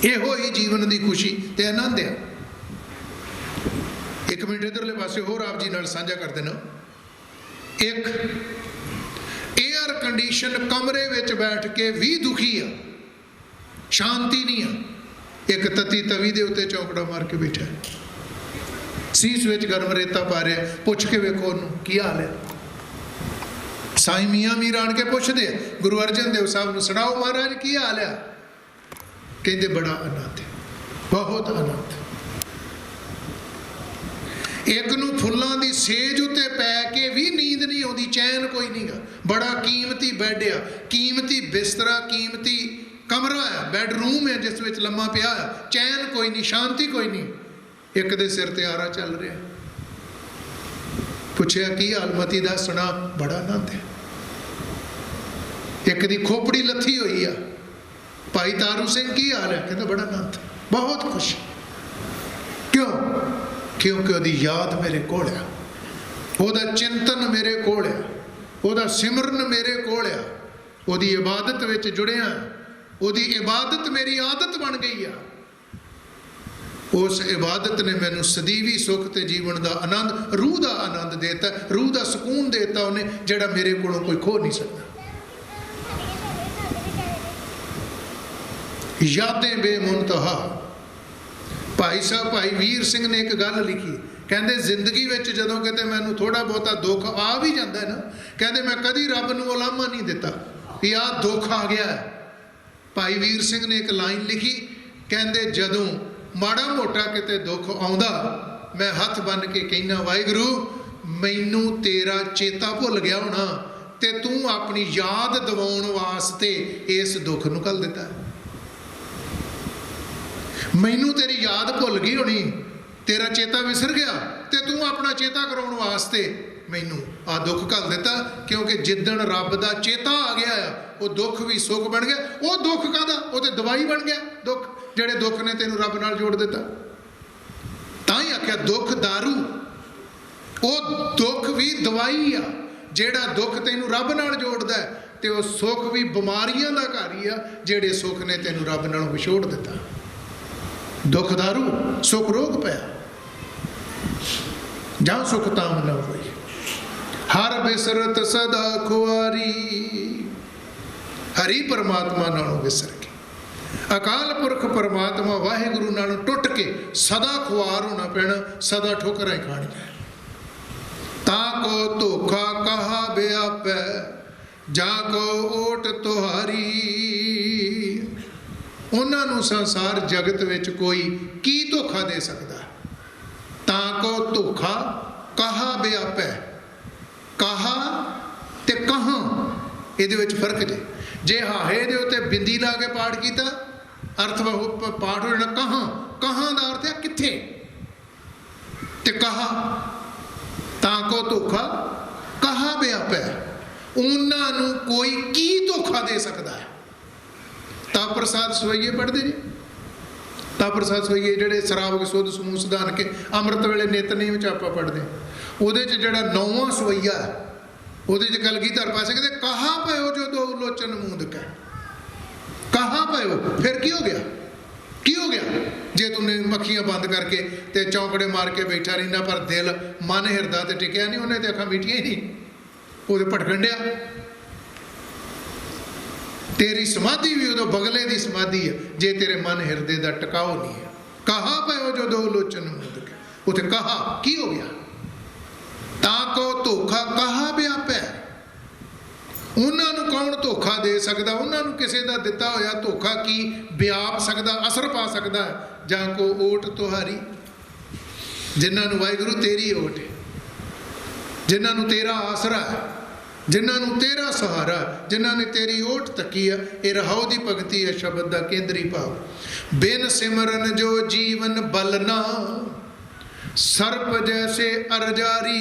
ਇਹੋ ਹੀ ਜੀਵਨ ਦੀ ਖੁਸ਼ੀ ਤੇ ਆਨੰਦ ਆ। ਇੱਕ ਮਿੰਟ ਇੱਧਰਲੇ ਪਾਸੇ ਹੋਰ ਆਪ ਜੀ ਨਾਲ ਸਾਂਝਾ ਕਰ ਦੇਣਾ। ਇੱਕ ਏਅਰ ਕੰਡੀਸ਼ਨ ਕਮਰੇ ਵਿੱਚ ਬੈਠ ਕੇ ਵੀ ਦੁਖੀ ਆ, ਸ਼ਾਂਤੀ ਨਹੀਂ ਆ। ਇੱਕ ਤਤੀ ਤਵੀ ਦੇ ਉੱਤੇ ਚੌਂਕੜਾ ਮਾਰ ਕੇ ਬੈਠਾ, ਸੀਸ ਵਿੱਚ ਗਰਮ ਰੇਤਾ ਪਾ ਰਿਹਾ। ਪੁੱਛ ਕੇ ਵੇਖੋ ਉਹਨੂੰ ਕੀ ਹਾਲ ਹੈ। ਸਾਈਂ ਮੀਆਂ ਮੀਰ ਆਣ ਕੇ ਪੁੱਛਦੇ ਆ ਗੁਰੂ ਅਰਜਨ ਦੇਵ ਸਾਹਿਬ ਨੂੰ, ਸੁਣਾਓ ਮਹਾਰਾਜ ਕੀ ਹਾਲ ਆ? ਕਹਿੰਦੇ ਬੜਾ ਆਨੰਦ ਹੈ, ਬਹੁਤ ਆਨੰਦ। ਇੱਕ ਨੂੰ ਫੁੱਲਾਂ ਦੀ ਸੇਜ ਉੱਤੇ ਪੈ ਕੇ ਵੀ ਨੀਂਦ ਨਹੀਂ ਆਉਂਦੀ, ਚੈਨ ਕੋਈ ਨਹੀਂ ਗਾ। ਬੜਾ ਕੀਮਤੀ ਬੈੱਡ ਆ, ਕੀਮਤੀ ਬਿਸਤਰਾ, ਕੀਮਤੀ ਕਮਰਾ ਆ, ਬੈਡਰੂਮ ਹੈ ਜਿਸ ਵਿੱਚ ਲੰਮਾ ਪਿਆ ਆ, ਚੈਨ ਕੋਈ ਨਹੀਂ, ਸ਼ਾਂਤੀ ਕੋਈ ਨਹੀਂ। ਇੱਕ ਦੇ ਸਿਰ ਤੇ ਆਰਾ ਚੱਲ ਰਿਹਾ। ਪੁੱਛਿਆ ਕੀ ਹਾਲ ਮਤੀ ਦਾ? ਸੁਣਾ ਬੜਾ ਆਨੰਦ ਹੈ। ਇੱਕ ਦੀ ਖੋਪੜੀ ਲੱਥੀ ਹੋਈ ਆ, ਭਾਈ ਤਾਰੂ ਸਿੰਘ ਕੀ ਹਾਲ ਹੈ? ਕਹਿੰਦਾ ਬੜਾ ਆਨੰਦ, ਬਹੁਤ ਖੁਸ਼। ਕਿਉਂ? ਕਿਉਂਕਿ ਉਹਦੀ ਯਾਦ ਮੇਰੇ ਕੋਲ ਆ, ਉਹਦਾ ਚਿੰਤਨ ਮੇਰੇ ਕੋਲ ਆ, ਉਹਦਾ ਸਿਮਰਨ ਮੇਰੇ ਕੋਲ ਆ, ਉਹਦੀ ਇਬਾਦਤ ਵਿੱਚ ਜੁੜਿਆ, ਉਹਦੀ ਇਬਾਦਤ ਮੇਰੀ ਆਦਤ ਬਣ ਗਈ ਆ। ਉਸ ਇਬਾਦਤ ਨੇ ਮੈਨੂੰ ਸਦੀਵੀ ਸੁੱਖ ਤੇ ਜੀਵਨ ਦਾ ਆਨੰਦ, ਰੂਹ ਦਾ ਆਨੰਦ ਦੇਤਾ, ਰੂਹ ਦਾ ਸਕੂਨ ਦੇਤਾ ਉਹਨੇ, ਜਿਹੜਾ ਮੇਰੇ ਕੋਲੋਂ ਕੋਈ ਖੋ ਨਹੀਂ ਸਕਦਾ। ਯਾदें ਬੇਮੁਨਤਹਾ। ਭਾਈ ਸਾਹਿਬ ਭਾਈ ਵੀਰ ਸਿੰਘ ਨੇ ਇੱਕ ਗੱਲ ਲਿਖੀ, ਕਹਿੰਦੇ ਜ਼ਿੰਦਗੀ ਵਿੱਚ ਜਦੋਂ ਕਿਤੇ ਮੈਨੂੰ ਥੋੜਾ ਬਹੁਤਾ ਦੁੱਖ ਆ ਵੀ ਜਾਂਦਾ ਨਾ, ਕਹਿੰਦੇ ਮੈਂ ਕਦੀ ਰੱਬ ਨੂੰ ਉਲਾਮਾ ਨਹੀਂ ਦਿੱਤਾ ਵੀ ਆਹ ਦੁੱਖ ਆ ਗਿਆ ਹੈ। ਭਾਈ ਵੀਰ ਸਿੰਘ ਨੇ ਇੱਕ ਲਾਈਨ ਲਿਖੀ, ਕਹਿੰਦੇ ਜਦੋਂ ਮਾੜਾ ਮੋਟਾ ਕਿਤੇ ਦੁੱਖ ਆਉਂਦਾ, ਮੈਂ ਹੱਥ ਬੰਨ ਕੇ ਕਹਿਣਾ ਵਾਹਿਗੁਰੂ ਮੈਨੂੰ ਤੇਰਾ ਚੇਤਾ ਭੁੱਲ ਗਿਆ ਹੋਣਾ ਤੇ ਤੂੰ ਆਪਣੀ ਯਾਦ ਦਿਵਾਉਣ ਵਾਸਤੇ ਇਸ ਦੁੱਖ ਨੂੰ ਘੱਲ ਦਿੱਤਾ। ਮੈਨੂੰ ਤੇਰੀ ਯਾਦ ਭੁੱਲ ਗਈ ਹੋਣੀ, ਤੇਰਾ ਚੇਤਾ ਵਿਸਰ ਗਿਆ ਤੇ ਤੂੰ ਆਪਣਾ ਚੇਤਾ ਕਰਾਉਣ ਵਾਸਤੇ ਮੈਨੂੰ ਆ ਦੁੱਖ ਘੱਲ ਦਿੱਤਾ। ਕਿਉਂਕਿ ਜਿੱਦਣ ਰੱਬ ਦਾ ਚੇਤਾ ਆ ਗਿਆ ਆ, ਉਹ ਦੁੱਖ ਵੀ ਸੁੱਖ ਬਣ ਗਿਆ। ਉਹ ਦੁੱਖ ਕਾਹਦਾ? ਉਹ ਤੇ ਦਵਾਈ ਬਣ ਗਿਆ। ਦੁੱਖ ਜਿਹੜੇ ਦੁੱਖ ਨੇ ਤੈਨੂੰ ਰੱਬ ਨਾਲ ਜੋੜ ਦਿੱਤਾ। ਤਾਂ ਹੀ ਆਖਿਆ ਦੁੱਖ ਦਾਰੂ, ਉਹ ਦੁੱਖ ਵੀ ਦਵਾਈ ਆ। ਜਿਹੜਾ ਦੁੱਖ ਤੈਨੂੰ ਰੱਬ ਨਾਲ ਜੋੜਦਾ ਤੇ ਉਹ ਸੁੱਖ ਵੀ ਬਿਮਾਰੀਆਂ ਦਾ ਘਰ ਹੀ ਆ, ਜਿਹੜੇ ਸੁੱਖ ਨੇ ਤੈਨੂੰ ਰੱਬ ਨਾਲੋਂ ਵਿਛੋੜ ਦਿੱਤਾ। ਦੁੱਖ ਦਾਰੂ ਸੁੱਖ ਰੋਗ ਪਿਆ, ਜਾਂ ਸੁਖ ਤਾਮ ਨਾ ਹੋਈ। ਹਰ ਬਿਸਰਤ ਸਦਾ ਖੁਆਰੀ, ਹਰੀ ਪਰਮਾਤਮਾ ਨਾਲੋਂ ਵਿਸਰ ਕੇ, ਅਕਾਲ ਪੁਰਖ ਪਰਮਾਤਮਾ ਵਾਹਿਗੁਰੂ ਨਾਲੋਂ ਟੁੱਟ ਕੇ ਸਦਾ ਖੁਆਰ ਹੋਣਾ ਪੈਣਾ, ਸਦਾ ਠੋਕਰਾਂ ਹੀ ਖਾਣੀਆਂ। ਤਾਂ ਕੋ ਧੋਖਾ ਕਹਾ ਬਿਆਪੈ, ਜਾਂ ਕੋ ਓਟ ਤੁਹਾਰੀ। ਉਹਨਾਂ ਨੂੰ ਸੰਸਾਰ ਜਗਤ ਵਿੱਚ ਕੋਈ ਕੀ ਧੋਖਾ ਦੇ ਸਕਦਾ? ਤਾਂ ਕੋ ਧੋਖਾ ਕਹਾ ਬਿਆਪੈ, ਕਹਾ ਤੇ ਕਹਾਂ ਇਹਦੇ ਵਿੱਚ ਫਰਕ ਜੇ। ਜੇ ਹਾਹੇ ਦੇ ਉੱਤੇ ਬਿੰਦੀ ਲਾ ਕੇ ਪਾਠ ਕੀਤਾ, ਅਰਥ ਪਾਠ ਹੋ ਜਾਣਾ ਕਹਾਂ। ਕਹਾਂ ਦਾ ਅਰਥ ਹੈ ਕਿੱਥੇ, ਤੇ ਕਹਾ ਤਾਂ ਕੋ ਧੋਖਾ ਕਹਾ ਬਿਆਪੈ, ਉਹਨਾਂ ਨੂੰ ਕੋਈ ਕੀ ਧੋਖਾ ਦੇ ਸਕਦਾ ਹੈ? ਤਾਂ ਪ੍ਰਸਾਦ ਸਵਈਏ ਪੜ੍ਹਦੇ ਜੀ, ਤਾਂ ਪ੍ਰਸਾਦ ਸਵਈਏ ਜਿਹੜੇ ਸ਼ਰਾਬ ਕੇ ਸੁੱਧ ਸਮੂਹ ਸਿਧਾਨ ਕੇ ਅੰਮ੍ਰਿਤ ਵੇਲੇ ਨਿਤਨੇਮ ਚ ਆਪਾਂ ਪੜ੍ਹਦੇ, ਉਹਦੇ 'ਚ ਜਿਹੜਾ 9ਵਾਂ ਸਵਈਆ ਉਹਦੇ 'ਚ ਕਲਗੀਧਰ ਪਾਸੇ ਕਹਿੰਦੇ ਕਹਾ ਪਇਓ ਜੋ ਦੋ ਲੋਚਨ ਮੂੰਦਕੈ। ਕਹਾ ਪਇਓ, ਫਿਰ ਕੀ ਹੋ ਗਿਆ? ਕੀ ਹੋ ਗਿਆ ਜੇ ਤੂੰ ਮੱਖੀਆਂ ਬੰਦ ਕਰਕੇ ਤੇ ਚੌਂਕੜੇ ਮਾਰ ਕੇ ਬੈਠਾ ਰਹਿੰਦਾ, ਪਰ ਦਿਲ ਮਨ ਹਿਰਦਾ ਤੇ ਟਿਕਿਆ ਨਹੀਂ, ਉਹਨੇ ਤੇ ਅੱਖਾਂ ਮੀਟੀਆਂ ਹੀ ਨਹੀਂ, ਉਹਦੇ ਭਟਕਣ ਡਿਆ। ਤੇਰੀ ਸਮਾਧੀ ਵੀ ਉਦੋਂ ਬਗਲੇ ਦੀ ਸਮਾਧੀ ਹੈ ਜੇ ਤੇਰੇ ਮਨ ਹਿਰਦੇ ਦਾ ਟਿਕਾਓ ਨਹੀਂ ਹੈ। ਕਹਾ ਪਇਓ ਜੋ ਦੋ ਲੋਚਨ ਮੂੰਦਕੈ, ਉੱਥੇ ਕਹਾ ਕੀ ਹੋ ਗਿਆ? ਤਾਂ ਕੋ ਧੋਖਾ ਕਹਾ ਬਿਆਪੈ। ਉਹਨਾਂ ਨੂੰ ਕੌਣ ਧੋਖਾ ਦੇ ਸਕਦਾ? ਉਹਨਾਂ ਨੂੰ ਕਿਸੇ ਦਾ ਦਿੱਤਾ ਹੋਇਆ ਧੋਖਾ ਕੀ ਵਿਆਪ ਸਕਦਾ, ਅਸਰ ਪਾ ਸਕਦਾ? ਜਾਂ ਕੋ ਓਟ ਤੁਹਾਰੀ, ਜਿਨ੍ਹਾਂ ਨੂੰ ਵਾਹਿਗੁਰੂ ਤੇਰੀ ਓਟ ਹੈ, ਜਿਨ੍ਹਾਂ ਨੂੰ ਤੇਰਾ ਆਸਰਾ ਹੈ, ਜਿਨ੍ਹਾਂ ਨੂੰ ਤੇਰਾ ਸਹਾਰਾ, ਜਿਨ੍ਹਾਂ ਨੇ ਤੇਰੀ ਓਟ ਤੱਕੀ ਆ। ਇਹ ਰਹਾਉ ਦੀ ਭਗਤੀ ਹੈ ਸ਼ਬਦ ਦਾ ਕੇਂਦਰੀ ਭਾਵ। ਬਿਨ ਸਿਮਰਨ ਜੋ ਜੀਵਨ ਬਲਨਾ, ਸਰਪ ਜੈਸੇ ਅਰਜਾਰੀ।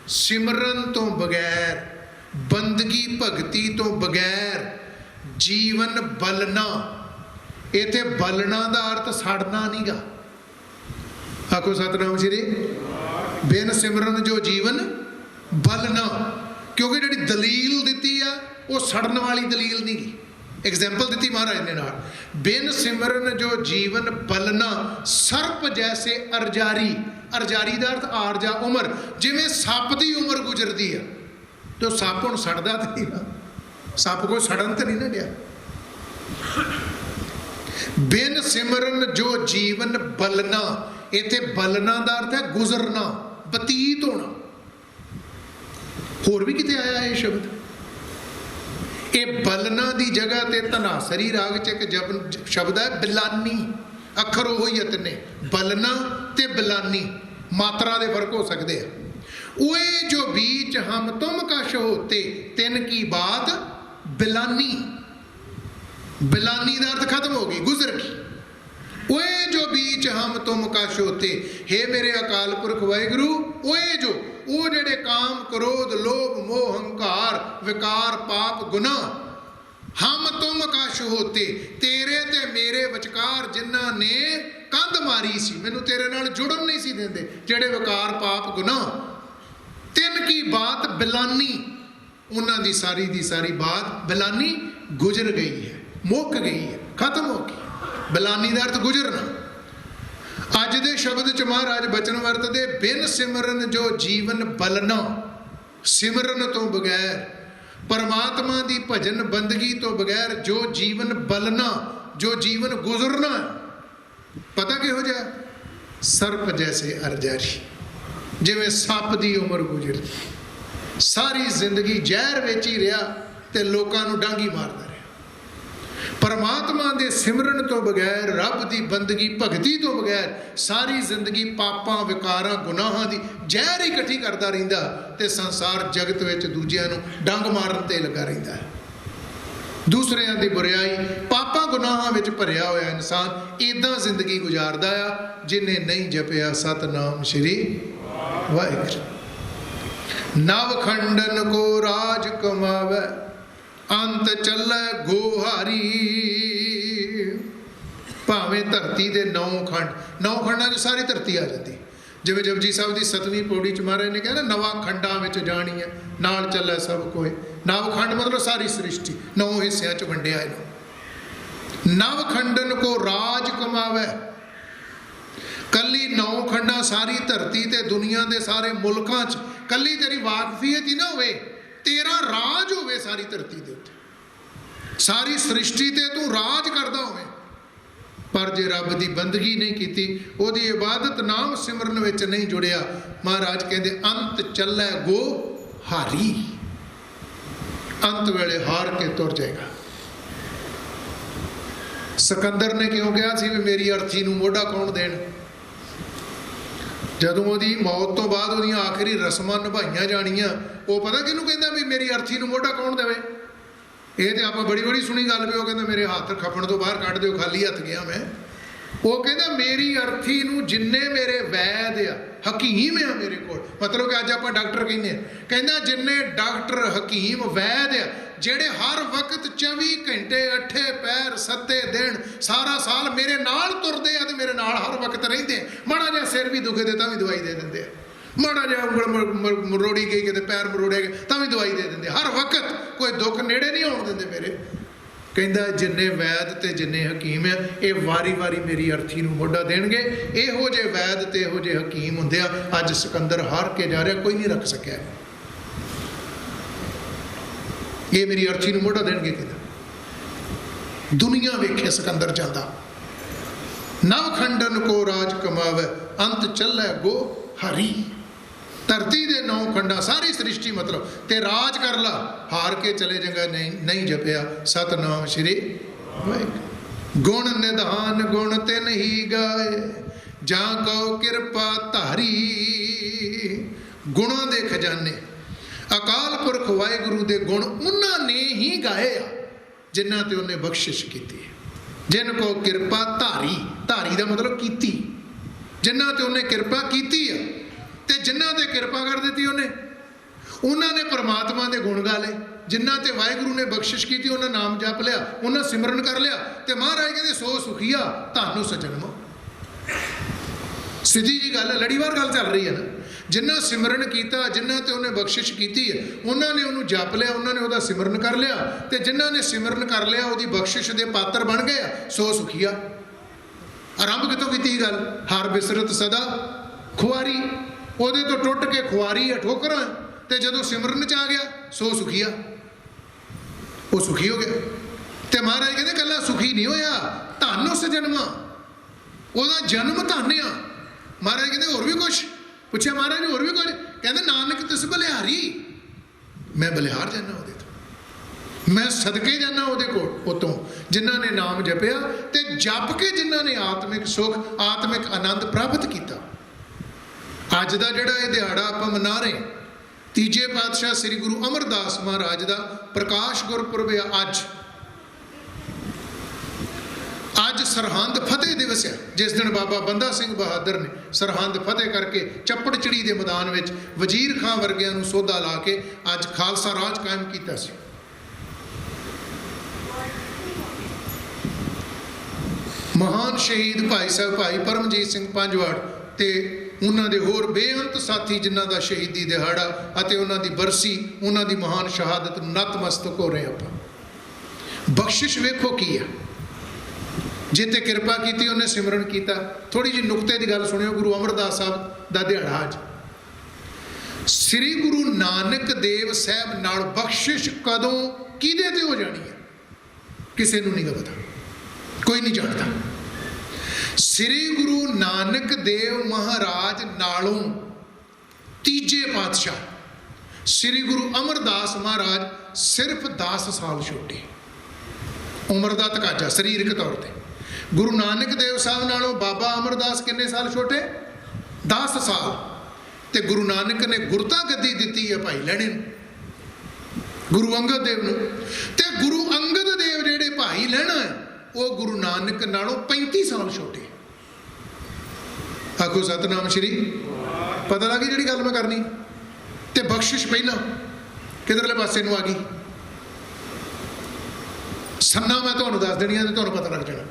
ਸਿਮਰਨ ਤੋਂ ਬਗੈਰ, ਬੰਦਗੀ ਭਗਤੀ ਤੋਂ ਬਗੈਰ ਜੀਵਨ ਬਲਨਾ। ਇੱਥੇ ਬਲਣਾ ਦਾ ਅਰਥ ਸੜਨਾ ਨਹੀਂ ਗਾ। ਆਖੋ ਸਤਿਨਾਮ ਸ਼੍ਰੀ। ਬਿਨ ਸਿਮਰਨ ਜੋ ਜੀਵਨ ਬਲਨਾ, ਕਿਉਂਕਿ ਜਿਹੜੀ ਦਲੀਲ ਦਿੱਤੀ ਆ ਉਹ ਸੜਨ ਵਾਲੀ ਦਲੀਲ ਨਹੀਂ ਗੀ। एग्जाम्पल दी महाराज ने नाल, बिन सिमरन जो जीवन बलना सर्प जैसे अरजारी। अरजारी का अर्थ आरजा उम्र, जिमें सप की उम्र गुजरती है। तो सप हुण सड़दा तो नहीं ना, सप कोई सड़न तो नहीं ना दिया। बिन सिमरन जो जीवन बलना, इत्थे बलना का अर्थ है गुजरना, बतीत होना। होर भी किते आया ये शब्द। ये बलना की जगह ते धनासरी राग च एक शब्द है बिलानी। अखर वो ही इतने, बलना ते बिलानी, मात्रा दे फर्क हो सकते हैं। ओए जो बीच हम तुम कश होते, तिन की बात बिलानी। बिलानी का अर्थ खत्म हो गई, गुजर गई। ओए जो बीच हम तुम कश होते, हे मेरे अकाल पुरख वाहिगुरु, ओए जो वो जेड़े काम क्रोध लोभ मोह हंकार विकार पाप गुनाह, हम तुम कश होते, तेरे ते मेरे विचकार जिन्हां ने कंध मारी सी, मैनू तेरे नाल जुड़न नहीं सी देंदे, जेड़े विकार पाप गुनाह, तिन की बात बिलानी, उन्हां दी सारी बात बिलानी गुजर गई है, मुक गई है, खत्म हो गई। बिलानी का अर्थ गुजरना। अज दे शब्द च महाराज बचन वरतदे, बिन सिमरन जो जीवन बलना। सिमरन तो बगैर, परमात्मा की भजन बंदगी तो बगैर जो जीवन बलना, जो जीवन गुजरना, पता किहो जिहा? सर्प जैसे अरजारी, जिवें सप की उम्र गुजरती, सारी जिंदगी जहर विच ही रहा ते लोकां नूं डांगी मारदा रहा। परमात्मा के सिमरन तो बगैर, रब की बंदगी भगती तो बगैर सारी जिंदगी पापां विकारां गुनाहां की जहर ही इकट्ठी करता रहिंदा ते संसार जगत विच दूजिआं नूं डंग मारन ते लगा रहिंदा है। दूसरिਆਂ की बुराई पापां गुनाहां विच भरिया होया इंसान इदां जिंदगी गुजारदा आ जिन्हें नहीं जपिया सतनाम श्री वाहिगुरू। नव खंडन को राज कमावै, अंत चलै गोहारी। भावें धरती के 9 खंड, 9 खंडा च सारी धरती आ जाती। जिवें जपजी साहब की 7वीं पौड़ी च महाराज ने कहा ना, नवा खंडा में जानी है नाल चलै सब कोई। नव खंड मतलब सारी सृष्टि 9 हिस्सों च वंडिया है। नव खंडन को राज कमावै, कली 9 खंडा सारी धरती ते दुनिया के सारे मुल्कां च कली तेरी वाकफीयत ही ना होवे, तेरा राज होवे सारी धरती दे उत्ते, सारी सृष्टि ते तू राज करदा होवे। पर जे रब की बंदगी नहीं की, ओदी इबादत नाम सिमरन विच नहीं जुड़िया, महाराज कहते अंत चलै गो हारी, अंत वेले हार के तुर जाएगा। सिकंदर ने क्यों कहा सी भी मेरी अर्थी नूं मोढा कौन देण? जदों ओदी मौत तो बाद ओदियां आखिरी रस्मां निभाईआं जाणीआं, वो पता किहनूं कहंदा भी मेरी अर्थी नूं मोढा कौन देवे? ये तो आप बड़ी बड़ी सुनी गल भी, वो कहता मेरे हाथ खपण तो बाहर कढ़ दिओ, खाली हथ गया मैं। वो कहता मेरी अर्थी नूं जिन्ने मेरे वैद आ हकीम आ मेरे को, मतलब कि अज आप डॉक्टर कहने, कहना जिन्ने डॉक्टर हकीम वैद आ जेड़े हर वक्त 24 घंटे 8 पैर 7 दिन सारा साल मेरे नाल तुरदे आ ते मेरे नाल हर वक्त रहिंदे। माड़ा जिहा सिर भी दुखे दे तां भी दवाई दे दिंदे आ, माड़ा जिहा उंगल मरोड़ी गई किते पैर मरोड़े गए तां भी दवाई दे दिंदे, हर वक्त कोई दुख नेड़े नहीं आउण दिंदे मेरे। कहंदा जिन्ने वैद ते जिन्ने हकीम आ ये वारी वारी मेरी अर्थी नूं मोढा देणगे। इहो जे वैद ते इहो जे हकीम हुंदे आ, अज सिकंदर हार के जा रहा, कोई नहीं रख सकिया। ये मेरी अर्थी नूं मोढा देणगे किदा? दुनिया वेखे सिकंदर जांदा। नव खंडन को राज कमावै, अंत चलै गो हारी। धरती दे 9 खंडा सारी सृष्टि मतलब ते राज कर ला, हार के चले जाएगा नहीं जपिया सतनाम श्री वाहिगुरू। गुण निधान गुण तिन ही गाए, जां कहो किरपा धारी। गुणों के खजाने अकाल पुरख वाहिगुरू दे गुण उन्होंने ही गाए आ जिन्हां ते उन्हें बख्शिश की। जिन को किरपा धारी, धारी का मतलब कीती, जिन्हां ते उन्हें किरपा की है ते जिन्हां ते किरपा कर दी उन्हें, उन्होंने परमात्मा के गुण गा ले। जिन्हां ते वाहिगुरू ने बख्शिश की, उन्हें नाम जप लिया, उन्हें सिमरन कर लिया, तो महाराज कहते सो सुखिया धानु सजन्म। सीधी जी गल है, लड़ीवार गल चल रही है ना। ਜਿਨ੍ਹਾਂ ਸਿਮਰਨ ਕੀਤਾ, ਜਿਨ੍ਹਾਂ ਤੇ ਉਹਨੇ ਬਖਸ਼ਿਸ਼ ਕੀਤੀ ਹੈ, ਉਹਨਾਂ ਨੇ ਉਹਨੂੰ ਜਪ ਲਿਆ, ਉਹਨਾਂ ਨੇ ਉਹਦਾ ਸਿਮਰਨ ਕਰ ਲਿਆ, ਤੇ ਜਿਨ੍ਹਾਂ ਨੇ ਸਿਮਰਨ ਕਰ ਲਿਆ ਉਹਦੀ ਬਖਸ਼ਿਸ਼ ਦੇ ਪਾਤਰ ਬਣ ਗਏ ਆ, ਸੋ ਸੁਖੀਆ। ਆਰੰਭ ਕਿੱਥੋਂ ਕੀਤੀ ਗੱਲ? ਹਰ ਬਿਸਰਤ ਸਦਾ ਖੁਆਰੀ, ਉਹਦੇ ਤੋਂ ਟੁੱਟ ਕੇ ਖੁਆਰੀ ਆ, ਠੋਕਰਾਂ, ਤੇ ਜਦੋਂ ਸਿਮਰਨ ਚ ਆ ਗਿਆ ਸੋ ਸੁਖੀਆ, ਉਹ ਸੁਖੀ ਹੋ ਗਿਆ। ਤੇ ਮਹਾਰਾਜ ਕਹਿੰਦੇ ਕੱਲਾ ਸੁਖੀ ਨਹੀਂ ਹੋਇਆ, ਧੰਨ ਉਸ ਜਨਮਾਂ, ਉਹਦਾ ਜਨਮ ਧੰਨ ਆ। ਮਹਾਰਾਜ ਕਹਿੰਦੇ ਹੋਰ ਵੀ ਕੁਛ? ਪੁੱਛਿਆ ਮਹਾਰਾਜ ਨੇ ਹੋਰ ਵੀ ਕੁਝ? ਕਹਿੰਦੇ ਨਾਨਕ ਤਿਸ ਬਲਿਹਾਰੀ, ਮੈਂ ਬਲਿਹਾਰ ਜਾਨਾ ਉਹਦੇ ਤੋਂ, ਮੈਂ ਸਦਕੇ ਜਾਨਾ ਉਹਦੇ ਕੋਲ, ਉਤੋਂ ਜਿਨ੍ਹਾਂ ਨੇ ਨਾਮ ਜਪਿਆ ਤੇ ਜਪ ਕੇ ਜਿਨ੍ਹਾਂ ਨੇ ਆਤਮਿਕ ਸੁਖ, ਆਤਮਿਕ ਆਨੰਦ ਪ੍ਰਾਪਤ ਕੀਤਾ। ਅੱਜ ਦਾ ਜਿਹੜਾ ਇਹ ਦਿਹਾੜਾ ਆਪਾਂ ਮਨਾ ਰਹੇ, ਤੀਜੇ ਪਾਤਸ਼ਾਹ ਸ੍ਰੀ ਗੁਰੂ ਅਮਰਦਾਸ ਮਹਾਰਾਜ ਦਾ ਪ੍ਰਕਾਸ਼ ਗੁਰਪੁਰਬ ਆ। ਅੱਜ ਸਰਹੰਦ ਫਤਿਹ ਦਿਵਸ ਹੈ, ਜਿਸ ਦਿਨ ਬਾਬਾ ਬੰਦਾ ਸਿੰਘ ਬਹਾਦਰ ਨੇ ਸਰਹੰਦ ਫਤਿਹ ਕਰਕੇ ਚੱਪੜਚਿੜੀ ਦੇ ਮੈਦਾਨ ਵਿੱਚ ਵਜ਼ੀਰ ਖਾਂ ਵਰਗਿਆਂ ਨੂੰ ਸੋਧਾ ਲਾ ਕੇ ਅੱਜ ਖਾਲਸਾ ਰਾਜ ਕਾਇਮ ਕੀਤਾ ਸੀ। ਮਹਾਨ ਸ਼ਹੀਦ ਭਾਈ ਸਾਹਿਬ ਭਾਈ ਪਰਮਜੀਤ ਸਿੰਘ ਪੰਜਵਾੜ ਤੇ ਉਹਨਾਂ ਦੇ ਹੋਰ ਬੇਅੰਤ ਸਾਥੀ ਜਿਨ੍ਹਾਂ ਦਾ ਸ਼ਹੀਦੀ ਦਿਹਾੜਾ ਅਤੇ ਉਹਨਾਂ ਦੀ ਬਰਸੀ, ਉਹਨਾਂ ਦੀ ਮਹਾਨ ਸ਼ਹਾਦਤ ਨੂੰ ਨਤਮਸਤਕ ਹੋ ਰਹੇ ਆਪਾਂ। ਬਖਸ਼ਿਸ਼ ਵੇਖੋ ਕੀ ਆ, ਜਿੱਤੇ ਕਿਰਪਾ ਕੀਤੀ ਉਹਨੇ ਸਿਮਰਨ ਕੀਤਾ। ਥੋੜੀ ਜਿਹੀ ਨੁਕਤੇ ਦੀ ਗੱਲ ਸੁਣਿਓ। ਗੁਰੂ ਅਮਰਦਾਸ ਸਾਹਿਬ ਦਾ ਦਿਹਾੜਾ ਅੱਜ। ਸ੍ਰੀ ਗੁਰੂ ਨਾਨਕ ਦੇਵ ਸਾਹਿਬ ਨਾਲ ਬਖਸ਼ਿਸ਼ ਕਦੋਂ ਕਿਹਦੇ ਤੇ ਹੋ ਜਾਣੀ ਹੈ ਕਿਸੇ ਨੂੰ ਨਹੀਂ ਪਤਾ, ਕੋਈ ਨਹੀਂ ਜਾਣਦਾ। ਸ੍ਰੀ ਗੁਰੂ ਨਾਨਕ ਦੇਵ ਮਹਾਰਾਜ ਨਾਲੋਂ ਤੀਜੇ ਪਾਤਸ਼ਾਹ ਸ੍ਰੀ ਗੁਰੂ ਅਮਰਦਾਸ ਮਹਾਰਾਜ ਸਿਰਫ 10 ਸਾਲ ਛੋਟੇ, ਉਮਰ ਦਾ ਤਕਾਜ਼ਾ ਸਰੀਰਕ ਤੌਰ ਤੇ। ਗੁਰੂ ਨਾਨਕ ਦੇਵ ਸਾਹਿਬ ਨਾਲੋਂ ਬਾਬਾ ਅਮਰਦਾਸ ਕਿੰਨੇ ਸਾਲ ਛੋਟੇ? 10 ਸਾਲ। ਤੇ ਗੁਰੂ ਨਾਨਕ ਨੇ ਗੁਰਤਾ ਗੱਦੀ ਦਿੱਤੀ ਹੈ ਭਾਈ ਲਹਿਣੇ ਨੂੰ, ਗੁਰੂ ਅੰਗਦ ਦੇਵ ਨੂੰ। ਤੇ ਗੁਰੂ ਅੰਗਦ ਦੇਵ ਜਿਹੜੇ ਭਾਈ ਲਹਿਣਾ ਉਹ ਗੁਰੂ ਨਾਨਕ ਨਾਲੋਂ 35 ਸਾਲ ਛੋਟੇ। ਆਖੋ ਸਤਨਾਮ ਸ਼੍ਰੀ। ਪਤਾ ਲੱਗੀ ਜਿਹੜੀ ਗੱਲ ਮੈਂ ਕਰਨੀ। ਤੇ ਬਖਸ਼ਿਸ਼ ਪਹਿਲਾਂ ਕਿਧਰਲੇ ਪਾਸੇ ਨੂੰ ਆ ਗਈ, ਸੰਨਾ ਮੈਂ ਤੁਹਾਨੂੰ ਦੱਸ ਦੇਣੀਆਂ ਤੇ ਤੁਹਾਨੂੰ ਪਤਾ ਲੱਗ ਜਾਣਾ।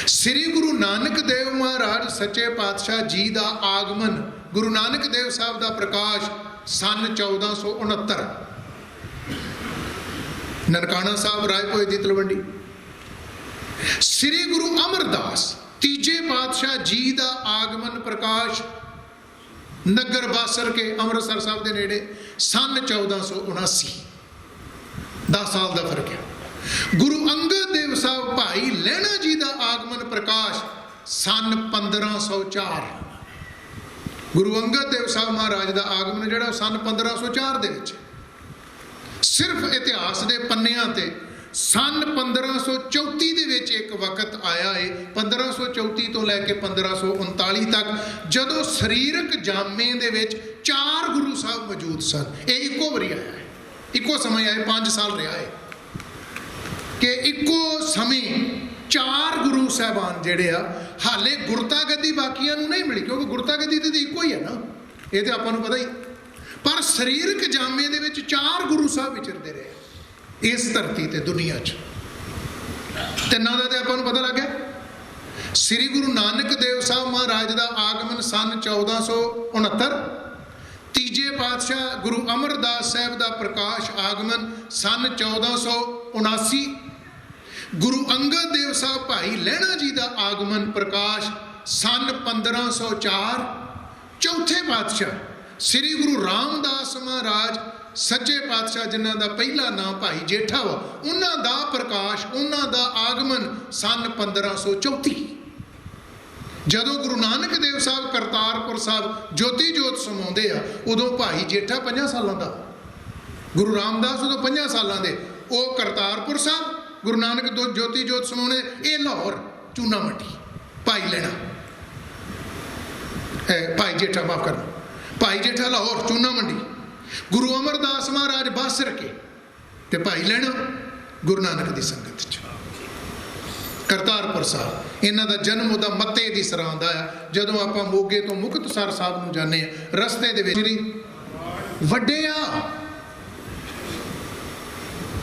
ਸ੍ਰੀ ਗੁਰੂ ਨਾਨਕ ਦੇਵ ਮਹਾਰਾਜ ਸੱਚੇ ਪਾਤਸ਼ਾਹ ਜੀ ਦਾ ਆਗਮਨ, ਗੁਰੂ ਨਾਨਕ ਦੇਵ ਸਾਹਿਬ ਦਾ ਪ੍ਰਕਾਸ਼ ਸਨ 1469। ਨਨਕਾਣਾ ਸਾਹਿਬ ਰਾਏਭੋਏ ਦੀ ਤਲਵੰਡੀ। ਸ੍ਰੀ ਗੁਰੂ ਅਮਰਦਾਸ ਤੀਜੇ ਪਾਤਸ਼ਾਹ ਜੀ ਦਾ ਆਗਮਨ ਪ੍ਰਕਾਸ਼ ਨਗਰ ਬਾਸਰ ਕੇ ਅੰਮ੍ਰਿਤਸਰ ਸਾਹਿਬ ਦੇ ਨੇੜੇ ਸਨ 1479। 10 ਸਾਲ ਦਾ ਫਰਕ ਹੈ। ਗੁਰੂ ਅੰਗਦ ਦੇਵ ਸਾਹਿਬ ਭਾਈ ਲਹਿਣਾ ਜੀ ਦਾ ਆਗਮਨ ਪ੍ਰਕਾਸ਼ ਸਨ 1504। ਗੁਰੂ ਅੰਗਦ ਦੇਵ ਸਾਹਿਬ ਮਹਾਰਾਜ ਦਾ ਆਗਮਨ ਜਿਹੜਾ ਸਨ 1504 ਦੇ ਵਿੱਚ। ਸਿਰਫ ਇਤਿਹਾਸ ਦੇ ਪੰਨਿਆਂ ਤੇ ਸਨ 1534 ਦੇ ਵਿੱਚ ਇੱਕ ਵਕਤ ਆਇਆ ਹੈ, 1534 ਤੋਂ ਲੈ ਕੇ 1539 ਤੱਕ, ਜਦੋਂ ਸਰੀਰਕ ਜਾਮੇ ਦੇ ਵਿੱਚ 4 ਗੁਰੂ ਸਾਹਿਬ ਮੌਜੂਦ ਸਨ। ਇਹ ਇੱਕੋ ਵਾਰੀ ਆਇਆ ਹੈ, ਇੱਕੋ ਸਮੇਂ ਆਏ, 5 ਸਾਲ ਰਿਹਾ ਹੈ ਕਿ ਇੱਕੋ ਸਮੇਂ 4 ਗੁਰੂ ਸਾਹਿਬਾਨ ਜਿਹੜੇ ਆ। ਹਾਲੇ ਗੁਰਤਾ ਗੱਦੀ ਬਾਕੀਆਂ ਨੂੰ ਨਹੀਂ ਮਿਲੀ, ਕਿਉਂਕਿ ਗੁਰਤਾ ਗੱਦੀ ਤੇ ਇੱਕੋ ਹੀ ਹੈ ਨਾ, ਇਹ ਤੇ ਆਪਾਂ ਨੂੰ ਪਤਾ ਹੀ। ਪਰ ਸਰੀਰਕ ਜਾਮੇ ਦੇ ਵਿੱਚ 4 ਗੁਰੂ ਸਾਹਿਬ ਵਿਚਰਦੇ ਰਹੇ ਇਸ ਧਰਤੀ ਤੇ ਦੁਨੀਆ 'ਚ। ਤਿੰਨਾਂ ਦਾ ਤੇ ਆਪਾਂ ਨੂੰ ਪਤਾ ਲੱਗ ਗਿਆ। ਸ੍ਰੀ ਗੁਰੂ ਨਾਨਕ ਦੇਵ ਸਾਹਿਬ ਮਹਾਰਾਜ ਦਾ ਆਗਮਨ ਸਨ 1469। ਤੀਜੇ ਪਾਤਸ਼ਾਹ ਗੁਰੂ ਅਮਰਦਾਸ ਸਾਹਿਬ ਦਾ ਪ੍ਰਕਾਸ਼ ਆਗਮਨ ਸਨ 1479। ਗੁਰੂ ਅੰਗਦ ਦੇਵ ਸਾਹਿਬ ਭਾਈ ਲਹਿਣਾ ਜੀ ਦਾ ਆਗਮਨ ਪ੍ਰਕਾਸ਼ ਸਨ 1504। ਚੌਥੇ ਪਾਤਸ਼ਾਹ ਸ੍ਰੀ ਗੁਰੂ ਰਾਮਦਾਸ ਮਹਾਰਾਜ ਸੱਚੇ ਪਾਤਸ਼ਾਹ ਜਿਨ੍ਹਾਂ ਦਾ ਪਹਿਲਾ ਨਾਮ ਭਾਈ ਜੇਠਾ ਵਾ, ਉਹਨਾਂ ਦਾ ਪ੍ਰਕਾਸ਼, ਉਹਨਾਂ ਦਾ ਆਗਮਨ ਸਨ 1534। ਜਦੋਂ ਗੁਰੂ ਨਾਨਕ ਦੇਵ ਸਾਹਿਬ ਕਰਤਾਰਪੁਰ ਸਾਹਿਬ ਜੋਤੀ ਜੋਤ ਸਮਾਉਂਦੇ ਆ, ਉਦੋਂ ਭਾਈ ਜੇਠਾ 5 ਸਾਲਾਂ ਦਾ, ਗੁਰੂ ਰਾਮਦਾਸ ਉਦੋਂ 5 ਸਾਲਾਂ ਦੇ। ਉਹ ਕਰਤਾਰਪੁਰ ਸਾਹਿਬ ਗੁਰੂ ਨਾਨਕ ਜੋਤੀ ਜੋਤ ਸਮਾਉਣੇ, ਇਹ ਲਾਹੌਰ ਚੂਨਾ ਮੰਡੀ ਭਾਈ ਲੈਣਾ, ਭਾਈ ਜੇਠਾ ਮਾਫ ਕਰਨਾ, ਭਾਈ ਜੇਠਾ ਲਾਹੌਰ ਚੂਨਾ ਮੰਡੀ। ਗੁਰੂ ਅਮਰਦਾਸ ਮਹਾਰਾਜ ਬਾਸਰ ਕੇ ਤੇ ਭਾਈ ਲੈਣਾ ਗੁਰੂ ਨਾਨਕ ਦੀ ਸੰਗਤ 'ਚ। ਕਰਤਾਰਪੁਰ ਸਾਹਿਬ ਇਹਨਾਂ ਦਾ ਜਨਮ ਉਹਦਾ ਮੱਤੇ ਦੀ ਸਰਾਂ ਦਾ ਆ। ਜਦੋਂ ਆਪਾਂ ਮੋਗੇ ਤੋਂ ਮੁਕਤਸਰ ਸਾਹਿਬ ਨੂੰ ਜਾਂਦੇ ਆ, ਰਸਤੇ ਦੇ ਵਿੱਚ ਵੱਡੇ ਆ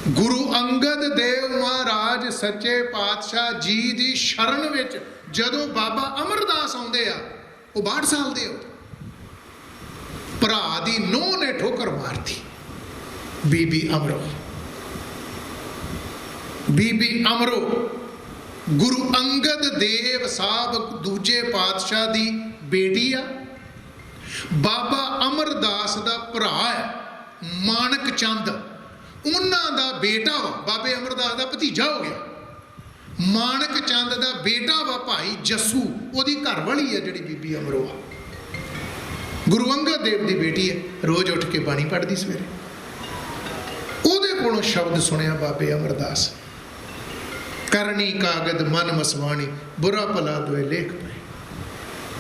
ਗੁਰੂ ਅੰਗਦ ਦੇਵ ਮਹਾਰਾਜ ਸੱਚੇ ਪਾਤਸ਼ਾਹ ਜੀ ਦੀ ਸ਼ਰਨ ਵਿੱਚ ਜਦੋਂ ਬਾਬਾ ਅਮਰਦਾਸ ਆਉਂਦੇ ਆ, ਉਹ 62 ਸਾਲ ਦੇ ਹੋ। भरा दी नूह ने ठोकर मारती। बीबी अमरो, बीबी अमरो गुरु अंगद देव साहब दूजे पातशाह दी बेटी आ। बाबा अमरदास दा भरा है मानक चंद, उन्हां दा बेटा वा। बाबे अमरदास दा भतीजा हो गया। मानक चंद दा बेटा वा भाई जस्सू, ओदी घरवाली है जिहड़ी बीबी अमरो आ। गुरु अंगद देव दी बेटी है, रोज उठ के बाणी पढ़दी सवेरे। ओदे कोलों शब्द सुनिया बाबे अमरदास, करनी कागद मन मसवाणी, बुरा भला दुए लेख पाए।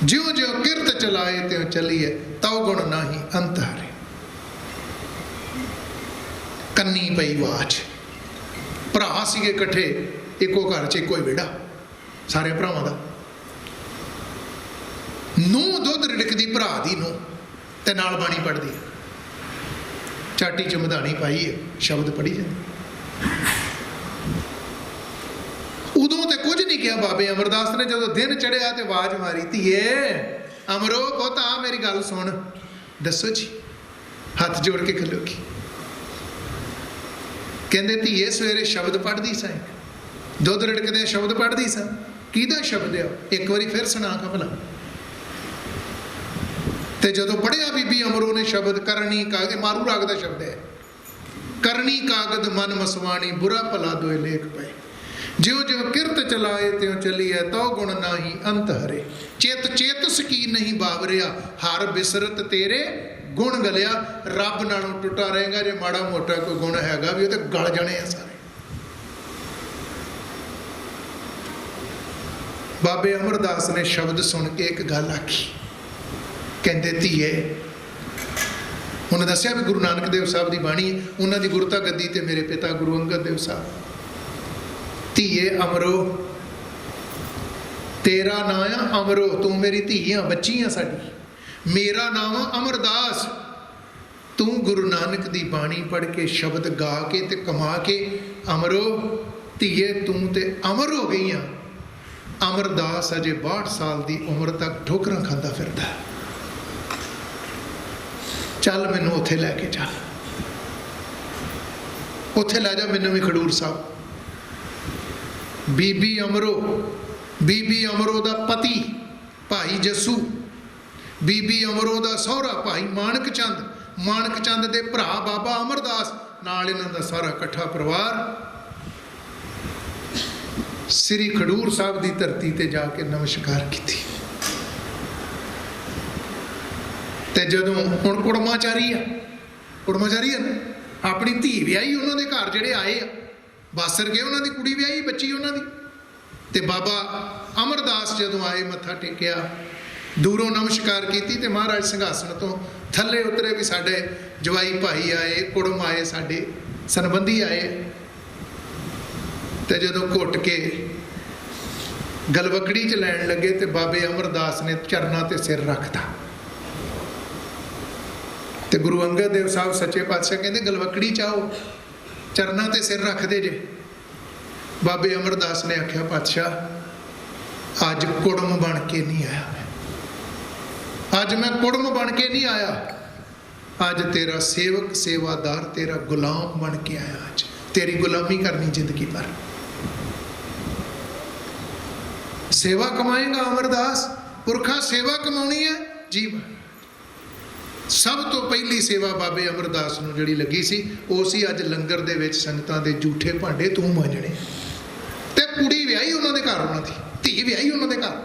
ज्यों ज्यों किरत चलाए त्यों चलीए, तव गुण नाही अंत हारे। कन्नी पई वाच, भरा सीगे इकट्ठे, इको घर च इको ही वेड़ा सारे भरावां दा। नूह दुध रिड़कदी भरा दी नूह ते नाल बाणी पढ़दी, चाटी च मधानी पाई है, शब्द पढ़ी जाती। उदों ते कुछ नहीं किया बाबे अमरदास ने। जदों दिन चढ़िया तो आवाज मारी, धीए अमरो पुत आ मेरी गल सुन। दसो जी, हथ जोड़ के खलोगी। कहते धीए सवेरे शब्द पढ़दी सा, दुध रिड़कदे शब्द पढ़दी सा। किहदा शब्द आ, एक बारी फिर सुना का भला। ते जदों पढ़िया बीबी अमरो ने शब्द, करनी कागद, मारू राग का शब्द है, करनी कागद मन मसवाणी, बुरा भला दुए लेख पाए। ज्यों ज्यों किरत चलाए त्यों चलीए, तौ गुण नाही अंत हरे। चित चेतस की नहीं बावरिया, हर बिसरत तेरे गुण गलिया। रब नालों टुटा रहेगा जे माड़ा मोटा कोई गुण हैगा भी, तो गल जाने हैं सारे। बाबे अमरदास ने शब्द सुन के एक गल आखी, कहते धीए, उन्हें दसिया भी गुरु नानक देव साहब की बाणी, उन्होंने गुरता गद्दी ते मेरे पिता गुरु अंगद देव साहब। धीए अमरो, तेरा नाम आ अमरो, तू मेरी धी आ, बच्ची आ साडी। मेरा नाम आ अमरदास। तू गुरु नानक दी बाणी पढ़ के शब्द गा के ते कमा के, अमरो धीए तू ते अमर हो गई आ। अमरदास अजे 62 साल की उम्र तक ठोकरां खांदा फिरदा। चल मैनू उत्थे लैके चल, उत्थे लै जा मैनू भी खडूर साहब। बीबी अमरो, बीबी अमरो दा पति भाई जस्सू, बीबी अमरो दा सहुरा भाई मानक चंद, मानक चंद दे भरा बाबा अमरदास, नाल इन्हां दा सारा इकट्ठा परिवार श्री खडूर साहब की धरती ते जाके नमस्कार की। ते जदों हुण कुड़माचारी है, कुड़माचारी है ना, अपनी धी विआही उन्होंने घर जिहड़े आए आ, बासर गए, उन्होंने कुड़ी विआही बच्ची उन्होंने। ते बाबा अमरदास जदों आए, मत्था टेकिया, दूरों नमस्कार की, ते महाराज सिंघासन तो थले उतरे भी साडे जवाई भाई आए, कुड़म आए, साडे संबंधी आए। ते जदों घुट के गलवकड़ी च लैन लगे, तो बाबे अमरदास ने चरना ते सिर रखता। तो गुरु अंगद देव साहब सच्चे पातशाह कहते गलवकड़ी चाहो, चरना ते सिर रख दे जे। बाबे अमरदास ने आख्या पातशाह अज कुड़म बन के नहीं आया, अज मैं कुड़म बन के नहीं आया, अज तेरा सेवक सेवादार तेरा गुलाम बन के आया। अज तेरी गुलामी करनी जिंदगी भर। सेवा कमाएगा अमरदास, पुरखा सेवा कमानी है जीवन। सब तो पहली सेवा बाबे अमरदास नूं जिहड़ी लगी सी, वो सी अज लंगर दे विच संगतां दे झूठे भांडे तूं मांजणे। ते कुड़ी विआही उन्हां दे घर, उन्हां दी धी विआही उन्हां दे घर,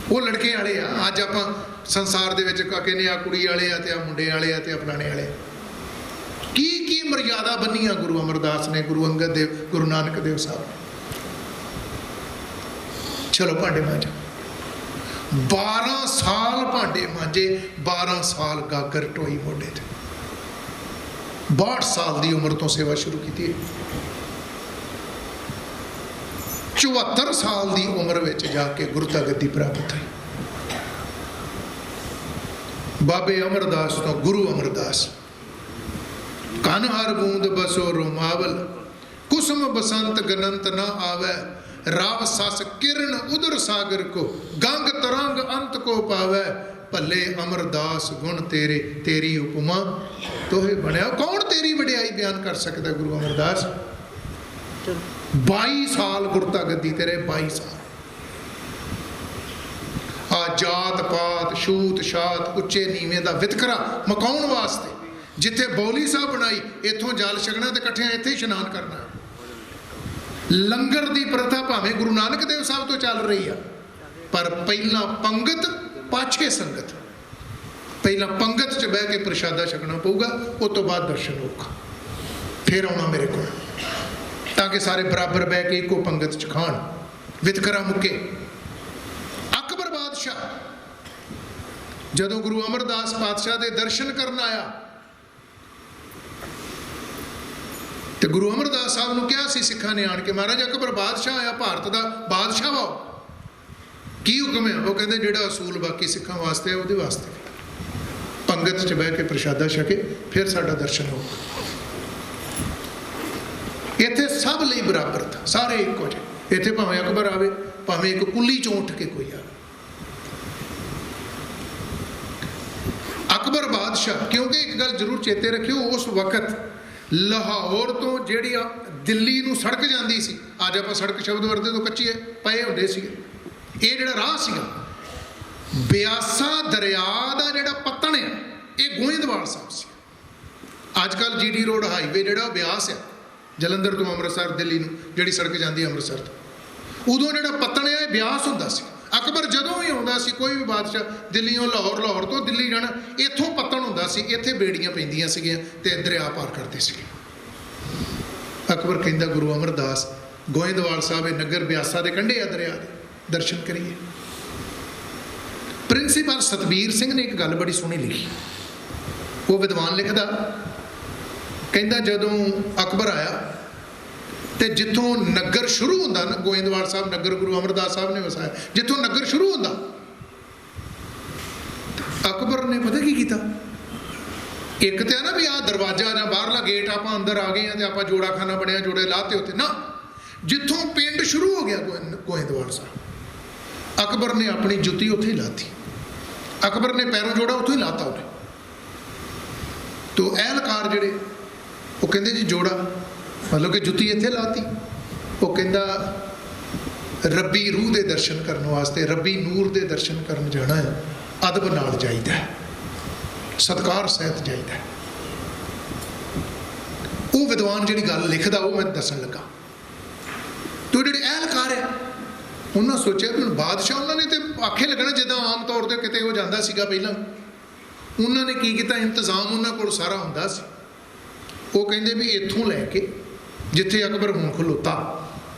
वो लड़के वाले आ। अज आपां संसार दे विच कहने आ कुड़ी वाले आ, ते आ मुंडे वाले आ, ते आ फलाणे वाले। की मर्यादा बन्नियां गुरु अमरदास ने, गुरु अंगद देव, गुरु नानक देव साहब। चलो भांडे मांजो। 12 साल भांडे मांजे, 12 साल गागर टोई मोढे ते। 62 साल की उम्र तो सेवा शुरू की। 74 साल की उम्र में जाके गुरता गद्दी प्राप्त हुई। बाबे अमरदास तो गुरु अमरदास। कन हर बूंद बसो रोमावल, कुसुम बसंत गनंत न आवे, राव सस किरण उदर सागर को गंग तरंग अंत को पावै भले अमरदास गुण तेरे तेरी उपमा तोहे बनया। कौन तेरी वडियाई बयान कर सकता गुरु अमरदास? 22 साल गुरता गद्दी तेरे 22 साल। आ जात पात छूत छात उच्चे नीवें दा वितकरा मकाउण वास्ते जिथे बौली साहब बनाई इथों जल छकना ते इकट्ठियां इत्थे इशनान करना। लंगर दी प्रथा भावें गुरु नानक देव साहब तो चल रही है पर पहला पंगत पाछे संगत। पहला पंगत च बह के प्रशादा छकना पऊगा उस तो बाद दर्शन होगा फिर आना मेरे को ताकि सारे बराबर बह के एको पंगत च खाण वितकरा मुके। अकबर बादशाह जदों गुरु अमरदास पातशाह दे दर्शन करन आया तो गुरु अमरदास साहब ने कहा सी सिखा ने आन के महाराज अकबर बादशाह आया भारत का बादशाह वा की हुक्म है? वो कहते जो असूल बाकी सिखा वास्ते है वो वास्ते पंगत च बह के प्रशादा छके फिर साडा दर्शन होगा। इत्थे सब लई बराबर था सारे इको जे। इत्थे भावें अकबर आवे भावें एक कुली चों उठ के कोई आवे। अकबर बादशाह क्योंकि एक गल जरूर चेते रखियो उस वक्त लाहौर तो जिहड़ी दिल्ली नूं सड़क जाती सी अज आपां सड़क शब्द वरते तो कच्ची पए हुंदे सी ये जिहड़ा राह सीगा ब्यासा दरिया का जिहड़ा पत्तन है ये गोइंदवाल साहब से। अजकल GD रोड हाईवे जिहड़ा ब्यास है जलंधर तो अमृतसर दिल्ली नूं जिहड़ी सड़क जाती अमृतसर तो उदों जिहड़ा पत्तन है ब्यास हुंदा सी। अकबर जदों भी आउंदा सी कोई भी बादशाह दिल्लीओं लाहौर लाहौर तो दिल्ली जाना इत्थों पत्तन हुंदा सी इत्थे बेड़ियां पैंदियां सीगियां ते दरिया पार करते सी। अकबर कहंदा गुरु अमरदास गोइंदवाल साहब नगर ब्यासा दे कंढे आ दरिया दे दर्शन करिए। प्रिंसीपल सतबीर सिंह ने एक गल बड़ी सोहनी लिखी। वो विद्वान लिखदा कहंदा जदों अकबर आया तो जिथों नगर शुरू होंदा ना गोइंदवाल साहब नगर गुरु अमरदास साहब ने वसाया जिथों नगर शुरू होंदा अकबर ने पता की कीता एक तो है ना भी आ दरवाजा या बाहरला गेट आप अंदर आ गए हैं तो आप जोड़ा खाना बनया जोड़े लाते होते ना जिथों पिंड शुरू हो गया गोइंदवाल साहब अकबर ने अपनी जुत्ती उत्थे ही लाती। अकबर ने पैरों जोड़ा उत्थे ही लाता उन्हें तो एहलकार जिहड़े वो कहंदे जी जोड़ा मतलब कि जुत्ती इत्थे लाती। वो कहंदा रब्बी रूह के दर्शन करने वास्ते रब्बी नूर के दर्शन करन जाना है अदब नाल जाईदा है सत्कार सहित जाईदा है। वो विद्वान जिहड़ी गल लिखदा वो मैं दसन लगा तो जिहड़े एहलकार है उन्होंने सोचा भी बादशाह उन्होंने तो आखे लगना जिदा आम तौर पर किते हो जाता सीगा पहला उन्होंने की किया इंतजाम उन्होंने कोल सारा हुंदा सी। वो कहंदे भी इत्थों लैके जिथे अकबर हुण खलोता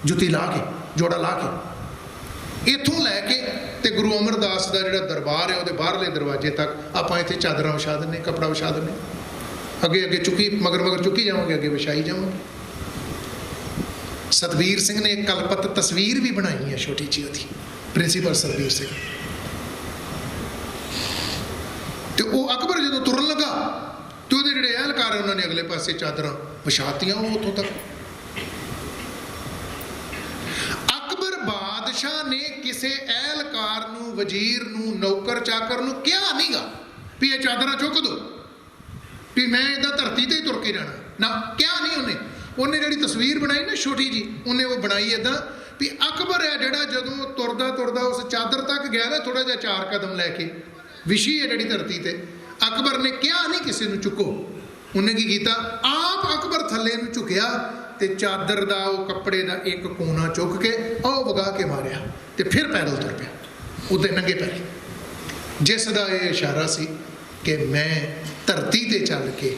जुत्ती ला के जोड़ा ला के इत्थों लैके ते गुरु अमरदास का जिहड़ा दरबार है वो बाहरले दरवाजे तक आपां इत्थे चादरां विछा दिंदे कपड़ा विछा दिंदे अगे अगे चुकी मगर मगर चुकी जावांगे अगे विछाई जावांगे। सतबीर सिंह ने एक कलपत तस्वीर भी बनाई है छोटी जी उहदी प्रिंसीपल सतबीर सिंह तो वो अकबर जो तुरन लगा तो वो जिहड़े एहलकार उन्होंने अगले पासे चादरां विछातियां वो उतों तक। अकबर बादशाह ने किसी एहलकार नूं वजीर नूं नौकर चाकर नूं कहा नहीं गा भी ये चादरां चुक दो भी मैं इदा धरती ते ही तुर के जाना ना क्या नहीं उन्हें जिहड़ी तस्वीर बनाई ना छोटी जी उन्हें वो बनाई इदा भी अकबर है जिहड़ा जदों तुरदा तुरदा उस चादर तक गया ना थोड़ा जिहा 4 कदम लैके विछी है जिहड़ी धरती ते अकबर ने कहा नहीं किसी नूं चुको उन्हें की कीता आप अकबर थल्ले नूं झुकिया ते चादर दा वो कपड़े दा एक कोना चुक के आओ वगा के मारिया ते फिर पैदल तुर पिया उदे नंगे पैरी जिस दा ये इशारा सी कि मैं धरती ते चल के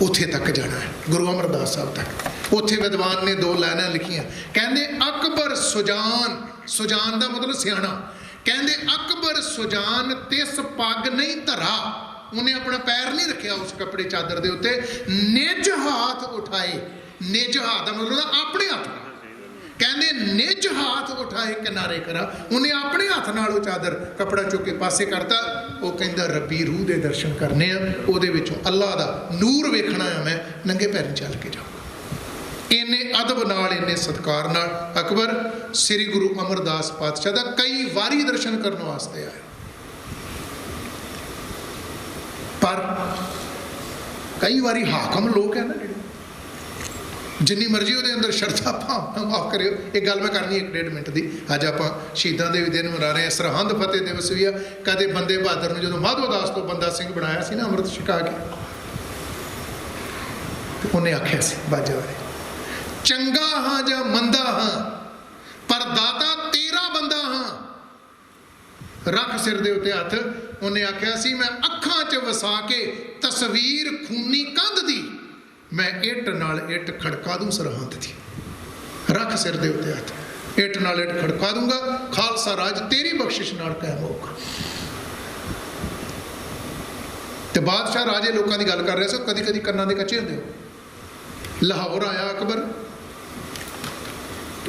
उत्थे तक जाना है गुरु अमरदास साहब तक। उत्थे विद्वान ने 2 लाइनां लिखियां कहंदे अकबर सुजान सुजान दा मतलब सियाणा कहंदे अकबर सुजान तिस पग नहीं धरा उन्हें अपना पैर नहीं रखिया उस कपड़े चादर दे उत्ते निज हाथ उठाए निज हाथ का मतलब अपने हाथ कहंदे निज हाथ उठाए किनारे करा उन्हें अपने हाथ नाल वो चादर कपड़ा चुक के पासे करता। वो कहंदा रब्बी रूह के दर्शन करने आ उहदे विचों अल्लाह दा नूर वेखना है मैं नंगे पैर चल के जाऊँगा। ਇੰਨੇ ਅਦਬ ਨਾਲ, ਇੰਨੇ ਸਤਿਕਾਰ ਨਾਲ ਅਕਬਰ ਸ੍ਰੀ ਗੁਰੂ ਅਮਰਦਾਸ ਪਾਤਸ਼ਾਹ ਦਾ ਕਈ ਵਾਰੀ ਦਰਸ਼ਨ ਕਰਨ ਵਾਸਤੇ ਆਇਆ। ਪਰ ਕਈ ਵਾਰੀ ਹਾਕਮ ਲੋਕ ਹੈ ਨਾ ਜਿਹੜੇ, ਜਿੰਨੀ ਮਰਜ਼ੀ ਉਹਦੇ ਅੰਦਰ ਸ਼ਰਧਾ ਭਾਵਨਾ, ਮਾਫ ਕਰਿਓ ਇਹ ਗੱਲ ਮੈਂ ਕਰਨੀ 1-1.5 ਮਿੰਟ ਦੀ। ਅੱਜ ਆਪਾਂ ਸ਼ਹੀਦਾਂ ਦੇ ਵੀ ਦਿਨ ਮਨਾ ਰਹੇ ਹਾਂ, ਸਰਹੰਦ ਫਤਿਹ ਦਿਵਸ ਵੀ ਆ। ਕਦੇ ਬੰਦੇ ਬਹਾਦਰ ਨੂੰ ਜਦੋਂ ਮਾਧੋ ਦਾਸ ਤੋਂ ਬੰਦਾ ਸਿੰਘ ਬਣਾਇਆ ਸੀ ਨਾ ਅੰਮ੍ਰਿਤ ਛਕਾ ਕੇ, ਤੇ ਉਹਨੇ ਆਖਿਆ ਸੀ ਬਾਜਾ ਬਾਰੇ, ਚੰਗਾ ਹਾਂ ਜਾਂ ਮੰਦਾ ਹਾਂ ਪਰ ਦਾਤਾ ਤੇਰਾ ਬੰਦਾ ਹਾਂ। ਰੱਖ ਸਿਰ ਦੇ ਉੱਤੇ ਹੱਥ। ਉਹਨੇ ਆਖਿਆ ਸੀ, ਮੈਂ ਅੱਖਾਂ 'ਚ ਵਸਾ ਕੇ ਤਸਵੀਰ ਖੂਨੀ ਕੰਧ ਦੀ, ਮੈਂ ਇੱਟ ਨਾਲ ਇੱਟ ਖੜਕਾ ਦੂੰ ਸਰਹੰਦ ਦੀ। ਰੱਖ ਸਿਰ ਦੇ ਉੱਤੇ ਹੱਥ, ਇੱਟ ਨਾਲ ਇੱਟ ਖੜਕਾ ਦੂੰਗਾ, ਖਾਲਸਾ ਰਾਜ ਤੇਰੀ ਬਖਸ਼ਿਸ਼ ਨਾਲ ਕਾਇਮ ਹੋਊਗਾ। ਤੇ ਬਾਦਸ਼ਾਹ ਰਾਜੇ ਲੋਕਾਂ ਦੀ ਗੱਲ ਕਰ ਰਿਹਾ ਸੀ, ਕਦੀ ਕਦੀ ਕੰਨਾਂ ਦੇ ਕੱਚੇ ਹੁੰਦੇ। ਲਾਹੌਰ ਆਇਆ ਅਕਬਰ,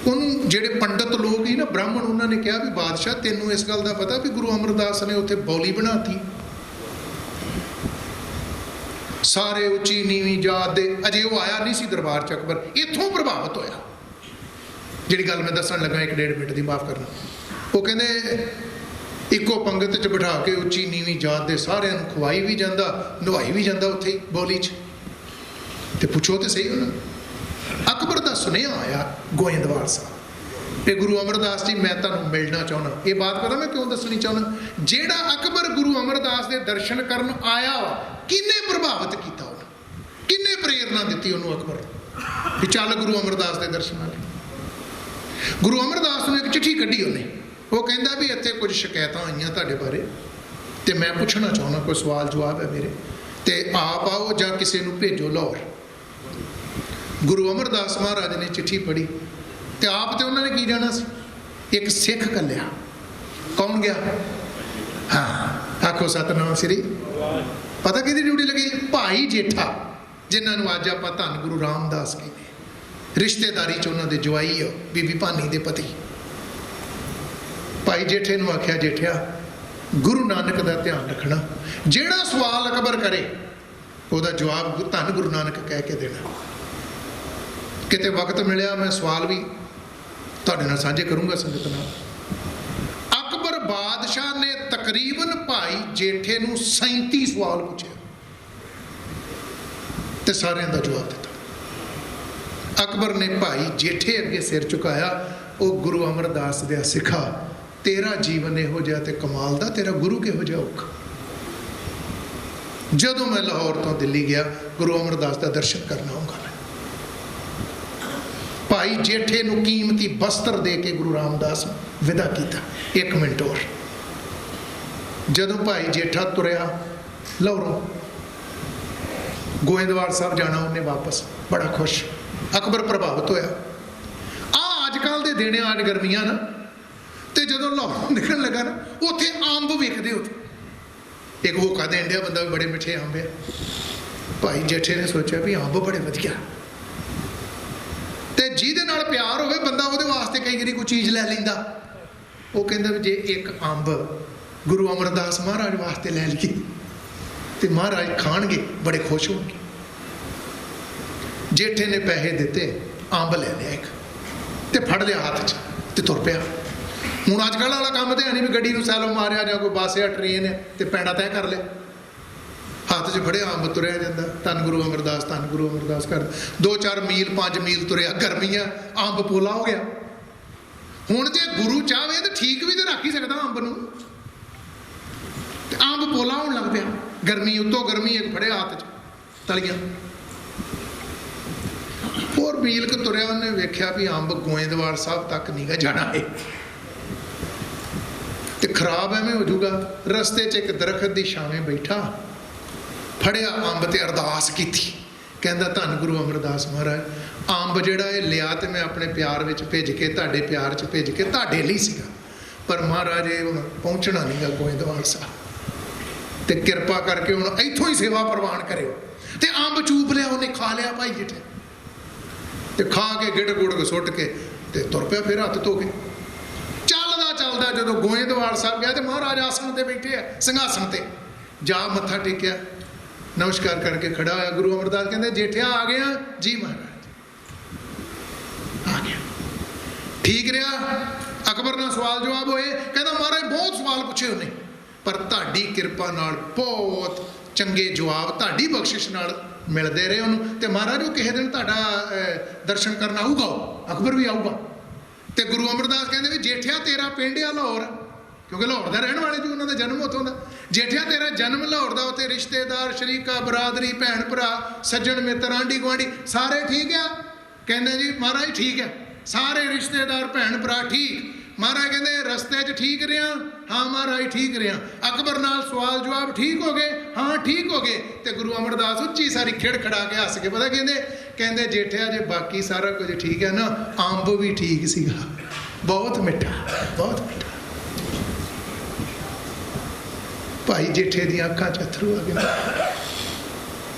ਉਹਨੂੰ ਜਿਹੜੇ ਪੰਡਤ ਲੋਕ ਹੀ ਨਾ, ਬ੍ਰਾਹਮਣ, ਉਹਨਾਂ ਨੇ ਕਿਹਾ ਵੀ ਬਾਦਸ਼ਾਹ ਤੈਨੂੰ ਇਸ ਗੱਲ ਦਾ ਪਤਾ ਵੀ ਗੁਰੂ ਅਮਰਦਾਸ ਨੇ ਉੱਥੇ ਬੌਲੀ ਬਣਾਤੀ, ਸਾਰੇ ਉੱਚੀ ਨੀਵੀਂ ਜਾਤ ਦੇ। ਅਜੇ ਉਹ ਆਇਆ ਨਹੀਂ ਸੀ ਦਰਬਾਰ 'ਚ ਅਕਬਰ, ਇੱਥੋਂ ਪ੍ਰਭਾਵਿਤ ਹੋਇਆ। ਜਿਹੜੀ ਗੱਲ ਮੈਂ ਦੱਸਣ ਲੱਗਾ 1-1.5 ਮਿੰਟ ਦੀ, ਮਾਫ ਕਰਨਾ। ਉਹ ਕਹਿੰਦੇ ਇੱਕੋ ਪੰਗਤ 'ਚ ਬਿਠਾ ਕੇ ਉੱਚੀ ਨੀਵੀਂ ਜਾਤ ਦੇ ਸਾਰਿਆਂ ਨੂੰ ਖਵਾਈ ਵੀ ਜਾਂਦਾ, ਨਵਾਈ ਵੀ ਜਾਂਦਾ ਉੱਥੇ ਹੀ ਬੌਲੀ 'ਚ। ਤੇ ਪੁੱਛੋ ਤੇ ਸਹੀ ਉਹਨਾਂ ਅਕਬਰ ਦਾ ਸੁਨੇਹਾ ਆਇਆ ਗੋਇੰਦਵਾਲ ਸਾਹਿਬ, ਇਹ ਗੁਰੂ ਅਮਰਦਾਸ ਜੀ ਮੈਂ ਤੁਹਾਨੂੰ ਮਿਲਣਾ ਚਾਹੁੰਦਾ। ਇਹ ਬਾਤ ਪਤਾ ਮੈਂ ਕਿਉਂ ਦੱਸਣੀ ਚਾਹੁੰਦਾ, ਜਿਹੜਾ ਅਕਬਰ ਗੁਰੂ ਅਮਰਦਾਸ ਦੇ ਦਰਸ਼ਨ ਕਰਨ ਆਇਆ ਵਾ, ਕਿਹਨੇ ਪ੍ਰਭਾਵਿਤ ਕੀਤਾ ਉਹਨੂੰ, ਕਿਹਨੇ ਪ੍ਰੇਰਨਾ ਦਿੱਤੀ ਉਹਨੂੰ ਅਕਬਰ ਵੀ ਚੱਲ ਗੁਰੂ ਅਮਰਦਾਸ ਦੇ ਦਰਸ਼ਨਾਂ ਲਈ। ਗੁਰੂ ਅਮਰਦਾਸ ਨੂੰ ਇੱਕ ਚਿੱਠੀ ਕੱਢੀ ਉਹਨੇ, ਉਹ ਕਹਿੰਦਾ ਵੀ ਇੱਥੇ ਕੁਝ ਸ਼ਿਕਾਇਤਾਂ ਆਈਆਂ ਤੁਹਾਡੇ ਬਾਰੇ ਤੇ ਮੈਂ ਪੁੱਛਣਾ ਚਾਹੁੰਦਾ, ਕੋਈ ਸਵਾਲ ਜਵਾਬ ਹੈ ਮੇਰੇ, ਤੇ ਆਪ ਆਓ ਜਾਂ ਕਿਸੇ ਨੂੰ ਭੇਜੋ ਲਾਹੌਰ। ਗੁਰੂ ਅਮਰਦਾਸ ਮਹਾਰਾਜ ਨੇ ਚਿੱਠੀ ਪੜ੍ਹੀ ਤੇ ਆਪ ਤੇ ਉਹਨਾਂ ਨੇ ਕੀ ਜਾਣਾ ਸੀ, ਇੱਕ ਸਿੱਖ ਕੱਲਿਆ। ਕੌਣ ਗਿਆ? ਹਾਂ, ਆਖੋ ਸਤਨਾਮ ਸ੍ਰੀ। ਪਤਾ ਕਿਹਦੀ ਡਿਊਟੀ ਲੱਗੀ? ਭਾਈ ਜੇਠਾ, ਜਿਨ੍ਹਾਂ ਨੂੰ ਅੱਜ ਆਪਾਂ ਧੰਨ ਗੁਰੂ ਰਾਮਦਾਸ ਕਹਿੰਦੇ। ਰਿਸ਼ਤੇਦਾਰੀ 'ਚ ਉਹਨਾਂ ਦੇ ਜਵਾਈ ਹੋ, ਬੀਬੀ ਭਾਨੀ ਦੇ ਪਤੀ। ਭਾਈ ਜੇਠੇ ਨੂੰ ਆਖਿਆ, ਜੇਠਿਆ ਗੁਰੂ ਨਾਨਕ ਦਾ ਧਿਆਨ ਰੱਖਣਾ, ਜਿਹੜਾ ਸਵਾਲ ਅਕਬਰ ਕਰੇ ਉਹਦਾ ਜਵਾਬ ਧੰਨ ਗੁਰੂ ਨਾਨਕ ਕਹਿ ਕੇ ਦੇਣਾ। ਕਿਤੇ ਵਕਤ ਮਿਲਿਆ ਮੈਂ ਸਵਾਲ ਵੀ ਤੁਹਾਡੇ ਨਾਲ ਸਾਂਝੇ ਕਰੂੰਗਾ ਸੰਗਤ ਨਾਲ। ਅਕਬਰ ਬਾਦਸ਼ਾਹ ਨੇ ਤਕਰੀਬਨ ਭਾਈ ਜੇਠੇ ਨੂੰ 37 ਸਵਾਲ ਪੁੱਛੇ ਤੇ ਸਾਰਿਆਂ ਦਾ ਜਵਾਬ ਦਿੱਤਾ। ਅਕਬਰ ਨੇ ਭਾਈ ਜੇਠੇ ਅੱਗੇ ਸਿਰ ਝੁਕਾਇਆ, ਉਹ ਗੁਰੂ ਅਮਰਦਾਸ ਦੇ ਸਿੱਖਾ, ਤੇਰਾ ਜੀਵਨ ਇਹੋ ਜਿਹਾ ਤੇ ਕਮਾਲ ਦਾ, ਤੇਰਾ ਗੁਰੂ ਕਿਹੋ ਜਿਹਾ ਔਖਾ। ਜਦੋਂ ਮੈਂ ਲਾਹੌਰ ਤੋਂ ਦਿੱਲੀ ਗਿਆ, ਗੁਰੂ ਅਮਰਦਾਸ ਦਾ ਦਰਸ਼ਨ ਕਰਨ ਆਊਂਗਾ ਮੈਂ। ਭਾਈ ਜੇਠੇ ਨੂੰ ਕੀਮਤੀ ਬਸਤਰ ਦੇ ਕੇ ਗੁਰੂ ਰਾਮਦਾਸ ਵਿਦਾ ਕੀਤਾ। 1 ਮਿੰਟ ਹੋਰ। ਜਦੋਂ ਭਾਈ ਜੇਠਾ ਤੁਰਿਆ ਲਾਹੌਰੋਂ, ਗੋਇੰਦਵਾਲ ਸਾਹਿਬ ਜਾਣਾ ਉਹਨੇ ਵਾਪਸ, ਬੜਾ ਖੁਸ਼। ਅਕਬਰ ਪ੍ਰਭਾਵਿਤ ਹੋਇਆ। ਅੱਜ ਕੱਲ੍ਹ ਦੇ ਦਿਨ ਅੱਜ ਗਰਮੀਆਂ ਨਾ, ਤੇ ਜਦੋਂ ਲਾਹੌਰੋਂ ਨਿਕਲਣ ਲੱਗਾ ਨਾ, ਉੱਥੇ ਅੰਬ ਵੇਖਦੇ, ਉੱਥੇ ਇੱਕ ਹੋਕਾ ਦੇਣ ਡਿਆ ਬੰਦਾ ਵੀ ਬੜੇ ਮਿੱਠੇ ਅੰਬ ਆ। ਭਾਈ ਜੇਠੇ ਨੇ ਸੋਚਿਆ ਵੀ ਅੰਬ ਬੜੇ ਵਧੀਆ, ਤੇ ਜਿਹਦੇ ਨਾਲ ਪਿਆਰ ਹੋਵੇ ਬੰਦਾ ਉਹਦੇ ਵਾਸਤੇ ਕਈ ਵਾਰੀ ਕੋਈ ਚੀਜ਼ ਲੈ ਲੈਂਦਾ। ਉਹ ਕਹਿੰਦਾ ਵੀ ਜੇ ਇੱਕ ਅੰਬ ਗੁਰੂ ਅਮਰਦਾਸ ਮਹਾਰਾਜ ਵਾਸਤੇ ਲੈ ਲਈਏ ਤੇ ਮਹਾਰਾਜ ਖਾਣਗੇ, ਬੜੇ ਖੁਸ਼ ਹੋਣਗੇ। ਜੇਠੇ ਨੇ ਪੈਸੇ ਦਿੱਤੇ, ਅੰਬ ਲੈ ਲਿਆ ਇੱਕ ਤੇ ਫੜ ਲਿਆ ਹੱਥ 'ਚ ਤੇ ਤੁਰ ਪਿਆ। ਹੁਣ ਅੱਜ ਕੱਲ੍ਹ ਵਾਲਾ ਕੰਮ ਤੇ ਹੈ ਨਹੀਂ ਵੀ ਗੱਡੀ ਨੂੰ ਸੈਲੋ ਮਾਰਿਆ ਜਾਂ ਕੋਈ ਬੱਸ ਜਾਂ ਟ੍ਰੇਨ ਹੈ ਤੇ ਪੈਂਡਾ ਤੈਅ ਕਰ ਲਿਆ। ਹੱਥ 'ਚ ਫੜਿਆ ਅੰਬ ਤੁਰਿਆ ਜਾਂਦਾ, ਧੰਨ ਗੁਰੂ ਅਮਰਦਾਸ, ਧੰਨ ਗੁਰੂ ਅਮਰਦਾਸ ਕਰ। 2-4 ਮੀਲ 5 ਮੀਲ ਤੁਰਿਆ, ਗਰਮੀਆਂ, ਅੰਬ ਪੋਲਾ ਹੋ ਗਿਆ। ਹੁਣ ਜੇ ਗੁਰੂ ਚਾਹਵੇ ਤਾਂ ਠੀਕ ਵੀ ਤਾਂ ਰੱਖ ਹੀ ਸਕਦਾ ਅੰਬ ਨੂੰ, ਤੇ ਅੰਬ ਪੋਲਾ ਹੋਣ ਲੱਗ ਪਿਆ। ਗਰਮੀ ਉੱਤੋਂ ਗਰਮੀ, ਇੱਕ ਫੜਿਆ ਹੱਥ 'ਚ ਤਲੀਆਂ। ਹੋਰ ਮੀਲ ਕੁ ਤੁਰਿਆ, ਉਹਨੇ ਵੇਖਿਆ ਵੀ ਅੰਬ ਗੋਇੰਦਵਾਲ ਸਾਹਿਬ ਤੱਕ ਨਹੀਂ ਗਾ ਜਾਣਾ ਹੈ ਤੇ ਖਰਾਬ ਐਵੇਂ ਹੋ ਜਾਊਗਾ। ਰਸਤੇ 'ਚ ਇੱਕ ਦਰਖਤ ਦੀ ਛਾਵੇਂ ਬੈਠਾ, ਫੜਿਆ ਅੰਬ ਤੇ ਅਰਦਾਸ ਕੀਤੀ। ਕਹਿੰਦਾ ਧੰਨ ਗੁਰੂ ਅਮਰਦਾਸ ਮਹਾਰਾਜ, ਅੰਬ ਜਿਹੜਾ ਇਹ ਲਿਆ ਤੇ ਮੈਂ ਆਪਣੇ ਪਿਆਰ ਵਿੱਚ ਭੇਜ ਕੇ, ਤੁਹਾਡੇ ਪਿਆਰ 'ਚ ਭੇਜ ਕੇ ਤੁਹਾਡੇ ਲਈ ਸੀਗਾ, ਪਰ ਮਹਾਰਾਜ ਇਹ ਹੁਣ ਪਹੁੰਚਣਾ ਨਹੀਂ ਗਾ ਗੋਇੰਦਵਾਲ ਸਾਹਿਬ, ਤੇ ਕਿਰਪਾ ਕਰਕੇ ਹੁਣ ਇੱਥੋਂ ਹੀ ਸੇਵਾ ਪ੍ਰਵਾਨ ਕਰਿਓ। ਤੇ ਅੰਬ ਚੂਪ ਲਿਆ, ਉਹਨੇ ਖਾ ਲਿਆ ਭਾਈ ਜੇਠੇ, ਤੇ ਖਾ ਕੇ ਗਿੜ ਗੁੜ ਸੁੱਟ ਕੇ ਤੇ ਤੁਰ ਪਿਆ ਫਿਰ ਹੱਥ ਧੋ ਕੇ। ਚੱਲਦਾ ਚੱਲਦਾ ਜਦੋਂ ਗੋਇੰਦਵਾਲ ਸਾਹਿਬ ਗਿਆ ਤੇ ਮਹਾਰਾਜ ਆਸਣ ਤੇ ਬੈਠੇ ਆ, ਸਿੰਘਾਸਣ ਤੇ। ਜਾ ਮੱਥਾ ਟੇਕਿਆ, ਨਮਸਕਾਰ ਕਰਕੇ ਖੜਾ ਹੋਇਆ। ਗੁਰੂ ਅਮਰਦਾਸ ਕਹਿੰਦੇ, ਜੇਠਿਆ ਆ ਗਿਆ? ਜੀ ਮਹਾਰਾਜ। ठीक रहा। अकबर नाल सवाल जवाब होए, कहता महाराज बहुत सवाल पूछे उन्हें, पर तुहाडी किरपा नाल बहुत चंगे जवाब तुहाडी बख्शिश नाल मिलते रहे उन्होंने। तो महाराज वो किसी दिन तुहाडा दर्शन करना आऊगा, अकबर भी आऊगा। तो गुरु अमरदास कहते भी जेठिया तेरा पिंड आ लाहौर, क्योंकि लाहौर का रहने वाले जो उन्होंने जन्म उतों का। जेठिया तेरा जन्म लाहौर का, उत्ते रिश्तेदार शरीका बरादरी भैन भरा सज्जन मित्र आंढी गुआढ़ी सारे ठीक है? कहते जी महाराज ठीक है, सारे रिश्तेदार भैन भरा ठीक। महाराज कहते रस्ते च ठीक रहा? हाँ महाराज ठीक रहा। अकबर नाल सवाल जवाब ठीक हो गए? हाँ ठीक हो गए। तो गुरु अमरदास उच्ची सारी खिड़ खड़ा के हस के पता कहते जेठिया जे बाकी सारा कुछ ठीक है ना, अंब भी ठीक सीगा, बहुत मिठा, बहुत मिठा। भाई जेठे दी अखां च अथरू आ गए,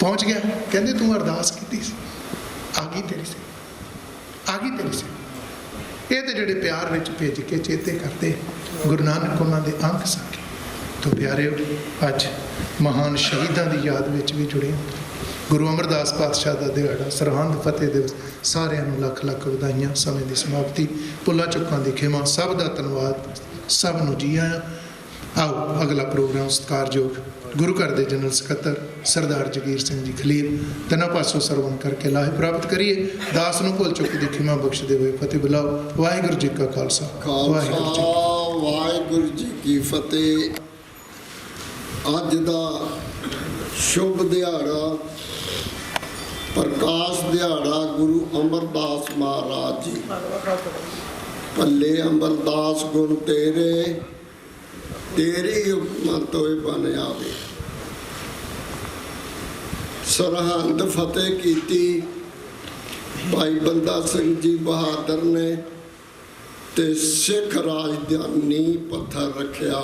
पहुँच गया। कहते तू अरदास की सी, आ गई तेरी से, आ गई तेरी से। ये तो जोड़े प्यार में भेज के चेते करते गुरु नानक उन्होंने अंक सके। तो प्यारे अज महान शहीदों की याद में भी जुड़े। गुरु अमरदास पातशाह का दिहाड़ा, सरहंद फतेह दिवस, सारिਆਂ ਨੂੰ ਲੱਖ ਲੱਖ ਵਧਾਈਆਂ। समय की समाप्ति, भुल्लां चुक्कां दी खिमा, सब का धन्यवाद, सब नूं जी आया। आओ अगला प्रोग्राम सत्कारयोग गुरु घर के जनरल सकत्तर सरदार जगीर सिंह जी खलील तिना पासों सरवण करके लाहे प्राप्त करिए। दास नूं भुल चुक दी खिमा बख्शदे हुए फतेह बुलाओ। वाहिगुरू जी का खालसा, वाहिगुरू जी की फतेह। अज दा शुभ दिहाड़ा, प्रकाश दिहाड़ा गुरु अमरदास महाराज जी। भले अमरदास गुण तेरे, तेरी हुक्म तोए बन आवे। सरहंद फतेह की भाई बंदा सिंह जी बहादुर ने ते सिख राज दा नींह पत्थर रखिया।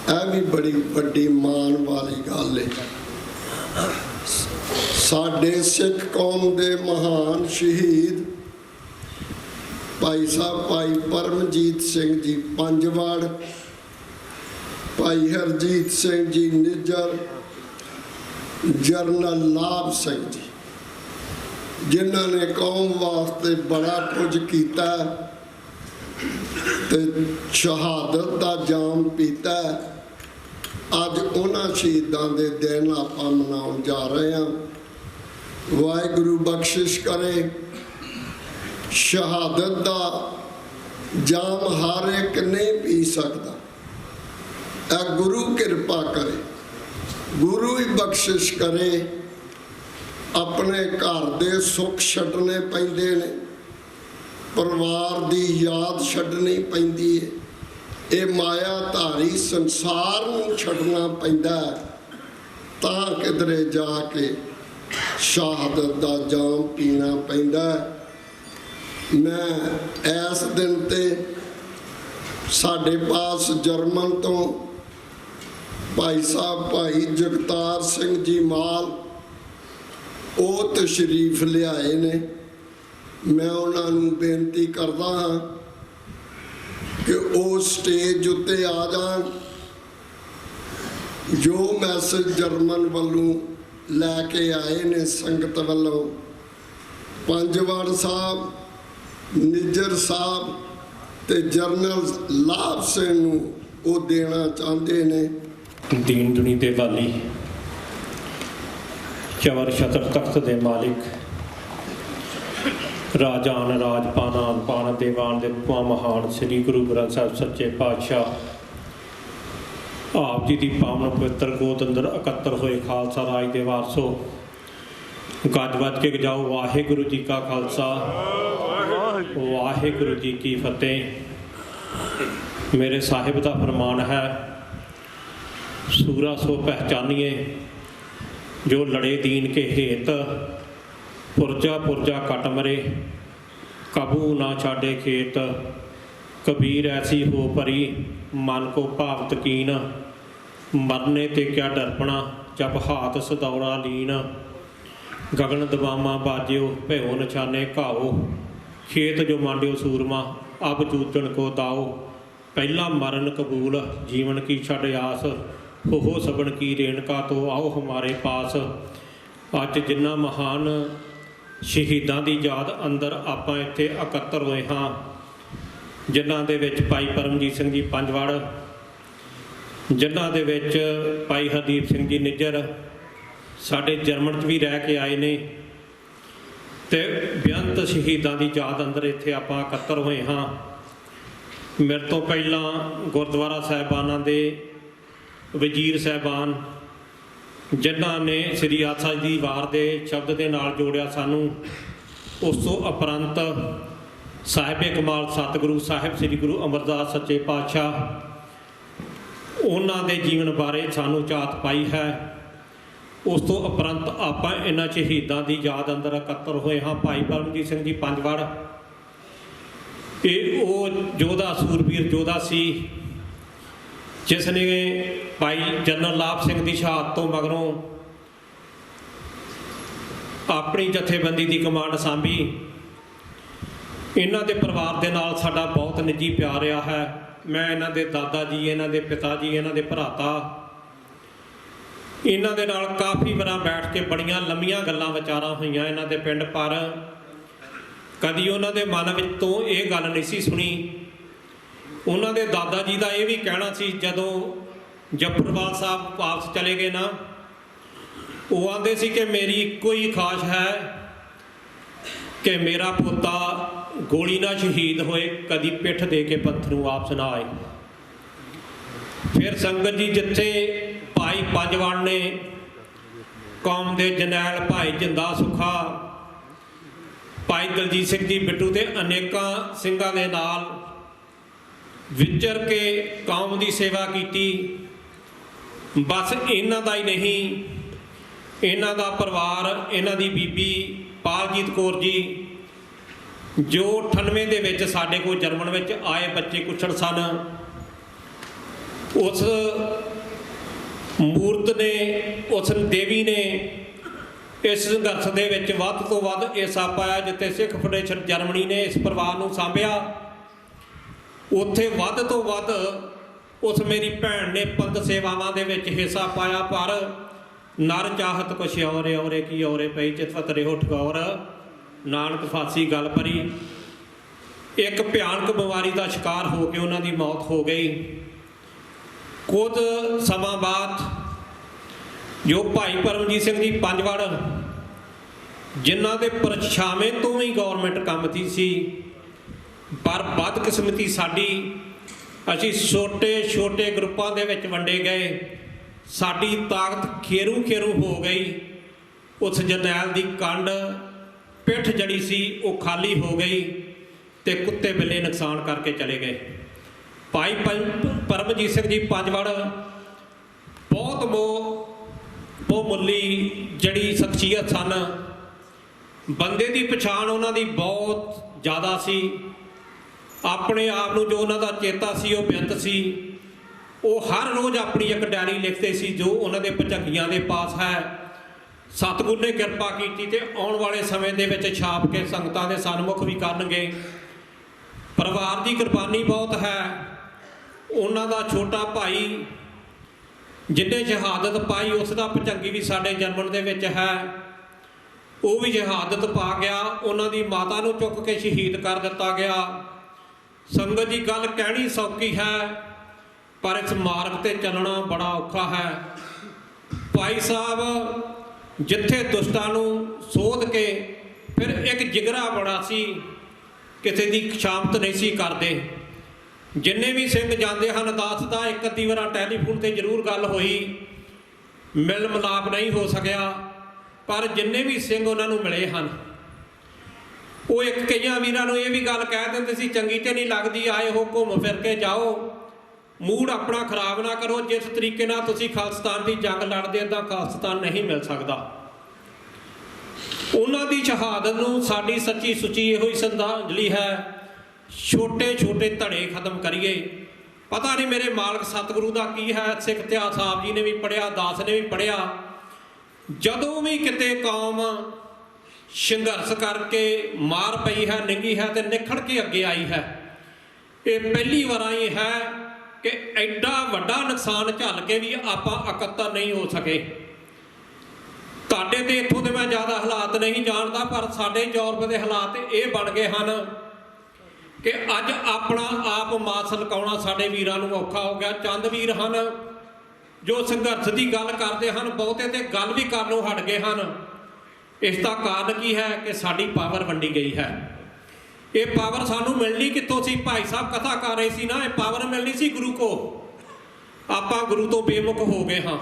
यह भी बड़ी वड्डी मान वाली गल है। साडे सिख कौम दे महान शहीद भाई साहब भाई परमजीत सिंह जी पंजवाड़, भाई हरजीत सिंह जी निज्जर, जरनल लाभ सिंह जी, जिन्होंने कौम वास्ते बड़ा कुछ किया ते शहादत का जाम पीता। अज उन्होंने शहीदों के दिन आप मनाउण जा रहे हैं। वाहिगुरू बख्शिश करे, शहादत का जाम हर एक नहीं पी सकता। गुरु कृपा करे, गुरु ही बख्शिश करे। अपने घर दे सुख छड्डने पैंदे ने, परिवार की याद छड्डनी पैंदी है। ये माया धारी संसार नूं छड्डना पैंदा है, तां किधरे जाके शहादत का जाम पीना पैंदा है। मैं इस दिन ते साडे पास जर्मन तो भाई साहब भाई जगतार सिंह जी माल वो तशरीफ लियाए ने। मैं उन्होंने बेनती करता हाँ कि वो स्टेज उत्ते आ जान। जो मैसेज जर्मन वालों लैके आए ने संगत वालों, पंजवाड़ साहब, निज्जर साहब ते जरनल लाभ सिंह नूं वो देना चाहते ने। दीन दुनी दे वाली, चवर छतर तख्त दे मालिक, राजान राजपान पान देवान दे महान श्री गुरु ग्रंथ साहिब सच्चे पातशाह आप जी की पावन पवित्र गोद अंदर इकट्ठर होए खालसा राज दे वारसो, गज वज के जाओ। वाहिगुरू जी का खालसा, वाहिगुरू जी की फतेह। मेरे साहिब का फरमान है, सूरा सो पहचानिए जो लड़े दीन के हेत, पुरजा पुरजा कट मरे कबू ना छाड़े खेत। कबीर ऐसी हो परी मन को भावत कीन, मरने ते क्या डरपना जब हाथ सदौड़ा लीन। गगन दबामा बाजियो भैओ निशाने घाओ, खेत जो मांडियो सूरमा अब जूतन को दाओ। पहला मरण कबूल जीवन की छड़ आस, हो सबन की रेणका तो आओ हमारे पास। अज जिन्ना महान ਸ਼ਹੀਦਾਂ ਦੀ ਯਾਦ ਅੰਦਰ ਆਪਾਂ ਇੱਥੇ ਇਕੱਤਰ ਹੋਏ ਹਾਂ, ਜਿਨ੍ਹਾਂ ਦੇ ਵਿੱਚ ਭਾਈ ਪਰਮਜੀਤ ਸਿੰਘ ਜੀ ਪੰਜਵੜ, ਜਿਨ੍ਹਾਂ ਦੇ ਵਿੱਚ ਭਾਈ ਹਰਦੀਪ ਸਿੰਘ ਜੀ ਨਿੱਜਰ ਸਾਡੇ ਜਰਮਨ 'ਚ ਵੀ ਰਹਿ ਕੇ ਆਏ ਨੇ, ਤੇ ਬੇਅੰਤ ਸ਼ਹੀਦਾਂ ਦੀ ਯਾਦ ਅੰਦਰ ਇੱਥੇ ਆਪਾਂ ਇਕੱਤਰ ਹੋਏ ਹਾਂ। ਮੇਰੇ ਤੋਂ ਪਹਿਲਾਂ ਗੁਰਦੁਆਰਾ ਸਾਹਿਬਾਨਾਂ ਦੇ ਵਜ਼ੀਰ ਸਾਹਿਬਾਨ, ਜਿਨ੍ਹਾਂ ਨੇ ਸ੍ਰੀ ਆਸਾ ਜੀ ਦੀ ਵਾਰ ਦੇ ਸ਼ਬਦ ਦੇ ਨਾਲ ਜੋੜਿਆ ਸਾਨੂੰ, ਉਸ ਤੋਂ ਉਪਰੰਤ ਸਾਹਿਬੇ ਕਮਾਲ ਸਤਿਗੁਰੂ ਸਾਹਿਬ ਸ੍ਰੀ ਗੁਰੂ ਅਮਰਦਾਸ ਸੱਚੇ ਪਾਤਸ਼ਾਹ, ਉਹਨਾਂ ਦੇ ਜੀਵਨ ਬਾਰੇ ਸਾਨੂੰ ਝਾਤ ਪਾਈ ਹੈ। ਉਸ ਤੋਂ ਉਪਰੰਤ ਆਪਾਂ ਇਹਨਾਂ ਸ਼ਹੀਦਾਂ ਦੀ ਯਾਦ ਅੰਦਰ ਇਕੱਤਰ ਹੋਏ ਹਾਂ। ਭਾਈ ਪਰਮਜੀਤ ਸਿੰਘ ਜੀ ਪੰਜਵੜ, ਇਹ ਉਹ ਯੋਧਾ, ਸੂਰਬੀਰ ਯੋਧਾ ਸੀ ਜਿਸ ਨੇ ਭਾਈ ਜਨਰਲ ਲਾਭ ਸਿੰਘ ਦੀ ਸ਼ਹਾਦਤ ਤੋਂ ਮਗਰੋਂ ਆਪਣੀ ਜਥੇਬੰਦੀ ਦੀ ਕਮਾਂਡ ਸਾਂਭੀ। ਇਹਨਾਂ ਦੇ ਪਰਿਵਾਰ ਦੇ ਨਾਲ ਸਾਡਾ ਬਹੁਤ ਨਿੱਜੀ ਪਿਆਰ ਰਿਹਾ ਹੈ। ਮੈਂ ਇਹਨਾਂ ਦੇ ਦਾਦਾ ਜੀ, ਇਹਨਾਂ ਦੇ ਪਿਤਾ ਜੀ, ਇਹਨਾਂ ਦੇ ਭਰਾਤਾ, ਇਹਨਾਂ ਦੇ ਨਾਲ ਕਾਫੀ ਵਾਰਾਂ ਬੈਠ ਕੇ ਬੜੀਆਂ ਲੰਮੀਆਂ ਗੱਲਾਂ ਵਿਚਾਰਾਂ ਹੋਈਆਂ ਇਹਨਾਂ ਦੇ ਪਿੰਡ, ਪਰ ਕਦੀ ਉਹਨਾਂ ਦੇ ਮਨ ਵਿੱਚ ਤੋਂ ਇਹ ਗੱਲ ਨਹੀਂ ਸੀ ਸੁਣੀ। ਉਹਨਾਂ ਦੇ ਦਾਦਾ ਜੀ ਦਾ ਇਹ ਵੀ ਕਹਿਣਾ ਸੀ, ਜਦੋਂ ਜਫਰਵਾਲ ਸਾਹਿਬ ਵਾਪਸ ਚਲੇ ਗਏ ਨਾ, ਉਹ ਆਂਦੇ ਸੀ ਕਿ ਮੇਰੀ ਇੱਕੋ ਹੀ ਖਾਸ਼ ਹੈ ਕਿ ਮੇਰਾ ਪੋਤਾ ਗੋਲੀ ਨਾਲ ਸ਼ਹੀਦ ਹੋਏ, ਕਦੀ ਪਿੱਠ ਦੇ ਕੇ ਪੰਥ ਨੂੰ ਵਾਪਸ ਨਾ ਆਏ। ਫਿਰ ਸੰਗਤ ਜੀ, ਜਿੱਥੇ ਭਾਈ ਪੰਜਵੜ ਨੇ ਕੌਮ ਦੇ ਜਰਨੈਲ ਭਾਈ ਜਿੰਦਾ ਸੁਖਾ, ਭਾਈ ਦਲਜੀਤ ਸਿੰਘ ਜੀ ਬਿੱਟੂ ਤੇ ਅਨੇਕਾਂ ਸਿੰਘਾਂ ਦੇ ਨਾਲ ਵਿਚਰ ਕੇ ਕੌਮ ਦੀ ਸੇਵਾ ਕੀਤੀ। ਬਸ ਇਹਨਾਂ ਦਾ ਹੀ ਨਹੀਂ, ਇਹਨਾਂ ਦਾ ਪਰਿਵਾਰ, ਇਹਨਾਂ ਦੀ ਬੀਬੀ ਪਾਲਜੀਤ ਕੌਰ ਜੀ, ਜੋ 98 ਦੇ ਵਿੱਚ ਸਾਡੇ ਕੋਲ ਜਰਮਨ ਵਿੱਚ ਆਏ ਬੱਚੇ ਕੁਛੜ ਸਨ, ਉਸ ਮੂਰਤ ਨੇ, ਉਸ ਦੇਵੀ ਨੇ ਇਸ ਸੰਘਰਸ਼ ਦੇ ਵਿੱਚ ਵੱਧ ਤੋਂ ਵੱਧ ਹਿੱਸਾ ਪਾਇਆ। ਜਿੱਥੇ ਸਿੱਖ ਫੈਡਰੇਸ਼ਨ ਜਰਮਨੀ ਨੇ ਇਸ ਪਰਿਵਾਰ ਨੂੰ ਸਾਂਭਿਆ, ਉੱਥੇ ਵੱਧ ਤੋਂ ਵੱਧ ਉਸ ਮੇਰੀ ਭੈਣ ਨੇ ਪੰਥ ਸੇਵਾਵਾਂ ਦੇ ਵਿੱਚ ਹਿੱਸਾ ਪਾਇਆ। ਪਰ ਨਰ ਚਾਹਤ ਕੁਛ ਔਰੇ, ਔਰੇ ਕੀ ਔਰੇ ਪਈ ਚਿਤਵਤ ਰਿਹੋ ਠਗੌਰ, ਨਾਨਕ ਫਾਸੀ ਗੱਲ ਭਰੀ। ਇੱਕ ਭਿਆਨਕ ਬਿਮਾਰੀ ਦਾ ਸ਼ਿਕਾਰ ਹੋ ਕੇ ਉਹਨਾਂ ਦੀ ਮੌਤ ਹੋ ਗਈ। ਕੁਝ ਸਮਾਂ ਬਾਅਦ ਜੋ ਭਾਈ ਪਰਮਜੀਤ ਸਿੰਘ ਜੀ ਪੰਜਵੜ, ਜਿਨ੍ਹਾਂ ਦੇ ਪਰਛਾਵੇਂ ਤੋਂ ਵੀ ਗੌਰਮੈਂਟ ਕੰਮ ਦੀ ਸੀ, ਪਰ ਬਦਕਿਸਮਤੀ ਸਾਡੀ, ਅਸੀਂ ਛੋਟੇ ਛੋਟੇ ਗਰੁੱਪਾਂ ਦੇ ਵਿੱਚ ਵੰਡੇ ਗਏ। ਸਾਡੀ ਤਾਕਤ ਖੇਰੂ ਖੇਰੂ ਹੋ ਗਈ। ਉਸ ਜਰਨੈਲ ਦੀ ਕੰਡ, ਪਿੱਠ ਜੜੀ ਸੀ, ਉਹ ਖਾਲੀ ਹੋ ਗਈ ਤੇ ਕੁੱਤੇ ਬਿੱਲੇ ਨੁਕਸਾਨ ਕਰਕੇ ਚਲੇ ਗਏ। ਭਾਈ ਪਰਮਜੀਤ ਸਿੰਘ ਜੀ ਪੰਜਵੜ ਬਹੁਤ ਬਹੁਮੁੱਲੀ ਜਿਹੜੀ ਸ਼ਖਸੀਅਤ ਸਨ। ਬੰਦੇ ਦੀ ਪਛਾਣ ਉਹਨਾਂ ਦੀ ਬਹੁਤ ਜ਼ਿਆਦਾ ਸੀ। ਆਪਣੇ ਆਪ ਨੂੰ ਜੋ ਉਹਨਾਂ ਦਾ ਚੇਤਾ ਸੀ ਉਹ ਬੇਅੰਤ ਸੀ। ਉਹ ਹਰ ਰੋਜ਼ ਆਪਣੀ ਇੱਕ ਡਾਇਰੀ ਲਿਖਦੇ ਸੀ ਜੋ ਉਹਨਾਂ ਦੇ ਭੁਜੰਗੀਆਂ ਦੇ ਪਾਸ ਹੈ। ਸਤਿਗੁਰ ਨੇ ਕਿਰਪਾ ਕੀਤੀ ਤੇ ਆਉਣ ਵਾਲੇ ਸਮੇਂ ਦੇ ਵਿੱਚ ਛਾਪ ਕੇ ਸੰਗਤਾਂ ਦੇ ਸਨਮੁਖ ਵੀ ਕਰਨਗੇ। ਪਰਿਵਾਰ ਦੀ ਕੁਰਬਾਨੀ ਬਹੁਤ ਹੈ। ਉਹਨਾਂ ਦਾ ਛੋਟਾ ਭਾਈ ਜਿਹਨੇ ਸ਼ਹਾਦਤ ਪਾਈ, ਉਸ ਦਾ ਭੁਜੰਗੀ ਵੀ ਸਾਡੇ ਜਰਮਨ ਦੇ ਵਿੱਚ ਹੈ, ਉਹ ਵੀ ਸ਼ਹਾਦਤ ਪਾ ਗਿਆ। ਉਹਨਾਂ ਦੀ ਮਾਤਾ ਨੂੰ ਚੁੱਕ ਕੇ ਸ਼ਹੀਦ ਕਰ ਦਿੱਤਾ ਗਿਆ। ਸੰਗਤ ਜੀ, ਗੱਲ ਕਹਿਣੀ ਸੌਖੀ ਹੈ, ਪਰ ਇਸ ਮਾਰਗ ਤੇ ਚੱਲਣਾ ਬੜਾ ਔਖਾ ਹੈ। ਭਾਈ ਸਾਹਿਬ ਜਿੱਥੇ ਦੁਸ਼ਟਾਂ ਨੂੰ ਸੋਧ ਕੇ, ਫਿਰ ਇੱਕ ਜਿਗਰਾ ਬੜਾ ਸੀ, ਕਿਸੇ ਦੀ ਸ਼ਾਮਤ ਨਹੀਂ ਸੀ ਕਰਦੇ। ਜਿੰਨੇ ਵੀ ਸਿੰਘ ਜਾਂਦੇ ਹਨ, ਦਾਸ ਦਾ ਇੱਕ ਅੱਧੀ ਵਾਰ ਟੈਲੀਫੋਨ ਤੇ ਜ਼ਰੂਰ ਗੱਲ ਹੋਈ, ਮਿਲ ਮਿਲਾਪ ਨਹੀਂ ਹੋ ਸਕਿਆ, ਪਰ ਜਿੰਨੇ ਵੀ ਸਿੰਘ ਉਹਨਾਂ ਨੂੰ ਮਿਲੇ ਹਨ, ਉਹ ਇੱਕ ਕਈਆਂ ਵੀਰਾਂ ਨੂੰ ਇਹ ਵੀ ਗੱਲ ਕਹਿ ਦਿੰਦੇ ਸੀ, ਚੰਗੀ ਤੇ ਨਹੀਂ ਲੱਗਦੀ, ਆਏ ਹੋ ਘੁੰਮ ਫਿਰ ਕੇ ਜਾਓ, ਮੂਡ ਆਪਣਾ ਖਰਾਬ ਨਾ ਕਰੋ। ਜਿਸ ਤਰੀਕੇ ਨਾਲ ਤੁਸੀਂ ਖਾਲਿਸਤਾਨ ਦੀ ਜੰਗ ਲੜਦੇ ਤਾਂ ਖਾਲਿਸਤਾਨ ਨਹੀਂ ਮਿਲ ਸਕਦਾ। ਉਹਨਾਂ ਦੀ ਸ਼ਹਾਦਤ ਨੂੰ ਸਾਡੀ ਸੱਚੀ ਸੁੱਚੀ ਇਹੋ ਹੀ ਸ਼ਰਧਾਂਜਲੀ ਹੈ। ਛੋਟੇ ਛੋਟੇ ਧੜੇ ਖਤਮ ਕਰੀਏ। ਪਤਾ ਨਹੀਂ ਮੇਰੇ ਮਾਲਕ ਸਤਿਗੁਰੂ ਦਾ ਕੀ ਹੈ। ਸਿੱਖ ਇਤਿਹਾਸ ਆਪ ਜੀ ਨੇ ਵੀ ਪੜ੍ਹਿਆ, ਦਾਸ ਨੇ ਵੀ ਪੜ੍ਹਿਆ। ਜਦੋਂ ਵੀ ਕਿਤੇ ਕੌਮ ਸੰਘਰਸ਼ ਕਰਕੇ ਮਾਰ ਪਈ ਹੈ, ਨਿੰਗੀ ਹੈ ਤੇ ਨਿਖੜ ਕੇ ਅੱਗੇ ਆਈ ਹੈ, ਇਹ ਪਹਿਲੀ ਵਾਰ ਹੀ ਹੈ ਕਿ ਐਡਾ ਵੱਡਾ ਨੁਕਸਾਨ ਝੱਲ ਕੇ ਵੀ ਆਪਾਂ ਇਕੱਤਰ ਨਹੀਂ ਹੋ ਸਕੇ। ਤੁਹਾਡੇ ਤੇ ਇੱਥੋਂ ਦੇ ਮੈਂ ਜ਼ਿਆਦਾ ਹਾਲਾਤ ਨਹੀਂ ਜਾਣਦਾ, ਪਰ ਸਾਡੇ ਯੂਰਪ ਦੇ ਹਾਲਾਤ ਇਹ ਬਣ ਗਏ ਹਨ ਕਿ ਅੱਜ ਆਪਣਾ ਆਪ ਮਾਸ ਲਕਾਉਣਾ ਸਾਡੇ ਵੀਰਾਂ ਨੂੰ ਔਖਾ ਹੋ ਗਿਆ। ਚੰਦ ਵੀਰ ਹਨ ਜੋ ਸੰਘਰਸ਼ ਦੀ ਗੱਲ ਕਰਦੇ ਹਨ, ਬਹੁਤੇ ਤੇ ਗੱਲ ਵੀ ਕਰਨੋਂ ਹਟ ਗਏ ਹਨ। ਇਸ ਦਾ ਕਾਰਨ ਕੀ ਹੈ ਕਿ ਸਾਡੀ ਪਾਵਰ ਵੰਡੀ ਗਈ ਹੈ। ਇਹ ਪਾਵਰ ਸਾਨੂੰ ਮਿਲਣੀ ਕਿੱਥੋਂ ਸੀ? ਭਾਈ ਸਾਹਿਬ ਕਥਾ ਕਰ ਰਹੇ ਸੀ ਨਾ, ਇਹ ਪਾਵਰ ਮਿਲਣੀ ਸੀ ਗੁਰੂ ਕੋ। ਆਪਾਂ ਗੁਰੂ ਤੋਂ ਬੇਮੁਖ ਹੋ ਗਏ ਹਾਂ।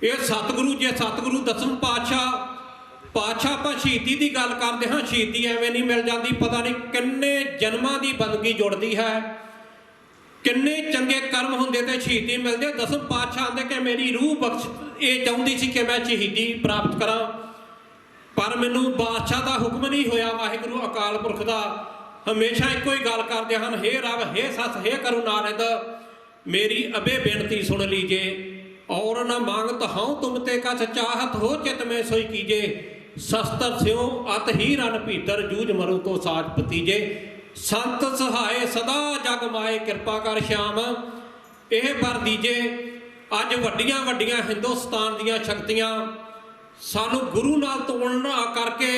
ਇਹ ਸਤਿਗੁਰੂ, ਜੇ ਸਤਿਗੁਰੂ ਦਸਮ ਪਾਤਸ਼ਾਹ ਆਪਾਂ ਸ਼ਹੀਦੀ ਦੀ ਗੱਲ ਕਰਦੇ ਹਾਂ, ਸ਼ਹੀਦੀ ਐਵੇਂ ਨਹੀਂ ਮਿਲ ਜਾਂਦੀ। ਪਤਾ ਨਹੀਂ ਕਿੰਨੇ ਜਨਮਾਂ ਦੀ ਬੰਦਗੀ ਜੁੜਦੀ ਹੈ, ਕਿੰਨੇ ਚੰਗੇ ਕਰਮ ਹੁੰਦੇ ਤੇ ਸ਼ਹੀਦੀ ਮਿਲਦੇ। ਦਸਮ ਪਾਤਸ਼ਾਹ ਆਂਦੇ ਕਿ ਮੇਰੀ ਰੂਹ ਬਖਸ਼, ਇਹ ਚਾਹੁੰਦੀ ਸੀ ਕਿ ਮੈਂ ਸ਼ਹੀਦੀ ਪ੍ਰਾਪਤ ਕਰਾਂ, ਪਰ ਮੈਨੂੰ ਬਾਦਸ਼ਾਹ ਦਾ ਹੁਕਮ ਨਹੀਂ ਹੋਇਆ। ਵਾਹਿਗੁਰੂ ਅਕਾਲ ਪੁਰਖ ਦਾ ਹਮੇਸ਼ਾ ਇੱਕੋ ਹੀ ਗੱਲ ਕਰਦੇ ਹਨ, ਹੇ ਰੱਬ, ਹੇ ਸੱਸ, ਹੇ ਕਰੁਣਾਨਿਧ, ਮੇਰੀ ਅਬੇ ਬੇਨਤੀ ਸੁਣ ਲੀਜੇ। और न मांगत हूँ तुम ते कछ चाहत हो चित में सोई कीजे। शस्त्र स्यों अत ही रन भीतर जूझ मरु तो साज भतीजे। संत सहाय सदा जग माए किरपा कर श्याम ਇਹ ਭਰ ਦੀਜੇ। ਅੱਜ ਵੱਡੀਆਂ ਵੱਡੀਆਂ ਹਿੰਦੁਸਤਾਨ ਦੀਆਂ ਸ਼ਕਤੀਆਂ ਸਾਨੂੰ ਗੁਰੂ ਨਾਲ ਤੋਲਣਾ ਕਰਕੇ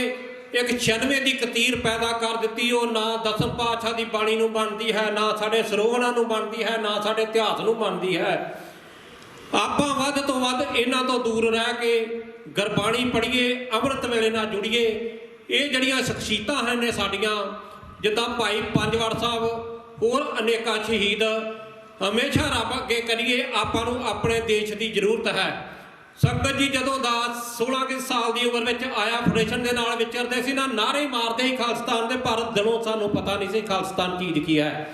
ਇੱਕ 96 ਦੀ ਕਤੀਰ ਪੈਦਾ ਕਰ ਦਿੱਤੀ। ਉਹ ਨਾ ਦਸਮ ਪਾਤਸ਼ਾਹ ਦੀ ਬਾਣੀ ਨੂੰ ਬਣਦੀ ਹੈ, ਨਾ ਸਾਡੇ ਸਰੋਵਰਾਂ ਨੂੰ ਬਣਦੀ ਹੈ, ਨਾ ਸਾਡੇ ਇਤਿਹਾਸ ਨੂੰ ਬਣਦੀ ਹੈ। ਆਪਾਂ ਵੱਧ ਤੋਂ ਵੱਧ ਇਹਨਾਂ ਤੋਂ ਦੂਰ ਰਹਿ ਕੇ ਗੁਰਬਾਣੀ ਪੜ੍ਹੀਏ, ਅੰਮ੍ਰਿਤ ਵੇਲੇ ਨਾਲ ਜੁੜੀਏ। ਇਹ ਜਿਹੜੀਆਂ ਸ਼ਖਸੀਅਤਾਂ ਹਨ ਨੇ ਸਾਡੀਆਂ, ਜਿੱਦਾਂ ਭਾਈ ਪੰਜਵੜ ਸਾਹਿਬ, ਹੋਰ ਅਨੇਕਾਂ ਸ਼ਹੀਦ, ਹਮੇਸ਼ਾ ਰੱਬ ਅੱਗੇ ਕਰੀਏ। ਆਪਾਂ ਨੂੰ ਆਪਣੇ ਦੇਸ਼ ਦੀ ਜ਼ਰੂਰਤ ਹੈ। ਸੰਗਤ ਜੀ ਜਦੋਂ 16 ਸਾਲ ਦੀ ਉਮਰ ਵਿੱਚ ਆਇਆ ਫਾਊਂਡੇਸ਼ਨ ਦੇ ਨਾਲ ਵਿਚਰਦੇ ਸੀ ਨਾ, ਨਾਅਰੇ ਮਾਰਦੇ ਹੀ ਖਾਲਿਸਤਾਨ ਦੇ, ਪਰ ਦਿਲੋਂ ਸਾਨੂੰ ਪਤਾ ਨਹੀਂ ਸੀ ਖਾਲਿਸਤਾਨ ਚੀਜ਼ ਕੀ ਹੈ।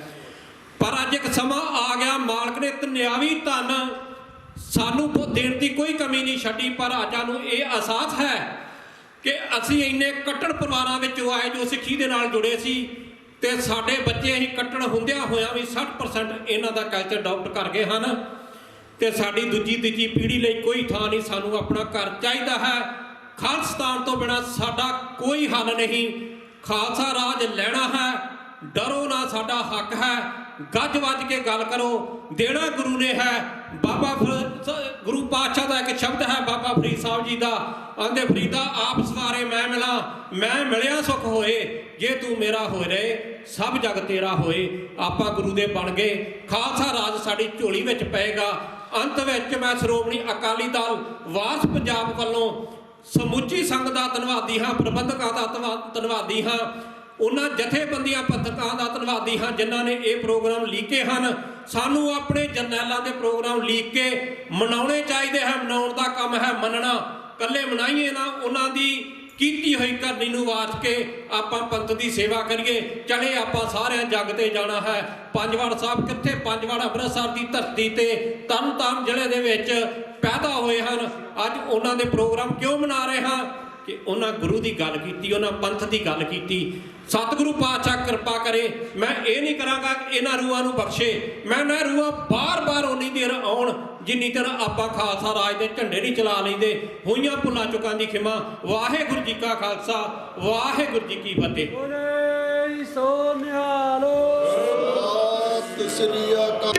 ਪਰ ਅੱਜ ਇੱਕ ਸਮਾਂ ਆ ਗਿਆ, ਮਾਲਕ ਨੇ ਦੁਨਿਆਵੀ ਧਨ ਸਾਨੂੰ ਦੇਣ ਦੀ ਕੋਈ ਕਮੀ ਨਹੀਂ ਛੱਡੀ, ਪਰ ਅੱਜ ਸਾਨੂੰ ਇਹ ਅਹਿਸਾਸ ਹੈ ਕਿ ਅਸੀਂ ਇੰਨੇ ਕੱਟੜ ਪਰਿਵਾਰਾਂ ਵਿੱਚੋਂ ਆਏ ਜੋ ਸਿੱਖੀ ਦੇ ਨਾਲ ਜੁੜੇ ਸੀ, ਤੇ ਸਾਡੇ ਬੱਚੇ ਅਸੀਂ ਕੱਟੜ ਹੁੰਦਿਆਂ ਹੋਇਆਂ ਵੀ 60% ਇਹਨਾਂ ਦਾ ਕਲਚਰ ਅਡਾਪਟ ਕਰ ਗਏ ਹਨ। ਤੇ ਸਾਡੀ ਦੂਜੀ ਪੀੜ੍ਹੀ ਲਈ ਕੋਈ ਥਾਂ ਨਹੀਂ। ਸਾਨੂੰ ਆਪਣਾ ਘਰ ਚਾਹੀਦਾ ਹੈ। ਖਾਲਿਸਤਾਨ ਤੋਂ ਬਿਨਾਂ ਸਾਡਾ ਕੋਈ ਹੱਲ ਨਹੀਂ। ਖਾਲਸਾ ਰਾਜ ਲੈਣਾ ਹੈ, ਡਰੋ ਨਾ, ਸਾਡਾ ਹੱਕ ਹੈ। ਗੱਜ ਵੱਜ ਕੇ ਗੱਲ ਕਰੋ, ਦੇਣਾ ਗੁਰੂ ਨੇ ਹੈ। ਗੁਰੂ ਪਾਤਸ਼ਾਹ ਦਾ ਇੱਕ ਸ਼ਬਦ ਹੈ ਬਾਬਾ ਫਰੀਦ ਸਾਹਿਬ ਜੀ ਦਾ, ਆਂਦੇ ਫਰੀਦਾ ਆਪ ਸਵਾਰੇ ਮੈਂ ਮਿਲਾਂ, ਮੈਂ ਮਿਲਿਆ ਸੁਖ ਹੋਏ, ਜੇ ਤੂੰ ਮੇਰਾ ਹੋਏ ਰਹੇ ਸਭ ਜਗ ਤੇਰਾ ਹੋਏ। ਆਪਾਂ ਗੁਰੂ ਦੇ ਬਣ ਗਏ, ਖਾਲਸਾ ਰਾਜ ਸਾਡੀ ਝੋਲੀ ਵਿੱਚ ਪਏਗਾ। ਅੰਤ ਵਿੱਚ ਮੈਂ ਸ਼੍ਰੋਮਣੀ ਅਕਾਲੀ ਦਲ ਵਾਰਸ ਪੰਜਾਬ ਵੱਲੋਂ ਸਮੁੱਚੀ ਸੰਗਤ ਦਾ ਧੰਨਵਾਦੀ ਹਾਂ, ਪ੍ਰਬੰਧਕਾਂ ਦਾ ਧੰਨਵਾਦੀ ਹਾਂ, ਉਹਨਾਂ ਜਥੇਬੰਦੀਆਂ ਪੰਥਕਾਂ ਦਾ ਧੰਨਵਾਦੀ ਹਾਂ ਜਿਨ੍ਹਾਂ ਨੇ ਇਹ ਪ੍ਰੋਗਰਾਮ ਲੀਕੇ ਹਨ। ਸਾਨੂੰ ਆਪਣੇ ਜਰਨੈਲਾਂ ਦੇ ਪ੍ਰੋਗਰਾਮ ਲੀਕ ਕੇ ਮਨਾਉਣੇ ਚਾਹੀਦੇ ਹੈ। ਮਨਾਉਣ ਦਾ ਕੰਮ ਹੈ ਮੰਨਣਾ, ਇਕੱਲੇ ਮਨਾਈਏ ਨਾ। ਉਹਨਾਂ ਦੀ ਕੀਤੀ ਹੋਈ ਕਰਨੀ ਨੂੰ ਵਾਚ ਕੇ ਆਪਾਂ ਪੰਥ ਦੀ ਸੇਵਾ ਕਰੀਏ। ਚਲੇ ਆਪਾਂ ਸਾਰਿਆਂ ਜੱਗ ਤੇ ਜਾਣਾ ਹੈ। ਪੰਜਵੜ ਸਾਹਿਬ ਕਿੱਥੇ? ਪੰਜਵੜ ਅੰਮ੍ਰਿਤਸਰ ਦੀ ਧਰਤੀ ਤੇ ਤਰਨਤਾਰਨ ਜ਼ਿਲ੍ਹੇ ਦੇ ਵਿੱਚ ਪੈਦਾ ਹੋਏ ਹਨ। ਅੱਜ ਉਹਨਾਂ ਦੇ ਪ੍ਰੋਗਰਾਮ ਕਿਉਂ ਮਨਾ ਰਹੇ ਹਾਂ ਕਿ ਉਹਨਾਂ ਗੁਰੂ ਦੀ ਗੱਲ ਕੀਤੀ, ਉਹਨਾਂ ਪੰਥ ਦੀ ਗੱਲ ਕੀਤੀ। ਸਤਿਗੁਰੂ ਪਾਤਸ਼ਾਹ ਕਿਰਪਾ ਕਰੇ। ਮੈਂ ਇਹ ਨਹੀਂ ਕਰਾਂਗਾ ਕਿ ਇਹਨਾਂ ਰੂਹਾਂ ਨੂੰ ਬਖਸ਼ੇ, ਮੈਂ ਨਾ ਰੂਹਾਂ ਬਾਰ-ਬਾਰ ਉਨੀ ਦੇਰ ਆਉਣ ਜਿੰਨੀ ਦੇਰ ਆਪਾਂ ਖਾਲਸਾ ਰਾਜ ਦੇ ਝੰਡੇ ਨਹੀਂ ਚਲਾ ਲੈਂਦੇ। ਹੋਈਆਂ ਭੁੱਲਾਂ ਚੁੱਕਾਂ ਦੀ ਖਿਮਾ। ਵਾਹਿਗੁਰੂ ਜੀ ਕਾ ਖਾਲਸਾ, ਵਾਹਿਗੁਰੂ ਜੀ ਕੀ ਫਤਿਹ। ਸੋ ਨਿਹਾਲੋ ਸਤਿ ਸ੍ਰੀ ਅਕਾਲ।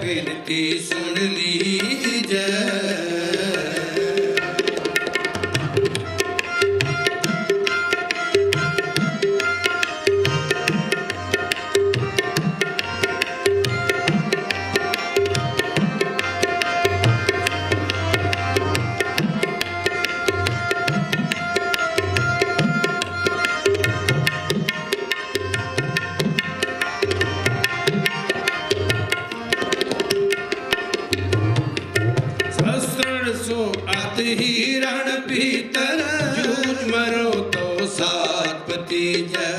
ਬਿਨਤੀ ਸੁਣ ਲੀਜੈ। ਤੀਜੈ।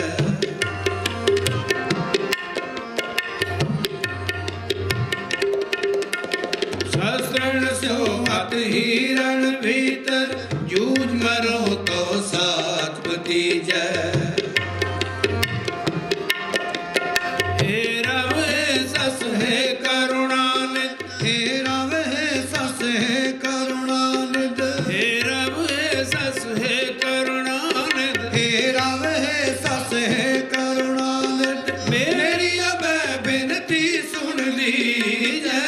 ਸ਼ਸਤਰਨ ਸਿਓ ਹੱਥ ਹੀਰਨ ਭੀਤਰ, ਜੂਝ ਮਰੋ ਤੋ ਸਾਥ ਭਤੀਜੈ। हे रव हे सस हे करुणानिध, हे रव हे सस हे करुणानिध, हे रव हे सस हे करुणानिध, हे रव हे सस हे करुणानिध। मेरी अब बिनती सुन लीजै,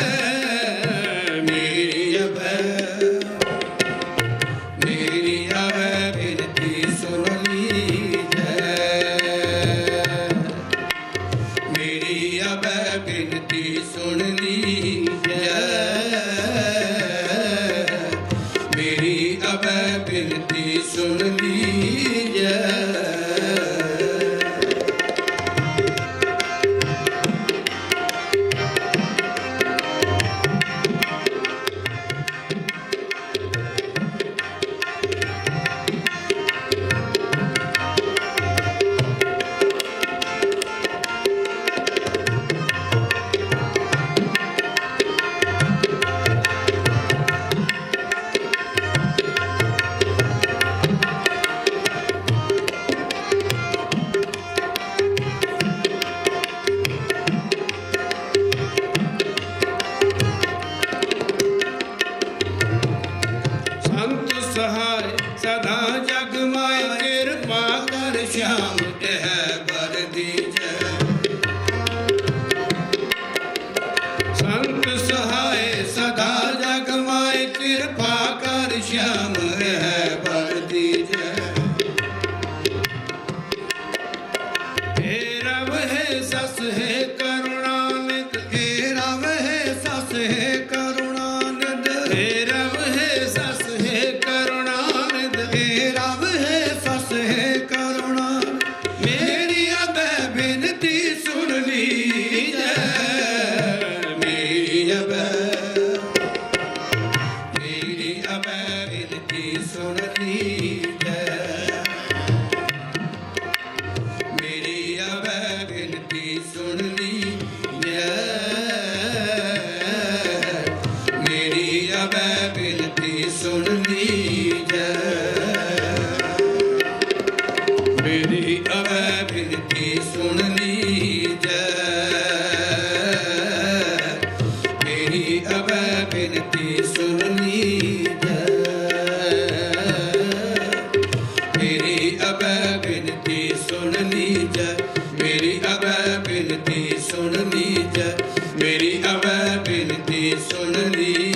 मेरी अब बिनती सुन लीजै, मेरी अब बिनती सुन लीजै, मेरी अब बिनती सुन लीजै। संत सहाय सदा जग माय, कृपा कर श्याम कह बर दीजै। संत सहाय सदा जग माय, कृपा कर श्याम कह बर दीजै। हे रव हे सस हे करुणानिध, हे रव हे सस हे करुणानिध, हे रव हे सस हे करुणानिध, हे रव हे सस हे करुणानिध। मेरी अब बिनती सुन लीजै, मेरी अब बिनती सुन लीजै, मेरी अब बिनती सुन लीजै, मेरी अब बिनती सुन लीजै, मेरी अब बिनती सुन लीजै, मेरी अब बिनती सुन लीजै, मेरी अब बिनती सुन लीजै, मेरी अब बिनती सुन लीजै, मेरी अब बिनती सुन लीजै।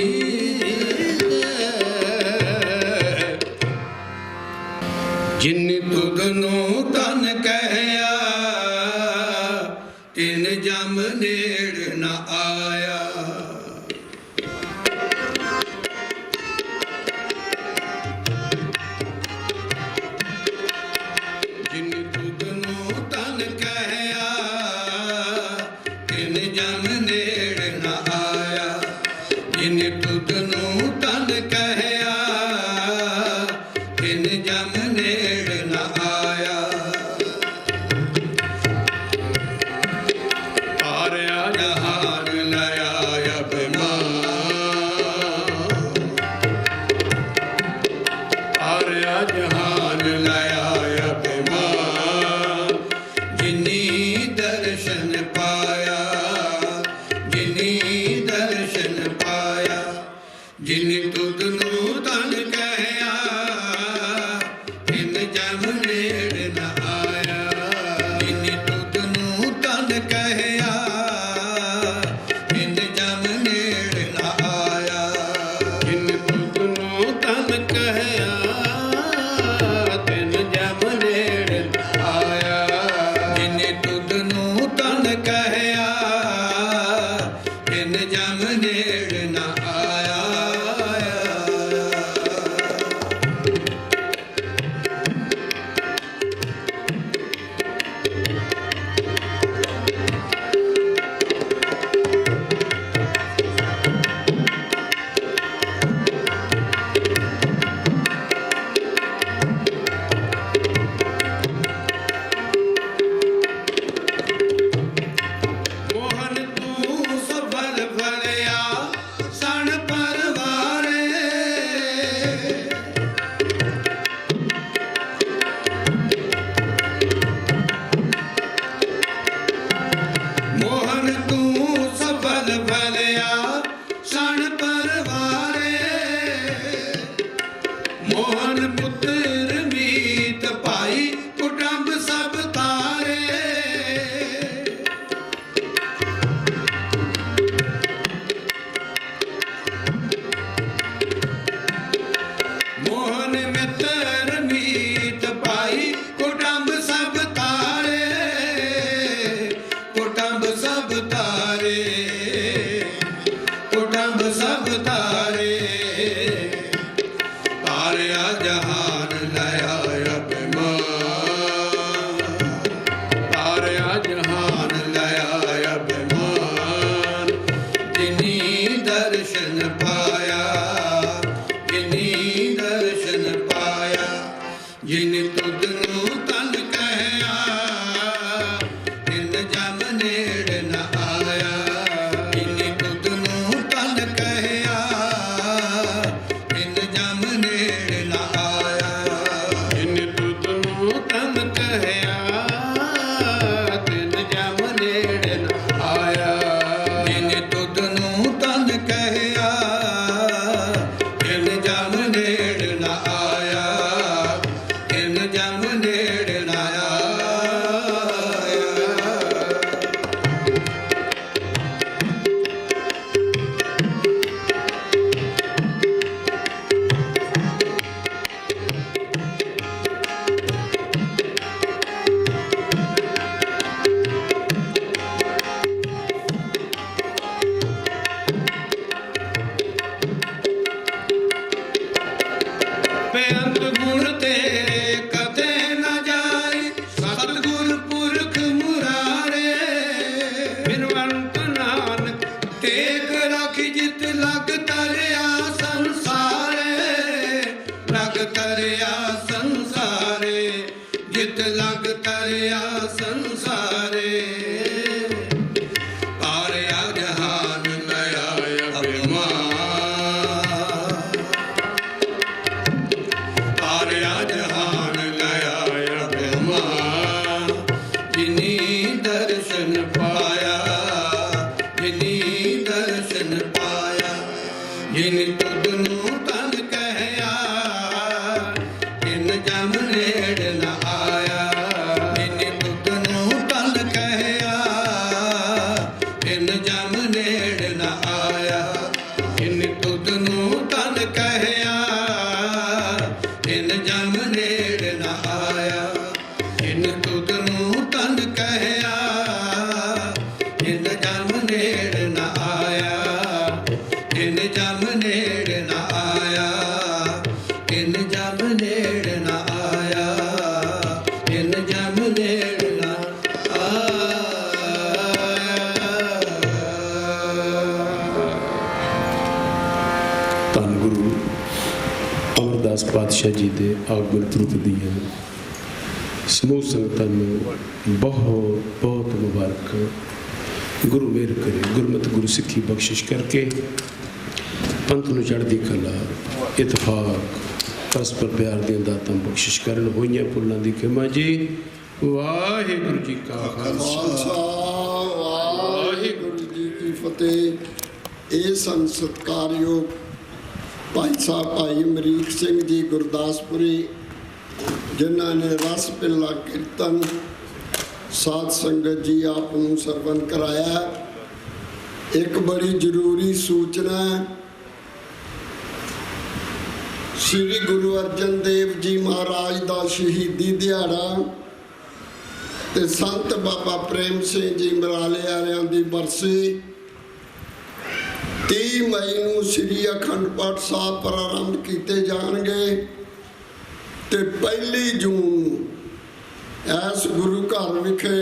जिन तुगनो तन कहया, तिन जम नेड़ न आया। जिन तुगनो तन कहया, तिन जम नेड़ न आया। जिन तुगनो तन कहया, तिन जम नेड़ न आया। हारया जहान लया अभिमान, हारया जहान लया अभिमान। जिनी दर्शन पाया, जिनी दर्शन पाया। जिन तुगनो तन कहया, तिन जम नेड़ न आया। जिन तुगनो तन कहया, तिन जम नेड़ न आया। जिन तुगनो तन कहया, तिन जम नेड़ न आया। जिन तुगनो तन कहया, तिन जम नेड़ न आया। ਸੰਸਾਰੇ ਪਾਰਿਆ ਜਹਾਨ ਲਿਆ ਅਭਿਮਾਨ ਪਾਰਿਆ ਜਹਾਨ ਲਿਆ ਅਭਿਮਾਨ ਜਿਨੀ ਦਰਸ਼ਨ ਪਾਇਆ ਜਿਨੀ ਦਰਸ਼ਨ ਪਾਇਆ ਜਿਨ ਤੁਧ ਨੂੰ ਤਨ ਕਹਿਆ ਇਨ ਜਮ ਨੇੜ ਨ ਆਇਆ ਜਿਨ ਤੁਧ ਨੂੰ ਤਨ ਕਹਿਆ ਇਨ ਜਮ ਨੇੜ ਨ ਆਇਆ ਇਨ ਤੁਧ ਨੂੰ ਤਨ ਕਹਿਆ ਇਨ ਜਮ ਨੇੜ ਨ ਆਇਆ ਇਨ ਤੁਧ ਨੂੰ ਤਨ ਕਹਿਆ ਇਨ ਜਮ ਨੇੜ ਨ ਆਇਆ ਇਨ ਜਮ ਨੇੜ ਨ ਆਇਆ ਇਨ ਜਮ ਨੇੜ ਨ ਆਇਆ ਇਨ ਜਮ ਨੇੜ ਨ ਆਇਆ। ਧੰਨ ਗੁਰੂ ਅਮਰਦਾਸ ਪਾਤਸ਼ਾਹ ਜੀ ਦੇ ਆਗਮਨ ਪੁਰਬ ਦੀਆਂ ਸਮੂਹ ਸੰਗਤਾਂ ਨੂੰ ਬਹੁਤ ਬਹੁਤ ਮੁਬਾਰਕ। ਗੁਰੂ ਮਿਹਰ ਕਰੇ, ਗੁਰਮਤਿ ਗੁਰੂ ਸਿੱਖੀ ਬਖਸ਼ਿਸ਼ ਕਰਕੇ ਪੰਥ ਨੂੰ ਚੜ੍ਹਦੀ ਕਲਾ, ਇਤਫਾਕ, ਪਰਸਪਰ ਪਿਆਰ ਦੀਆਂ ਦਾਤਾਂ ਬਖਸ਼ਿਸ਼ ਕਰਨ। ਹੋਈਆਂ ਭੁੱਲਾਂ ਦੀ ਖਿਮਾ ਜੀ। ਵਾਹਿਗੁਰੂ ਜੀ ਕਾ ਖਾਲਸਾ, ਵਾਹਿਗੁਰੂ ਜੀ ਕੀ ਫਤਿਹ। ਇਹ ਸੰਤ ਸਤਿਕਾਰਯੋਗ ਭਾਈ ਸਾਹਿਬ ਭਾਈ ਅਮਰੀਕ ਸਿੰਘ ਜੀ ਗੁਰਦਾਸਪੁਰੀ, ਜਿਨ੍ਹਾਂ ਨੇ ਰਸ ਪਿੱਲਾ ਕੀਰਤਨ ਸਾਧ ਸੰਗਤ ਜੀ ਆਪ ਨੂੰ ਸਰਵਨ ਕਰਾਇਆ। ਇੱਕ ਬੜੀ ਜ਼ਰੂਰੀ ਸੂਚਨਾ ਹੈ। ਸ੍ਰੀ ਗੁਰੂ ਅਰਜਨ ਦੇਵ ਜੀ ਮਹਾਰਾਜ ਦਾ ਸ਼ਹੀਦੀ ਦਿਹਾੜਾ ਤੇ ਸੰਤ ਬਾਬਾ ਪ੍ਰੇਮ ਸਿੰਘ ਜੀ ਮਰਾਲੇ ਵਾਲਿਆਂ ਦੀ ਬਰਸੀ 30 ਮਈ ਨੂੰ ਸ੍ਰੀ ਅਖੰਡ ਪਾਠ ਸਾਹਿਬ ਪ੍ਰਾਰੰਭ ਕੀਤੇ ਜਾਣਗੇ ਤੇ 1 ਜੂਨ ਨੂੰ ਇਸ ਗੁਰੂ ਘਰ ਵਿਖੇ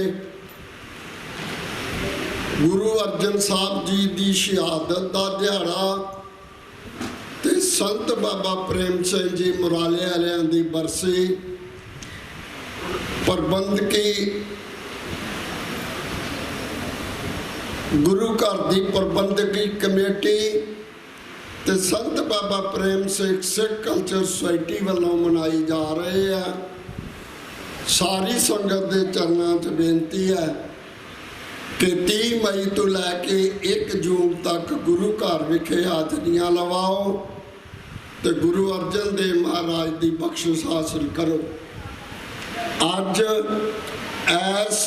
ਗੁਰੂ ਅਰਜਨ ਸਾਹਿਬ ਜੀ ਦੀ ਸ਼ਹਾਦਤ ਦਾ ਦਿਹਾੜਾ ਤੇ ਸੰਤ ਬਾਬਾ ਪ੍ਰੇਮ ਸਿੰਘ ਜੀ ਮੁਰਾਲੇ ਵਾਲਿਆਂ ਦੀ ਬਰਸੀ ਪ੍ਰਬੰਧਕੀ ਗੁਰੂ ਘਰ ਦੀ ਪ੍ਰਬੰਧਕੀ ਕਮੇਟੀ ਤੇ ਸੰਤ ਬਾਬਾ ਪ੍ਰੇਮ ਸਿੰਘ ਸਿੱਖ ਕਲਚਰ ਸੁਸਾਇਟੀ ਵੱਲੋਂ ਮਨਾਈ ਜਾ ਰਹੇ ਆ। ਸਾਰੀ ਸੰਗਤ ਦੇ ਚਰਨਾਂ 'ਚ ਬੇਨਤੀ ਹੈ ਕਿ 30 ਮਈ ਤੋਂ ਲੈ ਕੇ 1 ਜੂਨ ਤੱਕ ਗੁਰੂ ਘਰ ਵਿਖੇ ਹਾਜ਼ਰੀਆਂ ਲਵਾਓ ਤੇ ਗੁਰੂ ਅਰਜਨ ਦੇਵ ਮਹਾਰਾਜ ਦੀ ਬਖਸ਼ਿਸ਼ ਹਾਸਲ ਕਰੋ। ਅੱਜ ਇਸ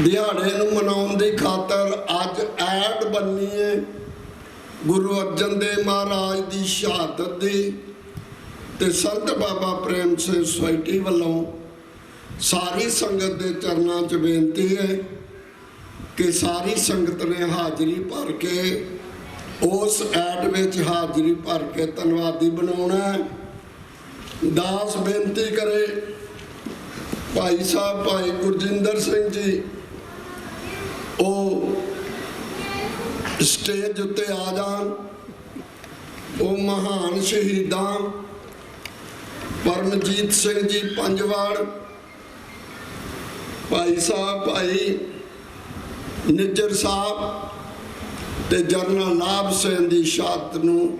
ਦਿਹਾੜੇ ਨੂੰ ਮਨਾਉਣ ਦੀ ਖਾਤਰ ਅੱਜ ਐਡ ਬਣਨੀ ਹੈ ਗੁਰੂ ਅਰਜਨ ਦੇਵ ਮਹਾਰਾਜ ਦੀ ਸ਼ਹਾਦਤ ਦੀ ਤੇ ਸੰਤ ਬਾਬਾ ਪ੍ਰੇਮ ਸਿੰਘ ਸੁਸਾਇਟੀ ਵੱਲੋਂ ਸਾਰੀ ਸੰਗਤ ਦੇ ਚਰਨਾਂ 'ਚ ਬੇਨਤੀ ਹੈ ਕਿ ਸਾਰੀ ਸੰਗਤ ਨੇ ਹਾਜ਼ਰੀ ਭਰ ਕੇ ਉਸ ਐਡ ਵਿੱਚ ਹਾਜ਼ਰੀ ਭਰ ਕੇ ਧੰਨਵਾਦੀ ਬਣਾਉਣਾ ਹੈ। ਦਾਸ ਬੇਨਤੀ ਕਰੇ ਭਾਈ ਸਾਹਿਬ ਭਾਈ ਗੁਰਜਿੰਦਰ ਸਿੰਘ ਜੀ ਉਹ ਸਟੇਜ ਉੱਤੇ ਆ ਜਾਣ। ਉਹ ਮਹਾਨ ਸ਼ਹੀਦਾਂ ਪਰਮਜੀਤ ਸਿੰਘ ਜੀ ਪੰਜਵਾੜ, ਭਾਈ ਸਾਹਿਬ ਭਾਈ ਨਿੱਜਰ ਸਾਹਿਬ ਤੇ ਜਰਨਲ ਲਾਭ ਸਿੰਘ ਦੀ ਸ਼ਹਾਦਤ ਨੂੰ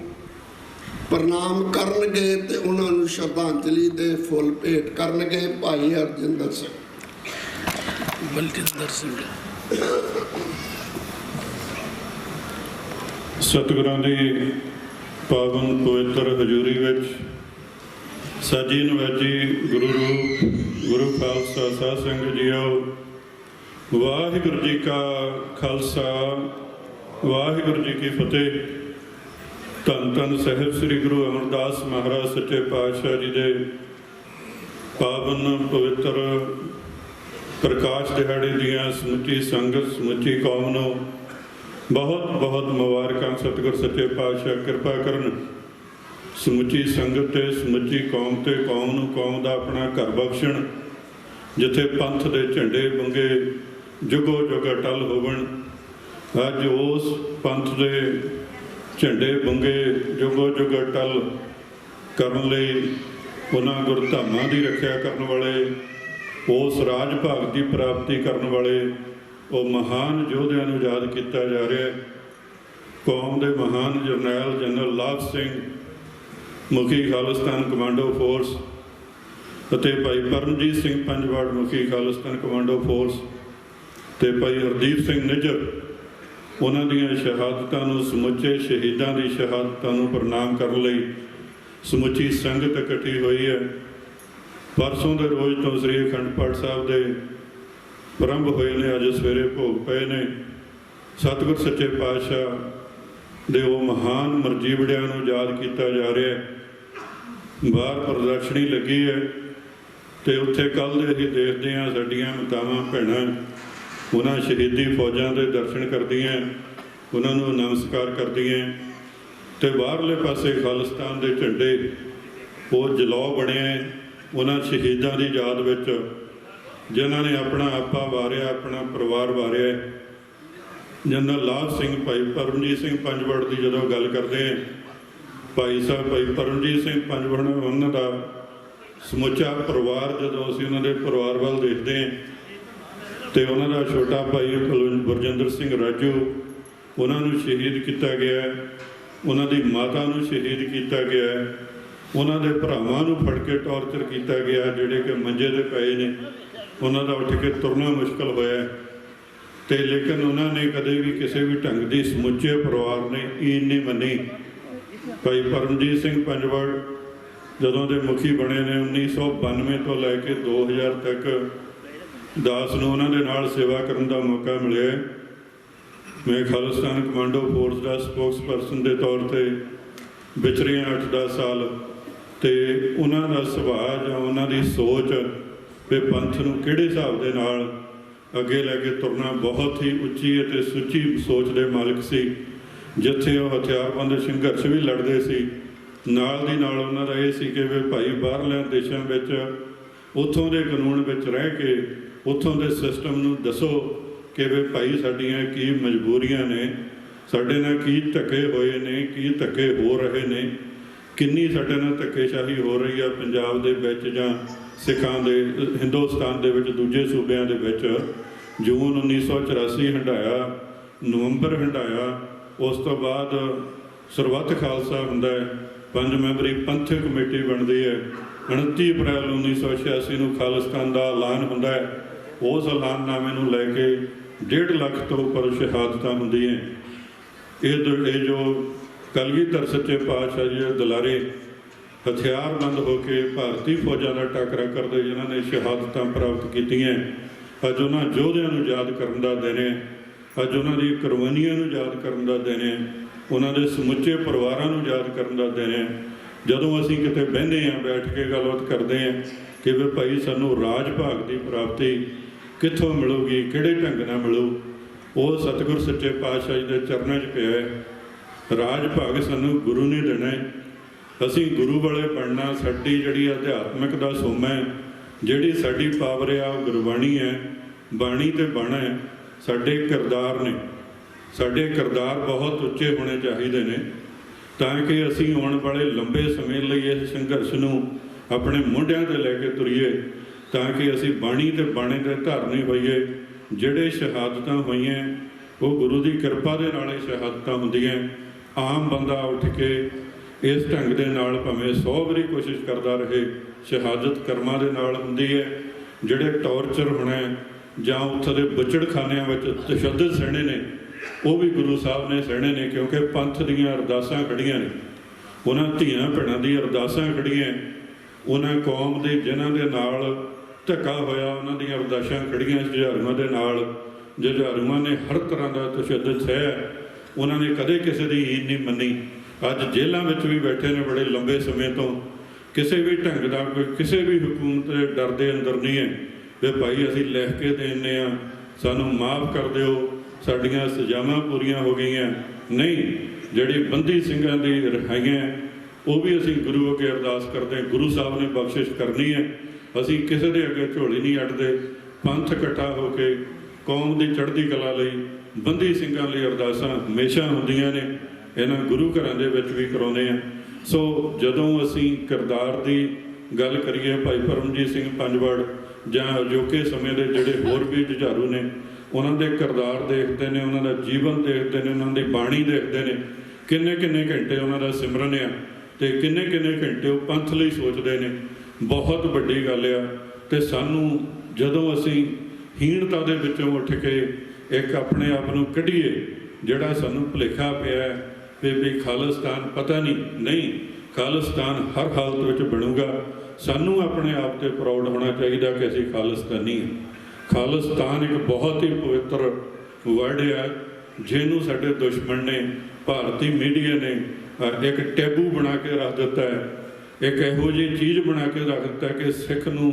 ਪ੍ਰਣਾਮ ਕਰਨਗੇ ਤੇ ਉਹਨਾਂ ਨੂੰ ਸ਼ਰਧਾਂਜਲੀ ਦੇ ਫੁੱਲ ਭੇਟ ਕਰਨਗੇ। ਭਾਈ ਹਰਜਿੰਦਰ ਸਿੰਘ, ਬਲਜਿੰਦਰ ਸਿੰਘ। ਸਤਿਗੁਰਾਂ ਦੀ ਪਾਵਨ ਪਵਿੱਤਰ ਹਜ਼ੂਰੀ ਵਿੱਚ ਸਾਜੀ ਨਵਾਜੀ ਗੁਰੂ ਰੂਪ ਗੁਰੂ ਖਾਲਸਾ ਸਾਧ ਸੰਗਤ ਜੀਓ, ਵਾਹਿਗੁਰੂ ਜੀ ਕਾ ਖਾਲਸਾ ਵਾਹਿਗੁਰੂ ਜੀ ਕੀ ਫਤਿਹ। ਧੰਨ ਧੰਨ ਸਾਹਿਬ ਸ੍ਰੀ ਗੁਰੂ ਅਮਰਦਾਸ ਮਹਾਰਾਜ ਸੱਚੇ ਪਾਤਸ਼ਾਹ ਜੀ ਦੇ ਪਾਵਨ ਪਵਿੱਤਰ ਪ੍ਰਕਾਸ਼ ਦਿਹਾੜੇ ਦੀਆਂ ਸਮੁੱਚੀ ਸੰਗਤ ਸਮੁੱਚੀ ਕੌਮ ਨੂੰ ਬਹੁਤ ਬਹੁਤ ਮੁਬਾਰਕਾਂ। ਸਤਿਗੁਰ ਸੱਚੇ ਪਾਤਸ਼ਾਹ ਕਿਰਪਾ ਕਰਨ ਸਮੁੱਚੀ ਸੰਗਤ ਤੇ ਸਮੁੱਚੀ ਕੌਮ ਤੇ ਕੌਮ ਨੂੰ ਕੌਮ ਦਾ ਆਪਣਾ ਘਰ ਬਖਸ਼ਣ, ਜਿੱਥੇ ਪੰਥ ਦੇ ਝੰਡੇ ਬੰਗੇ ਜੁਗੋ ਜੁਗ ਅਟਲ ਹੋਵਣ। ਅੱਜ ਉਸ ਪੰਥ ਦੇ ਝੰਡੇ ਬੰਗੇ ਜੁਗੋ ਜੁਗ ਅਟਲ ਕਰਨ ਲਈ ਉਹਨਾਂ ਗੁਰਧਾਮਾਂ ਦੀ ਰੱਖਿਆ ਕਰਨ ਵਾਲੇ ਉਸ ਰਾਜ ਭਾਗ ਦੀ ਪ੍ਰਾਪਤੀ ਕਰਨ ਵਾਲੇ ਉਹ ਮਹਾਨ ਯੋਧਿਆਂ ਨੂੰ ਯਾਦ ਕੀਤਾ ਜਾ ਰਿਹਾ ਹੈ। ਕੌਮ ਦੇ ਮਹਾਨ ਜਰਨੈਲ ਜਨਰਲ ਲਾਭ ਸਿੰਘ ਮੁਖੀ ਖਾਲਿਸਤਾਨ ਕਮਾਂਡੋ ਫੋਰਸ ਅਤੇ ਭਾਈ ਪਰਮਜੀਤ ਸਿੰਘ ਪੰਜਵਾੜ ਮੁਖੀ ਖਾਲਿਸਤਾਨ ਕਮਾਂਡੋ ਫੋਰਸ ਤੇ ਭਾਈ ਹਰਦੀਪ ਸਿੰਘ ਨਿੱਜਰ, ਉਹਨਾਂ ਦੀਆਂ ਸ਼ਹਾਦਤਾਂ ਨੂੰ, ਸਮੁੱਚੇ ਸ਼ਹੀਦਾਂ ਦੀ ਸ਼ਹਾਦਤਾਂ ਨੂੰ ਪ੍ਰਣਾਮ ਕਰਨ ਲਈ ਸਮੁੱਚੀ ਸੰਗਤ ਇਕੱਠੀ ਹੋਈ ਹੈ। ਪਰਸੋਂ ਦੇ ਰੋਜ਼ ਤੋਂ ਸ੍ਰੀ ਅਖੰਡ ਪਾਠ ਸਾਹਿਬ ਦੇ ਆਰੰਭ ਹੋਏ ਨੇ, ਅੱਜ ਸਵੇਰੇ ਭੋਗ ਪਏ ਨੇ। ਸਤਿਗੁਰ ਸੱਚੇ ਪਾਤਸ਼ਾਹ ਦੇ ਉਹ ਮਹਾਨ ਮਰਜੀਵੜਿਆਂ ਨੂੰ ਯਾਦ ਕੀਤਾ ਜਾ ਰਿਹਾ ਹੈ। ਬਾਹਰ ਪ੍ਰਦਰਸ਼ਨੀ ਲੱਗੀ ਹੈ ਤੇ ਉੱਥੇ ਕੱਲ੍ਹ ਦੇ ਅਸੀਂ ਦੇਖਦੇ ਹਾਂ ਸਾਡੀਆਂ ਮਾਤਾਵਾਂ ਭੈਣਾਂ ਉਹਨਾਂ ਸ਼ਹੀਦੀ ਫੌਜਾਂ ਦੇ ਦਰਸ਼ਨ ਕਰਦੀਆਂ, ਉਹਨਾਂ ਨੂੰ ਨਮਸਕਾਰ ਕਰਦੀਆਂ ਤੇ ਬਾਹਰਲੇ ਪਾਸੇ ਖਾਲਿਸਤਾਨ ਦੇ ਝੰਡੇ ਉਹ ਜਲੌ ਬਣਿਆ ਉਹਨਾਂ ਸ਼ਹੀਦਾਂ ਦੀ ਯਾਦ ਵਿੱਚ, ਜਿਨ੍ਹਾਂ ਨੇ ਆਪਣਾ ਆਪਾ ਵਾਰਿਆ, ਆਪਣਾ ਪਰਿਵਾਰ ਵਾਰਿਆ। ਜਨਰਲ ਲਾਭ ਸਿੰਘ, ਭਾਈ ਪਰਮਜੀਤ ਸਿੰਘ ਪੰਜਵੜ ਦੀ ਜਦੋਂ ਗੱਲ ਕਰਦੇ ਹਾਂ, ਭਾਈ ਸਾਹਿਬ ਭਾਈ ਪਰਮਜੀਤ ਸਿੰਘ ਪੰਜਵੜ, ਉਹਨਾਂ ਦਾ ਸਮੁੱਚਾ ਪਰਿਵਾਰ, ਜਦੋਂ ਅਸੀਂ ਉਹਨਾਂ ਦੇ ਪਰਿਵਾਰ ਵੱਲ ਦੇਖਦੇ ਹਾਂ ਤੇ ਉਹਨਾਂ ਦਾ ਛੋਟਾ ਭਾਈ ਗੁਰਜਿੰਦਰ ਸਿੰਘ ਰਾਜੂ, ਉਹਨਾਂ ਨੂੰ ਸ਼ਹੀਦ ਕੀਤਾ ਗਿਆ, ਉਹਨਾਂ ਦੀ ਮਾਤਾ ਨੂੰ ਸ਼ਹੀਦ ਕੀਤਾ ਗਿਆ, ਉਹਨਾਂ ਦੇ ਭਰਾਵਾਂ ਨੂੰ ਫੜ ਕੇ ਟੌਰਚਰ ਕੀਤਾ ਗਿਆ, ਜਿਹੜੇ ਕਿ ਮੰਜੇ 'ਤੇ ਪਏ ਨੇ, ਉਹਨਾਂ ਦਾ ਉੱਠ ਕੇ ਤੁਰਨਾ ਮੁਸ਼ਕਲ ਹੋਇਆ ਤੇ ਲੇਕਿਨ ਉਹਨਾਂ ਨੇ ਕਦੇ ਵੀ ਕਿਸੇ ਵੀ ਢੰਗ ਦੀ ਸਮੁੱਚੇ ਪਰਿਵਾਰ ਨੇ ਈਨ ਨਹੀਂ ਮੰਨੀ। ਭਾਈ ਪਰਮਜੀਤ ਸਿੰਘ ਪੰਜਵੜ ਜਦੋਂ ਦੇ ਮੁਖੀ ਬਣੇ ਨੇ 1992 ਤੋਂ ਲੈ ਕੇ 2000 ਤੱਕ ਦਾਸ ਨੂੰ ਉਹਨਾਂ ਦੇ ਨਾਲ ਸੇਵਾ ਕਰਨ ਦਾ ਮੌਕਾ ਮਿਲਿਆ। ਮੈਂ ਖਾਲਿਸਤਾਨ ਕਮਾਂਡੋ ਫੋਰਸ ਦਾ ਸਪੋਕਸਪਰਸਨ ਦੇ ਤੌਰ ਤੇ ਵਿਚਰਿਆ 8-10 ਸਾਲ ਤੇ ਉਹਨਾਂ ਦਾ ਸੁਭਾਅ ਜਾਂ ਉਹਨਾਂ ਦੀ ਸੋਚ ਵੀ ਪੰਥ ਨੂੰ ਕਿਹੜੇ ਹਿਸਾਬ ਦੇ ਨਾਲ ਅੱਗੇ ਲੈ ਕੇ ਤੁਰਨਾ, ਬਹੁਤ ਹੀ ਉੱਚੀ ਅਤੇ ਸੁੱਚੀ ਸੋਚ ਦੇ ਮਾਲਕ ਸੀ। ਜਿੱਥੇ ਉਹ ਹਥਿਆਰਬੰਦ ਸੰਘਰਸ਼ ਵੀ ਲੜਦੇ ਸੀ, ਨਾਲ ਦੀ ਨਾਲ ਉਹਨਾਂ ਦਾ ਇਹ ਸੀ ਕਿ ਵੀ ਭਾਈ ਬਾਹਰਲੇ ਦੇਸ਼ਾਂ ਵਿੱਚ ਉੱਥੋਂ ਦੇ ਕਾਨੂੰਨ ਵਿੱਚ ਰਹਿ ਕੇ ਉੱਥੋਂ ਦੇ ਸਿਸਟਮ ਨੂੰ ਦੱਸੋ ਕਿ ਵੀ ਭਾਈ ਸਾਡੀਆਂ ਕੀ ਮਜਬੂਰੀਆਂ ਨੇ, ਸਾਡੇ ਨਾਲ ਕੀ ਧੱਕੇ ਹੋਏ ਨੇ, ਕੀ ਧੱਕੇ ਹੋ ਰਹੇ ਨੇ, ਕਿੰਨੀ ਸਾਡੇ ਨਾਲ ਧੱਕੇਸ਼ਾਹੀ ਹੋ ਰਹੀ ਆ ਪੰਜਾਬ ਦੇ ਵਿੱਚ ਜਾਂ ਸਿੱਖਾਂ ਦੇ ਹਿੰਦੁਸਤਾਨ ਦੇ ਵਿੱਚ ਦੂਜੇ ਸੂਬਿਆਂ ਦੇ ਵਿੱਚ। ਜੂਨ 1984 ਹੰਢਾਇਆ, ਨਵੰਬਰ ਹੰਢਾਇਆ, ਉਸ ਤੋਂ ਬਾਅਦ ਸਰਬੱਤ ਖਾਲਸਾ ਹੁੰਦਾ ਹੈ, 5 ਮੈਂਬਰੀ ਪੰਥਕ ਕਮੇਟੀ ਬਣਦੀ ਹੈ। 29 ਅਪ੍ਰੈਲ 1986 ਨੂੰ ਖਾਲਿਸਤਾਨ ਦਾ ਐਲਾਨ ਹੁੰਦਾ ਹੈ। ਉਸ ਐਲਾਨਨਾਮੇ ਨੂੰ ਲੈ ਕੇ 1.5 ਲੱਖ ਤੋਂ ਉੱਪਰ ਸ਼ਹਾਦਤਾਂ ਹੁੰਦੀਆਂ। ਇਹ ਜੋ ਕਲਗੀਧਰ ਸੱਚੇ ਪਾਤਸ਼ਾਹ ਜੀ ਦੁਲਾਰੇ ਹਥਿਆਰਬੰਦ ਹੋ ਕੇ ਭਾਰਤੀ ਫੌਜਾਂ ਦਾ ਟਾਕਰਾ ਕਰਦੇ, ਜਿਨ੍ਹਾਂ ਨੇ ਸ਼ਹਾਦਤਾਂ ਪ੍ਰਾਪਤ ਕੀਤੀਆਂ, ਅੱਜ ਉਹਨਾਂ ਯੋਧਿਆਂ ਨੂੰ ਯਾਦ ਕਰਨ ਦਾ ਦਿਨ ਹੈ। ਅੱਜ ਉਹਨਾਂ ਦੀ ਕੁਰਬਾਨੀਆਂ ਨੂੰ ਯਾਦ ਕਰਨ ਦਾ ਦਿਨ ਹੈ, ਉਹਨਾਂ ਦੇ ਸਮੁੱਚੇ ਪਰਿਵਾਰਾਂ ਨੂੰ ਯਾਦ ਕਰਨ ਦਾ ਦਿਨ ਹੈ। ਜਦੋਂ ਅਸੀਂ ਕਿਤੇ ਬਹਿੰਦੇ ਹਾਂ, ਬੈਠ ਕੇ ਗੱਲਬਾਤ ਕਰਦੇ ਹਾਂ ਕਿ ਵੀ ਭਾਈ ਸਾਨੂੰ ਰਾਜ ਭਾਗ ਦੀ ਪ੍ਰਾਪਤੀ ਕਿੱਥੋਂ ਮਿਲੂਗੀ, ਕਿਹੜੇ ਢੰਗ ਨਾਲ ਮਿਲੂ, ਉਹ ਸਤਿਗੁਰ ਸੱਚੇ ਪਾਤਸ਼ਾਹ ਜੀ ਦੇ ਚਰਨਾਂ 'ਚ ਪਿਆ ਹੈ। ਰਾਜ ਭਾਗ ਸਾਨੂੰ ਗੁਰੂ ਨੇ ਦੇਣਾ ਹੈ, ਅਸੀਂ ਗੁਰੂ ਵਾਲੇ ਬਣਨਾ। ਸਾਡੀ ਜਿਹੜੀ ਅਧਿਆਤਮਿਕ ਦਾ ਸੋਮਾ ਹੈ, ਜਿਹੜੀ ਸਾਡੀ ਪਾਵਰ ਆ, ਉਹ ਗੁਰਬਾਣੀ ਹੈ, ਬਾਣੀ ਤੇ ਬਾਣਾ ਹੈ। ਸਾਡੇ ਕਿਰਦਾਰ ਨੇ, ਸਾਡੇ ਕਿਰਦਾਰ ਬਹੁਤ ਉੱਚੇ ਹੋਣੇ ਚਾਹੀਦੇ ਨੇ ਤਾਂ ਕਿ ਅਸੀਂ ਆਉਣ ਵਾਲੇ ਲੰਬੇ ਸਮੇਂ ਲਈ ਇਸ ਸੰਘਰਸ਼ ਨੂੰ ਆਪਣੇ ਮੋਢਿਆਂ 'ਤੇ ਲੈ ਕੇ ਤੁਰੀਏ, ਤਾਂ ਕਿ ਅਸੀਂ ਬਾਣੀ ਤੇ ਬਾਣੇ ਦੇ ਧਾਰਨੀ ਹੋਈਏ। ਜਿਹੜੇ ਸ਼ਹਾਦਤਾਂ ਹੋਈਆਂ ਉਹ ਗੁਰੂ ਦੀ ਕਿਰਪਾ ਦੇ ਨਾਲ ਹੀ ਸ਼ਹਾਦਤਾਂ ਹੁੰਦੀਆਂ। ਆਮ ਬੰਦਾ ਉੱਠ ਕੇ ਇਸ ਢੰਗ ਦੇ ਨਾਲ ਭਾਵੇਂ 100 ਵਾਰੀ ਕੋਸ਼ਿਸ਼ ਕਰਦਾ ਰਹੇ, ਸ਼ਹਾਦਤ ਕਰਮਾਂ ਦੇ ਨਾਲ ਹੁੰਦੀ ਹੈ। ਜਿਹੜੇ ਟੌਰਚਰ ਹੋਣਾ ਜਾਂ ਉੱਥੇ ਦੇ ਬੁੱਚੜਖਾਨਿਆਂ ਵਿੱਚ ਤਸ਼ੱਦਦ ਸਹਿਣੇ ਨੇ, ਉਹ ਵੀ ਗੁਰੂ ਸਾਹਿਬ ਨੇ ਸਹਿਣੇ ਨੇ, ਕਿਉਂਕਿ ਪੰਥ ਦੀਆਂ ਅਰਦਾਸਾਂ ਖੜੀਆਂ ਨੇ, ਉਹਨਾਂ ਧੀਆਂ ਭੈਣਾਂ ਦੀ ਅਰਦਾਸਾਂ ਖੜੀਆਂ, ਉਹਨਾਂ ਕੌਮ ਦੇ ਜਿਨ੍ਹਾਂ ਦੇ ਨਾਲ ਧੱਕਾ ਹੋਇਆ ਉਹਨਾਂ ਦੀਆਂ ਅਰਦਾਸਾਂ ਖੜੀਆਂ। ਜੁਝਾਰੂਆਂ ਦੇ ਨਾਲ, ਜੁਝਾਰੂਆਂ ਨੇ ਹਰ ਤਰ੍ਹਾਂ ਦਾ ਤਸ਼ੱਦਦ ਸਹਿਆ, ਉਹਨਾਂ ਨੇ ਕਦੇ ਕਿਸੇ ਦੀ ਈਨ ਨਹੀਂ ਮੰਨੀ। ਅੱਜ ਜੇਲ੍ਹਾਂ ਵਿੱਚ ਵੀ ਬੈਠੇ ਨੇ ਬੜੇ ਲੰਬੇ ਸਮੇਂ ਤੋਂ, ਕਿਸੇ ਵੀ ਢੰਗ ਦਾ ਕੋਈ ਕਿਸੇ ਵੀ ਹਕੂਮਤ ਦੇ ਡਰ ਦੇ ਅੰਦਰ ਨਹੀਂ ਹੈ ਵੀ ਭਾਈ ਅਸੀਂ ਲਿਖ ਕੇ ਦੇਣੇ ਆ, ਸਾਨੂੰ ਮਾਫ ਕਰ ਦਿਓ, ਸਾਡੀਆਂ ਸਜ਼ਾਵਾਂ ਪੂਰੀਆਂ ਹੋ ਗਈਆਂ। ਨਹੀਂ, ਜਿਹੜੀ ਬੰਦੀ ਸਿੰਘਾਂ ਦੀ ਰਿਹਾਈਆਂ ਉਹ ਵੀ ਅਸੀਂ ਗੁਰੂ ਅੱਗੇ ਅਰਦਾਸ ਕਰਦੇ, ਗੁਰੂ ਸਾਹਿਬ ਨੇ ਬਖਸ਼ਿਸ਼ ਕਰਨੀ ਹੈ। ਅਸੀਂ ਕਿਸੇ ਦੇ ਅੱਗੇ ਝੋਲੀ ਨਹੀਂ ਅੱਡਦੇ। ਪੰਥ ਇਕੱਠਾ ਹੋ ਕੇ ਕੌਮ ਦੀ ਚੜ੍ਹਦੀ ਕਲਾ ਲਈ, ਬੰਦੀ ਸਿੰਘਾਂ ਲਈ ਅਰਦਾਸਾਂ ਹਮੇਸ਼ਾ ਹੁੰਦੀਆਂ ਨੇ, ਇਹਨਾਂ ਗੁਰੂ ਘਰਾਂ ਦੇ ਵਿੱਚ ਵੀ ਕਰਾਉਂਦੇ ਆ। ਸੋ ਜਦੋਂ ਅਸੀਂ ਕਿਰਦਾਰ ਦੀ ਗੱਲ ਕਰੀਏ, ਭਾਈ ਪਰਮਜੀਤ ਸਿੰਘ ਪੰਜਵੜ ਜਾਂ ਅਜੋਕੇ ਸਮੇਂ ਦੇ ਜਿਹੜੇ ਹੋਰ ਵੀ ਜੁਝਾਰੂ ਨੇ, ਉਹਨਾਂ ਦੇ ਕਿਰਦਾਰ ਦੇਖਦੇ ਨੇ, ਉਹਨਾਂ ਦਾ ਜੀਵਨ ਦੇਖਦੇ ਨੇ, ਉਹਨਾਂ ਦੀ ਬਾਣੀ ਦੇਖਦੇ ਨੇ, ਕਿੰਨੇ ਘੰਟੇ ਉਹਨਾਂ ਦਾ ਸਿਮਰਨ ਆ ਤੇ ਕਿੰਨੇ ਘੰਟੇ ਉਹ ਪੰਥ ਲਈ ਸੋਚਦੇ ਨੇ। ਬਹੁਤ ਵੱਡੀ ਗੱਲ ਆ। ਤੇ ਸਾਨੂੰ ਜਦੋਂ ਅਸੀਂ ਹੀਣਤਾ ਦੇ ਵਿੱਚੋਂ ਉੱਠ ਕੇ ਇੱਕ ਆਪਣੇ ਆਪ ਨੂੰ ਕੱਢੀਏ, ਜਿਹੜਾ ਸਾਨੂੰ ਭੁਲੇਖਾ ਪਿਆ ਵੀ ਖਾਲਿਸਤਾਨ ਪਤਾ ਨਹੀਂ, ਖਾਲਿਸਤਾਨ ਹਰ ਹਾਲਤ ਵਿੱਚ ਬਣੂਗਾ। ਸਾਨੂੰ ਆਪਣੇ ਆਪ ਤੇ ਪ੍ਰਾਊਡ ਹੋਣਾ ਚਾਹੀਦਾ ਕਿ ਅਸੀਂ ਖਾਲਿਸਤਾਨੀ ਹਾਂ। ਖਾਲਿਸਤਾਨ ਇੱਕ ਬਹੁਤ ਹੀ ਪਵਿੱਤਰ ਵਰਡ ਹੈ, ਜਿਹਨੂੰ ਸਾਡੇ ਦੁਸ਼ਮਣ ਨੇ, ਭਾਰਤੀ ਮੀਡੀਆ ਨੇ ਇੱਕ ਟੈਬੂ ਬਣਾ ਕੇ ਰੱਖ ਦਿੱਤਾ ਹੈ, ਇੱਕ ਇਹੋ ਜਿਹੀ ਚੀਜ਼ ਬਣਾ ਕੇ ਰੱਖ ਦਿੱਤਾ ਕਿ ਸਿੱਖ ਨੂੰ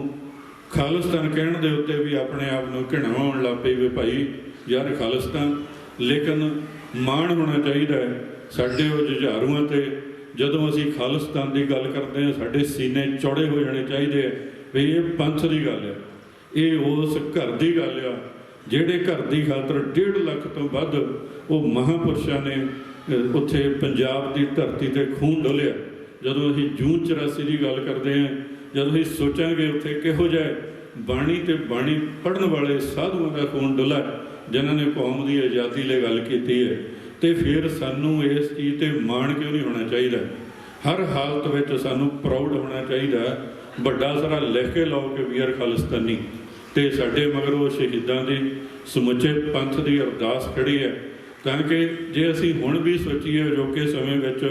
ਖਾਲਿਸਤਾਨ ਕਹਿਣ ਦੇ ਉੱਤੇ ਵੀ ਆਪਣੇ ਆਪ ਨੂੰ ਘਿਣਾ ਆਉਣ ਲੱਗ ਪਈ ਵੀ ਭਾਈ ਯਾਰ ਖਾਲਿਸਤਾਨ। ਲੇਕਿਨ ਮਾਣ ਹੋਣਾ ਚਾਹੀਦਾ ਹੈ ਸਾਡੇ ਉਹ ਜੁਝਾਰੂਆਂ ਤੇ। ਜਦੋਂ ਅਸੀਂ ਖਾਲਿਸਤਾਨ ਦੀ ਗੱਲ ਕਰਦੇ ਹਾਂ, ਸਾਡੇ ਸੀਨੇ ਚੌੜੇ ਹੋ ਜਾਣੇ ਚਾਹੀਦੇ ਆ ਵੀ ਇਹ ਪੰਥ ਦੀ ਗੱਲ ਆ, ਇਹ ਉਸ ਘਰ ਦੀ ਗੱਲ ਆ ਜਿਹੜੇ ਘਰ ਦੀ ਖਾਤਰ 1.5 ਲੱਖ ਤੋਂ ਵੱਧ ਉਹ ਮਹਾਂਪੁਰਸ਼ਾਂ ਨੇ ਉੱਥੇ ਪੰਜਾਬ ਦੀ ਧਰਤੀ ਤੇ ਖੂਨ ਡੋਲਿਆ। ਜਦੋਂ ਅਸੀਂ ਜੂਨ 84 ਦੀ ਗੱਲ ਕਰਦੇ ਹਾਂ, ਜਦੋਂ ਅਸੀਂ ਸੋਚਾਂਗੇ ਉੱਥੇ ਕਿਹੋ ਜਿਹਾ ਬਾਣੀ ਤੇ ਬਾਣੀ ਪੜ੍ਹਨ ਵਾਲੇ ਸਾਧੂਆਂ ਦਾ ਖੂਨ ਡੁੱਲਾ ਜਿਨ੍ਹਾਂ ਨੇ ਕੌਮ ਦੀ ਆਜ਼ਾਦੀ ਲਈ ਗੱਲ ਕੀਤੀ ਹੈ, ਤੇ ਫਿਰ ਸਾਨੂੰ ਇਸ ਚੀਜ਼ ਤੇ ਮਾਣ ਕਿਉਂ ਨਹੀਂ ਹੋਣਾ ਚਾਹੀਦਾ? ਹਰ ਹਾਲਤ ਵਿੱਚ ਸਾਨੂੰ ਪ੍ਰਾਊਡ ਹੋਣਾ ਚਾਹੀਦਾ। ਵੱਡਾ ਸਾਰਾ ਲਿਖ ਕੇ ਲਾਓ ਕਿ ਵੀ ਆਰ ਖਾਲਿਸਤਾਨੀ। ਤੇ ਸਾਡੇ ਮਗਰ ਉਹ ਸ਼ਹੀਦਾਂ ਦੀ ਸਮੁੱਚੇ ਪੰਥ ਦੀ ਅਰਦਾਸ ਖੜੀ ਹੈ, ਤਾਂ ਕਿ ਜੇ ਅਸੀਂ ਹੁਣ ਵੀ ਸੋਚੀਏ ਅਜੋਕੇ ਸਮੇਂ ਵਿੱਚ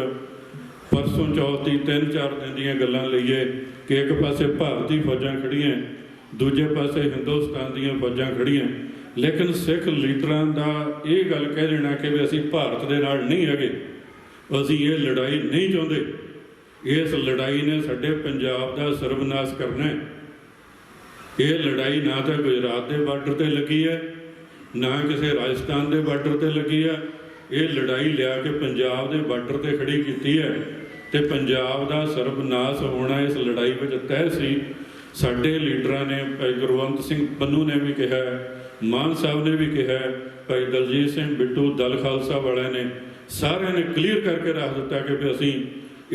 ਪਰਸੋਂ ਚੌਥ ਦੀ 3-4 ਦਿਨ ਦੀਆਂ ਗੱਲਾਂ ਲਈਏ ਕਿ ਇੱਕ ਪਾਸੇ ਭਾਰਤੀ ਫੌਜਾਂ ਖੜੀਆਂ, ਦੂਜੇ ਪਾਸੇ ਹਿੰਦੁਸਤਾਨ ਦੀਆਂ ਫੌਜਾਂ ਖੜੀਆਂ, ਲੇਕਿਨ ਸਿੱਖ ਲੀਡਰਾਂ ਦਾ ਇਹ ਗੱਲ ਕਹਿ ਦੇਣਾ ਕਿ ਵੀ ਅਸੀਂ ਭਾਰਤ ਦੇ ਨਾਲ ਨਹੀਂ ਹੈਗੇ, ਅਸੀਂ ਇਹ ਲੜਾਈ ਨਹੀਂ ਚਾਹੁੰਦੇ, ਇਸ ਲੜਾਈ ਨੇ ਸਾਡੇ ਪੰਜਾਬ ਦਾ ਸਰਬਨਾਸ਼ ਕਰਨਾ ਹੈ। ਇਹ ਲੜਾਈ ਨਾ ਤਾਂ ਗੁਜਰਾਤ ਦੇ ਬਾਰਡਰ ਤੇ ਲੱਗੀ ਹੈ, ਨਾ ਕਿਸੇ ਰਾਜਸਥਾਨ ਦੇ ਬਾਰਡਰ ਤੇ ਲੱਗੀ ਹੈ, ਇਹ ਲੜਾਈ ਲਿਆ ਕੇ ਪੰਜਾਬ ਦੇ ਬਾਰਡਰ ਤੇ ਖੜੀ ਕੀਤੀ ਹੈ ਤੇ ਪੰਜਾਬ ਦਾ ਸਰਬਨਾਸ਼ ਹੋਣਾ ਇਸ ਲੜਾਈ ਵਿੱਚ ਤੈਅ ਸੀ। ਸਾਡੇ ਲੀਡਰਾਂ ਨੇ, ਭਾਈ ਗੁਰਵੰਤ ਸਿੰਘ ਪੰਨੂ ਨੇ ਵੀ ਕਿਹਾ, ਮਾਨ ਸਾਹਿਬ ਨੇ ਵੀ ਕਿਹਾ, ਭਾਈ ਦਲਜੀਤ ਸਿੰਘ ਬਿੱਟੂ ਦਲ ਖਾਲਸਾ ਵਾਲਿਆਂ ਨੇ, ਸਾਰਿਆਂ ਨੇ ਕਲੀਅਰ ਕਰਕੇ ਰੱਖ ਦਿੱਤਾ ਕਿ ਵੀ ਅਸੀਂ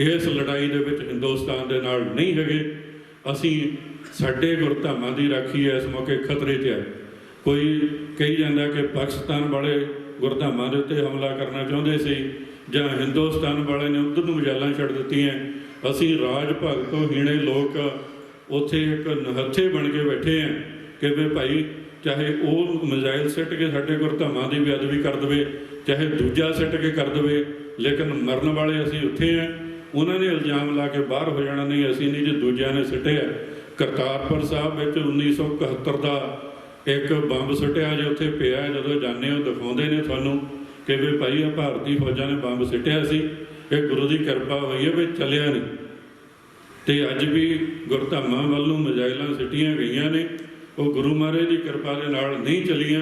ਇਸ ਲੜਾਈ ਦੇ ਵਿੱਚ ਹਿੰਦੁਸਤਾਨ ਦੇ ਨਾਲ ਨਹੀਂ ਹੈਗੇ। ਅਸੀਂ ਸਾਡੇ ਗੁਰਧਾਮਾਂ ਦੀ ਰਾਖੀ ਇਸ ਮੌਕੇ ਖਤਰੇ 'ਚ ਹੈ। ਕੋਈ ਕਹੀ ਜਾਂਦਾ ਕਿ ਪਾਕਿਸਤਾਨ ਵਾਲੇ ਗੁਰਧਾਮਾਂ ਦੇ ਉੱਤੇ ਹਮਲਾ ਕਰਨਾ ਚਾਹੁੰਦੇ ਸੀ ਜਾਂ ਹਿੰਦੁਸਤਾਨ ਵਾਲੇ ਨੇ ਉੱਧਰ ਨੂੰ ਮਜਾਲਾਂ ਛੱਡ ਦਿੱਤੀਆਂ। ਅਸੀਂ ਰਾਜ ਭਾਗ ਤੋਂ ਹੀਣੇ ਲੋਕ ਉੱਥੇ ਇੱਕ ਨਹੱਥੇ ਬਣ ਕੇ ਬੈਠੇ ਹਾਂ ਕਿ ਵੀ ਭਾਈ ਚਾਹੇ ਉਹ ਮਿਜ਼ਾਈਲ ਸਿੱਟ ਕੇ ਸਾਡੇ ਗੁਰਧਾਮਾਂ ਦੀ ਬੇਅਦਬੀ ਕਰ ਦੇਵੇ, ਚਾਹੇ ਦੂਜਾ ਸਿੱਟ ਕੇ ਕਰ ਦੇਵੇ, ਲੇਕਿਨ ਮਰਨ ਵਾਲੇ ਅਸੀਂ ਉੱਥੇ ਹਾਂ। ਉਹਨਾਂ ਨੇ ਇਲਜ਼ਾਮ ਲਾ ਕੇ ਬਾਹਰ ਹੋ ਜਾਣਾ, ਨਹੀਂ ਅਸੀਂ ਨਹੀਂ, ਜੇ ਦੂਜਿਆਂ ਨੇ ਸਿੱਟਿਆ। ਕਰਤਾਰਪੁਰ ਸਾਹਿਬ ਵਿੱਚ 1971 ਦਾ ਇੱਕ ਬੰਬ ਸੁੱਟਿਆ ਜੇ ਉੱਥੇ ਪਿਆ, ਜਦੋਂ ਜਾਂਦੇ ਹੋ ਦਿਖਾਉਂਦੇ ਨੇ ਤੁਹਾਨੂੰ ਕਿ ਵੀ ਭਾਈ ਇਹ ਭਾਰਤੀ ਫੌਜਾਂ ਨੇ ਬੰਬ ਸੁੱਟਿਆ ਸੀ, ਇਹ ਗੁਰੂ ਦੀ ਕਿਰਪਾ ਹੋਈ ਹੈ ਵੀ ਚੱਲਿਆ ਨਹੀਂ। ਤੇ ਅੱਜ ਵੀ ਗੁਰਧਾਮਾਂ ਵੱਲ ਨੂੰ ਮਿਜ਼ਾਈਲਾਂ ਸਿੱਟੀਆਂ ਗਈਆਂ ਨੇ, ਉਹ ਗੁਰੂ ਮਹਾਰਾਜ ਦੀ ਕਿਰਪਾ ਦੇ ਨਾਲ ਨਹੀਂ ਚੱਲੀਆਂ।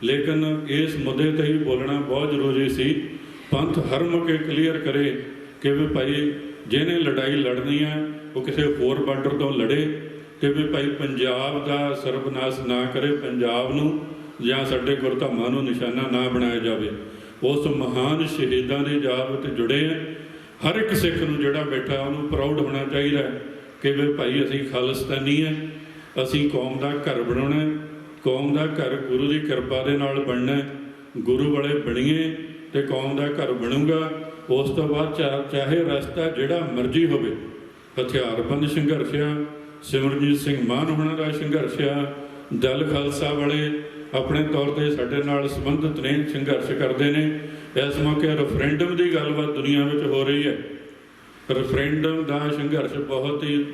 ਲੇਕਿਨ ਇਸ ਮੁੱਦੇ ਤੇ ਹੀ ਬੋਲਣਾ ਬਹੁਤ ਜ਼ਰੂਰੀ ਸੀ। ਪੰਥ ਹਰ ਮੌਕੇ ਕਲੀਅਰ ਕਰੇ ਕਿ ਵੀ ਭਾਈ ਜਿਹਨੇ ਲੜਾਈ ਲੜਨੀ ਹੈ ਉਹ ਕਿਸੇ ਹੋਰ ਬਾਰਡਰ ਤੋਂ ਲੜੇ, ਤੇ ਵੀ ਭਾਈ ਪੰਜਾਬ ਦਾ ਸਰਬਨਾਸ਼ ਨਾ ਕਰੇ, ਪੰਜਾਬ ਨੂੰ ਜਾਂ ਸਾਡੇ ਗੁਰਧਾਮਾਂ ਨੂੰ ਨਿਸ਼ਾਨਾ ਨਾ ਬਣਾਇਆ ਜਾਵੇ। ਉਸ ਮਹਾਨ ਸ਼ਹੀਦਾਂ ਦੀ ਯਾਦ ਵਿੱਚ ਜੁੜੇ ਆ। ਹਰ ਇੱਕ ਸਿੱਖ ਨੂੰ ਜਿਹੜਾ ਬੈਠਾ ਉਹਨੂੰ ਪ੍ਰਾਊਡ ਹੋਣਾ ਚਾਹੀਦਾ ਕਿ ਵੀ ਭਾਈ ਅਸੀਂ ਖਾਲਿਸਤਾਨੀ ਹੈ, ਅਸੀਂ ਕੌਮ ਦਾ ਘਰ ਬਣਾਉਣਾ, ਕੌਮ ਦਾ ਘਰ ਗੁਰੂ ਦੀ ਕਿਰਪਾ ਦੇ ਨਾਲ ਬਣਨਾ, ਗੁਰੂ ਵਾਲੇ ਬਣੀਏ ਤੇ ਕੌਮ ਦਾ ਘਰ ਬਣੂਗਾ। ਉਸ ਤੋਂ ਬਾਅਦ ਚਾਹੇ ਰਸਤਾ ਜਿਹੜਾ ਮਰਜ਼ੀ ਹੋਵੇ, ਹਥਿਆਰਬੰਦ ਸੰਘਰਸ਼ ਆ, ਸਿਮਰਜੀਤ ਸਿੰਘ ਮਾਨ ਹੋਣਾ ਦਾ ਸੰਘਰਸ਼ ਆ, ਦਲ ਖਾਲਸਾ ਵਾਲੇ ਆਪਣੇ ਤੌਰ ਤੇ ਸਾਡੇ ਨਾਲ ਸੰਬੰਧਿਤ ਨੇ, ਸੰਘਰਸ਼ ਕਰਦੇ ਨੇ। ਇਸ ਮੌਕੇ ਰੈਫਰੈਂਡਮ ਦੀ ਗੱਲਬਾਤ ਦੁਨੀਆ ਵਿੱਚ ਹੋ ਰਹੀ ਹੈ। ਰੈਫਰੈਂਡਮ ਦਾ ਸੰਘਰਸ਼ ਬਹੁਤ ਹੀ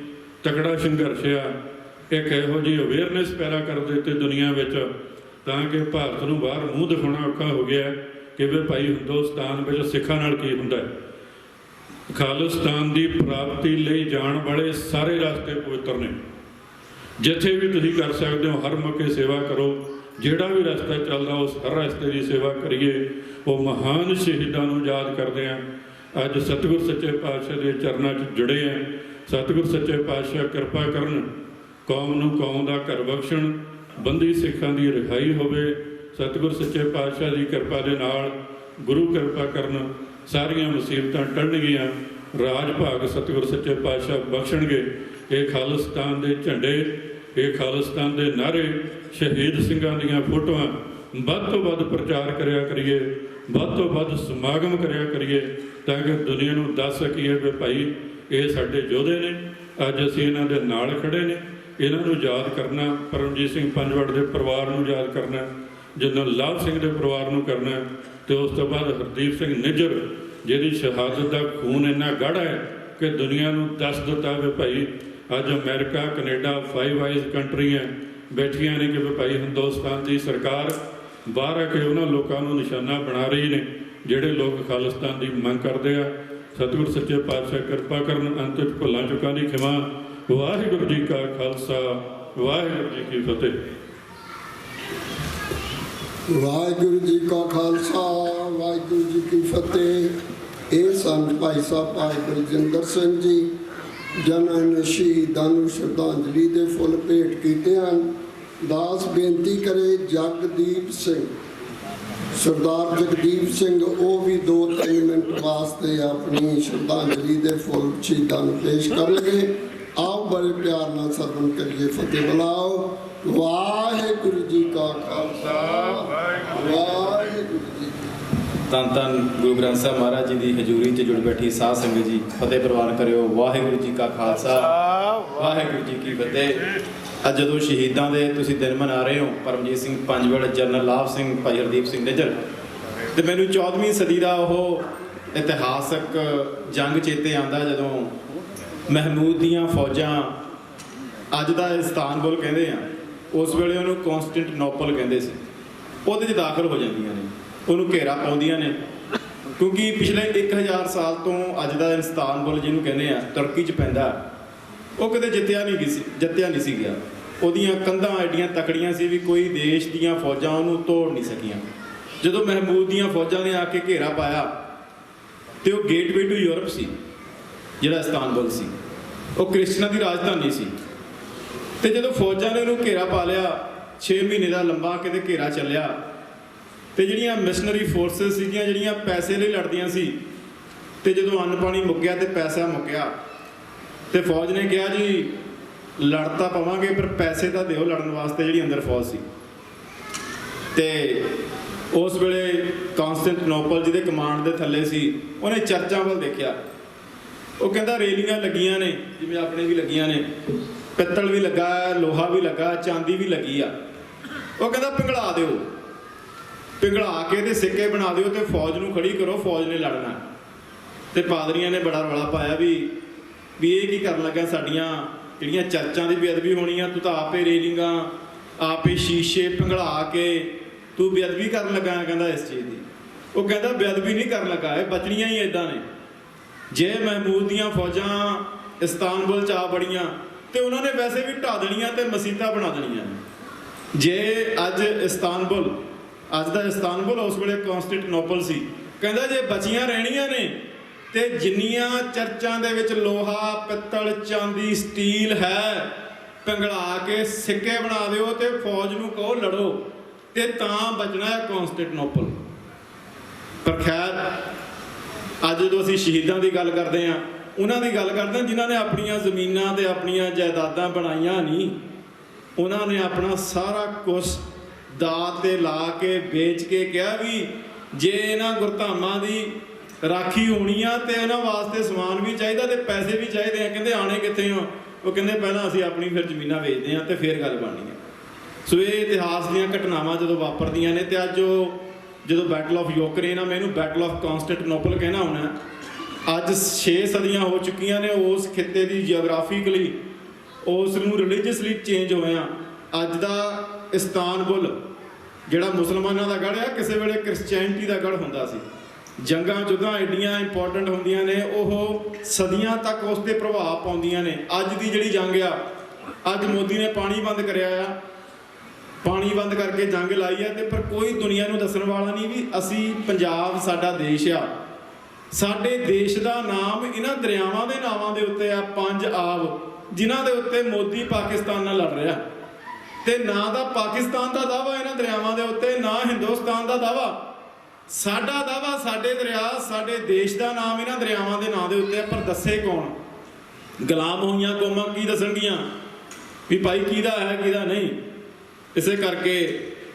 ਤਕੜਾ ਸੰਘਰਸ਼ ਆ, ਇੱਕ ਇਹੋ ਜਿਹੀ ਅਵੇਅਰਨੈਸ ਪੈਦਾ ਕਰ ਦਿੱਤੀ ਦੁਨੀਆ ਵਿੱਚ, ਤਾਂ ਕਿ ਭਾਰਤ ਨੂੰ ਬਾਹਰ ਮੂੰਹ ਦਿਖਾਉਣਾ ਔਖਾ ਹੋ ਗਿਆ ਕਿ ਵੀ ਭਾਈ ਹਿੰਦੁਸਤਾਨ ਵਿੱਚ ਸਿੱਖਾਂ ਨਾਲ ਕੀ ਹੁੰਦਾ ਹੈ। ਖਾਲਿਸਤਾਨ ਦੀ ਪ੍ਰਾਪਤੀ ਲਈ ਜਾਣ ਵਾਲੇ ਸਾਰੇ ਰਸਤੇ ਪਵਿੱਤਰ ਨੇ। ਜਿੱਥੇ ਵੀ ਤੁਸੀਂ ਕਰ ਸਕਦੇ ਹੋ ਹਰ ਮੌਕੇ ਸੇਵਾ ਕਰੋ, ਜਿਹੜਾ ਵੀ ਰਸਤਾ ਚੱਲਦਾ ਉਸ ਹਰ ਰਸਤੇ ਦੀ ਸੇਵਾ ਕਰੀਏ। ਉਹ ਮਹਾਨ ਸ਼ਹੀਦਾਂ ਨੂੰ ਯਾਦ ਕਰਦੇ ਹਾਂ। ਅੱਜ ਸਤਿਗੁਰ ਸੱਚੇ ਪਾਤਸ਼ਾਹ ਦੇ ਚਰਨਾਂ 'ਚ ਜੁੜੇ ਹਾਂ। ਸਤਿਗੁਰ ਸੱਚੇ ਪਾਤਸ਼ਾਹ ਕਿਰਪਾ ਕਰਨ, ਕੌਮ ਨੂੰ ਕੌਮ ਦਾ ਘਰ ਬਖਸ਼ਣ, ਬੰਦੀ ਸਿੱਖਾਂ ਦੀ ਰਿਹਾਈ ਹੋਵੇ। ਸਤਿਗੁਰ ਸੱਚੇ ਪਾਤਸ਼ਾਹ ਦੀ ਕਿਰਪਾ ਦੇ ਨਾਲ, ਗੁਰੂ ਕਿਰਪਾ ਕਰਨ, ਸਾਰੀਆਂ ਮੁਸੀਬਤਾਂ ਟਲਣਗੀਆਂ, ਰਾਜ ਭਾਗ ਸਤਿਗੁਰ ਸੱਚੇ ਪਾਤਸ਼ਾਹ ਬਖਸ਼ਣਗੇ। ਇਹ ਖਾਲਿਸਤਾਨ ਦੇ ਝੰਡੇ ਇਹ ਖਾਲਿਸਤਾਨ ਦੇ ਨਾਅਰੇ, ਸ਼ਹੀਦ ਸਿੰਘਾਂ ਦੀਆਂ ਫੋਟੋਆਂ ਵੱਧ ਤੋਂ ਵੱਧ ਪ੍ਰਚਾਰ ਕਰਿਆ ਕਰੀਏ, ਵੱਧ ਤੋਂ ਵੱਧ ਸਮਾਗਮ ਕਰਿਆ ਕਰੀਏ, ਤਾਂ ਕਿ ਦੁਨੀਆ ਨੂੰ ਦੱਸ ਸਕੀਏ ਵੀ ਭਾਈ ਇਹ ਸਾਡੇ ਯੋਧੇ ਨੇ। ਅੱਜ ਅਸੀਂ ਇਹਨਾਂ ਦੇ ਨਾਲ ਖੜੇ ਨੇ। ਇਹਨਾਂ ਨੂੰ ਯਾਦ ਕਰਨਾ, ਪਰਮਜੀਤ ਸਿੰਘ ਪੰਜਵੜ ਦੇ ਪਰਿਵਾਰ ਨੂੰ ਯਾਦ ਕਰਨਾ, ਜਨਰਲ ਲਾਭ ਸਿੰਘ ਦੇ ਪਰਿਵਾਰ ਨੂੰ ਕਰਨਾ, ਤੇ ਉਸ ਤੋਂ ਬਾਅਦ ਹਰਦੀਪ ਸਿੰਘ ਨਿੱਜਰ ਜਿਹਦੀ ਸ਼ਹਾਦਤ ਦਾ ਖੂਨ ਇੰਨਾ ਗਾੜਾ ਹੈ ਕਿ ਦੁਨੀਆ ਨੂੰ ਦੱਸ ਦਿੱਤਾ ਵੀ ਭਾਈ ਅੱਜ ਅਮਰੀਕਾ, ਕੈਨੇਡਾ, 5 ਆਈਜ਼ ਕੰਟਰੀਆਂ ਬੈਠੀਆਂ ਨੇ ਕਿ ਵੀ ਭਾਈ ਹਿੰਦੁਸਤਾਨ ਦੀ ਸਰਕਾਰ ਬਾਹਰ ਆ ਕੇ ਉਹਨਾਂ ਲੋਕਾਂ ਨੂੰ ਨਿਸ਼ਾਨਾ ਬਣਾ ਰਹੀ ਨੇ ਜਿਹੜੇ ਲੋਕ ਖਾਲਿਸਤਾਨ ਦੀ ਮੰਗ ਕਰਦੇ ਆ। ਸਤਿਗੁਰ ਸੱਚੇ ਪਾਤਸ਼ਾਹ ਕਿਰਪਾ ਕਰਨ, ਅੰਤ ਵਿੱਚ ਭੁੱਲਾਂ ਚੁੱਕਾਂ ਦੀ ਖਿਮਾ। ਵਾਹਿਗੁਰੂ ਜੀ ਕਾ ਖਾਲਸਾ, ਵਾਹਿਗੁਰੂ ਜੀ ਕੀ ਫਤਿਹ। ਵਾਹਿਗੁਰੂ ਜੀ ਕਾ ਖਾਲਸਾ, ਵਾਹਿਗੁਰੂ ਜੀ ਕੀ ਫਤਿਹ। ਇਹ ਸਨ ਭਾਈ ਸਾਹਿਬ ਭਾਈ ਬਲਜਿੰਦਰ ਸਿੰਘ ਜੀ, ਜਿਨ੍ਹਾਂ ਨੇ ਸ਼ਹੀਦਾਂ ਨੂੰ ਸ਼ਰਧਾਂਜਲੀ ਦੇ ਫੁੱਲ ਭੇਟ ਕੀਤੇ ਹਨ। ਦਾਸ ਬੇਨਤੀ ਕਰੇ ਜਗਦੀਪ ਸਿੰਘ, ਸਰਦਾਰ ਜਗਦੀਪ ਸਿੰਘ, ਉਹ ਵੀ 2-3 ਮਿੰਟ ਵਾਸਤੇ ਆਪਣੀ ਸ਼ਰਧਾਂਜਲੀ ਦੇ ਫੁੱਲ ਸ਼ਹੀਦਾਂ ਨੂੰ ਪੇਸ਼ ਕਰਨਗੇ। ਆਓ ਬੜੇ ਪਿਆਰ ਨਾਲ ਸਰਵਣ ਕਰੀਏ, ਫਤਿਹ ਬੁਲਾਓ। ਵਾਹਿਗੁਰੂ ਜੀ ਕਾ ਖਾਲਸਾ, ਵਾਹਿਗੁਰੂ ਜੀ। ਧੰਨ ਧੰਨ ਗੁਰੂ ਗ੍ਰੰਥ ਸਾਹਿਬ ਮਹਾਰਾਜ ਜੀ ਦੀ ਹਜ਼ੂਰੀ 'ਚ ਜੁੜ ਬੈਠੀ ਸਾਧ ਸੰਗਤ ਜੀ, ਫਤਿਹ ਪ੍ਰਵਾਨ ਕਰਿਓ। ਵਾਹਿਗੁਰੂ ਜੀ ਕਾ ਖਾਲਸਾ, ਵਾਹਿਗੁਰੂ ਜੀ ਕੀ ਫਤਿਹ। ਅੱਜ ਜਦੋਂ ਸ਼ਹੀਦਾਂ ਦੇ ਤੁਸੀਂ ਦਿਨ ਮਨਾ ਰਹੇ ਹੋ, ਪਰਮਜੀਤ ਸਿੰਘ ਪੰਜਵੜ, ਜਨਰਲ ਲਾਭ ਸਿੰਘ, ਭਾਈ ਹਰਦੀਪ ਸਿੰਘ ਨਿੱਜਰ, ਤੇ ਮੈਨੂੰ 14ਵੀਂ ਸਦੀ ਦਾ ਉਹ ਇਤਿਹਾਸਕ ਜੰਗ ਚੇਤੇ ਆਉਂਦਾ ਜਦੋਂ ਮਹਿਮੂਦ ਦੀਆਂ ਫੌਜਾਂ, ਅੱਜ ਦਾ ਇਸਤਾਨਬੁਲ ਕਹਿੰਦੇ ਆ, ਉਸ ਵੇਲੇ ਉਹਨੂੰ ਕੌਂਸਟੈਂਟਨੋਪਲ ਕਹਿੰਦੇ ਸੀ, ਉਹਦੇ 'ਚ ਦਾਖਲ ਹੋ ਜਾਂਦੀਆਂ ਨੇ, ਉਹਨੂੰ ਘੇਰਾ ਪਾਉਂਦੀਆਂ ਨੇ। ਕਿਉਂਕਿ ਪਿਛਲੇ 1000 ਸਾਲ ਤੋਂ ਅੱਜ ਦਾ ਇਸਤਾਨਬੁਲ ਜਿਹਨੂੰ ਕਹਿੰਦੇ ਆ, ਤੁਰਕੀ 'ਚ ਪੈਂਦਾ, ਉਹ ਕਦੇ ਜਿੱਤਿਆ ਨਹੀਂ ਸੀ ਗਿਆ। ਉਹਦੀਆਂ ਕੰਧਾਂ ਐਡੀਆਂ ਤਕੜੀਆਂ ਸੀ ਵੀ ਕੋਈ ਦੇਸ਼ ਦੀਆਂ ਫੌਜਾਂ ਉਹਨੂੰ ਤੋੜ ਨਹੀਂ ਸਕੀਆਂ। ਜਦੋਂ ਮਹਿਮੂਦ ਦੀਆਂ ਫੌਜਾਂ ਨੇ ਆ ਕੇ ਘੇਰਾ ਪਾਇਆ ਤੇ ਉਹ ਗੇਟਵੇ ਟੂ ਯੂਰਪ ਸੀ, ਜਿਹੜਾ ਇਸਤਾਨਬੁਲ ਸੀ, ਉਹ ਕ੍ਰਿਸਚਨਾਂ ਦੀ ਰਾਜਧਾਨੀ ਸੀ। ਤੇ ਜਦੋਂ ਫੌਜਾਂ ਨੇ ਉਹਨੂੰ ਘੇਰਾ ਪਾ ਲਿਆ, 6 ਮਹੀਨੇ ਦਾ ਲੰਬਾ ਕਿਤੇ ਘੇਰਾ ਚੱਲਿਆ, ਤੇ ਜਿਹੜੀਆਂ ਮਿਸ਼ਨਰੀ ਫੋਰਸਿਸ ਸੀਗੀਆਂ, ਜਿਹੜੀਆਂ ਪੈਸੇ ਲਈ ਲੜਦੀਆਂ ਸੀ, ਤੇ ਜਦੋਂ ਅੰਨ ਪਾਣੀ ਮੁੱਕਿਆ ਤੇ ਪੈਸਾ ਮੁੱਕਿਆ, ਤੇ ਫੌਜ ਨੇ ਕਿਹਾ ਜੀ ਲੜ ਤਾਂ ਪਵਾਂਗੇ ਪਰ ਪੈਸੇ ਤਾਂ ਦਿਓ ਲੜਨ ਵਾਸਤੇ, ਜਿਹੜੀ ਅੰਦਰ ਫੌਜ ਸੀ। ਤੇ ਉਸ ਵੇਲੇ ਕੌਂਸਟੈਂਟਨੋਪਲ ਜਿਹਦੇ ਕਮਾਂਡ ਦੇ ਥੱਲੇ ਸੀ, ਉਹਨੇ ਚਰਚਾਂ ਵੱਲ ਦੇਖਿਆ। ਉਹ ਕਹਿੰਦਾ ਰੇਲੀਆਂ ਲੱਗੀਆਂ ਨੇ, ਜਿਵੇਂ ਆਪਣੇ ਵੀ ਲੱਗੀਆਂ ਨੇ, ਪਿੱਤਲ ਵੀ ਲੱਗਾ, ਲੋਹਾ ਵੀ ਲੱਗਾ, ਚਾਂਦੀ ਵੀ ਲੱਗੀ ਆ। ਉਹ ਕਹਿੰਦਾ ਪਿਘਲਾ ਦਿਓ, ਪਿਘਲਾ ਕੇ ਤੇ ਸਿੱਕੇ ਬਣਾ ਦਿਓ ਤੇ ਫੌਜ ਨੂੰ ਖੜੀ ਕਰੋ, ਫੌਜ ਨੇ ਲੜਨਾ। ਤੇ ਪਾਦਰੀਆਂ ਨੇ ਬੜਾ ਰੌਲਾ ਪਾਇਆ ਵੀ ਇਹ ਕੀ ਕਰਨ ਲੱਗਾ, ਸਾਡੀਆਂ ਜਿਹੜੀਆਂ ਚਰਚਾਂ ਦੀ ਬੇਅਦਬੀ ਹੋਣੀ ਆ, ਤੂੰ ਤਾਂ ਆਪੇ ਰੇਲਿੰਗਾਂ, ਆਪੇ ਸ਼ੀਸ਼ੇ ਪਿਘਲਾ ਕੇ ਤੂੰ ਬੇਅਦਬੀ ਕਰਨ ਲੱਗਾ। ਕਹਿੰਦਾ ਇਸ ਚੀਜ਼ ਦੀ, ਉਹ ਕਹਿੰਦਾ ਬੇਅਦਬੀ ਨਹੀਂ ਕਰਨ ਲੱਗਾ, ਇਹ ਬਚਣੀਆਂ ਹੀ ਇਦਾਂ ਨੇ। ਜੇ ਮਹਿਮੂਦ ਦੀਆਂ ਫੌਜਾਂ ਇਸਤਾਨਬੁਲ 'ਚ ਆ ਬੜੀਆਂ ਤੇ ਉਹਨਾਂ ਨੇ ਵੈਸੇ ਵੀ ਢਾ ਦੇਣੀਆਂ ਤੇ ਮਸੀਤਾਂ ਬਣਾ ਦੇਣੀਆਂ। ਜੇ ਅੱਜ ਇਸਤਾਨਬੁਲ, ਅੱਜ ਦਾ ਇਸਤਾਨਬੁਲ ਉਸ ਵੇਲੇ ਕੌਂਸਟੈਂਟਨੋਪਲ ਸੀ, ਕਹਿੰਦਾ ਜੇ ਬਚੀਆਂ ਰਹਿਣੀਆਂ ਨੇ ਤੇ ਜਿੰਨੀਆਂ ਚਰਚਾਂ ਦੇ ਵਿੱਚ ਲੋਹਾ, ਪਿੱਤਲ, ਚਾਂਦੀ, ਸਟੀਲ ਹੈ, ਪਿਘਲਾ ਕੇ ਸਿੱਕੇ ਬਣਾ ਦਿਓ ਤੇ ਫੌਜ ਨੂੰ ਕਹੋ ਲੜੋ, ਤੇ ਤਾਂ ਬਚਣਾ ਹੈ ਕੌਂਸਟੈਂਟਨੋਪਲ। ਪਰ ਖੈਰ, ਅੱਜ ਜਦੋਂ ਅਸੀਂ ਸ਼ਹੀਦਾਂ ਦੀ ਗੱਲ ਕਰਦੇ ਹਾਂ, ਉਹਨਾਂ ਦੀ ਗੱਲ ਕਰਦੇ ਹਾਂ ਜਿਨ੍ਹਾਂ ਨੇ ਆਪਣੀਆਂ ਜ਼ਮੀਨਾਂ ਤੇ ਆਪਣੀਆਂ ਜਾਇਦਾਦਾਂ ਬਣਾਈਆਂ ਨਹੀਂ, ਉਹਨਾਂ ਨੇ ਆਪਣਾ ਸਾਰਾ ਕੁਝ ਦਾਤ ਤੇ ਲਾ ਕੇ ਵੇਚ ਕੇ ਕਿਹਾ ਵੀ ਜੇ ਇਹਨਾਂ ਗੁਰਧਾਮਾਂ ਦੀ ਰਾਖੀ ਹੋਣੀ ਆ ਤੇ ਇਹਨਾਂ ਵਾਸਤੇ ਸਮਾਨ ਵੀ ਚਾਹੀਦਾ ਤੇ ਪੈਸੇ ਵੀ ਚਾਹੀਦੇ ਆ। ਕਹਿੰਦੇ ਆਣੇ ਕਿੱਥੇ ਹੋ? ਉਹ ਕਹਿੰਦੇ ਪਹਿਲਾਂ ਅਸੀਂ ਆਪਣੀ ਫਿਰ ਜ਼ਮੀਨਾਂ ਵੇਚਦੇ ਆ ਤੇ ਫਿਰ ਗੱਲ ਬਣਨੀ ਆ। ਸੋ ਇਹ ਇਤਿਹਾਸ ਦੀਆਂ ਘਟਨਾਵਾਂ ਜਦੋਂ ਵਾਪਰਦੀਆਂ ਨੇ, ਤੇ ਅੱਜ ਉਹ ਜਦੋਂ ਬੈਟਲ ਆਫ ਯੂਕਰੇਨ ਆ, ਮੈਂ ਇਹਨੂੰ ਬੈਟਲ ਆਫ ਕੌਂਸਟੈਂਟਨੋਪਲ ਕਹਿਣਾ ਹੋਣਾ। ਅੱਜ 6 ਸਦੀਆਂ ਹੋ ਚੁੱਕੀਆਂ ਨੇ ਉਸ ਖਿੱਤੇ ਦੀ ਜੀਓਗ੍ਰਾਫਿਕਲੀ, ਉਸ ਨੂੰ ਰਿਲੀਜੀਅਸਲੀ ਚੇਂਜ ਹੋਇਆ। ਅੱਜ ਦਾ ਇਸਤਾਨਬੁਲ ਜਿਹੜਾ ਮੁਸਲਮਾਨਾਂ ਦਾ ਗੜ੍ਹ ਆ, ਕਿਸੇ ਵੇਲੇ ਕ੍ਰਿਸਚੈਨਿਟੀ ਦਾ ਗੜ੍ਹ ਹੁੰਦਾ ਸੀ। ਜੰਗਾਂ ਜੁੱਦਾਂ ਐਡੀਆਂ ਇੰਪੋਰਟੈਂਟ ਹੁੰਦੀਆਂ ਨੇ, ਉਹ ਸਦੀਆਂ ਤੱਕ ਉਸ 'ਤੇ ਪ੍ਰਭਾਵ ਪਾਉਂਦੀਆਂ ਨੇ। ਅੱਜ ਦੀ ਜਿਹੜੀ ਜੰਗ ਆ, ਅੱਜ ਮੋਦੀ ਨੇ ਪਾਣੀ ਬੰਦ ਕਰਿਆ ਆ, ਪਾਣੀ ਬੰਦ ਕਰਕੇ ਜੰਗ ਲਾਈ ਆ, ਤੇ ਪਰ ਕੋਈ ਦੁਨੀਆ ਨੂੰ ਦੱਸਣ ਵਾਲਾ ਨਹੀਂ ਵੀ ਅਸੀਂ, ਪੰਜਾਬ ਸਾਡਾ ਦੇਸ਼ ਆ, ਸਾਡੇ ਦੇਸ਼ ਦਾ ਨਾਮ ਇਹਨਾਂ ਦਰਿਆਵਾਂ ਦੇ ਨਾਵਾਂ ਦੇ ਉੱਤੇ ਆ, 5 ਆਬ, ਜਿਨ੍ਹਾਂ ਦੇ ਉੱਤੇ ਮੋਦੀ ਪਾਕਿਸਤਾਨ ਨਾਲ ਲੜ ਰਿਹਾ। ਤੇ ਨਾ ਦਾ ਪਾਕਿਸਤਾਨ ਦਾ ਦਾਵਾ ਇਹਨਾਂ ਦਰਿਆਵਾਂ ਦੇ ਉੱਤੇ, ਨਾ ਹਿੰਦੁਸਤਾਨ ਦਾ ਦਾਵਾ। ਸਾਡਾ ਦਾਵਾ, ਸਾਡੇ ਦਰਿਆ, ਸਾਡੇ ਦੇਸ਼ ਦਾ ਨਾਮ ਇਹਨਾਂ ਦਰਿਆਵਾਂ ਦੇ ਨਾਂ ਦੇ ਉੱਤੇ। ਪਰ ਦੱਸੇ ਕੌਣ? ਗੁਲਾਮ ਹੋਈਆਂ ਕੌਮਾਂ ਕੀ ਦੱਸਣਗੀਆਂ? ਵੀ ਭਾਈ ਕਿਹਦਾ ਹੈ ਕਿਹਦਾ ਨਹੀਂ। ਇਸੇ ਕਰਕੇ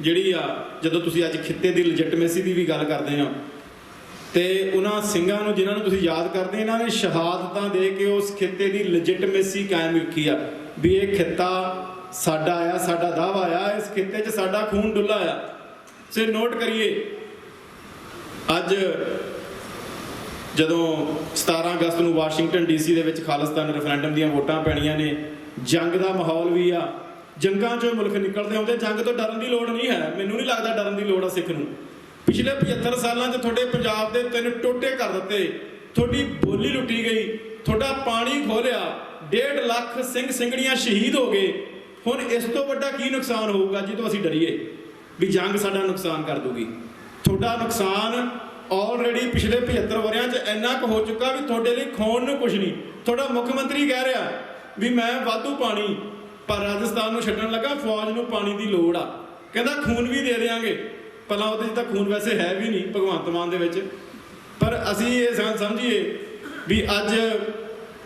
ਜਿਹੜੀ ਆ ਜਦੋਂ ਤੁਸੀਂ ਅੱਜ ਖਿੱਤੇ ਦੀ ਲੈਜਿਟਮੇਸੀ ਦੀ ਵੀ ਗੱਲ ਕਰਦੇ ਹੋ ਤੇ ਉਹਨਾਂ ਸਿੰਘਾਂ ਨੂੰ ਜਿਨ੍ਹਾਂ ਨੂੰ ਤੁਸੀਂ ਯਾਦ ਕਰਦੇ, ਇਹਨਾਂ ਨੇ ਸ਼ਹਾਦਤਾਂ ਦੇ ਕੇ ਉਸ ਖਿੱਤੇ ਦੀ ਲੈਜਿਟਮੇਸੀ ਕਾਇਮ ਰੱਖੀ ਆ ਵੀ ਇਹ ਖਿੱਤਾ ਸਾਡਾ ਆ, ਸਾਡਾ ਦਾਅਵਾ ਆ, ਇਸ ਖਿੱਤੇ 'ਚ ਸਾਡਾ ਖੂਨ ਡੁੱਲਾ ਆ। ਸੋ ਨੋਟ ਕਰੀਏ, ਅੱਜ ਜਦੋਂ 17 ਅਗਸਤ ਨੂੰ ਵਾਸ਼ਿੰਗਟਨ ਡੀਸੀ ਦੇ ਵਿੱਚ ਖਾਲਿਸਤਾਨ ਰੈਫਰੈਂਡਮ ਦੀਆਂ ਵੋਟਾਂ ਪੈਣੀਆਂ ਨੇ, ਜੰਗ ਦਾ ਮਾਹੌਲ ਵੀ ਆ, ਜੰਗਾਂ 'ਚੋਂ ਮੁਲਕ ਨਿਕਲਦੇ ਹੁੰਦੇ, ਜੰਗ ਤੋਂ ਡਰਨ ਦੀ ਲੋੜ ਨਹੀਂ ਹੈ। ਮੈਨੂੰ ਨਹੀਂ ਲੱਗਦਾ ਡਰਨ ਦੀ ਲੋੜ ਆ ਸਿੱਖ ਨੂੰ। ਪਿਛਲੇ 75 ਸਾਲਾਂ 'ਚ ਤੁਹਾਡੇ ਪੰਜਾਬ ਦੇ 3 ਟੋਟੇ ਕਰ ਦਿੱਤੇ, ਤੁਹਾਡੀ ਬੋਲੀ ਲੁੱਟੀ ਗਈ, ਤੁਹਾਡਾ ਪਾਣੀ ਖੋਲਿਆ, 1.5 ਲੱਖ ਸਿੰਘ ਸਿੰਘਣੀਆਂ ਸ਼ਹੀਦ ਹੋ ਗਏ। ਹੁਣ ਇਸ ਤੋਂ ਵੱਡਾ ਕੀ ਨੁਕਸਾਨ ਹੋਊਗਾ ਜਿਹਤੋਂ ਅਸੀਂ ਡਰੀਏ ਵੀ ਜੰਗ ਸਾਡਾ ਨੁਕਸਾਨ ਕਰ ਦੂਗੀ। ਤੁਹਾਡਾ ਨੁਕਸਾਨ ਆਲਰੇਡੀ ਪਿਛਲੇ 75 ਵਰਿਆਂ 'ਚ ਇੰਨਾ ਕੁ ਹੋ ਚੁੱਕਾ ਵੀ ਤੁਹਾਡੇ ਲਈ ਖਾਣ ਨੂੰ ਕੁਝ ਨਹੀਂ। ਤੁਹਾਡਾ ਮੁੱਖ ਮੰਤਰੀ ਕਹਿ ਰਿਹਾ ਵੀ ਮੈਂ ਵਾਧੂ ਪਾਣੀ, ਪਰ ਰਾਜਸਥਾਨ ਨੂੰ ਛੱਡਣ ਲੱਗਾ, ਫੌਜ ਨੂੰ ਪਾਣੀ ਦੀ ਲੋੜ ਆ, ਕਹਿੰਦਾ ਖੂਨ ਵੀ ਦੇ ਦਿਆਂਗੇ। ਪਹਿਲਾਂ ਉਹਦੇ 'ਚ ਤਾਂ ਖੂਨ ਵੈਸੇ ਹੈ ਵੀ ਨਹੀਂ ਭਗਵੰਤ ਮਾਨ ਦੇ ਵਿੱਚ। ਪਰ ਅਸੀਂ ਇਹ ਸਮਝੀਏ ਵੀ ਅੱਜ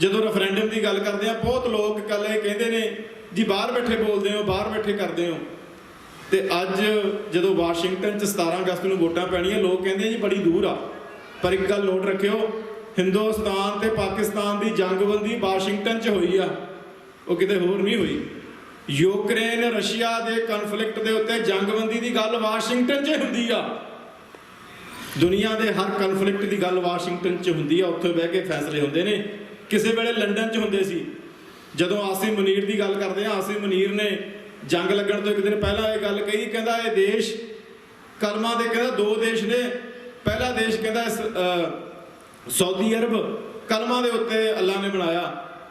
ਜਦੋਂ ਰੈਫਰੈਂਡਮ ਦੀ ਗੱਲ ਕਰਦੇ ਆ, ਬਹੁਤ ਲੋਕ ਕੱਲ ਇਹ ਕਹਿੰਦੇ ਨੇ ਜੀ ਬਾਹਰ ਬੈਠੇ ਬੋਲਦੇ ਹੋ, ਬਾਹਰ ਬੈਠੇ ਕਰਦੇ ਹੋ। ਤੇ ਅੱਜ ਜਦੋਂ ਵਾਸ਼ਿੰਗਟਨ 'ਚ 17 ਅਗਸਤ ਨੂੰ ਵੋਟਾਂ ਪੈਣੀਆਂ, ਲੋਕ ਕਹਿੰਦੇ ਜੀ ਬੜੀ ਦੂਰ ਆ। ਪਰ ਇੱਕ ਗੱਲ ਨੋਟ ਰੱਖਿਓ, ਹਿੰਦੁਸਤਾਨ ਤੇ ਪਾਕਿਸਤਾਨ ਦੀ ਜੰਗਬੰਦੀ ਵਾਸ਼ਿੰਗਟਨ 'ਚ ਹੋਈ ਆ, ਉਹ ਕਿਤੇ ਹੋਰ ਨਹੀਂ ਹੋਈ। ਯੂਕਰੇਨ ਰਸ਼ੀਆ ਦੇ ਕਨਫਲਿਕਟ ਦੇ ਉੱਤੇ ਜੰਗਬੰਦੀ ਦੀ ਗੱਲ ਵਾਸ਼ਿੰਗਟਨ 'ਚ ਹੁੰਦੀ ਆ। ਦੁਨੀਆ ਦੇ ਹਰ ਕਨਫਲਿਕਟ ਦੀ ਗੱਲ ਵਾਸ਼ਿੰਗਟਨ 'ਚ ਹੁੰਦੀ ਆ, ਉੱਥੇ ਬਹਿ ਕੇ ਫੈਸਲੇ ਹੁੰਦੇ ਨੇ। ਕਿਸੇ ਵੇਲੇ ਲੰਡਨ 'ਚ ਹੁੰਦੇ ਸੀ। ਜਦੋਂ ਆਸਿਮ ਮੁਨੀਰ ਦੀ ਗੱਲ ਕਰਦੇ ਆ, ਆਸਿਮ ਮੁਨੀਰ ਨੇ ਜੰਗ ਲੱਗਣ ਤੋਂ ਇੱਕ ਦਿਨ ਪਹਿਲਾਂ ਇਹ ਗੱਲ ਕਹੀ, ਕਹਿੰਦਾ ਇਹ ਦੇਸ਼ ਕਲਮਾਂ ਦੇ, ਕਹਿੰਦਾ 2 ਦੇਸ਼ ਨੇ। ਪਹਿਲਾ ਦੇਸ਼ ਕਹਿੰਦਾ ਸਾਊਦੀ ਅਰਬ, ਕਲਮਾਂ ਦੇ ਉੱਤੇ ਅੱਲਾ ਨੇ ਬਣਾਇਆ,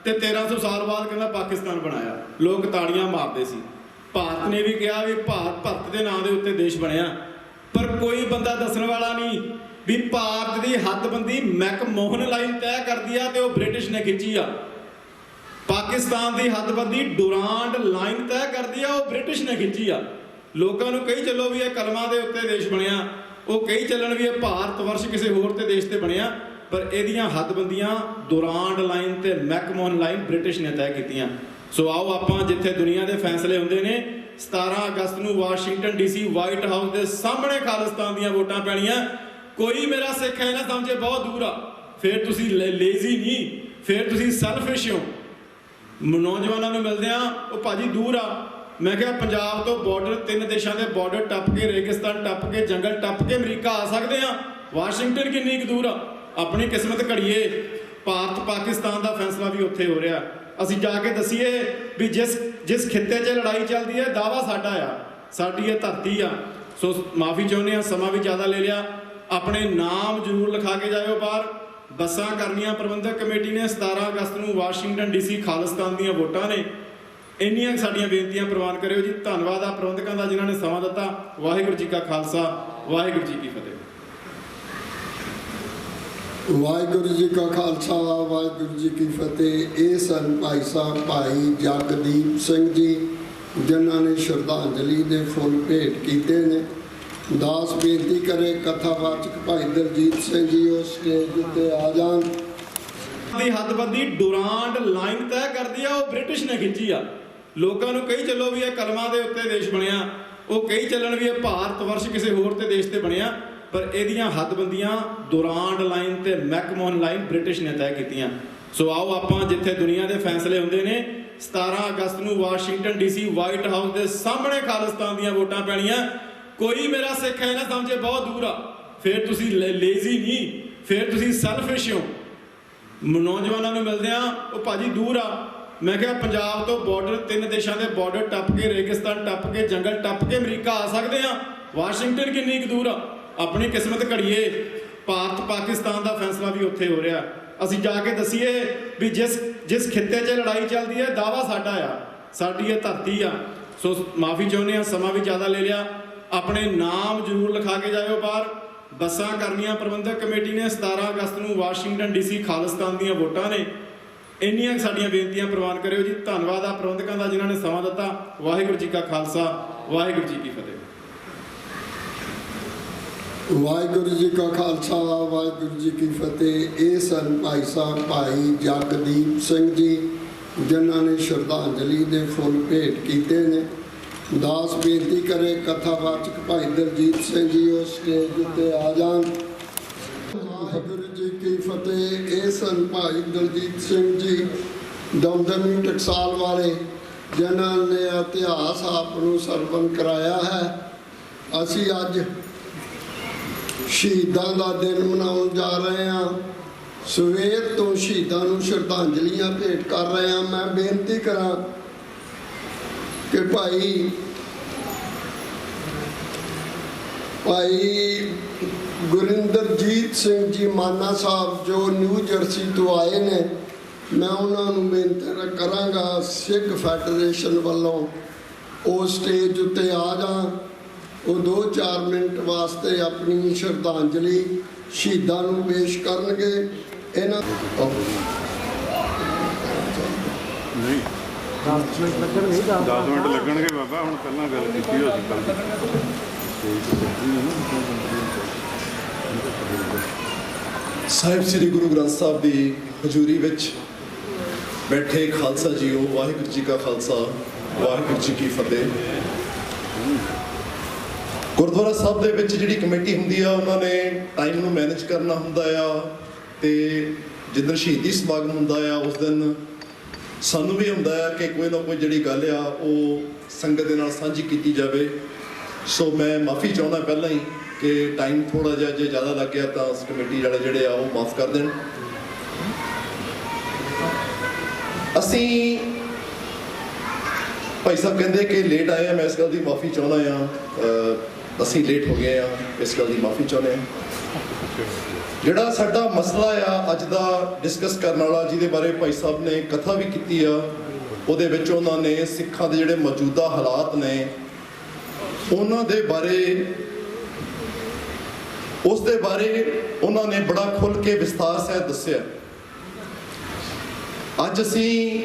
ਤੇ 1300 ਸਾਲ ਬਾਅਦ ਕਹਿੰਦਾ ਪਾਕਿਸਤਾਨ ਬਣਾਇਆ। ਲੋਕ ਤਾੜੀਆਂ ਮਾਰਦੇ ਸੀ। ਭਾਰਤ ਨੇ ਵੀ ਕਿਹਾ ਵੀ ਭਾਰਤ ਦੇ ਨਾਂ ਦੇ ਉੱਤੇ ਦੇਸ਼ ਬਣਿਆ, ਪਰ ਕੋਈ ਬੰਦਾ ਦੱਸਣ ਵਾਲਾ ਨਹੀਂ ਵੀ ਭਾਰਤ ਦੀ ਹੱਦਬੰਦੀ ਮੈਕਮੋਹਨ ਲਾਈਨ ਤੈਅ ਕਰਦੀ ਆ ਤੇ ਉਹ ਬ੍ਰਿਟਿਸ਼ ਨੇ ਖਿੱਚੀ ਆ। ਪਾਕਿਸਤਾਨ ਦੀ ਹੱਦਬੰਦੀ ਡੁਰਾਂਡ ਲਾਈਨ ਤੈਅ ਕਰਦੀ ਆ, ਉਹ ਬ੍ਰਿਟਿਸ਼ ਨੇ ਖਿੱਚੀ ਆ। ਲੋਕਾਂ ਨੂੰ ਕਹੀ ਚੱਲੋ ਵੀ ਇਹ ਕਲਮਾਂ ਦੇ ਉੱਤੇ ਦੇਸ਼ ਬਣਿਆ, ਉਹ ਕਹੀ ਚੱਲਣ ਵੀ ਇਹ ਭਾਰਤ ਵਰਸ਼ ਕਿਸੇ ਹੋਰ ਤੇ ਦੇਸ਼ ਤੇ ਬਣਿਆ, ਪਰ ਇਹਦੀਆਂ ਹੱਦਬੰਦੀਆਂ ਡੁਰਾਂਡ ਲਾਈਨ ਤੇ ਮੈਕਮੋਹਨ ਲਾਈਨ ਬ੍ਰਿਟਿਸ਼ ਨੇ ਤੈਅ ਕੀਤੀਆਂ। ਸੋ ਆਓ ਆਪਾਂ, ਜਿੱਥੇ ਦੁਨੀਆ ਦੇ ਫੈਸਲੇ ਹੁੰਦੇ ਨੇ, 17 ਅਗਸਤ ਨੂੰ ਵਾਸ਼ਿੰਗਟਨ ਡੀਸੀ ਵਾਈਟ ਹਾਊਸ ਦੇ ਸਾਹਮਣੇ ਖਾਲਿਸਤਾਨ ਦੀਆਂ ਵੋਟਾਂ ਪੈਣੀਆਂ। ਕੋਈ ਮੇਰਾ ਸਿੱਖ ਹੈ ਨਾ ਸਮਝੇ ਬਹੁਤ ਦੂਰ ਆ, ਫਿਰ ਤੁਸੀਂ ਲੇਜ਼ੀ ਨਹੀਂ, ਫਿਰ ਤੁਸੀਂ ਸੈਲਫਿਸ਼ ਹੋ। ਨੌਜਵਾਨਾਂ ਨੂੰ ਮਿਲਦੇ ਆ, ਉਹ ਭਾਜੀ ਦੂਰ ਆ। ਮੈਂ ਕਿਹਾ ਪੰਜਾਬ ਤੋਂ ਬਾਰਡਰ, 3 ਦੇਸ਼ਾਂ ਦੇ ਬਾਰਡਰ ਟੱਪ ਕੇ, ਰੇਗਿਸਤਾਨ ਟੱਪ ਕੇ, ਜੰਗਲ ਟੱਪ ਕੇ ਅਮਰੀਕਾ ਆ ਸਕਦੇ ਆ। ਵਾਸ਼ਿੰਗਟਨ ਕਿੰਨੀ ਕੁ ਦੂਰ ਆ? ਆਪਣੀ ਕਿਸਮਤ ਘੜੀਏ। ਭਾਰਤ ਪਾਕਿਸਤਾਨ ਦਾ ਫੈਸਲਾ ਵੀ ਉੱਥੇ ਹੋ ਰਿਹਾ। ਅਸੀਂ ਜਾ ਕੇ ਦੱਸੀਏ ਵੀ ਜਿਸ ਖਿੱਤੇ 'ਚ ਲੜਾਈ ਚੱਲਦੀ ਹੈ, ਦਾਵਾ ਸਾਡਾ ਆ, ਸਾਡੀ ਇਹ ਧਰਤੀ ਆ। ਸੋ ਮਾਫੀ ਚਾਹੁੰਦੇ ਆ, ਸਮਾਂ ਵੀ ਜ਼ਿਆਦਾ ਲੈ ਲਿਆ। ਆਪਣੇ ਨਾਮ ਜ਼ਰੂਰ ਲਿਖਾ ਕੇ ਜਾਇਓ ਬਾਹਰ। ਬੱਸਾਂ ਕਰਨੀਆਂ ਪ੍ਰਬੰਧਕ ਕਮੇਟੀ ਨੇ। 17 ਅਗਸਤ ਨੂੰ ਵਾਸ਼ਿੰਗਟਨ ਡੀਸੀ ਖਾਲਿਸਤਾਨ ਦੀਆਂ ਵੋਟਾਂ ਨੇ। ਇੰਨੀਆਂ ਸਾਡੀਆਂ ਬੇਨਤੀਆਂ ਪ੍ਰਵਾਨ ਕਰਿਓ ਜੀ। ਧੰਨਵਾਦ ਆ ਪ੍ਰਬੰਧਕਾਂ ਦਾ ਜਿਨ੍ਹਾਂ ਨੇ ਸਮਾਂ ਦਿੱਤਾ। ਵਾਹਿਗੁਰੂ ਜੀ ਕਾ ਖਾਲਸਾ, ਵਾਹਿਗੁਰੂ ਜੀ ਕੀ ਫਤਿਹ। ਵਾਹਿਗੁਰੂ ਜੀ ਕਾ ਖਾਲਸਾ, ਵਾਹਿਗੁਰੂ ਜੀ ਕੀ ਫਤਿਹ। ਇਹ ਸਨ ਭਾਈ ਸਾਹਿਬ ਭਾਈ ਜਗਦੀਪ ਸਿੰਘ ਜੀ, ਜਿਨ੍ਹਾਂ ਨੇ ਸ਼ਰਧਾਂਜਲੀ ਦੇ ਫੁੱਲ ਭੇਟ ਕੀਤੇ ਨੇ। ਦਾਸ ਬੇਨਤੀ ਕਰੇ ਕਥਾਵਾਚਕ ਭਾਈ ਦਲਜੀਤ ਸਿੰਘ ਜੀ ਉਹ ਸਟੇਜ ਉੱਤੇ ਆ ਜਾਣ। ਦੀ ਹੱਦਬੰਦੀ ਡੁਰਾਂਡ ਲਾਈਨ ਤੈਅ ਕਰਦੀ ਆ, ਉਹ ਬ੍ਰਿਟਿਸ਼ ਨੇ ਖਿੱਚੀ ਆ। ਲੋਕਾਂ ਨੂੰ ਕਹੀ ਚੱਲੋ ਵੀ ਇਹ ਕਲਮਾਂ ਦੇ ਉੱਤੇ ਦੇਸ਼ ਬਣਿਆ, ਉਹ ਕਹੀ ਚੱਲਣ ਵੀ ਇਹ ਭਾਰਤ ਵਰਸ਼ ਕਿਸੇ ਹੋਰ ਤੇ ਦੇਸ਼ ਤੇ ਬਣਿਆ, ਪਰ ਇਹਦੀਆਂ ਹੱਦਬੰਦੀਆਂ ਡੁਰਾਂਡ ਲਾਈਨ ਤੇ ਮੈਕਮੋਹਨ ਲਾਈਨ ਬ੍ਰਿਟਿਸ਼ ਨੇ ਤੈਅ ਕੀਤੀਆਂ। ਸੋ ਆਓ ਆਪਾਂ, ਜਿੱਥੇ ਦੁਨੀਆ ਦੇ ਫੈਸਲੇ ਹੁੰਦੇ ਨੇ, 17 ਅਗਸਤ ਨੂੰ ਵਾਸ਼ਿੰਗਟਨ ਡੀਸੀ ਵਾਈਟ ਹਾਊਸ ਦੇ ਸਾਹਮਣੇ ਖਾਲਿਸਤਾਨ ਦੀਆਂ ਵੋਟਾਂ ਪੈਣੀਆਂ। ਕੋਈ ਮੇਰਾ ਸਿੱਖ ਹੈ ਨਾ ਸਮਝੇ ਬਹੁਤ ਦੂਰ ਆ, ਫਿਰ ਤੁਸੀਂ ਲੇਜ਼ੀ ਨਹੀਂ, ਫਿਰ ਤੁਸੀਂ ਸੈਲਫਿਸ਼ ਹੋ। ਨੌਜਵਾਨਾਂ ਨੂੰ ਮਿਲਦੇ ਆ, ਉਹ ਭਾਜੀ ਦੂਰ ਆ। ਮੈਂ ਕਿਹਾ ਪੰਜਾਬ ਤੋਂ ਬਾਰਡਰ, 3 ਦੇਸ਼ਾਂ ਦੇ ਬਾਰਡਰ ਟੱਪ ਕੇ, ਰੇਗਿਸਤਾਨ ਟੱਪ ਕੇ, ਜੰਗਲ ਟੱਪ ਕੇ ਅਮਰੀਕਾ ਆ ਸਕਦੇ ਆ। ਵਾਸ਼ਿੰਗਟਨ ਕਿੰਨੀ ਕੁ ਦੂਰ ਆ? ਆਪਣੀ ਕਿਸਮਤ ਘੜੀਏ। ਭਾਰਤ ਪਾਕਿਸਤਾਨ ਦਾ ਫੈਸਲਾ ਵੀ ਉੱਥੇ ਹੋ ਰਿਹਾ। ਅਸੀਂ ਜਾ ਕੇ ਦੱਸੀਏ ਵੀ ਜਿਸ ਖਿੱਤੇ 'ਚ ਲੜਾਈ ਚੱਲਦੀ ਹੈ, ਦਾਵਾ ਸਾਡਾ ਆ, ਸਾਡੀ ਇਹ ਧਰਤੀ ਆ। ਸੋ ਮਾਫੀ ਚਾਹੁੰਦੇ ਆ, ਸਮਾਂ ਵੀ ਜ਼ਿਆਦਾ ਲੈ ਲਿਆ। ਆਪਣੇ ਨਾਮ ਜ਼ਰੂਰ ਲਿਖਾ ਕੇ ਜਾਇਓ ਬਾਹਰ। ਬੱਸਾਂ ਕਰਨੀਆਂ ਪ੍ਰਬੰਧਕ ਕਮੇਟੀ ਨੇ। 17 ਅਗਸਤ ਨੂੰ ਵਾਸ਼ਿੰਗਟਨ ਡੀਸੀ ਖਾਲਿਸਤਾਨ ਦੀਆਂ ਵੋਟਾਂ ਨੇ। ਇੰਨੀਆਂ ਸਾਡੀਆਂ ਬੇਨਤੀਆਂ ਪ੍ਰਵਾਨ ਕਰਿਓ ਜੀ। ਧੰਨਵਾਦ ਆ ਪ੍ਰਬੰਧਕਾਂ ਦਾ ਜਿਨ੍ਹਾਂ ਨੇ ਸਮਾਂ ਦਿੱਤਾ। ਵਾਹਿਗੁਰੂ ਜੀ ਕਾ ਖਾਲਸਾ, ਵਾਹਿਗੁਰੂ ਜੀ ਕੀ ਫਤਿਹ। ਵਾਹਿਗੁਰੂ ਜੀ ਕਾ ਖਾਲਸਾ, ਵਾਹਿਗੁਰੂ ਜੀ ਕੀ ਫਤਿਹ। ਇਹ ਸਨ ਭਾਈ ਸਾਹਿਬ ਭਾਈ ਜਗਦੀਪ ਸਿੰਘ ਜੀ, ਜਿਨ੍ਹਾਂ ਨੇ ਸ਼ਰਧਾਂਜਲੀ ਦੇ ਫੁੱਲ ਭੇਟ ਕੀਤੇ ਨੇ। ਦਾਸ ਬੇਨਤੀ ਕਰੇ ਕਥਾਵਾਚਕ ਭਾਈ ਦਲਜੀਤ ਸਿੰਘ ਜੀ ਉਸ ਸਟੇਜ ਉੱਤੇ ਆ ਜਾਣ। ਵਾਹਿਗੁਰੂ ਜੀ ਕੀ ਫਤਿਹ। ਇਹ ਸਨ ਭਾਈ ਦਲਜੀਤ ਸਿੰਘ ਜੀ ਦਮਦਮੀ ਟਕਸਾਲ ਵਾਲੇ, ਜਿਨ੍ਹਾਂ ਨੇ ਇਤਿਹਾਸ ਆਪ ਨੂੰ ਸਰਵਨ ਕਰਾਇਆ ਹੈ। ਅਸੀਂ ਅੱਜ ਸ਼ਹੀਦਾਂ ਦਾ ਦਿਨ ਮਨਾਉਣ ਜਾ ਰਹੇ ਹਾਂ। ਸਵੇਰ ਤੋਂ ਸ਼ਹੀਦਾਂ ਨੂੰ ਸ਼ਰਧਾਂਜਲੀਆਂ ਭੇਟ ਕਰ ਰਹੇ ਹਾਂ। ਮੈਂ ਬੇਨਤੀ ਕਰਾਂ ਕਿ ਭਾਈ ਗੁਰਿੰਦਰਜੀਤ ਸਿੰਘ ਜੀ ਮਾਨਾ ਸਾਹਿਬ ਜੋ ਨਿਊ ਜਰਸੀ ਤੋਂ ਆਏ ਨੇ, ਮੈਂ ਉਹਨਾਂ ਨੂੰ ਬੇਨਤੀ ਕਰਾਂਗਾ ਸਿੱਖ ਫੈਡਰੇਸ਼ਨ ਵੱਲੋਂ ਉਹ ਸਟੇਜ ਉੱਤੇ ਆ ਜਾਣ। ਉਹ 2-4 ਮਿੰਟ ਵਾਸਤੇ ਆਪਣੀ ਸ਼ਰਧਾਂਜਲੀ ਸ਼ਹੀਦਾਂ ਨੂੰ ਪੇਸ਼ ਕਰਨਗੇ। ਇਹਨਾਂ ਨਹੀਂ 10 ਮਿੰਟ ਲੱਗਣਗੇ ਬਾਬਾ। ਹੁਣ ਪਹਿਲਾਂ ਗੱਲ ਕੀਤੀ ਹੋਈ ਸੀ ਕੱਲ ਸਾਹਿਬ ਸ੍ਰੀ ਗੁਰੂ ਗ੍ਰੰਥ ਸਾਹਿਬ ਦੀ ਹਜ਼ੂਰੀ ਵਿੱਚ ਬੈਠੇ ਖਾਲਸਾ ਜੀਓ, ਵਾਹਿਗੁਰੂ ਜੀ ਕਾ ਖਾਲਸਾ, ਵਾਹਿਗੁਰੂ ਜੀ ਕੀ ਫਤਿਹ। ਗੁਰਦੁਆਰਾ ਸਾਹਿਬ ਦੇ ਵਿੱਚ ਜਿਹੜੀ ਕਮੇਟੀ ਹੁੰਦੀ ਆ, ਉਹਨਾਂ ਨੇ ਟਾਈਮ ਨੂੰ ਮੈਨੇਜ ਕਰਨਾ ਹੁੰਦਾ ਆ, ਤੇ ਜਿੱਦਣ ਸ਼ਹੀਦੀ ਸਮਾਗਮ ਹੁੰਦਾ ਆ ਉਸ ਦਿਨ ਸਾਨੂੰ ਵੀ ਹੁੰਦਾ ਆ ਕਿ ਕੋਈ ਨਾ ਕੋਈ ਜਿਹੜੀ ਗੱਲ ਆ ਉਹ ਸੰਗਤ ਦੇ ਨਾਲ ਸਾਂਝੀ ਕੀਤੀ ਜਾਵੇ। ਸੋ ਮੈਂ ਮਾਫੀ ਚਾਹੁੰਦਾ ਪਹਿਲਾਂ ਹੀ ਕਿ ਟਾਈਮ ਥੋੜਾ ਜਿਹਾ ਜੇ ਜ਼ਿਆਦਾ ਲੱਗ ਗਿਆ ਤਾਂ ਉਸ ਕਮੇਟੀ ਵਾਲੇ ਜਿਹੜੇ ਆ ਉਹ ਮਾਫ ਕਰ ਦੇਣ। ਅਸੀਂ ਭਾਈ ਸਾਹਿਬ ਕਹਿੰਦੇ ਕਿ ਲੇਟ ਆਏ ਆ, ਮੈਂ ਇਸ ਗੱਲ ਦੀ ਮਾਫੀ ਚਾਹੁੰਦਾ ਆ। ਅਸੀਂ ਲੇਟ ਹੋ ਗਏ ਆ, ਇਸ ਗੱਲ ਦੀ ਮਾਫੀ ਚਾਹੁੰਦੇ ਆ। ਜਿਹੜਾ ਸਾਡਾ ਮਸਲਾ ਆ ਅੱਜ ਦਾ ਡਿਸਕਸ ਕਰਨ ਵਾਲਾ, ਜਿਹਦੇ ਬਾਰੇ ਭਾਈ ਸਾਹਿਬ ਨੇ ਕਥਾ ਵੀ ਕੀਤੀ ਆ, ਉਹਦੇ ਵਿੱਚ ਉਹਨਾਂ ਨੇ ਸਿੱਖਾਂ ਦੇ ਜਿਹੜੇ ਮੌਜੂਦਾ ਹਾਲਾਤ ਨੇ ਉਹਨਾਂ ਦੇ ਬਾਰੇ, ਉਸ ਦੇ ਬਾਰੇ ਉਹਨਾਂ ਨੇ ਬੜਾ ਖੁੱਲ੍ਹ ਕੇ ਵਿਸਥਾਰ ਸਹਿਤ ਦੱਸਿਆ। ਅੱਜ ਅਸੀਂ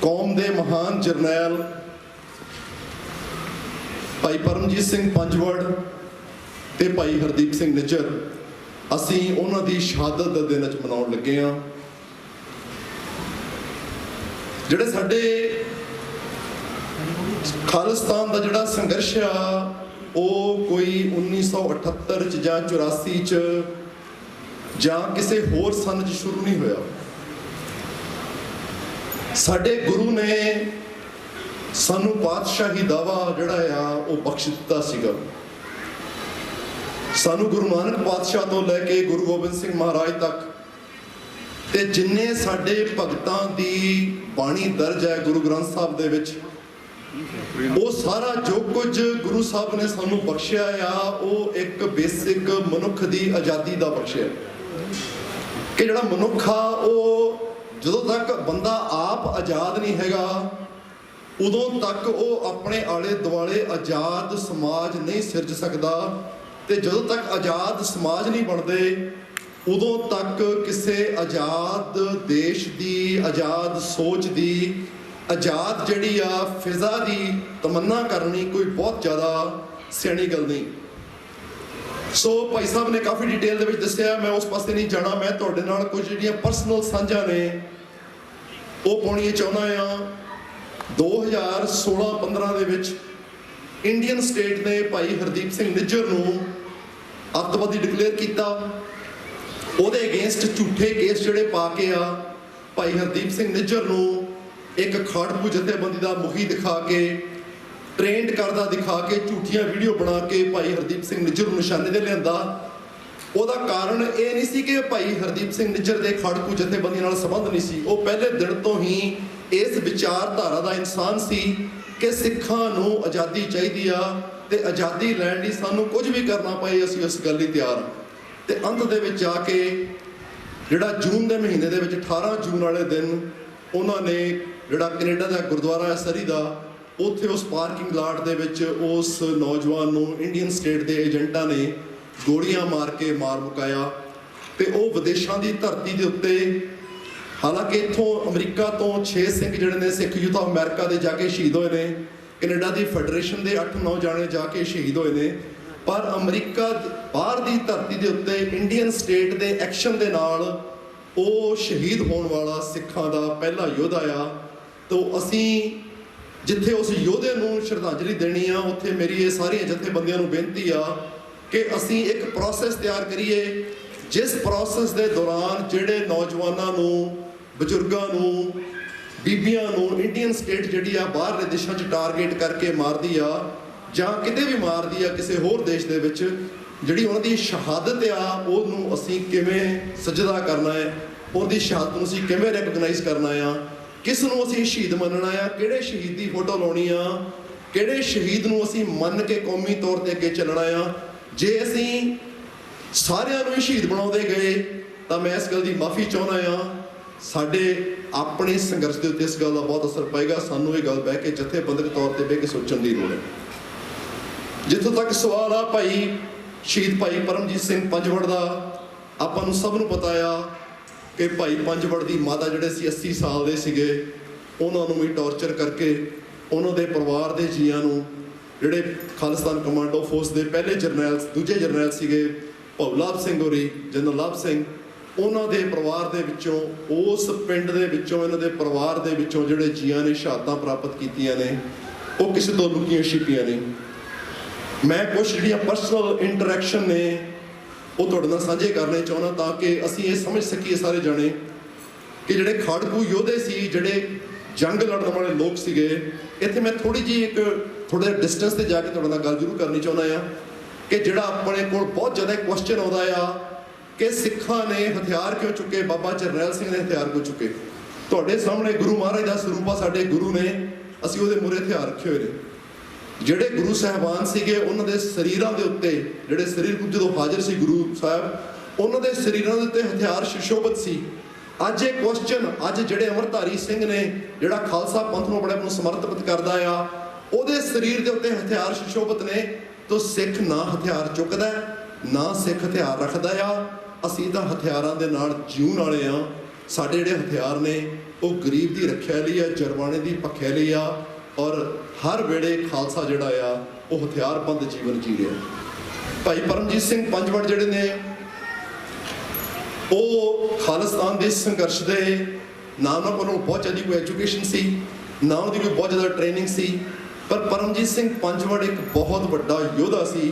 ਕੌਮ ਦੇ ਮਹਾਨ ਜਰਨੈਲ ਭਾਈ ਪਰਮਜੀਤ ਸਿੰਘ ਪੰਜਵੜ ਤੇ ਭਾਈ ਹਰਦੀਪ ਸਿੰਘ ਨਿੱਜਰ, ਅਸੀਂ ਉਹਨਾਂ ਦੀ ਸ਼ਹਾਦਤ ਦਾ ਦਿਨ ਅੱਜ ਮਨਾਉਣ ਲੱਗੇ ਹਾਂ। ਜਿਹੜੇ ਸਾਡੇ ਖਾਲਿਸਤਾਨ ਦਾ ਜਿਹੜਾ ਸੰਘਰਸ਼ ਆ ਉਹ ਕੋਈ 1978 ਚ ਜਾਂ 84 ਚ ਜਾਂ ਕਿਸੇ ਹੋਰ ਸੰਨ ਚ ਸ਼ੁਰੂ ਨਹੀਂ ਹੋਇਆ। ਸਾਡੇ ਗੁਰੂ ਨੇ ਸਾਨੂੰ ਪਾਤਸ਼ਾਹੀ ਦਾਵਾ ਜਿਹੜਾ ਆ ਉਹ ਬਖਸ਼ ਦਿੱਤਾ ਸੀਗਾ। ਸਾਨੂੰ ਗੁਰੂ ਨਾਨਕ ਪਾਤਸ਼ਾਹ ਤੋਂ ਲੈ ਕੇ ਗੁਰੂ ਗੋਬਿੰਦ ਸਿੰਘ ਮਹਾਰਾਜ ਤੱਕ ਤੇ ਜਿੰਨੇ ਸਾਡੇ ਭਗਤਾਂ ਦੀ ਬਾਣੀ ਦਰਜ ਹੈ ਗੁਰੂ ਗ੍ਰੰਥ ਸਾਹਿਬ ਦੇ ਵਿੱਚ, ਉਹ ਸਾਰਾ ਜੋ ਕੁਝ ਗੁਰੂ ਸਾਹਿਬ ਨੇ ਸਾਨੂੰ ਬਖਸ਼ਿਆ ਆ ਉਹ ਇੱਕ ਬੇਸਿਕ ਮਨੁੱਖ ਦੀ ਆਜ਼ਾਦੀ ਦਾ ਬਖਸ਼ਿਆ। ਕਿ ਜਿਹੜਾ ਮਨੁੱਖ ਆ ਉਹ ਜਦੋਂ ਤੱਕ ਬੰਦਾ ਆਪ ਆਜ਼ਾਦ ਨਹੀਂ ਹੈਗਾ ਉਦੋਂ ਤੱਕ ਉਹ ਆਪਣੇ ਆਲੇ ਦੁਆਲੇ ਆਜ਼ਾਦ ਸਮਾਜ ਨਹੀਂ ਸਿਰਜ ਸਕਦਾ, ਤੇ ਜਦੋਂ ਤੱਕ ਆਜ਼ਾਦ ਸਮਾਜ ਨਹੀਂ ਬਣਦੇ ਉਦੋਂ ਤੱਕ ਕਿਸੇ ਆਜ਼ਾਦ ਦੇਸ਼ ਦੀ, ਆਜ਼ਾਦ ਸੋਚ ਦੀ, ਆਜ਼ਾਦ ਜਿਹੜੀ ਆ ਫਿਜ਼ਾ ਦੀ ਤਮੰਨਾ ਕਰਨੀ ਕੋਈ ਬਹੁਤ ਜ਼ਿਆਦਾ ਸਿਆਣੀ ਗੱਲ ਨਹੀਂ। ਸੋ ਭਾਈ ਸਾਹਿਬ ਨੇ ਕਾਫੀ ਡਿਟੇਲ ਦੇ ਵਿੱਚ ਦੱਸਿਆ, ਮੈਂ ਉਸ ਪਾਸੇ ਨਹੀਂ ਜਾਣਾ। ਮੈਂ ਤੁਹਾਡੇ ਨਾਲ ਕੁਝ ਜਿਹੜੀਆਂ ਪਰਸਨਲ ਸਾਂਝਾਂ ਨੇ ਉਹ ਪਾਉਣੀਆਂ ਚਾਹੁੰਦਾ ਆ। 2016-15 ਦੇ ਵਿੱਚ ਇੰਡੀਅਨ ਸਟੇਟ ਨੇ ਭਾਈ ਹਰਦੀਪ ਸਿੰਘ ਨਿੱਜਰ ਨੂੰ ਅੱਤਵਾਦੀ ਡਿਕਲੇਅਰ ਕੀਤਾ। ਉਹਦੇ ਅਗੇਂਸਟ ਝੂਠੇ ਕੇਸ ਜਿਹੜੇ ਪਾ ਕੇ ਆ ਭਾਈ ਹਰਦੀਪ ਸਿੰਘ ਨਿੱਜਰ ਨੂੰ ਇੱਕ ਖਾੜਕੂ ਜਥੇਬੰਦੀ ਦਾ ਮੁਖੀ ਦਿਖਾ ਕੇ, ਟ੍ਰੇਨਡ ਕਰਦਾ ਦਿਖਾ ਕੇ, ਝੂਠੀਆਂ ਵੀਡੀਓ ਬਣਾ ਕੇ ਭਾਈ ਹਰਦੀਪ ਸਿੰਘ ਨਿੱਜਰ ਨੂੰ ਨਿਸ਼ਾਨੇ ਤੇ ਲਿਆਂਦਾ। ਉਹਦਾ ਕਾਰਨ ਇਹ ਨਹੀਂ ਸੀ ਕਿ ਭਾਈ ਹਰਦੀਪ ਸਿੰਘ ਨਿੱਜਰ ਦੇ ਖਾੜਕੂ ਜਥੇਬੰਦੀ ਨਾਲ ਸੰਬੰਧ ਨਹੀਂ ਸੀ। ਉਹ ਪਹਿਲੇ ਦਿਨ ਤੋਂ ਹੀ ਇਸ ਵਿਚਾਰਧਾਰਾ ਦਾ ਇਨਸਾਨ ਸੀ ਕਿ ਸਿੱਖਾਂ ਨੂੰ ਆਜ਼ਾਦੀ ਚਾਹੀਦੀ ਆ ਤੇ ਆਜ਼ਾਦੀ ਲੈਣ ਲਈ ਸਾਨੂੰ ਕੁਝ ਵੀ ਕਰਨਾ ਪਏ ਅਸੀਂ ਉਸ ਗੱਲ ਲਈ ਤਿਆਰ ਹਾਂ। ਤੇ ਅੰਤ ਦੇ ਵਿੱਚ ਜਾ ਕੇ ਜਿਹੜਾ ਜੂਨ ਦੇ ਮਹੀਨੇ ਦੇ ਵਿੱਚ 18 ਜੂਨ ਵਾਲੇ ਦਿਨ ਉਹਨਾਂ ਨੇ ਜਿਹੜਾ ਕੈਨੇਡਾ ਦਾ ਗੁਰਦੁਆਰਾ ਹੈ ਸਰੀ ਦਾ, ਉੱਥੇ ਉਸ ਪਾਰਕਿੰਗ ਲਾਟ ਦੇ ਵਿੱਚ ਉਸ ਨੌਜਵਾਨ ਨੂੰ ਇੰਡੀਅਨ ਸਟੇਟ ਦੇ ਏਜੰਟਾਂ ਨੇ ਗੋਲੀਆਂ ਮਾਰ ਕੇ ਮਾਰ ਮੁਕਾਇਆ। ਤੇ ਉਹ ਵਿਦੇਸ਼ਾਂ ਦੀ ਧਰਤੀ ਦੇ ਉੱਤੇ, ਹਾਲਾਂਕਿ ਇੱਥੋਂ ਅਮਰੀਕਾ ਤੋਂ 6 ਸਿੰਘ ਜਿਹੜੇ ਨੇ ਸਿੱਖ ਯੂਥ ਆਫ ਅਮਰੀਕਾ ਦੇ ਜਾ ਕੇ ਸ਼ਹੀਦ ਹੋਏ ਨੇ, ਕੈਨੇਡਾ ਦੀ ਫੈਡਰੇਸ਼ਨ ਦੇ 8-9 ਜਾਣੇ ਜਾ ਕੇ ਸ਼ਹੀਦ ਹੋਏ ਨੇ, ਪਰ ਅਮਰੀਕਾ ਬਾਹਰ ਦੀ ਧਰਤੀ ਦੇ ਉੱਤੇ ਇੰਡੀਅਨ ਸਟੇਟ ਦੇ ਐਕਸ਼ਨ ਦੇ ਨਾਲ ਉਹ ਸ਼ਹੀਦ ਹੋਣ ਵਾਲਾ ਸਿੱਖਾਂ ਦਾ ਪਹਿਲਾ ਯੋਧਾ ਆ। ਤੋਂ ਅਸੀਂ ਜਿੱਥੇ ਉਸ ਯੋਧੇ ਨੂੰ ਸ਼ਰਧਾਂਜਲੀ ਦੇਣੀ ਆ, ਉੱਥੇ ਮੇਰੀ ਇਹ ਸਾਰੀਆਂ ਜਥੇਬੰਦੀਆਂ ਨੂੰ ਬੇਨਤੀ ਆ ਕਿ ਅਸੀਂ ਇੱਕ ਪ੍ਰੋਸੈਸ ਤਿਆਰ ਕਰੀਏ, ਜਿਸ ਪ੍ਰੋਸੈਸ ਦੇ ਦੌਰਾਨ ਜਿਹੜੇ ਨੌਜਵਾਨਾਂ ਨੂੰ, ਬਜ਼ੁਰਗਾਂ ਨੂੰ, ਬੀਬੀਆਂ ਨੂੰ ਇੰਡੀਅਨ ਸਟੇਟ ਜਿਹੜੀ ਆ ਬਾਹਰਲੇ ਦੇਸ਼ਾਂ 'ਚ ਟਾਰਗੇਟ ਕਰਕੇ ਮਾਰਦੀ ਆ ਜਾਂ ਕਿਤੇ ਵੀ ਮਾਰਦੀ ਆ ਕਿਸੇ ਹੋਰ ਦੇਸ਼ ਦੇ ਵਿੱਚ, ਜਿਹੜੀ ਉਹਨਾਂ ਦੀ ਸ਼ਹਾਦਤ ਆ ਉਹਨੂੰ ਅਸੀਂ ਕਿਵੇਂ ਸਜਦਾ ਕਰਨਾ ਹੈ, ਉਹਦੀ ਸ਼ਹਾਦਤ ਨੂੰ ਅਸੀਂ ਕਿਵੇਂ ਰੈਕਗਨਾਈਜ਼ ਕਰਨਾ ਆ, ਕਿਸ ਨੂੰ ਅਸੀਂ ਸ਼ਹੀਦ ਮੰਨਣਾ ਆ, ਕਿਹੜੇ ਸ਼ਹੀਦ ਦੀ ਫੋਟੋ ਲਾਉਣੀ ਆ, ਕਿਹੜੇ ਸ਼ਹੀਦ ਨੂੰ ਅਸੀਂ ਮੰਨ ਕੇ ਕੌਮੀ ਤੌਰ ਤੇ ਅੱਗੇ ਚੱਲਣਾ ਆ। ਜੇ ਅਸੀਂ ਸਾਰਿਆਂ ਨੂੰ ਹੀ ਸ਼ਹੀਦ ਬਣਾਉਂਦੇ ਗਏ ਤਾਂ ਮੈਂ ਇਸ ਗੱਲ ਦੀ ਮਾਫੀ ਚਾਹੁੰਦਾ ਆ, ਸਾਡੇ ਆਪਣੇ ਸੰਘਰਸ਼ ਦੇ ਉੱਤੇ ਇਸ ਗੱਲ ਦਾ ਬਹੁਤ ਅਸਰ ਪਏਗਾ। ਸਾਨੂੰ ਇਹ ਗੱਲ ਬਹਿ ਕੇ ਜਥੇਬੰਦਕ ਤੌਰ ਤੇ ਬਹਿ ਕੇ ਸੋਚਣ ਦੀ ਲੋੜ ਹੈ। ਜਿੱਥੋਂ ਤੱਕ ਸਵਾਲ ਆ ਭਾਈ ਸ਼ਹੀਦ ਭਾਈ ਪਰਮਜੀਤ ਸਿੰਘ ਪੰਜਵੜ ਦਾ, ਆਪਾਂ ਨੂੰ ਸਭ ਨੂੰ ਪਤਾ ਆ ਕਿ ਭਾਈ ਪੰਜਵੜ ਦੀ ਮਾਤਾ ਜਿਹੜੇ ਸੀ 80 ਸਾਲ ਦੇ ਸੀਗੇ, ਉਹਨਾਂ ਨੂੰ ਵੀ ਟੌਰਚਰ ਕਰਕੇ ਉਹਨਾਂ ਦੇ ਪਰਿਵਾਰ ਦੇ ਜੀਆਂ ਨੂੰ, ਜਿਹੜੇ ਖਾਲਿਸਤਾਨ ਕਮਾਂਡੋ ਫੋਰਸ ਦੇ ਪਹਿਲੇ ਜਰਨੈਲ, ਦੂਜੇ ਜਰਨੈਲ ਸੀਗੇ ਭਉਲਾਭ ਸਿੰਘ ਹੋਰੀ, ਜਨਰਲ ਲਾਭ ਸਿੰਘ, ਉਹਨਾਂ ਦੇ ਪਰਿਵਾਰ ਦੇ ਵਿੱਚੋਂ, ਉਸ ਪਿੰਡ ਦੇ ਵਿੱਚੋਂ, ਇਹਨਾਂ ਦੇ ਪਰਿਵਾਰ ਦੇ ਵਿੱਚੋਂ ਜਿਹੜੇ ਜੀਆਂ ਨੇ ਸ਼ਹਾਦਤਾਂ ਪ੍ਰਾਪਤ ਕੀਤੀਆਂ ਨੇ, ਉਹ ਕਿਸੇ ਤੋਂ ਲੁਕੀਆਂ ਛਿਪੀਆਂ ਨਹੀਂ। ਮੈਂ ਕੁਝ ਜਿਹੜੀਆਂ ਪਰਸਨਲ ਇੰਟਰੈਕਸ਼ਨ ਨੇ ਉਹ ਤੁਹਾਡੇ ਨਾਲ ਸਾਂਝੇ ਕਰਨੇ ਚਾਹੁੰਦਾ, ਤਾਂ ਕਿ ਅਸੀਂ ਇਹ ਸਮਝ ਸਕੀਏ ਸਾਰੇ ਜਾਣੇ ਕਿ ਜਿਹੜੇ ਖਾੜਕੂ ਯੋਧੇ ਸੀ, ਜਿਹੜੇ ਜੰਗ ਲੜਨ ਵਾਲੇ ਲੋਕ ਸੀਗੇ। ਇੱਥੇ ਮੈਂ ਥੋੜੀ ਜਿਹੀ ਥੋੜਾ ਜਿਹਾ ਡਿਸਟੈਂਸ ਤੇ ਜਾ ਕੇ ਤੁਹਾਡੇ ਨਾਲ ਗੱਲ ਜ਼ਰੂਰ ਕਰਨੀ ਚਾਹੁੰਦਾ ਆ ਕਿ ਜਿਹੜਾ ਆਪਣੇ ਕੋਲ ਬਹੁਤ ਜ਼ਿਆਦਾ ਕੁਐਸਚਨ ਆਉਂਦਾ ਆ ਕਿ ਸਿੱਖਾਂ ਨੇ ਹਥਿਆਰ ਕਿਉਂ ਚੁੱਕੇ, ਬਾਬਾ ਜਰਨੈਲ ਸਿੰਘ ਨੇ ਹਥਿਆਰ ਕਿਉਂ ਚੁੱਕੇ। ਤੁਹਾਡੇ ਸਾਹਮਣੇ ਗੁਰੂ ਮਹਾਰਾਜ ਦਾ ਸਰੂਪ ਆ, ਸਾਡੇ ਗੁਰੂ ਨੇ, ਅਸੀਂ ਉਹਦੇ ਮੂਹਰੇ ਹਥਿਆਰ ਰੱਖੇ ਹੋਏ ਨੇ। ਜਿਹੜੇ ਗੁਰੂ ਸਾਹਿਬਾਨ ਸੀਗੇ ਉਹਨਾਂ ਦੇ ਸਰੀਰਾਂ ਦੇ ਉੱਤੇ, ਜਿਹੜੇ ਸਰੀਰ ਜਦੋਂ ਹਾਜ਼ਰ ਸੀ ਗੁਰੂ ਸਾਹਿਬ, ਉਹਨਾਂ ਦੇ ਸਰੀਰਾਂ ਦੇ ਉੱਤੇ ਹਥਿਆਰ ਸੁਸ਼ੋਭਿਤ ਸੀ। ਅੱਜ ਇਹ ਕੁਐਸਚਨ, ਅੱਜ ਜਿਹੜੇ ਅਮਰਧਾਰੀ ਸਿੰਘ ਨੇ, ਜਿਹੜਾ ਖਾਲਸਾ ਪੰਥ ਨੂੰ ਆਪਣੇ ਆਪ ਨੂੰ ਸਮਰਪਿਤ ਕਰਦਾ ਆ, ਉਹਦੇ ਸਰੀਰ ਦੇ ਉੱਤੇ ਹਥਿਆਰ ਸੁਸ਼ੋਭਿਤ ਨੇ, ਤਾਂ ਸਿੱਖ ਨਾ ਹਥਿਆਰ ਚੁੱਕਦਾ ਨਾ ਸਿੱਖ ਹਥਿਆਰ ਰੱਖਦਾ ਆ। ਅਸੀਂ ਤਾਂ ਹਥਿਆਰਾਂ ਦੇ ਨਾਲ ਜਿਉਣ ਵਾਲੇ ਆ। ਸਾਡੇ ਜਿਹੜੇ ਹਥਿਆਰ ਨੇ ਉਹ ਗਰੀਬ ਦੀ ਰੱਖਿਆ ਲਈ ਆ, ਜਰਵਾਣੇ ਦੀ ਭੱਖਿਆ ਲਈ ਆ, ਔਰ ਹਰ ਵੇਲੇ ਖਾਲਸਾ ਜਿਹੜਾ ਆ ਉਹ ਹਥਿਆਰਬੰਦ ਜੀਵਨ ਜੀ ਰਿਹਾ। ਭਾਈ ਪਰਮਜੀਤ ਸਿੰਘ ਪੰਜਵੜ ਜਿਹੜੇ ਨੇ ਉਹ ਖਾਲਿਸਤਾਨ ਦੇ ਸੰਘਰਸ਼ ਦੇ ਨਾ ਉਹਨਾਂ ਕੋਲ ਬਹੁਤ ਜ਼ਿਆਦਾ ਕੋਈ ਐਜੂਕੇਸ਼ਨ ਸੀ, ਨਾ ਉਹਦੀ ਕੋਈ ਬਹੁਤ ਜ਼ਿਆਦਾ ਟ੍ਰੇਨਿੰਗ ਸੀ, ਪਰ ਪਰਮਜੀਤ ਸਿੰਘ ਪੰਜਵੜ ਇੱਕ ਬਹੁਤ ਵੱਡਾ ਯੋਧਾ ਸੀ।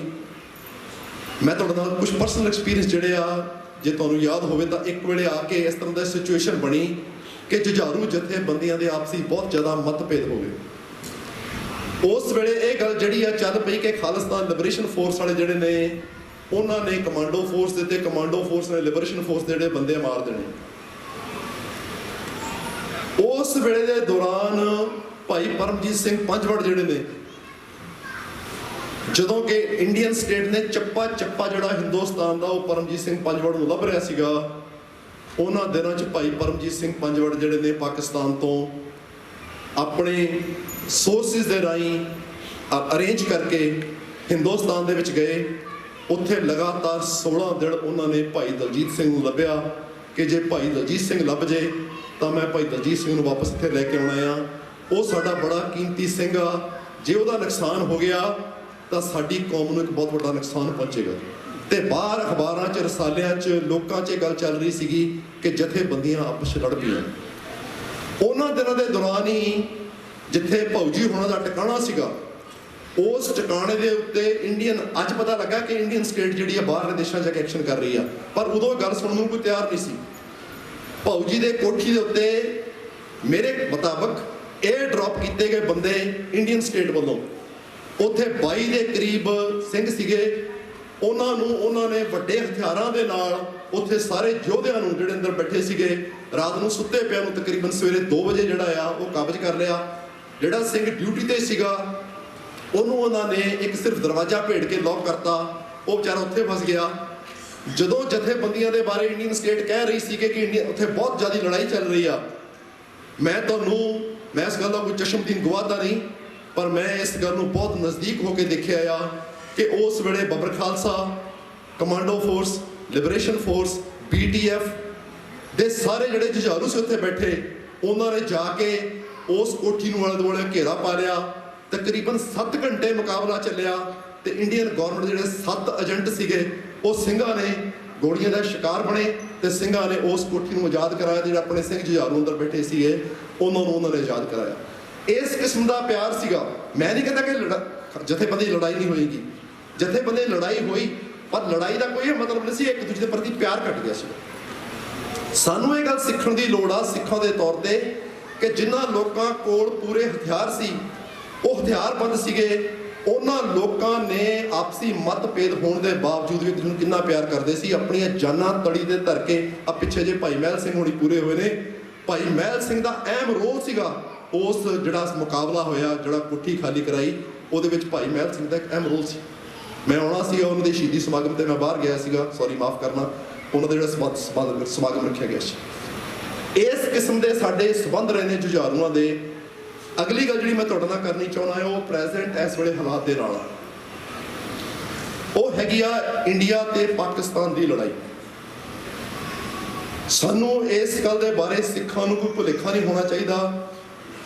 ਮੈਂ ਤੁਹਾਡੇ ਨਾਲ ਕੁਝ ਪਰਸਨਲ ਐਕਸਪੀਰੀਅੰਸ ਜਿਹੜੇ ਆ, ਜੇ ਤੁਹਾਨੂੰ ਯਾਦ ਹੋਵੇ ਤਾਂ ਇੱਕ ਵੇਲੇ ਆ ਕੇ ਇਸ ਤਰ੍ਹਾਂ ਦਾ ਸਿਚੁਏਸ਼ਨ ਬਣੀ ਕਿ ਜੁਝਾਰੂ ਜਥੇਬੰਦੀਆਂ ਦੇ ਆਪਸੀ ਬਹੁਤ ਜ਼ਿਆਦਾ ਮਤਭੇਦ ਹੋ ਗਏ। ਉਸ ਵੇਲੇ ਇਹ ਗੱਲ ਜਿਹੜੀ ਆ ਚੱਲ ਪਈ ਕਿ ਖਾਲਿਸਤਾਨ ਲਿਬਰੇਸ਼ਨ ਫੋਰਸ ਵਾਲੇ ਜਿਹੜੇ ਨੇ ਉਹਨਾਂ ਨੇ ਕਮਾਂਡੋ ਫੋਰਸ ਦੇ ਤੇ ਕਮਾਂਡੋ ਫੋਰਸ ਨੇ ਲਿਬਰੇਸ਼ਨ ਫੋਰਸ ਦੇ ਜਿਹੜੇ ਬੰਦੇ ਮਾਰ ਦੇਣੇ। ਉਸ ਵੇਲੇ ਦੇ ਦੌਰਾਨ ਭਾਈ ਪਰਮਜੀਤ ਸਿੰਘ ਪੰਜਵੜ ਜਿਹੜੇ ਨੇ, ਜਦੋਂ ਕਿ ਇੰਡੀਅਨ ਸਟੇਟ ਨੇ ਚੱਪਾ ਚੱਪਾ ਜਿਹੜਾ ਹਿੰਦੁਸਤਾਨ ਦਾ ਉਹ ਪਰਮਜੀਤ ਸਿੰਘ ਪੰਜਵੜ ਨੂੰ ਲੱਭ ਰਿਹਾ ਸੀਗਾ, ਉਹਨਾਂ ਦਿਨਾਂ 'ਚ ਭਾਈ ਪਰਮਜੀਤ ਸਿੰਘ ਪੰਜਵੜ ਜਿਹੜੇ ਨੇ ਪਾਕਿਸਤਾਨ ਤੋਂ ਆਪਣੇ ਸੋਰਸਿਸ ਦੇ ਰਾਹੀਂ ਅਰੇਂਜ ਕਰਕੇ ਹਿੰਦੁਸਤਾਨ ਦੇ ਵਿੱਚ ਗਏ। ਉੱਥੇ ਲਗਾਤਾਰ 16 ਦਿਨ ਉਹਨਾਂ ਨੇ ਭਾਈ ਦਲਜੀਤ ਸਿੰਘ ਨੂੰ ਲੱਭਿਆ ਕਿ ਜੇ ਭਾਈ ਦਲਜੀਤ ਸਿੰਘ ਲੱਭ ਜੇ ਤਾਂ ਮੈਂ ਭਾਈ ਦਲਜੀਤ ਸਿੰਘ ਨੂੰ ਵਾਪਸ ਇੱਥੇ ਲੈ ਕੇ ਆਉਣਾ ਆ। ਉਹ ਸਾਡਾ ਬੜਾ ਕੀਮਤੀ ਸਿੰਘ ਆ, ਜੇ ਉਹਦਾ ਨੁਕਸਾਨ ਹੋ ਗਿਆ ਤਾਂ ਸਾਡੀ ਕੌਮ ਨੂੰ ਇੱਕ ਬਹੁਤ ਵੱਡਾ ਨੁਕਸਾਨ ਪਹੁੰਚੇਗਾ। ਤੇ ਬਾਹਰ ਅਖਬਾਰਾਂ 'ਚ, ਰਸਾਲਿਆਂ 'ਚ, ਲੋਕਾਂ 'ਚ ਇਹ ਗੱਲ ਚੱਲ ਰਹੀ ਸੀਗੀ ਕਿ ਜਥੇਬੰਦੀਆਂ ਆਪਸ 'ਚ ਲੜ ਪਈਆਂ। ਉਹਨਾਂ ਦਿਨਾਂ ਦੇ ਦੌਰਾਨ ਹੀ ਜਿੱਥੇ ਭੌਜੀ ਹੋਣਾ ਦਾ ਟਿਕਾਣਾ ਸੀਗਾ, ਉਸ ਟਿਕਾਣੇ ਦੇ ਉੱਤੇ ਇੰਡੀਅਨ, ਅੱਜ ਪਤਾ ਲੱਗਾ ਕਿ ਇੰਡੀਅਨ ਸਟੇਟ ਜਿਹੜੀ ਆ ਬਾਹਰਲੇ ਦੇਸ਼ਾਂ 'ਚ ਐਕਸ਼ਨ ਕਰ ਰਹੀ ਆ, ਪਰ ਉਦੋਂ ਗੱਲ ਸੁਣਨ ਨੂੰ ਕੋਈ ਤਿਆਰ ਨਹੀਂ ਸੀ। ਭੌਜੀ ਦੇ ਕੋਠੀ ਦੇ ਉੱਤੇ ਮੇਰੇ ਮੁਤਾਬਕ 에ਅਰ ਡ੍ਰੌਪ ਕੀਤੇ ਗਏ ਬੰਦੇ ਇੰਡੀਅਨ ਸਟੇਟ ਵੱਲੋਂ, ਉੱਥੇ 22 ਦੇ ਕਰੀਬ ਸਿੰਘ ਸੀਗੇ। ਉਹਨਾਂ ਨੇ ਵੱਡੇ ਹਥਿਆਰਾਂ ਦੇ ਨਾਲ ਉੱਥੇ ਸਾਰੇ ਯੋਧਿਆਂ ਨੂੰ ਜਿਹੜੇ ਅੰਦਰ ਬੈਠੇ ਸੀਗੇ, ਰਾਤ ਨੂੰ ਸੁੱਤੇ ਪਿਆ ਨੂੰ ਤਕਰੀਬਨ ਸਵੇਰੇ 2 ਵਜੇ ਜਿਹੜਾ ਆ ਉਹ ਕਬਜ਼ ਕਰ ਲਿਆ। ਜਿਹੜਾ ਸਿੰਘ ਡਿਊਟੀ ਤੇ ਸੀਗਾ ਉਹਨੂੰ ਉਹਨਾਂ ਨੇ ਇੱਕ ਸਿਰਫ ਦਰਵਾਜ਼ਾ ਭੇੜ ਕੇ ਲੌਕ ਕਰਤਾ, ਉਹ ਵਿਚਾਰਾ ਉੱਥੇ ਫਸ ਗਿਆ। ਜਦੋਂ ਜਥੇਬੰਦੀਆਂ ਦੇ ਬਾਰੇ ਇੰਡੀਅਨ ਸਟੇਟ ਕਹਿ ਰਹੀ ਸੀ ਕਿ ਉੱਥੇ ਬਹੁਤ ਜ਼ਿਆਦਾ ਲੜਾਈ ਚੱਲ ਰਹੀ ਆ, ਮੈਂ ਇਸ ਗੱਲ ਦਾ ਕੋਈ ਚਸ਼ਮਦੀਨ ਗਵਾਹਦਾ ਨਹੀਂ, ਪਰ ਮੈਂ ਇਸ ਗੱਲ ਨੂੰ ਬਹੁਤ ਨਜ਼ਦੀਕ ਹੋ ਕੇ ਦੇਖਿਆ ਆ ਕਿ ਉਸ ਵੇਲੇ Babbar Khalsa, commando force, liberation force, BTF ਦੇ ਸਾਰੇ ਜਿਹੜੇ ਜੁਝਾਰੂ ਸੀ ਉੱਥੇ ਬੈਠੇ, ਉਹਨਾਂ ਨੇ ਜਾ ਕੇ ਉਸ ਕੋਠੀ ਨੂੰ ਆਲੇ ਦੁਆਲੇ ਘੇਰਾ ਪਾ ਲਿਆ। ਤਕਰੀਬਨ 7 ਘੰਟੇ ਮੁਕਾਬਲਾ ਚੱਲਿਆ ਤੇ ਇੰਡੀਅਨ ਗਵਰਨਮੈਂਟ ਜਿਹੜੇ 7 ਏਜੰਟ ਸੀਗੇ ਉਹ ਸਿੰਘਾਂ ਨੇ ਗੋਲੀਆਂ ਦਾ ਸ਼ਿਕਾਰ ਬਣੇ ਤੇ ਸਿੰਘਾਂ ਨੇ ਉਸ ਕੋਠੀ ਨੂੰ ਆਜ਼ਾਦ ਕਰਾਇਆ। ਜਿਹੜੇ ਆਪਣੇ ਸਿੰਘ ਜੁਝਾਰੂ ਅੰਦਰ ਬੈਠੇ ਸੀਗੇ ਉਹਨਾਂ ਨੂੰ ਉਹਨਾਂ ਨੇ ਆਜ਼ਾਦ ਕਰਾਇਆ। ਇਸ ਕਿਸਮ ਦਾ ਪਿਆਰ ਸੀਗਾ। ਮੈਂ ਨਹੀਂ ਕਹਿੰਦਾ ਕਿ ਜਥੇਬੰਦੀ ਦੀ ਲੜਾਈ ਨਹੀਂ ਹੋਏਗੀ, ਜਥੇਬੰਦੀ ਦੀ ਲੜਾਈ ਹੋਈ, ਪਰ ਲੜਾਈ ਦਾ ਕੋਈ ਮਤਲਬ ਨਹੀਂ ਸੀ ਇੱਕ ਦੂਜੇ ਦੇ ਪ੍ਰਤੀ ਪਿਆਰ ਘਟ ਗਿਆ ਸੀ। ਸਾਨੂੰ ਇਹ ਗੱਲ ਸਿੱਖਣ ਦੀ ਲੋੜ ਆ ਸਿੱਖਾਂ ਦੇ ਤੌਰ ਤੇ ਕਿ ਜਿਨ੍ਹਾਂ ਲੋਕਾਂ ਕੋਲ ਪੂਰੇ ਹਥਿਆਰ ਸੀ, ਉਹ ਹਥਿਆਰਬੰਦ ਸੀਗੇ, ਉਹਨਾਂ ਲੋਕਾਂ ਨੇ ਆਪਸੀ ਮਤਭੇਦ ਹੋਣ ਦੇ ਬਾਵਜੂਦ ਵੀ ਕਿਸੇ ਨੂੰ ਕਿੰਨਾ ਪਿਆਰ ਕਰਦੇ ਸੀ, ਆਪਣੀਆਂ ਜਾਨਾਂ ਤਲੀ ਤੇ ਧਰ ਕੇ। ਆ ਪਿੱਛੇ ਜੇ ਭਾਈ ਮਹਿਲ ਸਿੰਘ ਹੋਣੀ ਪੂਰੇ ਹੋਏ ਨੇ, ਭਾਈ ਮਹਿਲ ਸਿੰਘ ਦਾ ਅਹਿਮ ਰੋਲ ਸੀਗਾ ਉਸ ਜਿਹੜਾ ਮੁਕਾਬਲਾ ਹੋਇਆ, ਜਿਹੜਾ ਕੁੱਠੀ ਖਾਲੀ ਕਰਾਈ, ਉਹਦੇ ਵਿੱਚ ਭਾਈ ਮਹਿਲ ਸਿੰਘ ਦਾ ਇੱਕ ਅਹਿਮ ਰੋਲ ਸੀ। ਮੈਂ ਆਉਣਾ ਸੀਗਾ ਉਹਨਾਂ ਦੇ ਸ਼ਹੀਦੀ ਸਮਾਗਮ ਤੇ, ਮੈਂ ਬਾਹਰ ਗਿਆ ਸੀਗਾ, ਸੌਰੀ ਮਾਫ ਕਰਨਾ, ਉਹਨਾਂ ਦਾ ਜਿਹੜਾ ਸਮਾਗਮ ਰੱਖਿਆ ਗਿਆ ਸੀ। ਇਸ ਕਿਸਮ ਦੇ ਸਾਡੇ ਸੰਬੰਧ ਰਹੇ ਨੇ ਜੁਝਾਰੂਆਂ ਦੇ। ਅਗਲੀ ਗੱਲ ਜਿਹੜੀ ਮੈਂ ਤੁਹਾਡੇ ਨਾਲ ਕਰਨੀ ਚਾਹੁੰਦਾ ਹਾਂ ਉਹ ਪ੍ਰੈਜ਼ੈਂਟ ਇਸ ਵੇਲੇ ਹਾਲਾਤ ਦੇ ਨਾਲ ਆ, ਉਹ ਹੈਗੀ ਆ ਇੰਡੀਆ ਤੇ ਪਾਕਿਸਤਾਨ ਦੀ ਲੜਾਈ। ਸਾਨੂੰ ਇਸ ਗੱਲ ਦੇ ਬਾਰੇ ਸਿੱਖਾਂ ਨੂੰ ਕੋਈ ਭੁਲੇਖਾ ਨਹੀਂ ਹੋਣਾ ਚਾਹੀਦਾ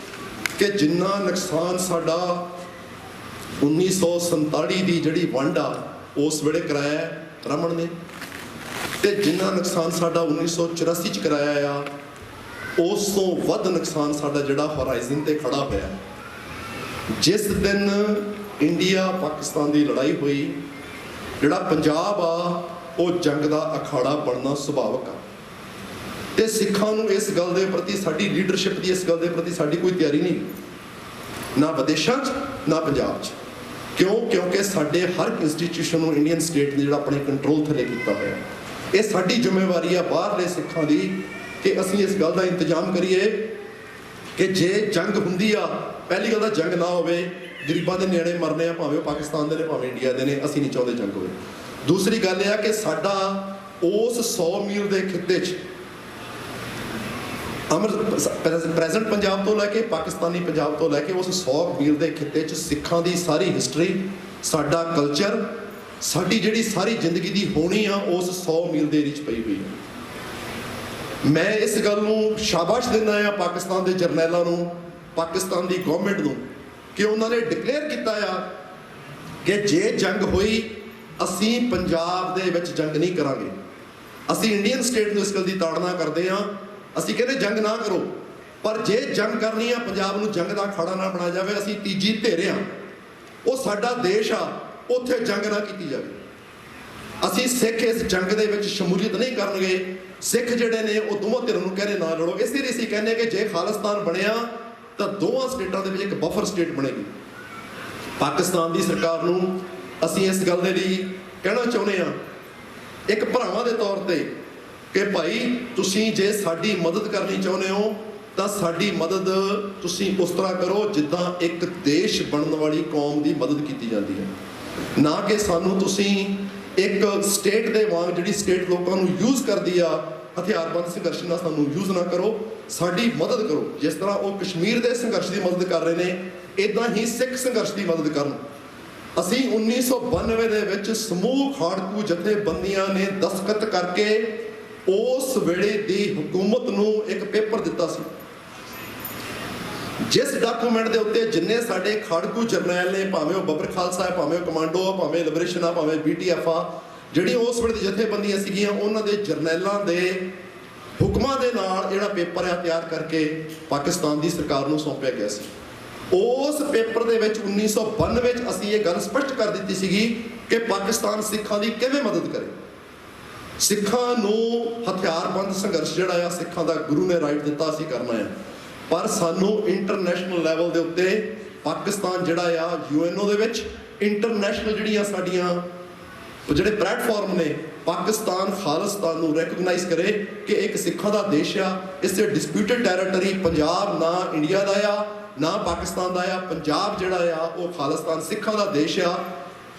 ਕਿ ਜਿੰਨਾ ਨੁਕਸਾਨ ਸਾਡਾ 1947 ਦੀ ਜਿਹੜੀ ਵੰਡ ਆ ਉਸ ਵੇਲੇ ਕਰਾਇਆ ਰਮਨ ਨੇ, ਤੇ ਜਿੰਨਾ ਨੁਕਸਾਨ ਸਾਡਾ 1984 ਚ ਕਰਾਇਆ ਆ, ਉਸ ਤੋਂ ਵੱਧ ਨੁਕਸਾਨ ਸਾਡਾ ਜਿਹੜਾ ਹੋਰਾਈਜ਼ਨ ਤੇ ਖੜਾ ਹੋਇਆ। ਜਿਸ ਦਿਨ ਇੰਡੀਆ ਪਾਕਿਸਤਾਨ ਦੀ ਲੜਾਈ ਹੋਈ, ਜਿਹੜਾ ਪੰਜਾਬ ਆ ਉਹ ਜੰਗ ਦਾ ਅਖਾੜਾ ਬਣਨਾ ਸੁਭਾਵਿਕ ਆ, ਤੇ ਸਿੱਖਾਂ ਨੂੰ ਇਸ ਗੱਲ ਦੇ ਪ੍ਰਤੀ, ਸਾਡੀ ਲੀਡਰਸ਼ਿਪ ਦੀ ਇਸ ਗੱਲ ਦੇ ਪ੍ਰਤੀ ਸਾਡੀ ਕੋਈ ਤਿਆਰੀ ਨਹੀਂ, ਨਾ ਵਿਦੇਸ਼ਾਂ 'ਚ ਨਾ ਪੰਜਾਬ 'ਚ। ਕਿਉਂਕਿ ਸਾਡੇ ਹਰ ਇੰਸਟੀਟਿਊਸ਼ਨ ਨੂੰ ਇੰਡੀਅਨ ਸਟੇਟ ਨੇ ਜਿਹੜਾ ਆਪਣੇ ਕੰਟਰੋਲ ਥੱਲੇ ਕੀਤਾ ਹੋਇਆ। ਇਹ ਸਾਡੀ ਜ਼ਿੰਮੇਵਾਰੀ ਆ ਬਾਹਰਲੇ ਸਿੱਖਾਂ ਦੀ ਕਿ ਅਸੀਂ ਇਸ ਗੱਲ ਦਾ ਇੰਤਜ਼ਾਮ ਕਰੀਏ ਕਿ ਜੇ ਜੰਗ ਹੁੰਦੀ ਆ, ਪਹਿਲੀ ਗੱਲ ਤਾਂ ਜੰਗ ਨਾ ਹੋਵੇ, ਗਰੀਬਾਂ ਦੇ ਨਿਆਣੇ ਮਰਨੇ ਆ, ਭਾਵੇਂ ਉਹ ਪਾਕਿਸਤਾਨ ਦੇ ਨੇ ਭਾਵੇਂ ਇੰਡੀਆ ਦੇ ਨੇ, ਅਸੀਂ ਨਹੀਂ ਚਾਹੁੰਦੇ ਜੰਗ ਹੋਵੇ। ਦੂਸਰੀ ਗੱਲ ਇਹ ਆ ਕਿ ਸਾਡਾ ਉਸ 100 ਮੀਲ ਦੇ ਖਿੱਤੇ 'ਚ ਪ੍ਰੈਜ਼ੈਂਟ ਪੰਜਾਬ ਤੋਂ ਲੈ ਕੇ ਪਾਕਿਸਤਾਨੀ ਪੰਜਾਬ ਤੋਂ ਲੈ ਕੇ ਉਸ 100 ਮੀਲ ਦੇ ਖਿੱਤੇ 'ਚ ਸਿੱਖਾਂ ਦੀ ਸਾਰੀ ਹਿਸਟਰੀ, ਸਾਡਾ ਕਲਚਰ, ਸਾਡੀ ਜਿਹੜੀ ਸਾਰੀ ਜ਼ਿੰਦਗੀ ਦੀ ਹੋਣੀ ਆ ਉਸ 100 ਮੀਲ ਦੇ ਏਰੀਏ 'ਚ ਪਈ ਹੋਈ ਹੈ। ਮੈਂ ਇਸ ਗੱਲ ਨੂੰ ਸ਼ਾਬਾਸ਼ ਦਿੰਦਾ ਆ ਪਾਕਿਸਤਾਨ ਦੇ ਜਰਨੈਲਾਂ ਨੂੰ, ਪਾਕਿਸਤਾਨ ਦੀ ਗਵਰਨਮੈਂਟ ਨੂੰ, ਕਿ ਉਹਨਾਂ ਨੇ ਡਿਕਲੇਅਰ ਕੀਤਾ ਆ ਕਿ ਜੇ ਜੰਗ ਹੋਈ ਅਸੀਂ ਪੰਜਾਬ ਦੇ ਵਿੱਚ ਜੰਗ ਨਹੀਂ ਕਰਾਂਗੇ। ਅਸੀਂ ਇੰਡੀਅਨ ਸਟੇਟ ਨੂੰ ਇਸ ਗੱਲ ਦੀ ਤਾੜਨਾ ਕਰਦੇ ਆ, ਅਸੀਂ ਕਹਿੰਦੇ ਜੰਗ ਨਾ ਕਰੋ, ਪਰ ਜੇ ਜੰਗ ਕਰਨੀ ਆ ਪੰਜਾਬ ਨੂੰ ਜੰਗ ਦਾ ਅਖਾੜਾ ਨਾ ਬਣਾਇਆ ਜਾਵੇ। ਅਸੀਂ ਤੀਜੀ ਧਿਰ ਆ, ਉਹ ਸਾਡਾ ਦੇਸ਼ ਆ, ਉੱਥੇ ਜੰਗ ਨਾ ਕੀਤੀ ਜਾਵੇ। ਅਸੀਂ ਸਿੱਖ ਇਸ ਜੰਗ ਦੇ ਵਿੱਚ ਸ਼ਮੂਲੀਅਤ ਨਹੀਂ ਕਰਨਗੇ। ਸਿੱਖ ਜਿਹੜੇ ਨੇ ਉਹ ਦੋਵਾਂ ਧਿਰਾਂ ਨੂੰ ਕਹਿੰਦੇ ਨਾ ਲੜੋ। ਇਸ ਲਈ ਅਸੀਂ ਕਹਿੰਦੇ ਕਿ ਜੇ ਖਾਲਿਸਤਾਨ ਬਣਿਆ ਤਾਂ ਦੋਵਾਂ ਸਟੇਟਾਂ ਦੇ ਵਿੱਚ ਇੱਕ ਬਫਰ ਸਟੇਟ ਬਣੇਗੀ। ਪਾਕਿਸਤਾਨ ਦੀ ਸਰਕਾਰ ਨੂੰ ਅਸੀਂ ਇਸ ਗੱਲ ਦੇ ਲਈ ਕਹਿਣਾ ਚਾਹੁੰਦੇ ਆ ਇੱਕ ਭਰਾਵਾਂ ਦੇ ਤੌਰ ਤੇ ਕਿ ਭਾਈ ਤੁਸੀਂ ਜੇ ਸਾਡੀ ਮਦਦ ਕਰਨੀ ਚਾਹੁੰਦੇ ਹੋ ਤਾਂ ਸਾਡੀ ਮਦਦ ਤੁਸੀਂ ਉਸ ਤਰ੍ਹਾਂ ਕਰੋ ਜਿੱਦਾਂ ਇੱਕ ਦੇਸ਼ ਬਣਨ ਵਾਲੀ ਕੌਮ ਦੀ ਮਦਦ ਕੀਤੀ ਜਾਂਦੀ ਹੈ, ਨਾ ਕਿ ਸਾਨੂੰ ਤੁਸੀਂ ਇੱਕ ਸਟੇਟ ਦੇ ਵਾਂਗ, ਜਿਹੜੀ ਸਟੇਟ ਲੋਕਾਂ ਨੂੰ ਯੂਜ਼ ਕਰਦੀ ਆ ਹਥਿਆਰਬੰਦ ਸੰਘਰਸ਼ ਨਾਲ, ਸਾਨੂੰ ਯੂਜ਼ ਨਾ ਕਰੋ, ਸਾਡੀ ਮਦਦ ਕਰੋ। ਜਿਸ ਤਰ੍ਹਾਂ ਉਹ ਕਸ਼ਮੀਰ ਦੇ ਸੰਘਰਸ਼ ਦੀ ਮਦਦ ਕਰ ਰਹੇ ਨੇ, ਇਦਾਂ ਹੀ ਸਿੱਖ ਸੰਘਰਸ਼ ਦੀ ਮਦਦ ਕਰਨ। ਅਸੀਂ 1992 ਦੇ ਵਿੱਚ ਸਮੂਹ ਖਾੜਕੂ ਜਥੇਬੰਦੀਆਂ ਨੇ ਦਸਤਖਤ ਕਰਕੇ ਉਸ ਵੇਲੇ ਦੀ ਹਕੂਮਤ ਨੂੰ ਇੱਕ ਪੇਪਰ ਦਿੱਤਾ ਸੀ, ਜਿਸ ਡਾਕੂਮੈਂਟ ਦੇ ਉੱਤੇ ਜਿੰਨੇ ਸਾਡੇ ਖਾੜਕੂ ਜਰਨੈਲ ਨੇ, ਭਾਵੇਂ ਉਹ ਬੱਬਰ ਖਾਲਸਾ ਹੈ, ਭਾਵੇਂ ਉਹ ਕਮਾਂਡੋ ਆ, ਭਾਵੇਂ ਲਿਬਰੇਸ਼ਨ ਆ, ਭਾਵੇਂ BTF ਆ, ਜਿਹੜੀ ਉਸ ਵੇਲੇ ਦੀ ਜਥੇਬੰਦੀਆਂ ਸੀਗੀਆਂ, ਉਹਨਾਂ ਦੇ ਜਰਨੈਲਾਂ ਦੇ ਹੁਕਮਾਂ ਦੇ ਨਾਲ ਜਿਹੜਾ ਪੇਪਰ ਆ ਤਿਆਰ ਕਰਕੇ ਪਾਕਿਸਤਾਨ ਦੀ ਸਰਕਾਰ ਨੂੰ ਸੌਂਪਿਆ ਗਿਆ ਸੀ। ਉਸ ਪੇਪਰ ਦੇ ਵਿੱਚ 1992 ਵਿੱਚ ਅਸੀਂ ਇਹ ਗੱਲ ਸਪਸ਼ਟ ਕਰ ਦਿੱਤੀ ਸੀਗੀ ਕਿ ਪਾਕਿਸਤਾਨ ਸਿੱਖਾਂ ਦੀ ਕਿਵੇਂ ਮਦਦ ਕਰੇ। ਸਿੱਖਾਂ ਨੂੰ ਹਥਿਆਰਬੰਦ ਸੰਘਰਸ਼ ਜਿਹੜਾ ਆ ਸਿੱਖਾਂ ਦਾ ਗੁਰੂ ਨੇ ਰਾਈਟ ਦਿੱਤਾ ਅਸੀਂ ਕਰਨਾ ਹੈ, ਪਰ ਸਾਨੂੰ ਇੰਟਰਨੈਸ਼ਨਲ ਲੈਵਲ ਦੇ ਉੱਤੇ ਪਾਕਿਸਤਾਨ ਜਿਹੜਾ ਆ UNO ਦੇ ਵਿੱਚ ਇੰਟਰਨੈਸ਼ਨਲ ਜਿਹੜੀਆਂ ਸਾਡੀਆਂ ਜਿਹੜੇ ਪਲੇਟਫਾਰਮ ਨੇ, ਪਾਕਿਸਤਾਨ ਖਾਲਿਸਤਾਨ ਨੂੰ ਰੈਕਗਨਾਈਜ਼ ਕਰੇ ਕਿ ਇੱਕ ਸਿੱਖਾਂ ਦਾ ਦੇਸ਼ ਆ। ਇਸ ਤੇ ਡਿਸਪਿਊਟਡ ਟੈਰੀਟਰੀ ਪੰਜਾਬ ਨਾ ਇੰਡੀਆ ਦਾ ਆ ਨਾ ਪਾਕਿਸਤਾਨ ਦਾ ਆ। ਪੰਜਾਬ ਜਿਹੜਾ ਆ ਉਹ ਖਾਲਿਸਤਾਨ ਸਿੱਖਾਂ ਦਾ ਦੇਸ਼ ਆ,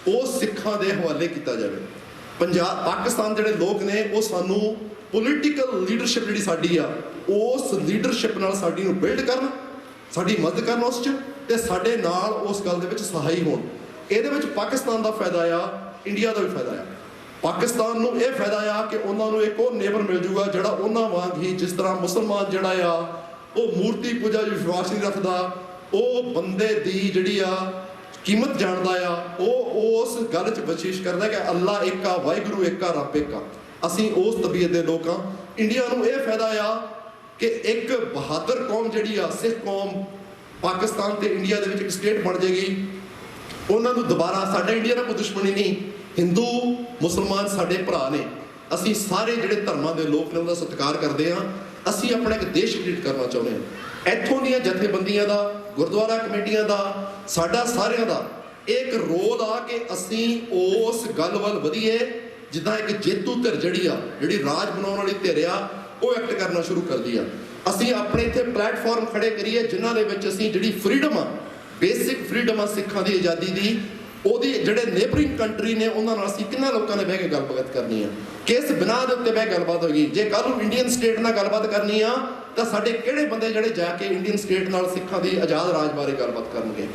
ਉਹ ਸਿੱਖਾਂ ਦੇ ਹਵਾਲੇ ਕੀਤਾ ਜਾਵੇ। ਪਾਕਿਸਤਾਨ ਜਿਹੜੇ ਲੋਕ ਨੇ ਉਹ ਸਾਨੂੰ ਪੋਲੀਟੀਕਲ ਲੀਡਰਸ਼ਿਪ ਜਿਹੜੀ ਸਾਡੀ ਆ ਉਸ ਲੀਡਰਸ਼ਿਪ ਨਾਲ ਸਾਡੀ ਨੂੰ ਬਿਲਡ ਕਰਨ, ਸਾਡੀ ਮਦਦ ਕਰਨ ਉਸ 'ਚ, ਤੇ ਸਾਡੇ ਨਾਲ ਉਸ ਗੱਲ ਦੇ ਵਿੱਚ ਸਹਾਈ ਹੋਣ। ਇਹਦੇ ਵਿੱਚ ਪਾਕਿਸਤਾਨ ਦਾ ਫਾਇਦਾ ਆ, ਇੰਡੀਆ ਦਾ ਵੀ ਫਾਇਦਾ ਆ। ਪਾਕਿਸਤਾਨ ਨੂੰ ਇਹ ਫਾਇਦਾ ਆ ਕਿ ਉਹਨਾਂ ਨੂੰ ਇੱਕ ਉਹ ਨੇਬਰ ਮਿਲ ਜੂਗਾ ਜਿਹੜਾ ਉਹਨਾਂ ਵਾਂਗ ਹੀ, ਜਿਸ ਤਰ੍ਹਾਂ ਮੁਸਲਮਾਨ ਜਿਹੜਾ ਆ ਉਹ ਮੂਰਤੀ ਪੂਜਾ 'ਚ ਵਿਸ਼ਵਾਸ ਨਹੀਂ ਰੱਖਦਾ, ਉਹ ਬੰਦੇ ਦੀ ਜਿਹੜੀ ਆ ਕੀਮਤ ਜਾਣਦਾ ਆ, ਉਹ ਉਸ ਗੱਲ 'ਚ ਬਖਸ਼ਿਸ਼ ਕਰਦਾ ਕਿ ਅੱਲਾ ਇੱਕ ਆ, ਵਾਹਿਗੁਰੂ ਇੱਕ ਆ, ਰੱਬ ਇੱਕ ਆ। ਅਸੀਂ ਉਸ ਤਬੀਅਤ ਦੇ ਲੋਕ ਹਾਂ। ਇੰਡੀਆ ਨੂੰ ਇਹ ਫਾਇਦਾ ਆ ਕਿ ਇੱਕ ਬਹਾਦਰ ਕੌਮ ਜਿਹੜੀ ਆ, ਸਿੱਖ ਕੌਮ, ਪਾਕਿਸਤਾਨ ਤੇ ਇੰਡੀਆ ਦੇ ਵਿੱਚ ਇੱਕ ਸਟੇਟ ਬਣ ਜਾਏਗੀ। ਉਹਨਾਂ ਨੂੰ ਦੁਬਾਰਾ, ਸਾਡਾ ਇੰਡੀਆ ਨਾਲ ਕੋਈ ਦੁਸ਼ਮਣੀ ਨਹੀਂ, ਹਿੰਦੂ ਮੁਸਲਮਾਨ ਸਾਡੇ ਭਰਾ ਨੇ, ਅਸੀਂ ਸਾਰੇ ਜਿਹੜੇ ਧਰਮਾਂ ਦੇ ਲੋਕ ਨੇ ਉਹਦਾ ਸਤਿਕਾਰ ਕਰਦੇ ਹਾਂ। ਅਸੀਂ ਆਪਣਾ ਇੱਕ ਦੇਸ਼ ਕ੍ਰੀਏਟ ਕਰਨਾ ਚਾਹੁੰਦੇ ਹਾਂ। ਇੱਥੋਂ ਦੀਆਂ ਜਥੇਬੰਦੀਆਂ ਦਾ, ਗੁਰਦੁਆਰਾ ਕਮੇਟੀਆਂ ਦਾ, ਸਾਡਾ ਸਾਰਿਆਂ ਦਾ ਇੱਕ ਰੋਲ ਆ ਕਿ ਅਸੀਂ ਉਸ ਗੱਲ ਵੱਲ ਵਧੀਏ ਜਿੱਦਾਂ ਇੱਕ ਜੇਤੂ ਧਿਰ ਜਿਹੜੀ ਰਾਜ ਬਣਾਉਣ ਵਾਲੀ ਧਿਰ ਆ, ਉਹ ਐਕਟ ਕਰਨਾ ਸ਼ੁਰੂ ਕਰਦੀ ਆ। ਅਸੀਂ ਆਪਣੇ ਇੱਥੇ ਪਲੇਟਫਾਰਮ ਖੜੇ ਕਰੀਏ ਜਿਨ੍ਹਾਂ ਦੇ ਵਿੱਚ ਅਸੀਂ ਜਿਹੜੀ ਫਰੀडम ਆ, ਬੇਸਿਕ ਫਰੀडम ਆ ਸਿੱਖਾਂ ਦੀ ਆਜ਼ਾਦੀ ਦੀ, ਉਹਦੀ ਜਿਹੜੇ ਨੇਬਰਿੰਗ ਕੰਟਰੀ ਨੇ ਉਹਨਾਂ ਨਾਲ ਅਸੀਂ ਕਿੰਨਾ ਲੋਕਾਂ ਨੇ ਬਹਿ ਕੇ ਗੱਲਬਾਤ ਕਰਨੀ ਆ, ਕਿਸ ਬਿਨਾਂ ਦੇ ਉੱਤੇ ਬਹਿ ਗੱਲਬਾਤ ਹੋਏਗੀ। ਜੇ ਕੱਲ੍ਹ ਨੂੰ ਇੰਡੀਅਨ ਸਟੇਟ ਨਾਲ ਗੱਲਬਾਤ ਕਰਨੀ ਆ ਤਾਂ ਸਾਡੇ ਕਿਹੜੇ ਬੰਦੇ ਜਿਹੜੇ ਜਾ ਕੇ ਇੰਡੀਅਨ ਸਟੇਟ ਨਾਲ ਸਿੱਖਾਂ ਦੀ ਆਜ਼ਾਦ ਰਾਜ ਬਾਰੇ ਗੱਲਬਾਤ ਕਰਨਗੇ।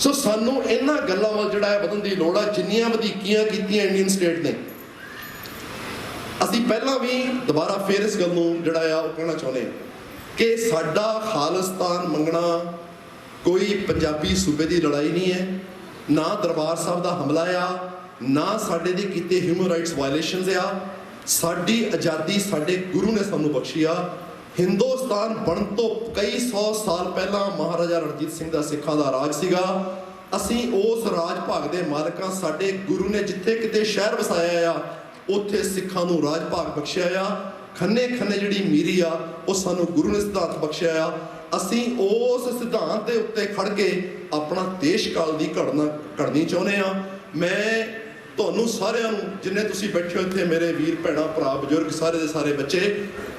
ਸੋ ਸਾਨੂੰ ਇਹਨਾਂ ਗੱਲਾਂ ਵੱਲ ਜਿਹੜਾ ਹੈ ਵਧਣ ਦੀ ਲੋੜ ਆ। ਜਿੰਨੀਆਂ ਵਧੀਕੀਆਂ ਕੀਤੀਆਂ ਇੰਡੀਅਨ ਸਟੇਟ ਨੇ, ਅਸੀਂ ਪਹਿਲਾਂ ਵੀ ਦੁਬਾਰਾ ਫੇਰ ਇਸ ਗੱਲ ਨੂੰ ਜਿਹੜਾ ਆ ਉਹ ਕਹਿਣਾ ਚਾਹੁੰਦੇ ਹਾਂ ਕਿ ਸਾਡਾ ਖਾਲਿਸਤਾਨ ਮੰਗਣਾ ਕੋਈ ਪੰਜਾਬੀ ਸੂਬੇ ਦੀ ਲੜਾਈ ਨਹੀਂ ਹੈ, ਨਾ ਦਰਬਾਰ ਸਾਹਿਬ ਦਾ ਹਮਲਾ ਆ, ਨਾ ਸਾਡੇ ਦੇ ਕੀਤੇ ਹਿਊਮਨ ਰਾਈਟਸ ਵਾਇਲੇਸ਼ਨਸ ਆ। ਸਾਡੀ ਆਜ਼ਾਦੀ ਸਾਡੇ ਗੁਰੂ ਨੇ ਸਾਨੂੰ ਬਖਸ਼ੀ ਆ। ਹਿੰਦੁਸਤਾਨ ਬਣਨ ਤੋਂ ਕਈ 100 ਸਾਲ ਪਹਿਲਾਂ ਮਹਾਰਾਜਾ ਰਣਜੀਤ ਸਿੰਘ ਦਾ ਸਿੱਖਾਂ ਦਾ ਰਾਜ ਸੀਗਾ। ਅਸੀਂ ਉਸ ਰਾਜ ਭਾਗ ਦੇ ਮਾਲਕਾਂ, ਸਾਡੇ ਗੁਰੂ ਨੇ ਜਿੱਥੇ ਕਿਤੇ ਸ਼ਹਿਰ ਵਸਾਇਆ ਆ ਉੱਥੇ ਸਿੱਖਾਂ ਨੂੰ ਰਾਜ ਭਾਗ ਬਖਸ਼ਿਆ ਆ। ਖੰਨੇ ਖੰਨੇ ਜਿਹੜੀ ਮੀਰੀ ਆ ਉਹ ਸਾਨੂੰ ਗੁਰੂ ਨੇ ਸਿਧਾਂਤ ਬਖਸ਼ਿਆ ਆ। ਅਸੀਂ ਉਸ ਸਿਧਾਂਤ ਦੇ ਉੱਤੇ ਖੜ ਕੇ ਆਪਣਾ ਦੇਸ਼ ਕਾਲ ਦੀ ਘੜਨੀ ਚਾਹੁੰਦੇ ਆ। ਮੈਂ ਤੁਹਾਨੂੰ ਸਾਰਿਆਂ ਨੂੰ, ਜਿੰਨੇ ਤੁਸੀਂ ਬੈਠੇ ਹੋ ਇੱਥੇ, ਮੇਰੇ ਵੀਰ ਭੈਣਾਂ ਭਰਾ ਬਜ਼ੁਰਗ, ਸਾਰੇ ਦੇ ਸਾਰੇ ਬੱਚੇ,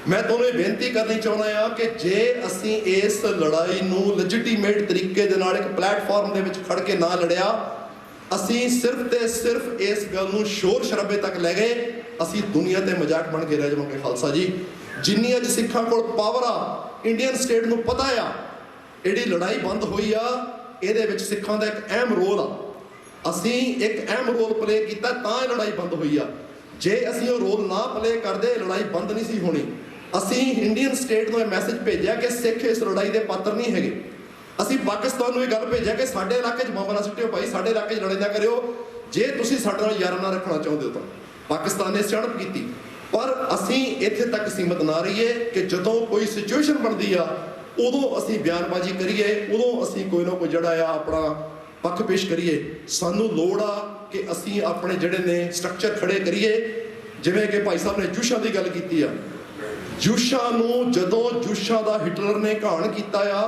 ਮੈਂ ਤੁਹਾਨੂੰ ਇਹ ਬੇਨਤੀ ਕਰਨੀ ਚਾਹੁੰਦਾ ਆ ਕਿ ਜੇ ਅਸੀਂ ਇਸ ਲੜਾਈ ਨੂੰ ਲੈਜੀਟੀਮੇਟ ਤਰੀਕੇ ਦੇ ਨਾਲ ਇੱਕ ਪਲੇਟਫਾਰਮ ਦੇ ਵਿੱਚ ਖੜ ਕੇ ਨਾ ਲੜਿਆ, ਅਸੀਂ ਸਿਰਫ ਤੇ ਸਿਰਫ ਇਸ ਗੱਲ ਨੂੰ ਸ਼ੋਰ ਸ਼ਰਾਬੇ ਤੱਕ ਲੈ ਗਏ, ਅਸੀਂ ਦੁਨੀਆ ਤੇ ਮਜ਼ਾਕ ਬਣ ਕੇ ਰਹਿ ਜਾਵਾਂਗੇ। ਖਾਲਸਾ ਜੀ, ਜਿੰਨੀ ਅੱਜ ਸਿੱਖਾਂ ਕੋਲ ਪਾਵਰ ਆ, ਇੰਡੀਅਨ ਸਟੇਟ ਨੂੰ ਪਤਾ ਆ ਜਿਹੜੀ ਲੜਾਈ ਬੰਦ ਹੋਈ ਆ ਇਹਦੇ ਵਿੱਚ ਸਿੱਖਾਂ ਦਾ ਇੱਕ ਅਹਿਮ ਰੋਲ ਆ। ਅਸੀਂ ਇੱਕ ਅਹਿਮ ਰੋਲ ਪਲੇ ਕੀਤਾ ਤਾਂ ਇਹ ਲੜਾਈ ਬੰਦ ਹੋਈ ਆ। ਜੇ ਅਸੀਂ ਉਹ ਰੋਲ ਨਾ ਪਲੇ ਕਰਦੇ, ਲੜਾਈ ਬੰਦ ਨਹੀਂ ਸੀ ਹੋਣੀ। ਅਸੀਂ ਇੰਡੀਅਨ ਸਟੇਟ ਨੂੰ ਇਹ ਮੈਸੇਜ ਭੇਜਿਆ ਕਿ ਸਿੱਖ ਇਸ ਲੜਾਈ ਦੇ ਪਾਤਰ ਨਹੀਂ ਹੈਗੇ। ਅਸੀਂ ਪਾਕਿਸਤਾਨ ਨੂੰ ਇਹ ਗੱਲ ਭੇਜਿਆ ਕਿ ਸਾਡੇ ਇਲਾਕੇ 'ਚ ਬੰਬ ਨਾ ਸੁੱਟਿਓ ਭਾਈ, ਸਾਡੇ ਇਲਾਕੇ 'ਚ ਲੜਾਈ ਨਾ ਕਰਿਓ, ਜੇ ਤੁਸੀਂ ਸਾਡੇ ਨਾਲ ਯਾਰਾਨਾ ਰੱਖਣਾ ਚਾਹੁੰਦੇ ਹੋ ਤਾਂ। ਪਾਕਿਸਤਾਨ ਨੇ ਸਿਆਣਪ ਕੀਤੀ, ਪਰ ਅਸੀਂ ਇੱਥੇ ਤੱਕ ਸੀਮਤ ਨਾ ਰਹੀਏ ਕਿ ਜਦੋਂ ਕੋਈ ਸਿਚੁਏਸ਼ਨ ਬਣਦੀ ਆ ਉਦੋਂ ਅਸੀਂ ਬਿਆਨਬਾਜ਼ੀ ਕਰੀਏ, ਉਦੋਂ ਅਸੀਂ ਕੋਈ ਨਾ ਕੋਈ ਜਿਹੜਾ ਆ ਆਪਣਾ ਪੱਖ ਪੇਸ਼ ਕਰੀਏ। ਸਾਨੂੰ ਲੋੜ ਆ ਕਿ ਅਸੀਂ ਆਪਣੇ ਜਿਹੜੇ ਨੇ ਸਟਰਕਚਰ ਖੜੇ ਕਰੀਏ। ਜਿਵੇਂ ਕਿ ਭਾਈ ਸਾਹਿਬ ਨੇ ਜੂਸ਼ਾਂ ਦੀ ਗੱਲ ਕੀਤੀ ਆ, ਜੂਸ਼ਾਂ ਨੂੰ ਜਦੋਂ ਜੂਸ਼ਾਂ ਦਾ ਹਿਟਲਰ ਨੇ ਘਾਣ ਕੀਤਾ ਆ,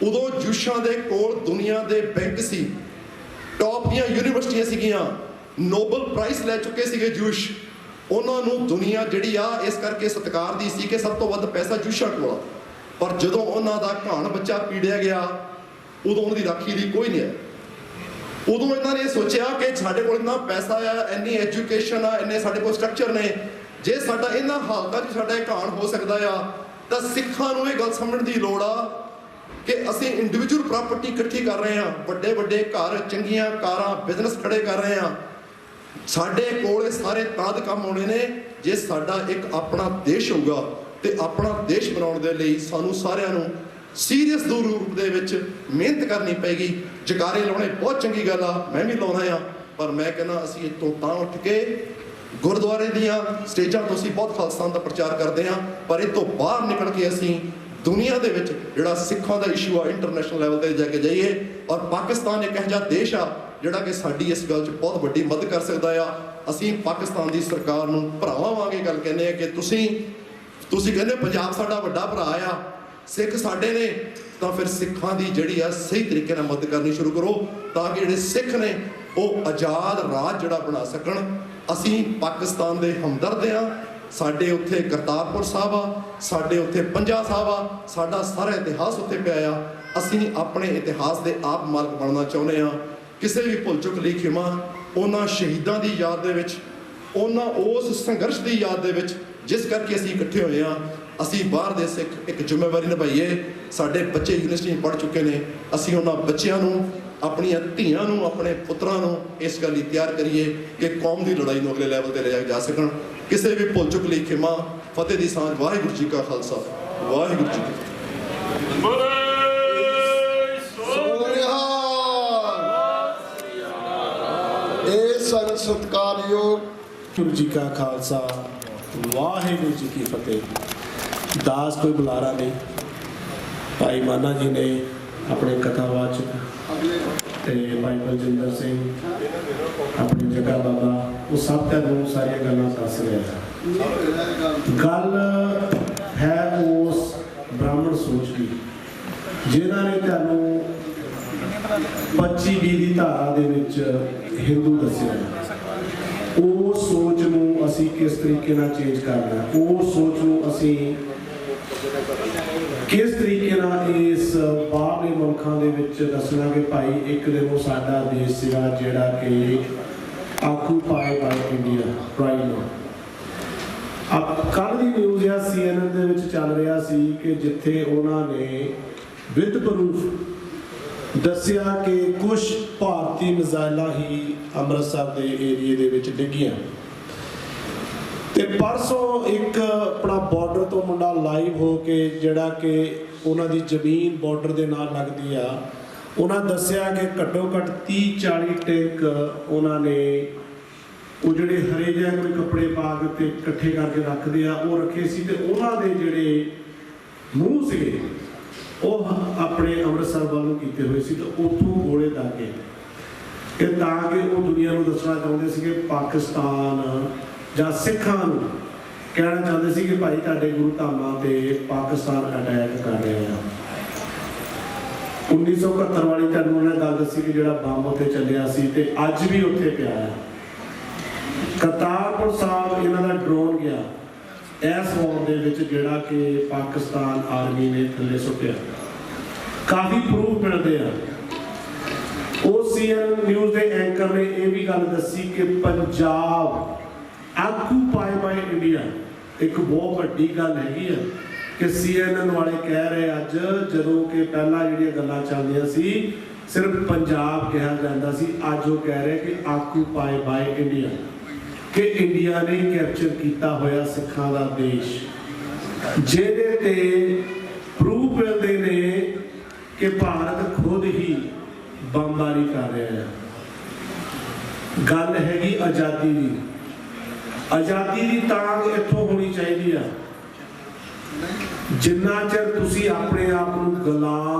ਉਦੋਂ ਜੂਸ਼ਾਂ ਦੇ ਕੋਲ ਦੁਨੀਆ ਦੇ ਬੈਂਕ ਸੀ, ਟੌਪ ਦੀਆਂ ਯੂਨੀਵਰਸਿਟੀਆਂ ਸੀਗੀਆਂ, ਨੋਬਲ ਪ੍ਰਾਈਜ਼ ਲੈ ਚੁੱਕੇ ਸੀਗੇ ਜੂਸ਼। ਉਹਨਾਂ ਨੂੰ ਦੁਨੀਆ ਜਿਹੜੀ ਆ ਇਸ ਕਰਕੇ ਸਤਿਕਾਰ ਦੀ ਸੀ ਕਿ ਸਭ ਤੋਂ ਵੱਧ ਪੈਸਾ ਜੂਸ਼ਾਂ ਕੋਲ ਆ। ਪਰ ਜਦੋਂ ਉਹਨਾਂ ਦਾ ਘਾਣ ਬੱਚਾ ਪੀੜਿਆ ਗਿਆ, ਉਦੋਂ ਉਹਨਾਂ ਦੀ ਰਾਖੀ ਲਈ ਕੋਈ ਨਹੀਂ ਹੈ। ਉਦੋਂ ਇਹਨਾਂ ਨੇ ਸੋਚਿਆ ਕਿ ਸਾਡੇ ਕੋਲ ਇੰਨਾ ਪੈਸਾ ਆ, ਇੰਨੀ ਐਜੂਕੇਸ਼ਨ ਆ, ਇੰਨੇ ਸਾਡੇ ਕੋਲ ਸਟਰਕਚਰ ਨੇ, ਜੇ ਸਾਡਾ ਇਹਨਾਂ ਹਾਲਤਾਂ 'ਚ ਸਾਡਾ ਇਹ ਘਾਣ ਹੋ ਸਕਦਾ ਆ ਤਾਂ ਸਿੱਖਾਂ ਨੂੰ ਇਹ ਗੱਲ ਸਮਝਣ ਦੀ ਲੋੜ ਆ ਕਿ ਅਸੀਂ ਇੰਡੀਵਿਜੂਅਲ ਪ੍ਰਾਪਰਟੀ ਇਕੱਠੀ ਕਰ ਰਹੇ ਹਾਂ, ਵੱਡੇ ਵੱਡੇ ਘਰ, ਚੰਗੀਆਂ ਕਾਰਾਂ, ਬਿਜ਼ਨਸ ਖੜੇ ਕਰ ਰਹੇ ਹਾਂ। ਸਾਡੇ ਕੋਲ ਇਹ ਸਾਰੇ ਤਾਂ ਕੰਮ ਆਉਣੇ ਨੇ ਜੇ ਸਾਡਾ ਇੱਕ ਆਪਣਾ ਦੇਸ਼ ਹੋਊਗਾ। ਤੇ ਆਪਣਾ ਦੇਸ਼ ਬਣਾਉਣ ਦੇ ਲਈ ਸਾਨੂੰ ਸਾਰਿਆਂ ਨੂੰ ਸੀਰੀਅਸ ਰੂਪ ਦੇ ਵਿੱਚ ਮਿਹਨਤ ਕਰਨੀ ਪਏਗੀ। ਜਕਾਰੇ ਲਾਉਣੇ ਬਹੁਤ ਚੰਗੀ ਗੱਲ ਆ, ਮੈਂ ਵੀ ਲਾਉਣਾ ਆ, ਪਰ ਮੈਂ ਕਹਿੰਦਾ ਅਸੀਂ ਇੱਥੋਂ ਤਾਂ ਉੱਠ ਕੇ ਗੁਰਦੁਆਰੇ ਦੀਆਂ ਸਟੇਜਾਂ ਤੋਂ ਅਸੀਂ ਬਹੁਤ ਖਾਲਸਾ ਦਾ ਪ੍ਰਚਾਰ ਕਰਦੇ ਹਾਂ, ਪਰ ਇਹ ਤੋਂ ਬਾਹਰ ਨਿਕਲ ਕੇ ਅਸੀਂ ਦੁਨੀਆ ਦੇ ਵਿੱਚ ਜਿਹੜਾ ਸਿੱਖਾਂ ਦਾ ਇਸ਼ੂ ਆ ਇੰਟਰਨੈਸ਼ਨਲ ਲੈਵਲ ਤੇ ਜਾ ਕੇ ਜਾਈਏ। ਔਰ ਪਾਕਿਸਤਾਨ ਇੱਕ ਇਹੋ ਜਿਹਾ ਦੇਸ਼ ਆ ਜਿਹੜਾ ਕਿ ਸਾਡੀ ਇਸ ਗੱਲ 'ਚ ਬਹੁਤ ਵੱਡੀ ਮਦਦ ਕਰ ਸਕਦਾ ਆ। ਅਸੀਂ ਪਾਕਿਸਤਾਨ ਦੀ ਸਰਕਾਰ ਨੂੰ ਭਰਾਵਾਂ ਵਾਂਗੇ ਗੱਲ ਕਹਿੰਦੇ ਆ ਕਿ ਤੁਸੀਂ ਕਹਿੰਦੇ ਪੰਜਾਬ ਸਾਡਾ ਵੱਡਾ ਭਰਾ ਆ, ਸਿੱਖ ਸਾਡੇ ਨੇ, ਤਾਂ ਫਿਰ ਸਿੱਖਾਂ ਦੀ ਜਿਹੜੀ ਆ ਸਹੀ ਤਰੀਕੇ ਨਾਲ ਮਦਦ ਕਰਨੀ ਸ਼ੁਰੂ ਕਰੋ ਤਾਂ ਕਿ ਜਿਹੜੇ ਸਿੱਖ ਨੇ ਉਹ ਆਜ਼ਾਦ ਰਾਜ ਜਿਹੜਾ ਬਣਾ ਸਕਣ। ਅਸੀਂ ਪਾਕਿਸਤਾਨ ਦੇ ਹਮਦਰਦ ਆ। ਸਾਡੇ ਉੱਥੇ ਕਰਤਾਰਪੁਰ ਸਾਹਿਬ ਆ, ਸਾਡੇ ਉੱਥੇ ਪੰਜਾ ਸਾਹਿਬ ਆ, ਸਾਡਾ ਸਾਰਾ ਇਤਿਹਾਸ ਉੱਥੇ ਪਿਆ ਆ। ਅਸੀਂ ਆਪਣੇ ਇਤਿਹਾਸ ਦੇ ਆਪ ਮਾਲਕ ਬਣਨਾ ਚਾਹੁੰਦੇ ਆ। ਕਿਸੇ ਵੀ ਭੁੱਲ ਚੁੱਕ ਲਈ ਖਿਮਾ। ਉਹਨਾਂ ਸ਼ਹੀਦਾਂ ਦੀ ਯਾਦ ਦੇ ਵਿੱਚ, ਉਹਨਾਂ ਉਸ ਸੰਘਰਸ਼ ਦੀ ਯਾਦ ਦੇ ਵਿੱਚ ਜਿਸ ਕਰਕੇ ਅਸੀਂ ਇਕੱਠੇ ਹੋਏ ਆ, ਅਸੀਂ ਬਾਹਰ ਦੇ ਸਿੱਖ ਇੱਕ ਜ਼ਿੰਮੇਵਾਰੀ ਨਿਭਾਈਏ। ਸਾਡੇ ਬੱਚੇ ਯੂਨੀਵਰਸਿਟੀ ਪੜ੍ਹ ਚੁੱਕੇ ਨੇ, ਅਸੀਂ ਉਹਨਾਂ ਬੱਚਿਆਂ ਨੂੰ, ਆਪਣੀਆਂ ਧੀਆਂ ਨੂੰ, ਆਪਣੇ ਪੁੱਤਰਾਂ ਨੂੰ ਇਸ ਗੱਲ ਲਈ ਤਿਆਰ ਕਰੀਏ ਕਿ ਕੌਮ ਦੀ ਲੜਾਈ ਨੂੰ ਅਗਲੇ ਲੈਵਲ ਤੇ ਲਿਜਾਏ ਜਾ ਸਕਣ। ਕਿਸੇ ਵੀ ਭੁੱਲ ਚੁੱਕ ਲਈ ਖਿਮਾ। ਫਤਿਹ ਦੀ ਸਾਂਝ। ਵਾਹਿਗੁਰੂ ਜੀ ਕਾ ਖਾਲਸਾ, ਵਾਹਿਗੁਰੂ ਜੀ ਕੀ ਫਤਿਹ। ਇਹ ਸੰਤ ਸਤਿਕਾਰਯੋਗ ਗੁਰੂ ਜੀ ਕਾ ਖਾਲਸਾ, ਵਾਹਿਗੁਰੂ ਜੀ ਕੀ ਫਤਿਹ। ਦਾਸ ਕੋਈ ਬੁਲਾਰਾ ਨਹੀਂ। ਭਾਈ ਮਾਨਾ ਜੀ ਨੇ ਆਪਣੇ ਕਥਾਵਾਚਕ ਤੇ ਭਾਈ ਬਲਜਿੰਦਰ ਸਿੰਘ, ਆਪਣੀ ਜਗ੍ਹਾ ਬਾਬਾ, ਉਹ ਸਭ ਤੁਹਾਨੂੰ ਸਾਰੀਆਂ ਗੱਲਾਂ ਦੱਸ ਰਿਹਾ। ਗੱਲ ਹੈ ਉਸ ਬ੍ਰਾਹਮਣ ਸੋਚ ਦੀ ਜਿਨ੍ਹਾਂ ਨੇ ਤੁਹਾਨੂੰ 25-20 ਦੀ ਧਾਰਾ ਦੇ ਵਿੱਚ ਹਿੰਦੂ ਦੱਸਿਆ। ਉਹ ਸੋਚ ਨੂੰ ਅਸੀਂ ਕਿਸ ਤਰੀਕੇ ਨਾਲ ਚੇਂਜ ਕਰਨਾ, ਉਹ ਸੋਚ ਨੂੰ ਅਸੀਂ ਕਿਸ ਤਰੀਕੇ ਨਾਲ ਇਸ ਬਾਹਰਲੇ ਮੁਲਕਾਂ ਦੇ ਵਿੱਚ ਦੱਸਣਾ ਕਿ ਭਾਈ ਇੱਕ ਦਿਨ ਉਹ ਸਾਡਾ ਦੇਸ਼ ਸੀਗਾ ਜਿਹੜਾ ਕਿ ਆਕੂਪਾਈ ਬਾਈ ਇੰਡੀਆ ਰਾਈਟ ਨਾਓ। ਕੱਲ੍ਹ ਦੀ ਨਿਊਜ਼ ਆ CNN ਦੇ ਵਿੱਚ ਚੱਲ ਰਿਹਾ ਸੀ ਕਿ ਜਿੱਥੇ ਉਹਨਾਂ ਨੇ ਵਿਦ ਪ੍ਰੂਫ ਦੱਸਿਆ ਕਿ ਕੁਝ ਭਾਰਤੀ ਮਿਜ਼ਾਈਲਾਂ ਹੀ ਅੰਮ੍ਰਿਤਸਰ ਦੇ ਏਰੀਏ ਦੇ ਵਿੱਚ ਡਿੱਗੀਆਂ। ਤੇ ਪਰਸੋਂ ਇੱਕ ਆਪਣਾ ਬਾਰਡਰ ਤੋਂ ਮੁੰਡਾ ਲਾਈਵ ਹੋ ਕੇ ਜਿਹੜਾ ਕਿ ਉਹਨਾਂ ਦੀ ਜ਼ਮੀਨ ਬਾਰਡਰ ਦੇ ਨਾਲ ਲੱਗਦੀ ਆ, ਉਹਨਾਂ ਦੱਸਿਆ ਕਿ ਘੱਟੋ ਘੱਟ 30-40 ਟੈਂਕ ਉਹਨਾਂ ਨੇ ਉਹ ਜਿਹੜੇ ਹਰੇ ਜਿਹੇ ਕੋਈ ਕੱਪੜੇ ਪਾ ਕੇ ਤੇ ਇਕੱਠੇ ਕਰਕੇ ਰੱਖਦੇ ਆ, ਉਹ ਰੱਖੇ ਸੀ। ਤੇ ਉਹਨਾਂ ਦੇ ਜਿਹੜੇ ਮੂੰਹ ਸੀਗੇ ਉਹ ਆਪਣੇ ਅੰਮ੍ਰਿਤਸਰ ਵੱਲ ਨੂੰ ਕੀਤੇ ਹੋਏ ਸੀ ਤੇ ਉੱਥੋਂ ਗੋਲੇ ਦਾਗੇ ਕਿ ਤਾਂ ਕਿ ਉਹ ਦੁਨੀਆ ਨੂੰ ਦੱਸਣਾ ਚਾਹੁੰਦੇ ਸੀ ਕਿ ਪਾਕਿਸਤਾਨ ਜਾਂ ਸਿੱਖਾਂ ਨੂੰ ਕਹਿਣਾ ਚਾਹੁੰਦੇ ਸੀ ਕਿ ਭਾਈ ਤੁਹਾਡੇ ਗੁਰੂ ਧਾਮਾਂ ਤੇ ਪਾਕਿਸਤਾਨ ਅਟੈਕ ਕਰ ਰਿਹਾ ਆ। 1971 ਵਾਲੀ ਤੁਹਾਨੂੰ ਉਹਨੇ ਗੱਲ ਦੱਸੀ ਕਿ ਜਿਹੜਾ ਬੰਬ ਉੱਥੇ ਚੱਲਿਆ ਸੀ ਤੇ ਅੱਜ ਵੀ ਉੱਥੇ ਪਿਆ ਆ। ਕਰਤਾਰਪੁਰ ਸਾਹਿਬ ਇਹਨਾਂ ਦਾ ਡਰੋਨ ਗਿਆ ਇਸ ਵਾਰ ਦੇ ਵਿੱਚ ਜਿਹੜਾ ਕਿ ਪਾਕਿਸਤਾਨ ਆਰਮੀ ਨੇ ਥੱਲੇ ਸੁੱਟਿਆ। ਕਾਫੀ ਪ੍ਰੂਫ ਮਿਲਦੇ ਆ। ਉਹ CNN ਨਿਊਜ਼ ਦੇ ਐਂਕਰ ਨੇ ਇਹ ਵੀ ਗੱਲ ਦੱਸੀ ਕਿ ਪੰਜਾਬ ਆਕੂਪਾਈ ਬਾਈ ਇੰਡੀਆ ਇੱਕ ਬਹੁਤ ਵੱਡੀ ਗੱਲ ਹੈਗੀ ਆ ਕਿ CNN ਵਾਲੇ ਕਹਿ ਰਹੇ ਅੱਜ, ਜਦੋਂ ਕਿ ਪਹਿਲਾਂ ਜਿਹੜੀਆਂ ਗੱਲਾਂ ਚੱਲਦੀਆਂ ਸੀ ਸਿਰਫ ਪੰਜਾਬ ਕਿਹਾ ਜਾਂਦਾ ਸੀ, ਅੱਜ ਉਹ ਕਹਿ ਰਹੇ ਕਿ ਆਕੂਪਾਈ ਬਾਈ ਇੰਡੀਆ, ਕਿ ਇੰਡੀਆ ਨੇ ਕੈਪਚਰ ਕੀਤਾ ਹੋਇਆ ਸਿੱਖਾਂ ਦਾ ਦੇਸ਼, ਜਿਹਦੇ ਤੇ ਪ੍ਰੂਫ ਮਿਲਦੇ ਨੇ ਕਿ ਭਾਰਤ ਖੁਦ ਹੀ ਬੰਬਾਰੀ ਕਰ ਰਿਹਾ ਹੈ। ਗੱਲ ਹੈਗੀ ਆਜ਼ਾਦੀ ਦੀ। ਆਜ਼ਾਦੀ ਦੀ ਤਾਂਘ ਇੱਥੋਂ ਹੋਣੀ ਚਾਹੀਦੀ ਆ। ਜਿੰਨਾ ਚਿਰ ਤੁਸੀਂ ਆਪਣੇ ਆਪ ਨੂੰ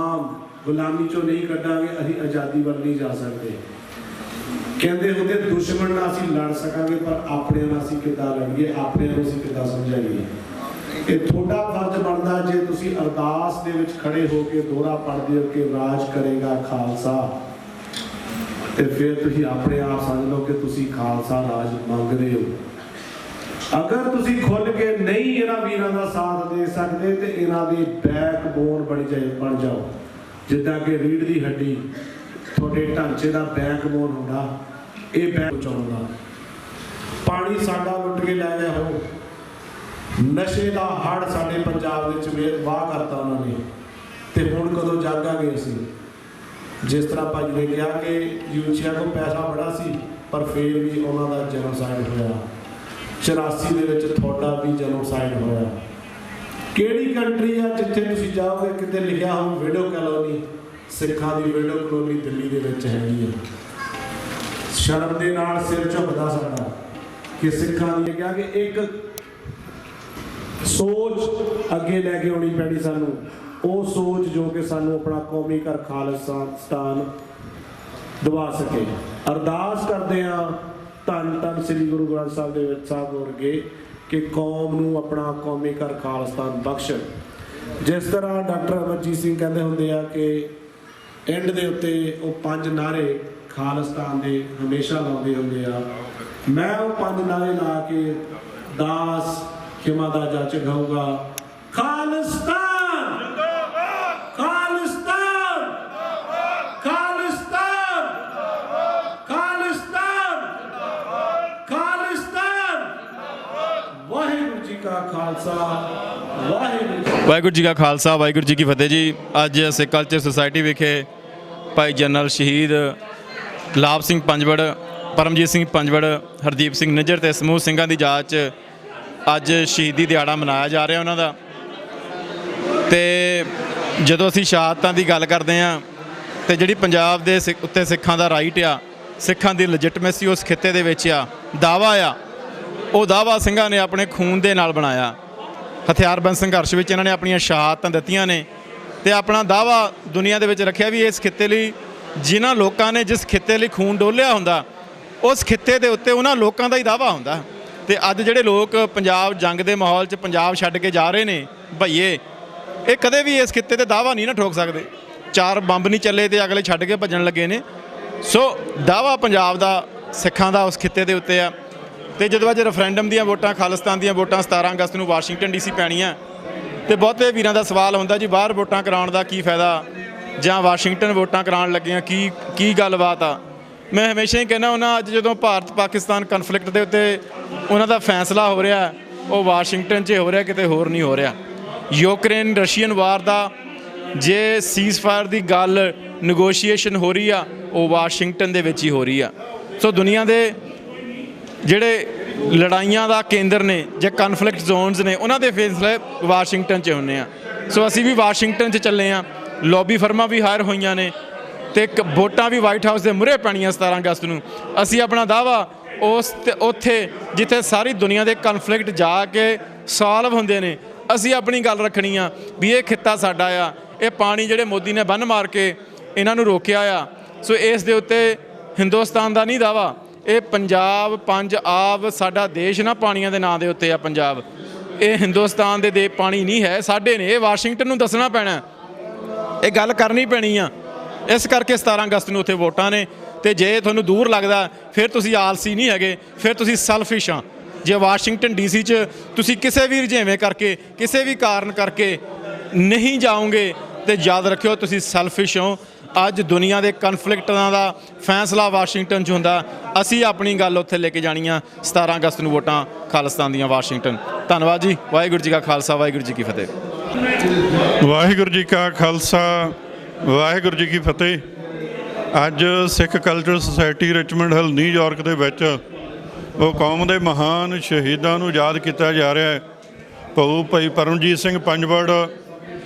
ਗੁਲਾਮੀ ਚੋਂ ਨਹੀਂ ਕੱਢਾਂਗੇ, ਅਸੀਂ ਆਜ਼ਾਦੀ ਵੱਲ ਨਹੀਂ ਜਾ ਸਕਦੇ। ਕਹਿੰਦੇ ਹੁੰਦੇ ਦੁਸ਼ਮਣ ਨਾਲ ਅਸੀਂ ਲੜ ਸਕਾਂਗੇ ਪਰ ਆਪਣੇ ਨਾਲ ਅਸੀਂ ਕਿੱਦਾਂ ਲੜੀਏ, ਆਪਣੇ ਨੂੰ ਅਸੀਂ ਕਿੱਦਾਂ ਸਮਝਾਈਏ। ਇਹ ਤੁਹਾਡਾ ਫਰਜ਼ ਬਣਦਾ ਜੇ ਤੁਸੀਂ ਅਰਦਾਸ ਦੇ ਵਿੱਚ ਖੜੇ ਹੋ ਕੇ ਦੋਹਰਾ ਪੜ੍ਹਦੇ ਹੋ ਕਿ ਰਾਜ ਕਰੇਗਾ ਖਾਲਸਾ, ਤੇ ਫਿਰ ਤੁਸੀਂ ਆਪਣੇ ਆਪ ਸਮਝ ਲਓ ਕਿ ਤੁਸੀਂ ਖਾਲਸਾ ਰਾਜ ਮੰਗਦੇ ਹੋ। ਅਗਰ ਤੁਸੀਂ ਖੁੱਲ ਕੇ ਨਹੀਂ ਇਹਨਾਂ ਵੀਰਾਂ ਦਾ ਸਾਥ ਦੇ ਸਕਦੇ ਤੇ ਇਹਨਾਂ ਦੀ ਬੈਕਬੋਨ ਬਣ ਜਾਓ, ਜਿੱਦਾਂ ਕਿ ਰੀੜ੍ਹ ਦੀ ਹੱਡੀ ਤੁਹਾਡੇ ਢਾਂਚੇ ਦਾ ਬੈਕਬੋਨ ਹੁੰਦਾ, ਇਹ ਬੈਕ ਪਹੁੰਚਾਉਂਦਾ। ਪਾਣੀ ਸਾਡਾ ਲੁੱਟ ਕੇ ਲੈ ਗਿਆ ਹੋ, ਨਸ਼ੇ ਦਾ ਹੜ ਸਾਡੇ ਪੰਜਾਬ ਵਿੱਚ ਵਾਹ ਕਰਤਾ ਉਹਨਾਂ ਨੇ, ਤੇ ਹੁਣ ਕਦੋਂ ਜਾਗਾਂਗੇ ਅਸੀਂ? ਜਿਸ ਤਰ੍ਹਾਂ ਭਾਜੀ ਨੇ ਕਿਹਾ ਕਿ ਯੂਚੀਆਂ ਕੋਲ ਪੈਸਾ ਬੜਾ ਸੀ ਪਰ ਫਿਰ ਵੀ ਉਹਨਾਂ ਦਾ ਜਨੋਸਾਈਡ ਹੋਇਆ। 84 ਦੇ ਵਿੱਚ ਤੁਹਾਡਾ ਵੀ ਜਨੋਸਾਈਡ ਹੋਇਆ। ਕਿਹੜੀ ਕੰਟਰੀ ਆ ਜਿੱਥੇ ਤੁਸੀਂ ਜਾਓਗੇ ਕਿਤੇ ਲਿਖਿਆ ਹੋ ਵਿਡੋ ਕਲੋਨੀ, ਸਿੱਖਾਂ ਦੀ ਵਿਡੋ ਕਲੋਨੀ ਦਿੱਲੀ ਦੇ ਵਿੱਚ ਹੈਗੀ ਆ। ਸ਼ਰਮ ਦੇ ਨਾਲ ਸਿਰ ਝੁਕਦਾ ਸਾਡਾ ਕਿ ਸਿੱਖਾਂ ਦੀ ਕਿਹਾ ਕਿ ਇੱਕ ਸੋਚ ਅੱਗੇ ਲੈ ਕੇ ਆਉਣੀ ਪੈਣੀ ਸਾਨੂੰ, ਉਹ ਸੋਚ ਜੋ ਕਿ ਸਾਨੂੰ ਆਪਣਾ ਕੌਮੀ ਘਰ ਖਾਲਿਸਤਾਨ ਦਵਾ ਸਕੇ। ਅਰਦਾਸ ਕਰਦੇ ਹਾਂ ਧੰਨ ਧੰਨ ਸ੍ਰੀ ਗੁਰੂ ਗ੍ਰੰਥ ਸਾਹਿਬ ਦੇ ਵਿੱਚ ਸਾਹਿਬ ਵਰਗੇ ਕਿ ਕੌਮ ਨੂੰ ਆਪਣਾ ਕੌਮੀ ਘਰ ਖਾਲਿਸਤਾਨ ਬਖਸ਼। ਜਿਸ ਤਰ੍ਹਾਂ ਡਾਕਟਰ ਅਮਰਜੀਤ ਸਿੰਘ ਕਹਿੰਦੇ ਹੁੰਦੇ ਆ ਕਿ ਐਂਡ ਦੇ ਉੱਤੇ ਉਹ 5 ਨਾਅਰੇ ਖਾਲਿਸਤਾਨ ਦੇ ਹਮੇਸ਼ਾ ਲਾਉਂਦੇ ਹੁੰਦੇ ਆ। ਮੈਂ ਉਹ 5 ਨਾਅਰੇ ਲਾ ਕੇ ਦਾਸ ਖਿਮਾ ਦਾ ਜਾਚ ਗਾਊਗਾ। ਖਾਲਿਸਤਾਨ ਖਾਲਿਸਤਾਨ ਖਾਲਿਸਤਾਨ ਖਾਲਿਸਤਾਨ ਖਾਲਿਸਤਾਨ। ਵਾਹਿਗੁਰੂ ਜੀ ਕਾ ਖਾਲਸਾ, ਵਾਹਿਗੁਰੂ ਜੀ ਕਾ ਖਾਲਸਾ, ਵਾਹਿਗੁਰੂ ਜੀ ਕੀ ਫਤਿਹ ਜੀ। ਅੱਜ ਸਿੱਖ ਕਲਚਰ ਸੁਸਾਇਟੀ ਵਿਖੇ ਭਾਈ ਜਨਰਲ ਸ਼ਹੀਦ ਲਾਭ ਸਿੰਘ ਪੰਜਵੜ, ਪਰਮਜੀਤ ਸਿੰਘ ਪੰਜਵੜ, ਹਰਦੀਪ ਸਿੰਘ ਨਿੱਜਰ ਤੇ ਸਮੂਹ ਸਿੰਘਾਂ ਦੀ ਯਾਦ 'ਚ ਅੱਜ ਸ਼ਹੀਦੀ ਦਿਹਾੜਾ ਮਨਾਇਆ ਜਾ ਰਿਹਾ ਉਹਨਾਂ ਦਾ। ਤੇ ਜਦੋਂ ਅਸੀਂ ਸ਼ਹਾਦਤਾਂ ਦੀ ਗੱਲ ਕਰਦੇ ਹਾਂ ਤੇ ਜਿਹੜੀ ਪੰਜਾਬ ਦੇ ਉੱਤੇ ਸਿੱਖਾਂ ਦਾ ਰਾਈਟ ਆ, ਸਿੱਖਾਂ ਦੀ ਲੈਜਿਟਮੇਸੀ ਉਸ ਖਿੱਤੇ ਦੇ ਵਿੱਚ ਆ, ਦਾਵਾ ਆ, ਉਹ ਦਾਵਾ ਸਿੰਘਾਂ ਨੇ ਆਪਣੇ ਖੂਨ ਦੇ ਨਾਲ ਬਣਾਇਆ। ਹਥਿਆਰਬੰਦ ਸੰਘਰਸ਼ ਵਿੱਚ ਇਹਨਾਂ ਨੇ ਆਪਣੀਆਂ ਸ਼ਹਾਦਤਾਂ ਦਿੱਤੀਆਂ ਨੇ ਤੇ ਆਪਣਾ ਦਾਅਵਾ ਦੁਨੀਆ ਦੇ ਵਿੱਚ ਰੱਖਿਆ ਵੀ ਇਸ ਖਿੱਤੇ ਲਈ ਜਿਨ੍ਹਾਂ ਲੋਕਾਂ ਨੇ ਜਿਸ ਖਿੱਤੇ ਲਈ ਖੂਨ ਡੋਲਿਆ ਹੁੰਦਾ ਉਸ ਖਿੱਤੇ ਦੇ ਉੱਤੇ ਉਹਨਾਂ ਲੋਕਾਂ ਦਾ ਹੀ ਦਾਅਵਾ ਹੁੰਦਾ। ਤੇ ਅੱਜ ਜਿਹੜੇ ਲੋਕ ਪੰਜਾਬ ਜੰਗ ਦੇ ਮਾਹੌਲ 'ਚ ਪੰਜਾਬ ਛੱਡ ਕੇ ਜਾ ਰਹੇ ਨੇ ਭਈਏ, ਇਹ ਕਦੇ ਵੀ ਇਸ ਖਿੱਤੇ ਤੇ ਦਾਅਵਾ ਨਹੀਂ ਨਾ ਠੋਕ ਸਕਦੇ। 4 ਬੰਬ ਨਹੀਂ ਚੱਲੇ ਤੇ ਅਗਲੇ ਛੱਡ ਕੇ ਭੱਜਣ ਲੱਗੇ ਨੇ। ਸੋ ਦਾਅਵਾ ਪੰਜਾਬ ਦਾ ਸਿੱਖਾਂ ਦਾ ਉਸ ਖਿੱਤੇ ਦੇ ਉੱਤੇ ਆ। ਤੇ ਜਦੋਂ ਅੱਜ ਰੈਫਰੈਂਡਮ ਦੀਆਂ ਵੋਟਾਂ, ਖਾਲਿਸਤਾਨ ਦੀਆਂ ਵੋਟਾਂ 17 ਅਗਸਤ ਨੂੰ ਵਾਸ਼ਿੰਗਟਨ DC ਪੈਣੀਆਂ ਤੇ ਬਹੁਤੇ ਵੀਰਾਂ ਦਾ ਸਵਾਲ ਹੁੰਦਾ ਜੀ ਬਾਹਰ ਵੋਟਾਂ ਕਰਾਉਣ ਦਾ ਕੀ ਫਾਇਦਾ ਜਾਂ ਵਾਸ਼ਿੰਗਟਨ ਵੋਟਾਂ ਕਰਾਉਣ ਲੱਗੀਆਂ ਕੀ ਗੱਲਬਾਤ ਆ। ਮੈਂ ਹਮੇਸ਼ਾ ਹੀ ਕਹਿੰਦਾ ਉਹਨਾਂ ਅੱਜ ਜਦੋਂ ਭਾਰਤ ਪਾਕਿਸਤਾਨ ਕਨਫਲਿਕਟ ਦੇ ਉੱਤੇ ਉਹਨਾਂ ਦਾ ਫੈਸਲਾ ਹੋ ਰਿਹਾ ਉਹ ਵਾਸ਼ਿੰਗਟਨ 'ਚ ਹੋ ਰਿਹਾ, ਕਿਤੇ ਹੋਰ ਨਹੀਂ ਹੋ ਰਿਹਾ। ਯੂਕਰੇਨ ਰਸ਼ੀਅਨ ਵਾਰ ਦਾ ਜੇ ਸੀਜ਼ਫਾਇਰ ਦੀ ਗੱਲ ਨੈਗੋਸ਼ੀਏਸ਼ਨ ਹੋ ਰਹੀ ਆ ਉਹ ਵਾਸ਼ਿੰਗਟਨ ਦੇ ਵਿੱਚ ਹੀ ਹੋ ਰਹੀ ਆ। ਸੋ ਦੁਨੀਆ ਦੇ ਜਿਹੜੇ ਲੜਾਈਆਂ ਦਾ ਕੇਂਦਰ ਨੇ ਜਾਂ ਕਨਫਲਿਕਟ ਜ਼ੋਨਸ ਨੇ ਉਹਨਾਂ ਦੇ ਫੈਸਲੇ ਵਾਸ਼ਿੰਗਟਨ 'ਚ ਹੁੰਦੇ ਆ। ਸੋ ਅਸੀਂ ਵੀ ਵਾਸ਼ਿੰਗਟਨ 'ਚ ਚੱਲੇ ਆ। ਲੌਬੀ ਫਰਮਾਂ ਵੀ ਹਾਇਰ ਹੋਈਆਂ ਨੇ ਤੇ ਵੋਟਾਂ ਵੀ ਵਾਈਟ ਹਾਊਸ ਦੇ ਮੂਹਰੇ ਪੈਣੀਆਂ 17 ਅਗਸਤ ਨੂੰ। ਅਸੀਂ ਆਪਣਾ ਦਾਅਵਾ ਉਸ ਉੱਥੇ ਜਿੱਥੇ ਸਾਰੀ ਦੁਨੀਆ ਦੇ ਕਨਫਲਿਕਟ ਜਾ ਕੇ ਸੋਲਵ ਹੁੰਦੇ ਨੇ ਅਸੀਂ ਆਪਣੀ ਗੱਲ ਰੱਖਣੀ ਆ ਵੀ ਇਹ ਖਿੱਤਾ ਸਾਡਾ ਆ। ਇਹ ਪਾਣੀ ਜਿਹੜੇ ਮੋਦੀ ਨੇ ਬੰਨ੍ਹ ਮਾਰ ਕੇ ਇਹਨਾਂ ਨੂੰ ਰੋਕਿਆ ਆ। ਸੋ ਇਸ ਦੇ ਉੱਤੇ ਹਿੰਦੁਸਤਾਨ ਦਾ ਨਹੀਂ ਦਾਅਵਾ, ਇਹ ਪੰਜਾਬ ਪੰਜ ਆਬ ਸਾਡਾ ਦੇਸ਼ ਨਾ ਪਾਣੀਆਂ ਦੇ ਨਾਂ ਦੇ ਉੱਤੇ ਆ ਪੰਜਾਬ। ਇਹ ਹਿੰਦੁਸਤਾਨ ਦੇ ਪਾਣੀ ਨਹੀਂ ਹੈ, ਸਾਡੇ ਨੇ। ਇਹ ਵਾਸ਼ਿੰਗਟਨ ਨੂੰ ਦੱਸਣਾ ਪੈਣਾ, ਇਹ ਗੱਲ ਕਰਨੀ ਪੈਣੀ ਆ। ਇਸ ਕਰਕੇ 17 ਅਗਸਤ ਨੂੰ ਉੱਥੇ ਵੋਟਾਂ ਨੇ। ਤੇ ਜੇ ਤੁਹਾਨੂੰ ਦੂਰ ਲੱਗਦਾ ਫਿਰ ਤੁਸੀਂ ਆਲਸੀ ਨਹੀਂ ਹੈਗੇ, ਫਿਰ ਤੁਸੀਂ ਸੈਲਫਿਸ਼ ਆ। ਜੇ ਵਾਸ਼ਿੰਗਟਨ DC 'ਚ ਤੁਸੀਂ ਕਿਸੇ ਵੀ ਰੁਝੇਵੇਂ ਕਰਕੇ ਕਿਸੇ ਵੀ ਕਾਰਨ ਕਰਕੇ ਨਹੀਂ ਜਾਓਗੇ ਤੇ ਯਾਦ ਰੱਖਿਓ ਤੁਸੀਂ ਸੈਲਫਿਸ਼ ਹੋ। ਅੱਜ ਦੁਨੀਆ ਦੇ ਕਨਫਲਿਕਟਾਂ ਦਾ ਫੈਸਲਾ ਵਾਸ਼ਿੰਗਟਨ 'ਚ ਹੁੰਦਾ। ਅਸੀਂ ਆਪਣੀ ਗੱਲ ਉੱਥੇ ਲੈ ਕੇ ਜਾਣੀ ਆ। 17 ਅਗਸਤ ਨੂੰ ਵੋਟਾਂ ਖਾਲਿਸਤਾਨ ਦੀਆਂ ਵਾਸ਼ਿੰਗਟਨ। ਧੰਨਵਾਦ ਜੀ। ਵਾਹਿਗੁਰੂ ਜੀ ਕਾ ਖਾਲਸਾ, ਵਾਹਿਗੁਰੂ ਜੀ ਕੀ ਫਤਿਹ। ਵਾਹਿਗੁਰੂ ਜੀ ਕਾ ਖਾਲਸਾ, ਵਾਹਿਗੁਰੂ ਜੀ ਕੀ ਫਤਿਹ। ਅੱਜ Sikh cultural society Richmond Hill New York ਦੇ ਵਿੱਚ ਉਹ ਕੌਮ ਦੇ ਮਹਾਨ ਸ਼ਹੀਦਾਂ ਨੂੰ ਯਾਦ ਕੀਤਾ ਜਾ ਰਿਹਾ ਹੈ। ਭਾਈ ਪਰਮਜੀਤ ਸਿੰਘ ਪੰਜਵੜ,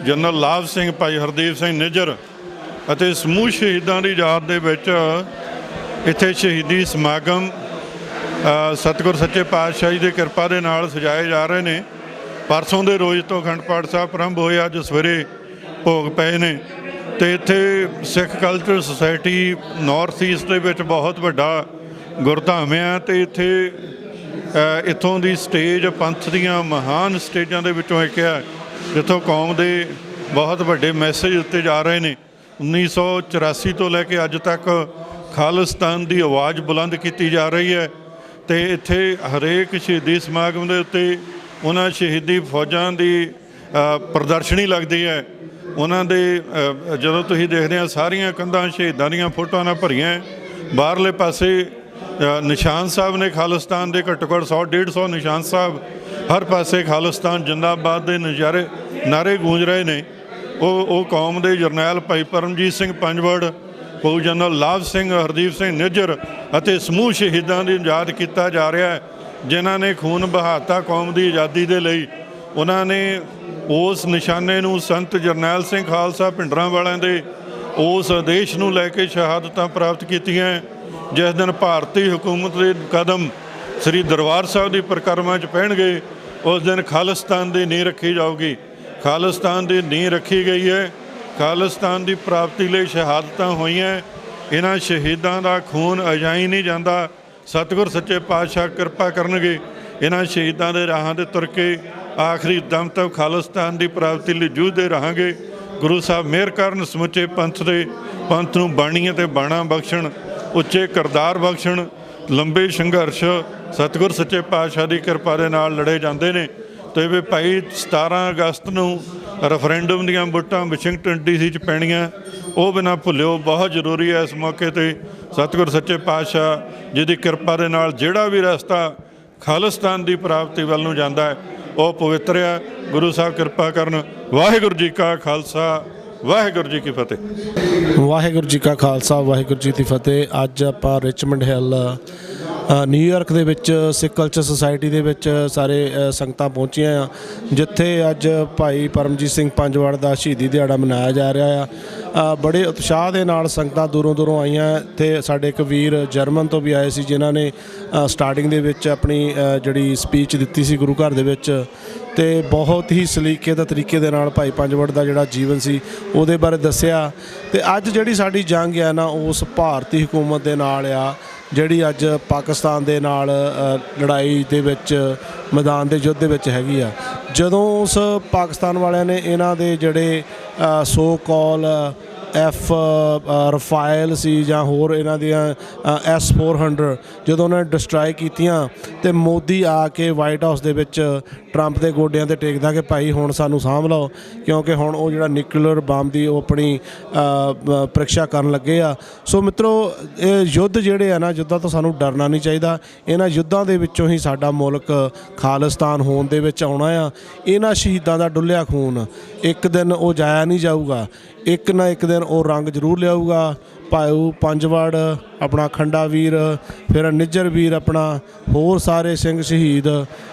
ਜਨਰਲ ਲਾਭ ਸਿੰਘ, ਭਾਈ ਹਰਦੀਪ ਸਿੰਘ ਨਿੱਜਰ ਅਤੇ ਸਮੂਹ ਸ਼ਹੀਦਾਂ ਦੀ ਯਾਦ ਦੇ ਵਿੱਚ ਇੱਥੇ ਸ਼ਹੀਦੀ ਸਮਾਗਮ ਸਤਿਗੁਰ ਸੱਚੇ ਪਾਤਸ਼ਾਹ ਜੀ ਦੀ ਕਿਰਪਾ ਦੇ ਨਾਲ ਸਜਾਏ ਜਾ ਰਹੇ ਨੇ। ਪਰਸੋਂ ਦੇ ਰੋਜ਼ ਤੋਂ ਅਖੰਡ ਪਾਠ ਸਾਹਿਬ ਆਰੰਭ ਹੋਏ, ਅੱਜ ਸਵੇਰੇ ਭੋਗ ਪਏ ਨੇ। ਤੇ ਇੱਥੇ ਸਿੱਖ ਕਲਚਰ ਸੁਸਾਇਟੀ ਨਾਰਥ ਈਸਟ ਦੇ ਵਿੱਚ ਬਹੁਤ ਵੱਡਾ ਗੁਰਧਾਮ ਆ ਤੇ ਇੱਥੋਂ ਦੀ ਸਟੇਜ ਪੰਥ ਦੀਆਂ ਮਹਾਨ ਸਟੇਜਾਂ ਦੇ ਵਿੱਚੋਂ ਇੱਕ ਹੈ ਜਿੱਥੋਂ ਕੌਮ ਦੇ ਬਹੁਤ ਵੱਡੇ ਮੈਸੇਜ ਦਿੱਤੇ ਜਾ ਰਹੇ ਨੇ। 1984 ਤੋਂ ਲੈ ਕੇ ਅੱਜ ਤੱਕ ਖਾਲਿਸਤਾਨ ਦੀ ਆਵਾਜ਼ ਬੁਲੰਦ ਕੀਤੀ ਜਾ ਰਹੀ ਹੈ ਤੇ ਇੱਥੇ ਹਰੇਕ ਸ਼ਹੀਦੀ ਸਮਾਗਮ ਦੇ ਉੱਤੇ ਉਹਨਾਂ ਸ਼ਹੀਦੀ ਫੌਜਾਂ ਦੀ ਪ੍ਰਦਰਸ਼ਨੀ ਲੱਗਦੀ ਹੈ। ਉਹਨਾਂ ਦੇ ਜਦੋਂ ਤੁਸੀਂ ਦੇਖਦੇ ਆ ਸਾਰੀਆਂ ਕੰਧਾਂ ਸ਼ਹੀਦਾਂ ਦੀਆਂ ਫੋਟੋਆਂ ਨਾਲ ਭਰੀਆਂ। ਬਾਹਰਲੇ ਪਾਸੇ ਨਿਸ਼ਾਨ ਸਾਹਿਬ ਨੇ ਖਾਲਿਸਤਾਨ ਦੇ, ਘੱਟੋ ਘੱਟ 100-150 ਨਿਸ਼ਾਨ ਸਾਹਿਬ। ਹਰ ਪਾਸੇ ਖਾਲਿਸਤਾਨ ਜਿੰਦਾਬਾਦ ਦੇ ਨਾਰੇ ਗੂੰਜ ਰਹੇ ਨੇ। ਉਹ ਕੌਮ ਦੇ ਜਰਨੈਲ ਭਾਈ ਪਰਮਜੀਤ ਸਿੰਘ ਪੰਜਵੜ, ਭਾਈ ਜਨਰਲ ਲਾਭ ਸਿੰਘ, ਹਰਦੀਪ ਸਿੰਘ ਨਿੱਜਰ ਅਤੇ ਸਮੂਹ ਸ਼ਹੀਦਾਂ ਦੀ ਯਾਦ ਕੀਤਾ ਜਾ ਰਿਹਾ ਹੈ ਜਿਨ੍ਹਾਂ ਨੇ ਖੂਨ ਬਹਾਤਾ ਕੌਮ ਦੀ ਆਜ਼ਾਦੀ ਦੇ ਲਈ। ਉਹਨਾਂ ਨੇ ਉਸ ਨਿਸ਼ਾਨੇ ਨੂੰ ਸੰਤ ਜਰਨੈਲ ਸਿੰਘ ਖਾਲਸਾ ਭਿੰਡਰਾਂ ਵਾਲਿਆਂ ਦੇ ਉਸ ਆਦੇਸ਼ ਨੂੰ ਲੈ ਕੇ ਸ਼ਹਾਦਤਾਂ ਪ੍ਰਾਪਤ ਕੀਤੀਆਂ। ਜਿਸ ਦਿਨ ਭਾਰਤੀ ਹਕੂਮਤ ਦੇ ਕਦਮ ਸ੍ਰੀ ਦਰਬਾਰ ਸਾਹਿਬ ਦੀ ਪਰਿਕਰਮਾ 'ਚ ਪੈਣਗੇ ਉਸ ਦਿਨ ਖਾਲਿਸਤਾਨ ਦੀ ਨੀਂਹ ਰੱਖੀ ਜਾਊਗੀ। ਖਾਲਿਸਤਾਨ ਦੀ ਨੀਂਹ ਰੱਖੀ ਗਈ ਹੈ। ਖਾਲਿਸਤਾਨ ਦੀ ਪ੍ਰਾਪਤੀ ਲਈ ਸ਼ਹਾਦਤਾਂ ਹੋਈਆਂ। ਇਹਨਾਂ ਸ਼ਹੀਦਾਂ ਦਾ ਖੂਨ ਅਜਾਈ ਨਹੀਂ ਜਾਂਦਾ। ਸਤਿਗੁਰ ਸੱਚੇ ਪਾਤਸ਼ਾਹ ਕਿਰਪਾ ਕਰਨਗੇ ਇਹਨਾਂ ਸ਼ਹੀਦਾਂ ਦੇ ਰਾਹਾਂ 'ਤੇ ਤੁਰ ਕੇ ਆਖਰੀ ਦਮ ਤੱਕ ਖਾਲਿਸਤਾਨ ਦੀ ਪ੍ਰਾਪਤੀ ਲਈ ਜੂਝਦੇ ਰਹਾਂਗੇ। ਗੁਰੂ ਸਾਹਿਬ ਮਿਹਰ ਕਰਨ, ਸਮੁੱਚੇ ਪੰਥ ਨੂੰ ਬਾਣੀਆਂ ਤੇ ਬਾਣਾ ਬਖਸ਼ਣ, ਉੱਚੇ ਕਿਰਦਾਰ ਬਖਸ਼ਣ। ਲੰਬੇ ਸੰਘਰਸ਼ ਸਤਿਗੁਰ ਸੱਚੇ ਪਾਤਸ਼ਾਹ ਦੀ ਕਿਰਪਾ ਦੇ ਨਾਲ ਲੜੇ ਜਾਂਦੇ ਨੇ। ਤੇ ਵੀ ਭਾਈ 17 ਅਗਸਤ ਨੂੰ ਰੈਫਰੈਂਡਮ ਦੀਆਂ ਵੋਟਾਂ ਵਾਸ਼ਿੰਗਟਨ DC 'ਚ ਪੈਣੀਆਂ, ਉਹ ਬਿਨਾਂ ਭੁੱਲਿਓ, ਬਹੁਤ ਜ਼ਰੂਰੀ ਹੈ। ਇਸ ਮੌਕੇ 'ਤੇ ਸਤਿਗੁਰ ਸੱਚੇ ਪਾਤਸ਼ਾਹ ਜਿਹਦੀ ਕਿਰਪਾ ਦੇ ਨਾਲ ਜਿਹੜਾ ਵੀ ਰਸਤਾ ਖਾਲਿਸਤਾਨ ਦੀ ਪ੍ਰਾਪਤੀ ਵੱਲ ਨੂੰ ਜਾਂਦਾ ਹੈ ਉਹ ਪਵਿੱਤਰ ਹੈ। ਗੁਰੂ ਸਾਹਿਬ ਕਿਰਪਾ ਕਰਨ। ਵਾਹਿਗੁਰੂ ਜੀ ਕਾ ਖਾਲਸਾ, ਵਾਹਿਗੁਰੂ ਜੀ ਕੀ ਫਤਿਹ। ਵਾਹਿਗੁਰੂ ਜੀ ਕਾ ਖਾਲਸਾ, ਵਾਹਿਗੁਰੂ ਜੀ ਦੀ ਫਤਿਹ। ਅੱਜ ਆਪਾਂ ਰਿਚਮੰਡ ਹਿੱਲ ਨਿਊਯਾਰਕ ਦੇ ਵਿੱਚ ਸਿੱਖ ਕਲਚਰ ਸੁਸਾਇਟੀ ਦੇ ਵਿੱਚ ਸਾਰੇ ਸੰਗਤਾਂ ਪਹੁੰਚੀਆਂ ਆ, ਜਿੱਥੇ ਅੱਜ ਭਾਈ ਪਰਮਜੀਤ ਸਿੰਘ ਪੰਜਵੜ ਦਾ ਸ਼ਹੀਦੀ ਦਿਹਾੜਾ ਮਨਾਇਆ ਜਾ ਰਿਹਾ ਆ। ਬੜੇ ਉਤਸ਼ਾਹ ਦੇ ਨਾਲ ਸੰਗਤਾਂ ਦੂਰੋਂ ਦੂਰੋਂ ਆਈਆਂ। ਤੇ ਸਾਡੇ ਇੱਕ ਵੀਰ ਜਰਮਨ ਤੋਂ ਵੀ ਆਏ ਸੀ, ਜਿਨ੍ਹਾਂ ਨੇ ਸਟਾਰਟਿੰਗ ਦੇ ਵਿੱਚ ਆਪਣੀ ਜਿਹੜੀ ਸਪੀਚ ਦਿੱਤੀ ਸੀ ਗੁਰੂ ਘਰ ਦੇ ਵਿੱਚ, ਤੇ ਬਹੁਤ ਹੀ ਸਲੀਕੇ ਦਾ ਤਰੀਕੇ ਦੇ ਨਾਲ ਭਾਈ ਪੰਜਵੜ ਦਾ ਜਿਹੜਾ ਜੀਵਨ ਸੀ ਉਹਦੇ ਬਾਰੇ ਦੱਸਿਆ। ਤੇ ਅੱਜ ਜਿਹੜੀ ਸਾਡੀ ਜੰਗ ਆ ਨਾ, ਉਸ ਭਾਰਤੀ ਹਕੂਮਤ ਦੇ ਨਾਲ ਆ, ਜਿਹੜੀ ਅੱਜ ਪਾਕਿਸਤਾਨ ਦੇ ਨਾਲ ਲੜਾਈ ਦੇ ਵਿੱਚ ਮੈਦਾਨ ਦੇ ਯੁੱਧ ਦੇ ਵਿੱਚ ਹੈਗੀ ਆ। ਜਦੋਂ ਉਸ ਪਾਕਿਸਤਾਨ ਵਾਲਿਆਂ ਨੇ ਇਹਨਾਂ ਦੇ ਜਿਹੜੇ ਸੋ ਕਾਲ ਰਫਾਇਲ ਸੀ ਜਾਂ ਹੋਰ ਇਹਨਾਂ ਦੀਆਂ S-400 ਜਦੋਂ ਉਹਨਾਂ ਨੇ ਡਿਸਟਰਾਏ ਕੀਤੀਆਂ, ਤੇ ਮੋਦੀ ਆ ਕੇ ਵਾਈਟ ਹਾਊਸ ਦੇ ਵਿੱਚ ਟਰੰਪ ਦੇ ਗੋਡਿਆਂ 'ਤੇ ਟੇਕਦਾ ਕਿ ਭਾਈ ਹੁਣ ਸਾਨੂੰ ਸਾਂਭ ਲਓ, ਕਿਉਂਕਿ ਹੁਣ ਉਹ ਜਿਹੜਾ ਨਿਊਕਲੀਅਰ ਬੰਬ ਦੀ ਉਹ ਆਪਣੀ ਪ੍ਰੀਖਿਆ ਕਰਨ ਲੱਗੇ ਆ। ਸੋ ਮਿੱਤਰੋ, ਇਹ ਯੁੱਧ ਜਿਹੜੇ ਆ ਨਾ, ਯੁੱਧਾਂ ਤੋਂ ਸਾਨੂੰ ਡਰਨਾ ਨਹੀਂ ਚਾਹੀਦਾ। ਇਹਨਾਂ ਯੁੱਧਾਂ ਦੇ ਵਿੱਚੋਂ ਹੀ ਸਾਡਾ ਮੁਲਕ ਖਾਲਿਸਤਾਨ ਹੋਣ ਦੇ ਵਿੱਚ ਆਉਣਾ ਆ। ਇਹਨਾਂ ਸ਼ਹੀਦਾਂ ਦਾ ਡੁੱਲਿਆ ਖੂਨ ਇੱਕ ਦਿਨ ਉਹ ਜਾਇਆ ਨਹੀਂ ਜਾਊਗਾ, ਇੱਕ ਨਾ ਇੱਕ ਦਿਨ ਉਹ ਰੰਗ ਜ਼ਰੂਰ ਲਿਆਊਗਾ। ਭਾਊ ਪੰਜਵੜ, ਆਪਣਾ ਖੰਡਾ ਵੀਰ, ਫਿਰ ਨਿੱਜਰ ਵੀਰ, ਆਪਣਾ ਹੋਰ ਸਾਰੇ ਸਿੰਘ ਸ਼ਹੀਦ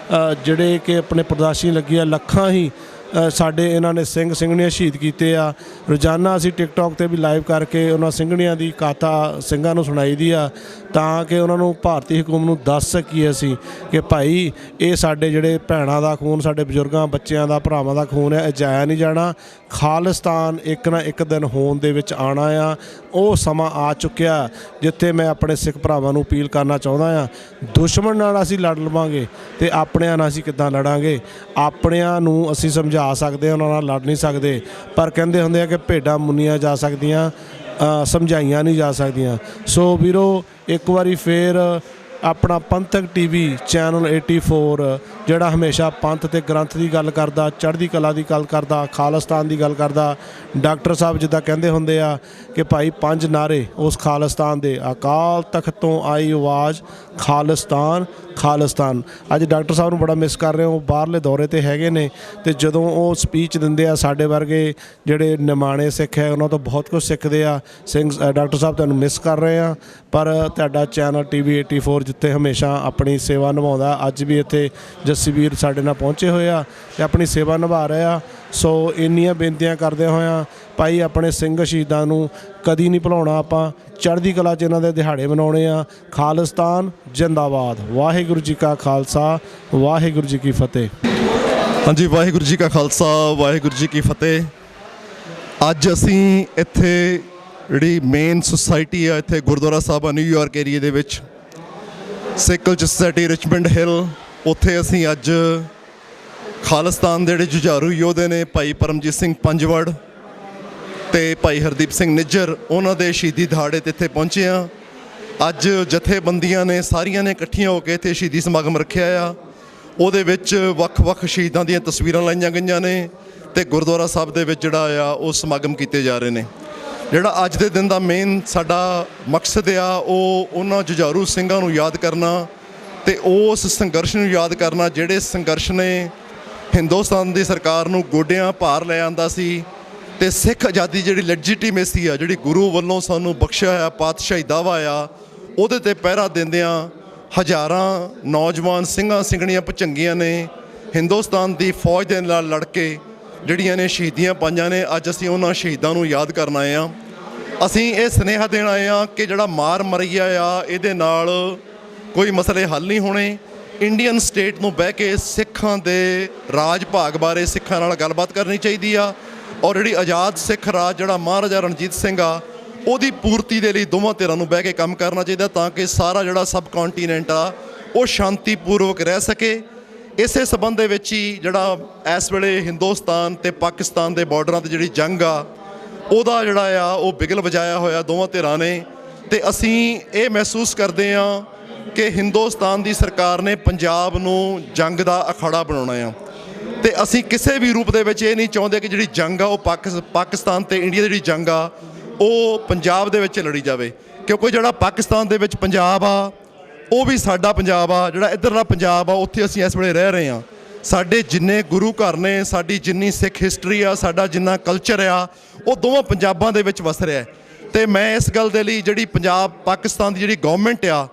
ਜਿਹੜੇ ਕਿ ਆਪਣੇ ਪ੍ਰਦਰਸ਼ਨੀ ਲੱਗੀ ਆ, ਲੱਖਾਂ ਹੀ ਸਾਡੇ ਇਹਨਾਂ ਨੇ ਸਿੰਘ ਸਿੰਘਣੀਆਂ ਸ਼ਹੀਦ ਕੀਤੇ ਆ। ਰੋਜ਼ਾਨਾ ਅਸੀਂ ਟਿਕਟੌਕ 'ਤੇ ਵੀ ਲਾਈਵ ਕਰਕੇ ਉਹਨਾਂ ਸਿੰਘਣੀਆਂ ਦੀ ਗਾਥਾ ਸਿੰਘਾਂ ਨੂੰ ਸੁਣਾਈ ਦੀ ਆ, ਤਾਂ ਕਿ ਉਹਨਾਂ ਨੂੰ ਭਾਰਤੀ ਹਕੂਮਤ ਨੂੰ ਦੱਸ ਸਕੀਏ ਅਸੀਂ ਕਿ ਭਾਈ ਇਹ ਸਾਡੇ ਜਿਹੜੇ ਭੈਣਾਂ ਦਾ ਖੂਨ, ਸਾਡੇ ਬਜ਼ੁਰਗਾਂ, ਬੱਚਿਆਂ ਦਾ, ਭਰਾਵਾਂ ਦਾ ਖੂਨ ਹੈ, ਇਹ ਜਾਇਆ ਨਹੀਂ ਜਾਣਾ। ਖਾਲਿਸਤਾਨ ਇੱਕ ਨਾ ਇੱਕ ਦਿਨ ਹੋਣ ਦੇ ਵਿੱਚ ਆਉਣਾ ਆ। ਉਹ ਸਮਾਂ ਆ ਚੁੱਕਿਆ ਜਿੱਥੇ ਮੈਂ ਆਪਣੇ ਸਿੱਖ ਭਰਾਵਾਂ ਨੂੰ ਅਪੀਲ ਕਰਨਾ ਚਾਹੁੰਦਾ ਆ, ਦੁਸ਼ਮਣ ਨਾਲ ਅਸੀਂ ਲੜ ਲਵਾਂਗੇ ਤੇ ਆਪਣਿਆਂ ਨਾਲ ਅਸੀਂ ਕਿੱਦਾਂ ਲੜਾਂਗੇ? ਆਪਣਿਆਂ ਨੂੰ ਅਸੀਂ ਸਮਝਾ ਸਕਦੇ, ਉਹਨਾਂ ਨਾਲ ਲੜ ਨਹੀਂ ਸਕਦੇ, ਪਰ ਕਹਿੰਦੇ ਹੁੰਦੇ ਆ ਕਿ ਭੇਡਾਂ ਮੁੰਨੀਆਂ ਜਾ ਸਕਦੀਆਂ, ਸਮਝਾਈਆਂ ਨਹੀਂ ਜਾ ਸਕਦੀਆਂ। ਸੋ ਵੀਰੋ, ਇੱਕ ਵਾਰੀ ਫੇਰ ਆਪਣਾ ਪੰਥਕ TV ਚੈਨਲ 84 ਜਿਹੜਾ ਹਮੇਸ਼ਾ ਪੰਥ ਤੇ ਗ੍ਰੰਥ ਦੀ ਗੱਲ ਕਰਦਾ, ਚੜ੍ਹਦੀ ਕਲਾ ਦੀ ਗੱਲ ਕਰਦਾ, ਖਾਲਿਸਤਾਨ ਦੀ ਗੱਲ ਕਰਦਾ। ਡਾਕਟਰ ਸਾਹਿਬ ਜਿੱਦਾਂ ਕਹਿੰਦੇ ਹੁੰਦੇ ਆ ਕਿ ਭਾਈ 5 ਨਾਅਰੇ ਉਸ ਖਾਲਿਸਤਾਨ ਦੇ, ਅਕਾਲ ਤਖਤ ਤੋਂ ਆਈ ਆਵਾਜ਼ ਖਾਲਿਸਤਾਨ ਖਾਲਿਸਤਾਨ। ਅੱਜ ਡਾਕਟਰ ਸਾਹਿਬ ਨੂੰ ਬੜਾ ਮਿਸ ਕਰ ਰਹੇ, ਉਹ ਬਾਹਰਲੇ ਦੌਰੇ 'ਤੇ ਹੈਗੇ ਨੇ, ਤੇ ਜਦੋਂ ਉਹ ਸਪੀਚ ਦਿੰਦੇ ਆ, ਸਾਡੇ ਵਰਗੇ ਜਿਹੜੇ ਨਿਮਾਣੇ ਸਿੱਖ ਹੈ ਉਹਨਾਂ ਤੋਂ ਬਹੁਤ ਕੁਝ ਸਿੱਖਦੇ ਆ। ਸਿੰਘ ਡਾਕਟਰ ਸਾਹਿਬ ਤੁਹਾਨੂੰ ਮਿਸ ਕਰ ਰਹੇ ਆ, ਪਰ ਤੁਹਾਡਾ ਚੈਨਲ TV 84 ਜਿੱਥੇ ਹਮੇਸ਼ਾ ਆਪਣੀ ਸੇਵਾ ਨਿਭਾਉਂਦਾ, ਅੱਜ ਵੀ ਇੱਥੇ ਜੱਸੀ ਵੀਰ ਸਾਡੇ ਨਾਲ ਪਹੁੰਚੇ ਹੋਏ ਆ ਤੇ ਆਪਣੀ ਸੇਵਾ ਨਿਭਾ ਰਹੇ ਆ। ਸੋ ਇੰਨੀਆਂ ਬੇਨਤੀਆਂ ਕਰਦੇ ਹੋਇਆਂ ਭਾਈ ਆਪਣੇ ਸਿੰਘ ਸ਼ਹੀਦਾਂ ਨੂੰ ਕਦੀ ਨਹੀਂ ਭੁਲਾਉਣਾ ਆਪਾਂ, ਚੜ੍ਹਦੀ ਕਲਾ 'ਚ ਇਹਨਾਂ ਦੇ ਦਿਹਾੜੇ ਮਨਾਉਣੇ ਆ। ਖਾਲਿਸਤਾਨ ਜਿੰਦਾਬਾਦ। ਵਾਹਿਗੁਰੂ ਜੀ ਕਾ ਖਾਲਸਾ, ਵਾਹਿਗੁਰੂ ਜੀ ਕੀ ਫਤਿਹ। ਹਾਂਜੀ, ਵਾਹਿਗੁਰੂ ਜੀ ਕਾ ਖਾਲਸਾ, ਵਾਹਿਗੁਰੂ ਜੀ ਕੀ ਫਤਿਹ। ਅੱਜ ਅਸੀਂ ਇੱਥੇ ਜਿਹੜੀ ਮੇਨ ਸੁਸਾਇਟੀ ਆ ਇੱਥੇ ਗੁਰਦੁਆਰਾ ਸਾਹਿਬ ਆ ਨਿਊਯਾਰਕ ਏਰੀਏ ਦੇ ਵਿੱਚ, ਸਿੱਖ ਕਲਚਰ ਸੁਸਾਇਟੀ ਰਿਚਮੰਡ ਹਿੱਲ, ਉੱਥੇ ਅਸੀਂ ਅੱਜ ਖਾਲਿਸਤਾਨ ਦੇ ਜਿਹੜੇ ਜੁਝਾਰੂ ਯੋਧੇ ਨੇ ਭਾਈ ਪਰਮਜੀਤ ਸਿੰਘ ਪੰਜਵੜ ਤੇ ਭਾਈ ਹਰਦੀਪ ਸਿੰਘ ਨਿੱਜਰ, ਉਹਨਾਂ ਦੇ ਸ਼ਹੀਦੀ ਦਿਹਾੜੇ 'ਤੇ ਇੱਥੇ ਪਹੁੰਚੇ ਹਾਂ। ਅੱਜ ਜਥੇਬੰਦੀਆਂ ਨੇ ਸਾਰੀਆਂ ਨੇ ਇਕੱਠੀਆਂ ਹੋ ਕੇ ਇੱਥੇ ਸ਼ਹੀਦੀ ਸਮਾਗਮ ਰੱਖਿਆ ਆ। ਉਹਦੇ ਵਿੱਚ ਵੱਖ-ਵੱਖ ਸ਼ਹੀਦਾਂ ਦੀਆਂ ਤਸਵੀਰਾਂ ਲਾਈਆਂ ਗਈਆਂ ਨੇ ਤੇ ਗੁਰਦੁਆਰਾ ਸਾਹਿਬ ਦੇ ਵਿੱਚ ਜਿਹੜਾ ਆ ਉਹ ਸਮਾਗਮ ਕੀਤੇ ਜਾ ਰਹੇ ਨੇ। ਜਿਹੜਾ ਅੱਜ ਦੇ ਦਿਨ ਦਾ ਮੇਨ ਸਾਡਾ ਮਕਸਦ ਆ ਉਹ ਉਹਨਾਂ ਜੁਝਾਰੂ ਸਿੰਘਾਂ ਨੂੰ ਯਾਦ ਕਰਨਾ ਤੇ ਉਸ ਸੰਘਰਸ਼ ਨੂੰ ਯਾਦ ਕਰਨਾ ਜਿਹੜੇ ਸੰਘਰਸ਼ ਨੇ ਹਿੰਦੁਸਤਾਨ ਦੀ ਸਰਕਾਰ ਨੂੰ ਗੋਡਿਆਂ ਭਾਰ ਲੈ ਆਂਦਾ ਸੀ ਤੇ ਸਿੱਖ ਆਜ਼ਾਦੀ ਜਿਹੜੀ ਲੈਜੀਟੀਮੇਸੀ ਆ, ਜਿਹੜੀ ਗੁਰੂ ਵੱਲੋਂ ਸਾਨੂੰ ਬਖਸ਼ਿਆ ਹੋਇਆ ਪਾਤਸ਼ਾਹੀ ਦਾਵਾ ਆ, ਉਹਦੇ 'ਤੇ ਪਹਿਰਾ ਦਿੰਦਿਆਂ ਹਜ਼ਾਰਾਂ ਨੌਜਵਾਨ ਸਿੰਘਾਂ ਸਿੰਘਣੀਆਂ ਭੁਚੰਗੀਆਂ ਨੇ ਹਿੰਦੁਸਤਾਨ ਦੀ ਫੌਜ ਦੇ ਨਾਲ ਲੜ ਕੇ ਜਿਹੜੀਆਂ ਨੇ ਸ਼ਹੀਦੀਆਂ ਪਾਈਆਂ ਨੇ। ਅੱਜ ਅਸੀਂ ਉਹਨਾਂ ਸ਼ਹੀਦਾਂ ਨੂੰ ਯਾਦ ਕਰਨ ਆਏ ਹਾਂ। ਅਸੀਂ ਇਹ ਸੁਨੇਹਾ ਦੇਣ ਆਏ ਹਾਂ ਕਿ ਜਿਹੜਾ ਮਾਰ ਮਰਈਆ ਆ, ਇਹਦੇ ਨਾਲ ਕੋਈ ਮਸਲੇ ਹੱਲ ਨਹੀਂ ਹੋਣੇ। ਇੰਡੀਅਨ ਸਟੇਟ ਨੂੰ ਬਹਿ ਕੇ ਸਿੱਖਾਂ ਦੇ ਰਾਜ ਭਾਗ ਬਾਰੇ ਸਿੱਖਾਂ ਨਾਲ ਗੱਲਬਾਤ ਕਰਨੀ ਚਾਹੀਦੀ ਆ, ਔਰ ਜਿਹੜੀ ਆਜ਼ਾਦ ਸਿੱਖ ਰਾਜ ਜਿਹੜਾ ਮਹਾਰਾਜਾ ਰਣਜੀਤ ਸਿੰਘ ਆ, ਉਹਦੀ ਪੂਰਤੀ ਦੇ ਲਈ ਦੋਵਾਂ ਧਿਰਾਂ ਨੂੰ ਬਹਿ ਕੇ ਕੰਮ ਕਰਨਾ ਚਾਹੀਦਾ, ਤਾਂ ਕਿ ਸਾਰਾ ਜਿਹੜਾ ਸਬ ਕੰਟੀਨੈਂਟ ਆ ਉਹ ਸ਼ਾਂਤੀਪੂਰਵਕ ਰਹਿ ਸਕੇ। ਇਸੇ ਸਬੰਧ ਦੇ ਵਿੱਚ ਹੀ ਜਿਹੜਾ ਇਸ ਵੇਲੇ ਹਿੰਦੁਸਤਾਨ ਤੇ ਪਾਕਿਸਤਾਨ ਦੇ ਬਾਰਡਰਾਂ 'ਤੇ ਜਿਹੜੀ ਜੰਗ ਆ, ਉਹਦਾ ਜਿਹੜਾ ਆ ਉਹ ਬਿਗਲ ਵਜਾਇਆ ਹੋਇਆ ਦੋਵਾਂ ਧਿਰਾਂ ਨੇ। ਤੇ ਅਸੀਂ ਇਹ ਮਹਿਸੂਸ ਕਰਦੇ ਹਾਂ ਕਿ ਹਿੰਦੁਸਤਾਨ ਦੀ ਸਰਕਾਰ ਨੇ ਪੰਜਾਬ ਨੂੰ ਜੰਗ ਦਾ ਅਖਾੜਾ ਬਣਾਉਣਾ ਆ, ਤੇ ਅਸੀਂ ਕਿਸੇ ਵੀ ਰੂਪ ਦੇ ਵਿੱਚ ਇਹ ਨਹੀਂ ਚਾਹੁੰਦੇ ਕਿ ਜਿਹੜੀ ਜੰਗ ਆ ਉਹ ਪਾਕਿਸਤਾਨ ਤੇ ਇੰਡੀਆ ਦੀ ਜਿਹੜੀ ਜੰਗ ਆ ਉਹ ਪੰਜਾਬ ਦੇ ਵਿੱਚ ਲੜੀ ਜਾਵੇ, ਕਿਉਂਕਿ ਜਿਹੜਾ ਪਾਕਿਸਤਾਨ ਦੇ ਵਿੱਚ ਪੰਜਾਬ ਆ ਉਹ ਵੀ ਸਾਡਾ ਪੰਜਾਬ ਆ। ਜਿਹੜਾ ਇੱਧਰਲਾ ਪੰਜਾਬ ਆ ਉੱਥੇ ਅਸੀਂ ਇਸ ਵੇਲੇ ਰਹਿ ਰਹੇ ਹਾਂ। ਸਾਡੇ ਜਿੰਨੇ ਗੁਰੂ ਘਰ ਨੇ, ਸਾਡੀ ਜਿੰਨੀ ਸਿੱਖ ਹਿਸਟਰੀ ਆ, ਸਾਡਾ ਜਿੰਨਾ ਕਲਚਰ ਆ, ਉਹ ਦੋਵਾਂ ਪੰਜਾਬਾਂ ਦੇ ਵਿੱਚ ਵਸ ਰਿਹਾ। ਤੇ ਮੈਂ ਇਸ ਗੱਲ ਦੇ ਲਈ ਜਿਹੜੀ ਪੰਜਾਬ ਪਾਕਿਸਤਾਨ ਦੀ ਜਿਹੜੀ ਗਵਰਨਮੈਂਟ ਆ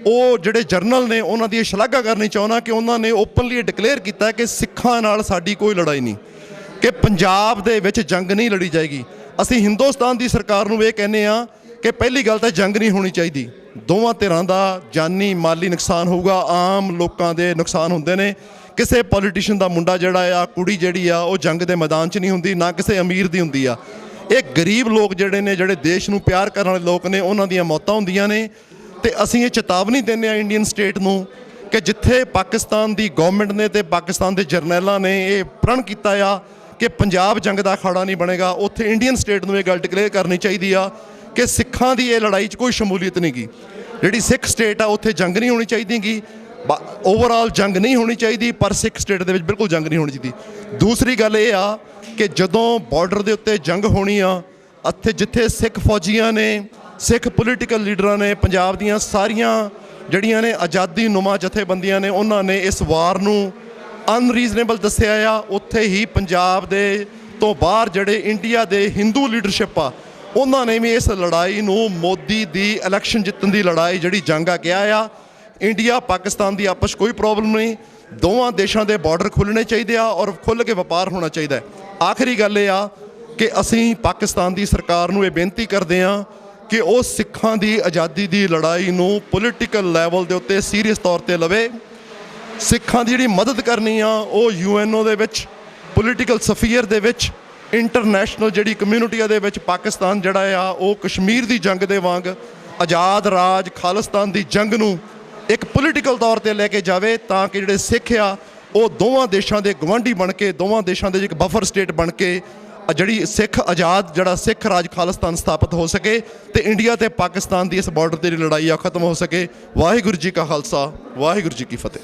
ਉਹ ਜਿਹੜੇ ਜਰਨਲ ਨੇ ਉਹਨਾਂ ਦੀ ਸ਼ਲਾਘਾ ਕਰਨੀ ਚਾਹੁੰਦਾ ਕਿ ਉਹਨਾਂ ਨੇ ਓਪਨਲੀ ਡਿਕਲੇਅਰ ਕੀਤਾ ਕਿ ਸਿੱਖਾਂ ਨਾਲ ਸਾਡੀ ਕੋਈ ਲੜਾਈ ਨਹੀਂ, ਕਿ ਪੰਜਾਬ ਦੇ ਵਿੱਚ ਜੰਗ ਨਹੀਂ ਲੜੀ ਜਾਏਗੀ। ਅਸੀਂ ਹਿੰਦੁਸਤਾਨ ਦੀ ਸਰਕਾਰ ਨੂੰ ਇਹ ਕਹਿੰਦੇ ਆ ਕਿ ਪਹਿਲੀ ਗੱਲ ਤਾਂ ਜੰਗ ਨਹੀਂ ਹੋਣੀ ਚਾਹੀਦੀ। ਦੋਵਾਂ ਧਿਰਾਂ ਦਾ ਜਾਨੀ ਮਾਲੀ ਨੁਕਸਾਨ ਹੋਊਗਾ, ਆਮ ਲੋਕਾਂ ਦੇ ਨੁਕਸਾਨ ਹੁੰਦੇ ਨੇ। ਕਿਸੇ ਪੋਲੀਟੀਸ਼ੀਅਨ ਦਾ ਮੁੰਡਾ ਜਿਹੜਾ ਆ, ਕੁੜੀ ਜਿਹੜੀ ਆ, ਉਹ ਜੰਗ ਦੇ ਮੈਦਾਨ 'ਚ ਨਹੀਂ ਹੁੰਦੀ, ਨਾ ਕਿਸੇ ਅਮੀਰ ਦੀ ਹੁੰਦੀ ਆ। ਇਹ ਗਰੀਬ ਲੋਕ ਜਿਹੜੇ ਨੇ, ਜਿਹੜੇ ਦੇਸ਼ ਨੂੰ ਪਿਆਰ ਕਰਨ ਵਾਲੇ ਲੋਕ ਨੇ, ਉਹਨਾਂ ਦੀਆਂ ਮੌਤਾਂ ਹੁੰਦੀਆਂ ਨੇ। ਤੇ ਅਸੀਂ ਇਹ ਚੇਤਾਵਨੀ ਦਿੰਦੇ ਹਾਂ ਇੰਡੀਅਨ ਸਟੇਟ ਨੂੰ ਕਿ ਜਿੱਥੇ ਪਾਕਿਸਤਾਨ ਦੀ ਗਵਰਨਮੈਂਟ ਨੇ ਤੇ ਪਾਕਿਸਤਾਨ ਦੇ ਜਰਨੈਲਾਂ ਨੇ ਇਹ ਪ੍ਰਣ ਕੀਤਾ ਆ ਕਿ ਪੰਜਾਬ ਜੰਗ ਦਾ ਅਖਾੜਾ ਨਹੀਂ ਬਣੇਗਾ, ਉੱਥੇ ਇੰਡੀਅਨ ਸਟੇਟ ਨੂੰ ਇਹ ਗੱਲ ਡਿਕਲੇਅਰ ਕਰਨੀ ਚਾਹੀਦੀ ਆ ਕਿ ਸਿੱਖਾਂ ਦੀ ਇਹ ਲੜਾਈ 'ਚ ਕੋਈ ਸ਼ਮੂਲੀਅਤ ਨਹੀਂ ਗੀ। ਜਿਹੜੀ ਸਿੱਖ ਸਟੇਟ ਆ ਉੱਥੇ ਜੰਗ ਨਹੀਂ ਹੋਣੀ ਚਾਹੀਦੀ ਗੀ, ਓਵਰਆਲ ਜੰਗ ਨਹੀਂ ਹੋਣੀ ਚਾਹੀਦੀ, ਪਰ ਸਿੱਖ ਸਟੇਟ ਦੇ ਵਿੱਚ ਬਿਲਕੁਲ ਜੰਗ ਨਹੀਂ ਹੋਣੀ ਚਾਹੀਦੀ। ਦੂਸਰੀ ਗੱਲ ਇਹ ਆ ਕਿ ਜਦੋਂ ਬਾਰਡਰ ਦੇ ਉੱਤੇ ਜੰਗ ਹੋਣੀ ਆ, ਇੱਥੇ ਜਿੱਥੇ ਸਿੱਖ ਫੌਜੀਆਂ ਨੇ, ਸਿੱਖ ਪੋਲੀਟੀਕਲ ਲੀਡਰਾਂ ਨੇ, ਪੰਜਾਬ ਦੀਆਂ ਸਾਰੀਆਂ ਜਿਹੜੀਆਂ ਨੇ ਆਜ਼ਾਦੀ ਨੁਮਾ ਜਥੇਬੰਦੀਆਂ ਨੇ, ਉਹਨਾਂ ਨੇ ਇਸ ਵਾਰ ਨੂੰ ਅਨਰੀਜ਼ਨੇਬਲ ਦੱਸਿਆ ਆ। ਉੱਥੇ ਹੀ ਪੰਜਾਬ ਦੇ ਤੋਂ ਬਾਹਰ ਜਿਹੜੇ ਇੰਡੀਆ ਦੇ ਹਿੰਦੂ ਲੀਡਰਸ਼ਿਪ ਆ, ਉਹਨਾਂ ਨੇ ਵੀ ਇਸ ਲੜਾਈ ਨੂੰ ਮੋਦੀ ਦੀ ਇਲੈਕਸ਼ਨ ਜਿੱਤਣ ਦੀ ਲੜਾਈ ਜਿਹੜੀ ਜੰਗ ਆ ਕਿਹਾ ਆ। ਇੰਡੀਆ ਪਾਕਿਸਤਾਨ ਦੀ ਆਪਸ 'ਚ ਕੋਈ ਪ੍ਰੋਬਲਮ ਨਹੀਂ, ਦੋਵਾਂ ਦੇਸ਼ਾਂ ਦੇ ਬਾਰਡਰ ਖੁੱਲ੍ਹਣੇ ਚਾਹੀਦੇ ਆ ਔਰ ਖੁੱਲ੍ਹ ਕੇ ਵਪਾਰ ਹੋਣਾ ਚਾਹੀਦਾ ਹੈ। ਆਖਰੀ ਗੱਲ ਇਹ ਆ ਕਿ ਅਸੀਂ ਪਾਕਿਸਤਾਨ ਦੀ ਸਰਕਾਰ ਨੂੰ ਇਹ ਬੇਨਤੀ ਕਰਦੇ ਹਾਂ ਕਿ ਉਹ ਸਿੱਖਾਂ ਦੀ ਆਜ਼ਾਦੀ ਦੀ ਲੜਾਈ ਨੂੰ ਪੋਲੀਟੀਕਲ ਲੈਵਲ ਦੇ ਉੱਤੇ ਸੀਰੀਅਸ ਤੌਰ ਤੇ ਲਵੇ। ਸਿੱਖਾਂ ਦੀ ਜਿਹੜੀ ਮਦਦ ਕਰਨੀ ਆ ਉਹ UNO ਦੇ ਵਿੱਚ, ਪੋਲੀਟੀਕਲ ਸਫੀਅਰ ਦੇ ਵਿੱਚ, ਇੰਟਰਨੈਸ਼ਨਲ ਜਿਹੜੀ ਕਮਿਊਨਿਟੀਆਂ ਦੇ ਵਿੱਚ ਪਾਕਿਸਤਾਨ ਜਿਹੜਾ ਆ ਉਹ ਕਸ਼ਮੀਰ ਦੀ ਜੰਗ ਦੇ ਵਾਂਗ ਆਜ਼ਾਦ ਰਾਜ ਖਾਲਿਸਤਾਨ ਦੀ ਜੰਗ ਨੂੰ ਇੱਕ ਪੋਲੀਟੀਕਲ ਤੌਰ ਤੇ ਲੈ ਕੇ ਜਾਵੇ, ਤਾਂ ਕਿ ਜਿਹੜੇ ਸਿੱਖ ਆ ਉਹ ਦੋਵਾਂ ਦੇਸ਼ਾਂ ਦੇ ਗਵਾਂਢੀ ਬਣ ਕੇ, ਦੋਵਾਂ ਦੇਸ਼ਾਂ ਦੇ ਇੱਕ ਬਫਰ ਸਟੇਟ ਬਣ ਕੇ ਜਿਹੜੀ ਸਿੱਖ ਆਜ਼ਾਦ ਜਿਹੜਾ ਸਿੱਖ ਰਾਜ ਖਾਲਿਸਤਾਨ ਸਥਾਪਿਤ ਹੋ ਸਕੇ ਤੇ ਇੰਡੀਆ ਤੇ ਪਾਕਿਸਤਾਨ ਦੀ ਇਸ ਬਾਰਡਰ ਤੇ ਜਿਹੜੀ ਲੜਾਈ ਆ ਖਤਮ ਹੋ ਸਕੇ। ਵਾਹਿਗੁਰੂ ਜੀ ਕਾ ਖਾਲਸਾ, ਵਾਹਿਗੁਰੂ ਜੀ ਕੀ ਫਤਿਹ।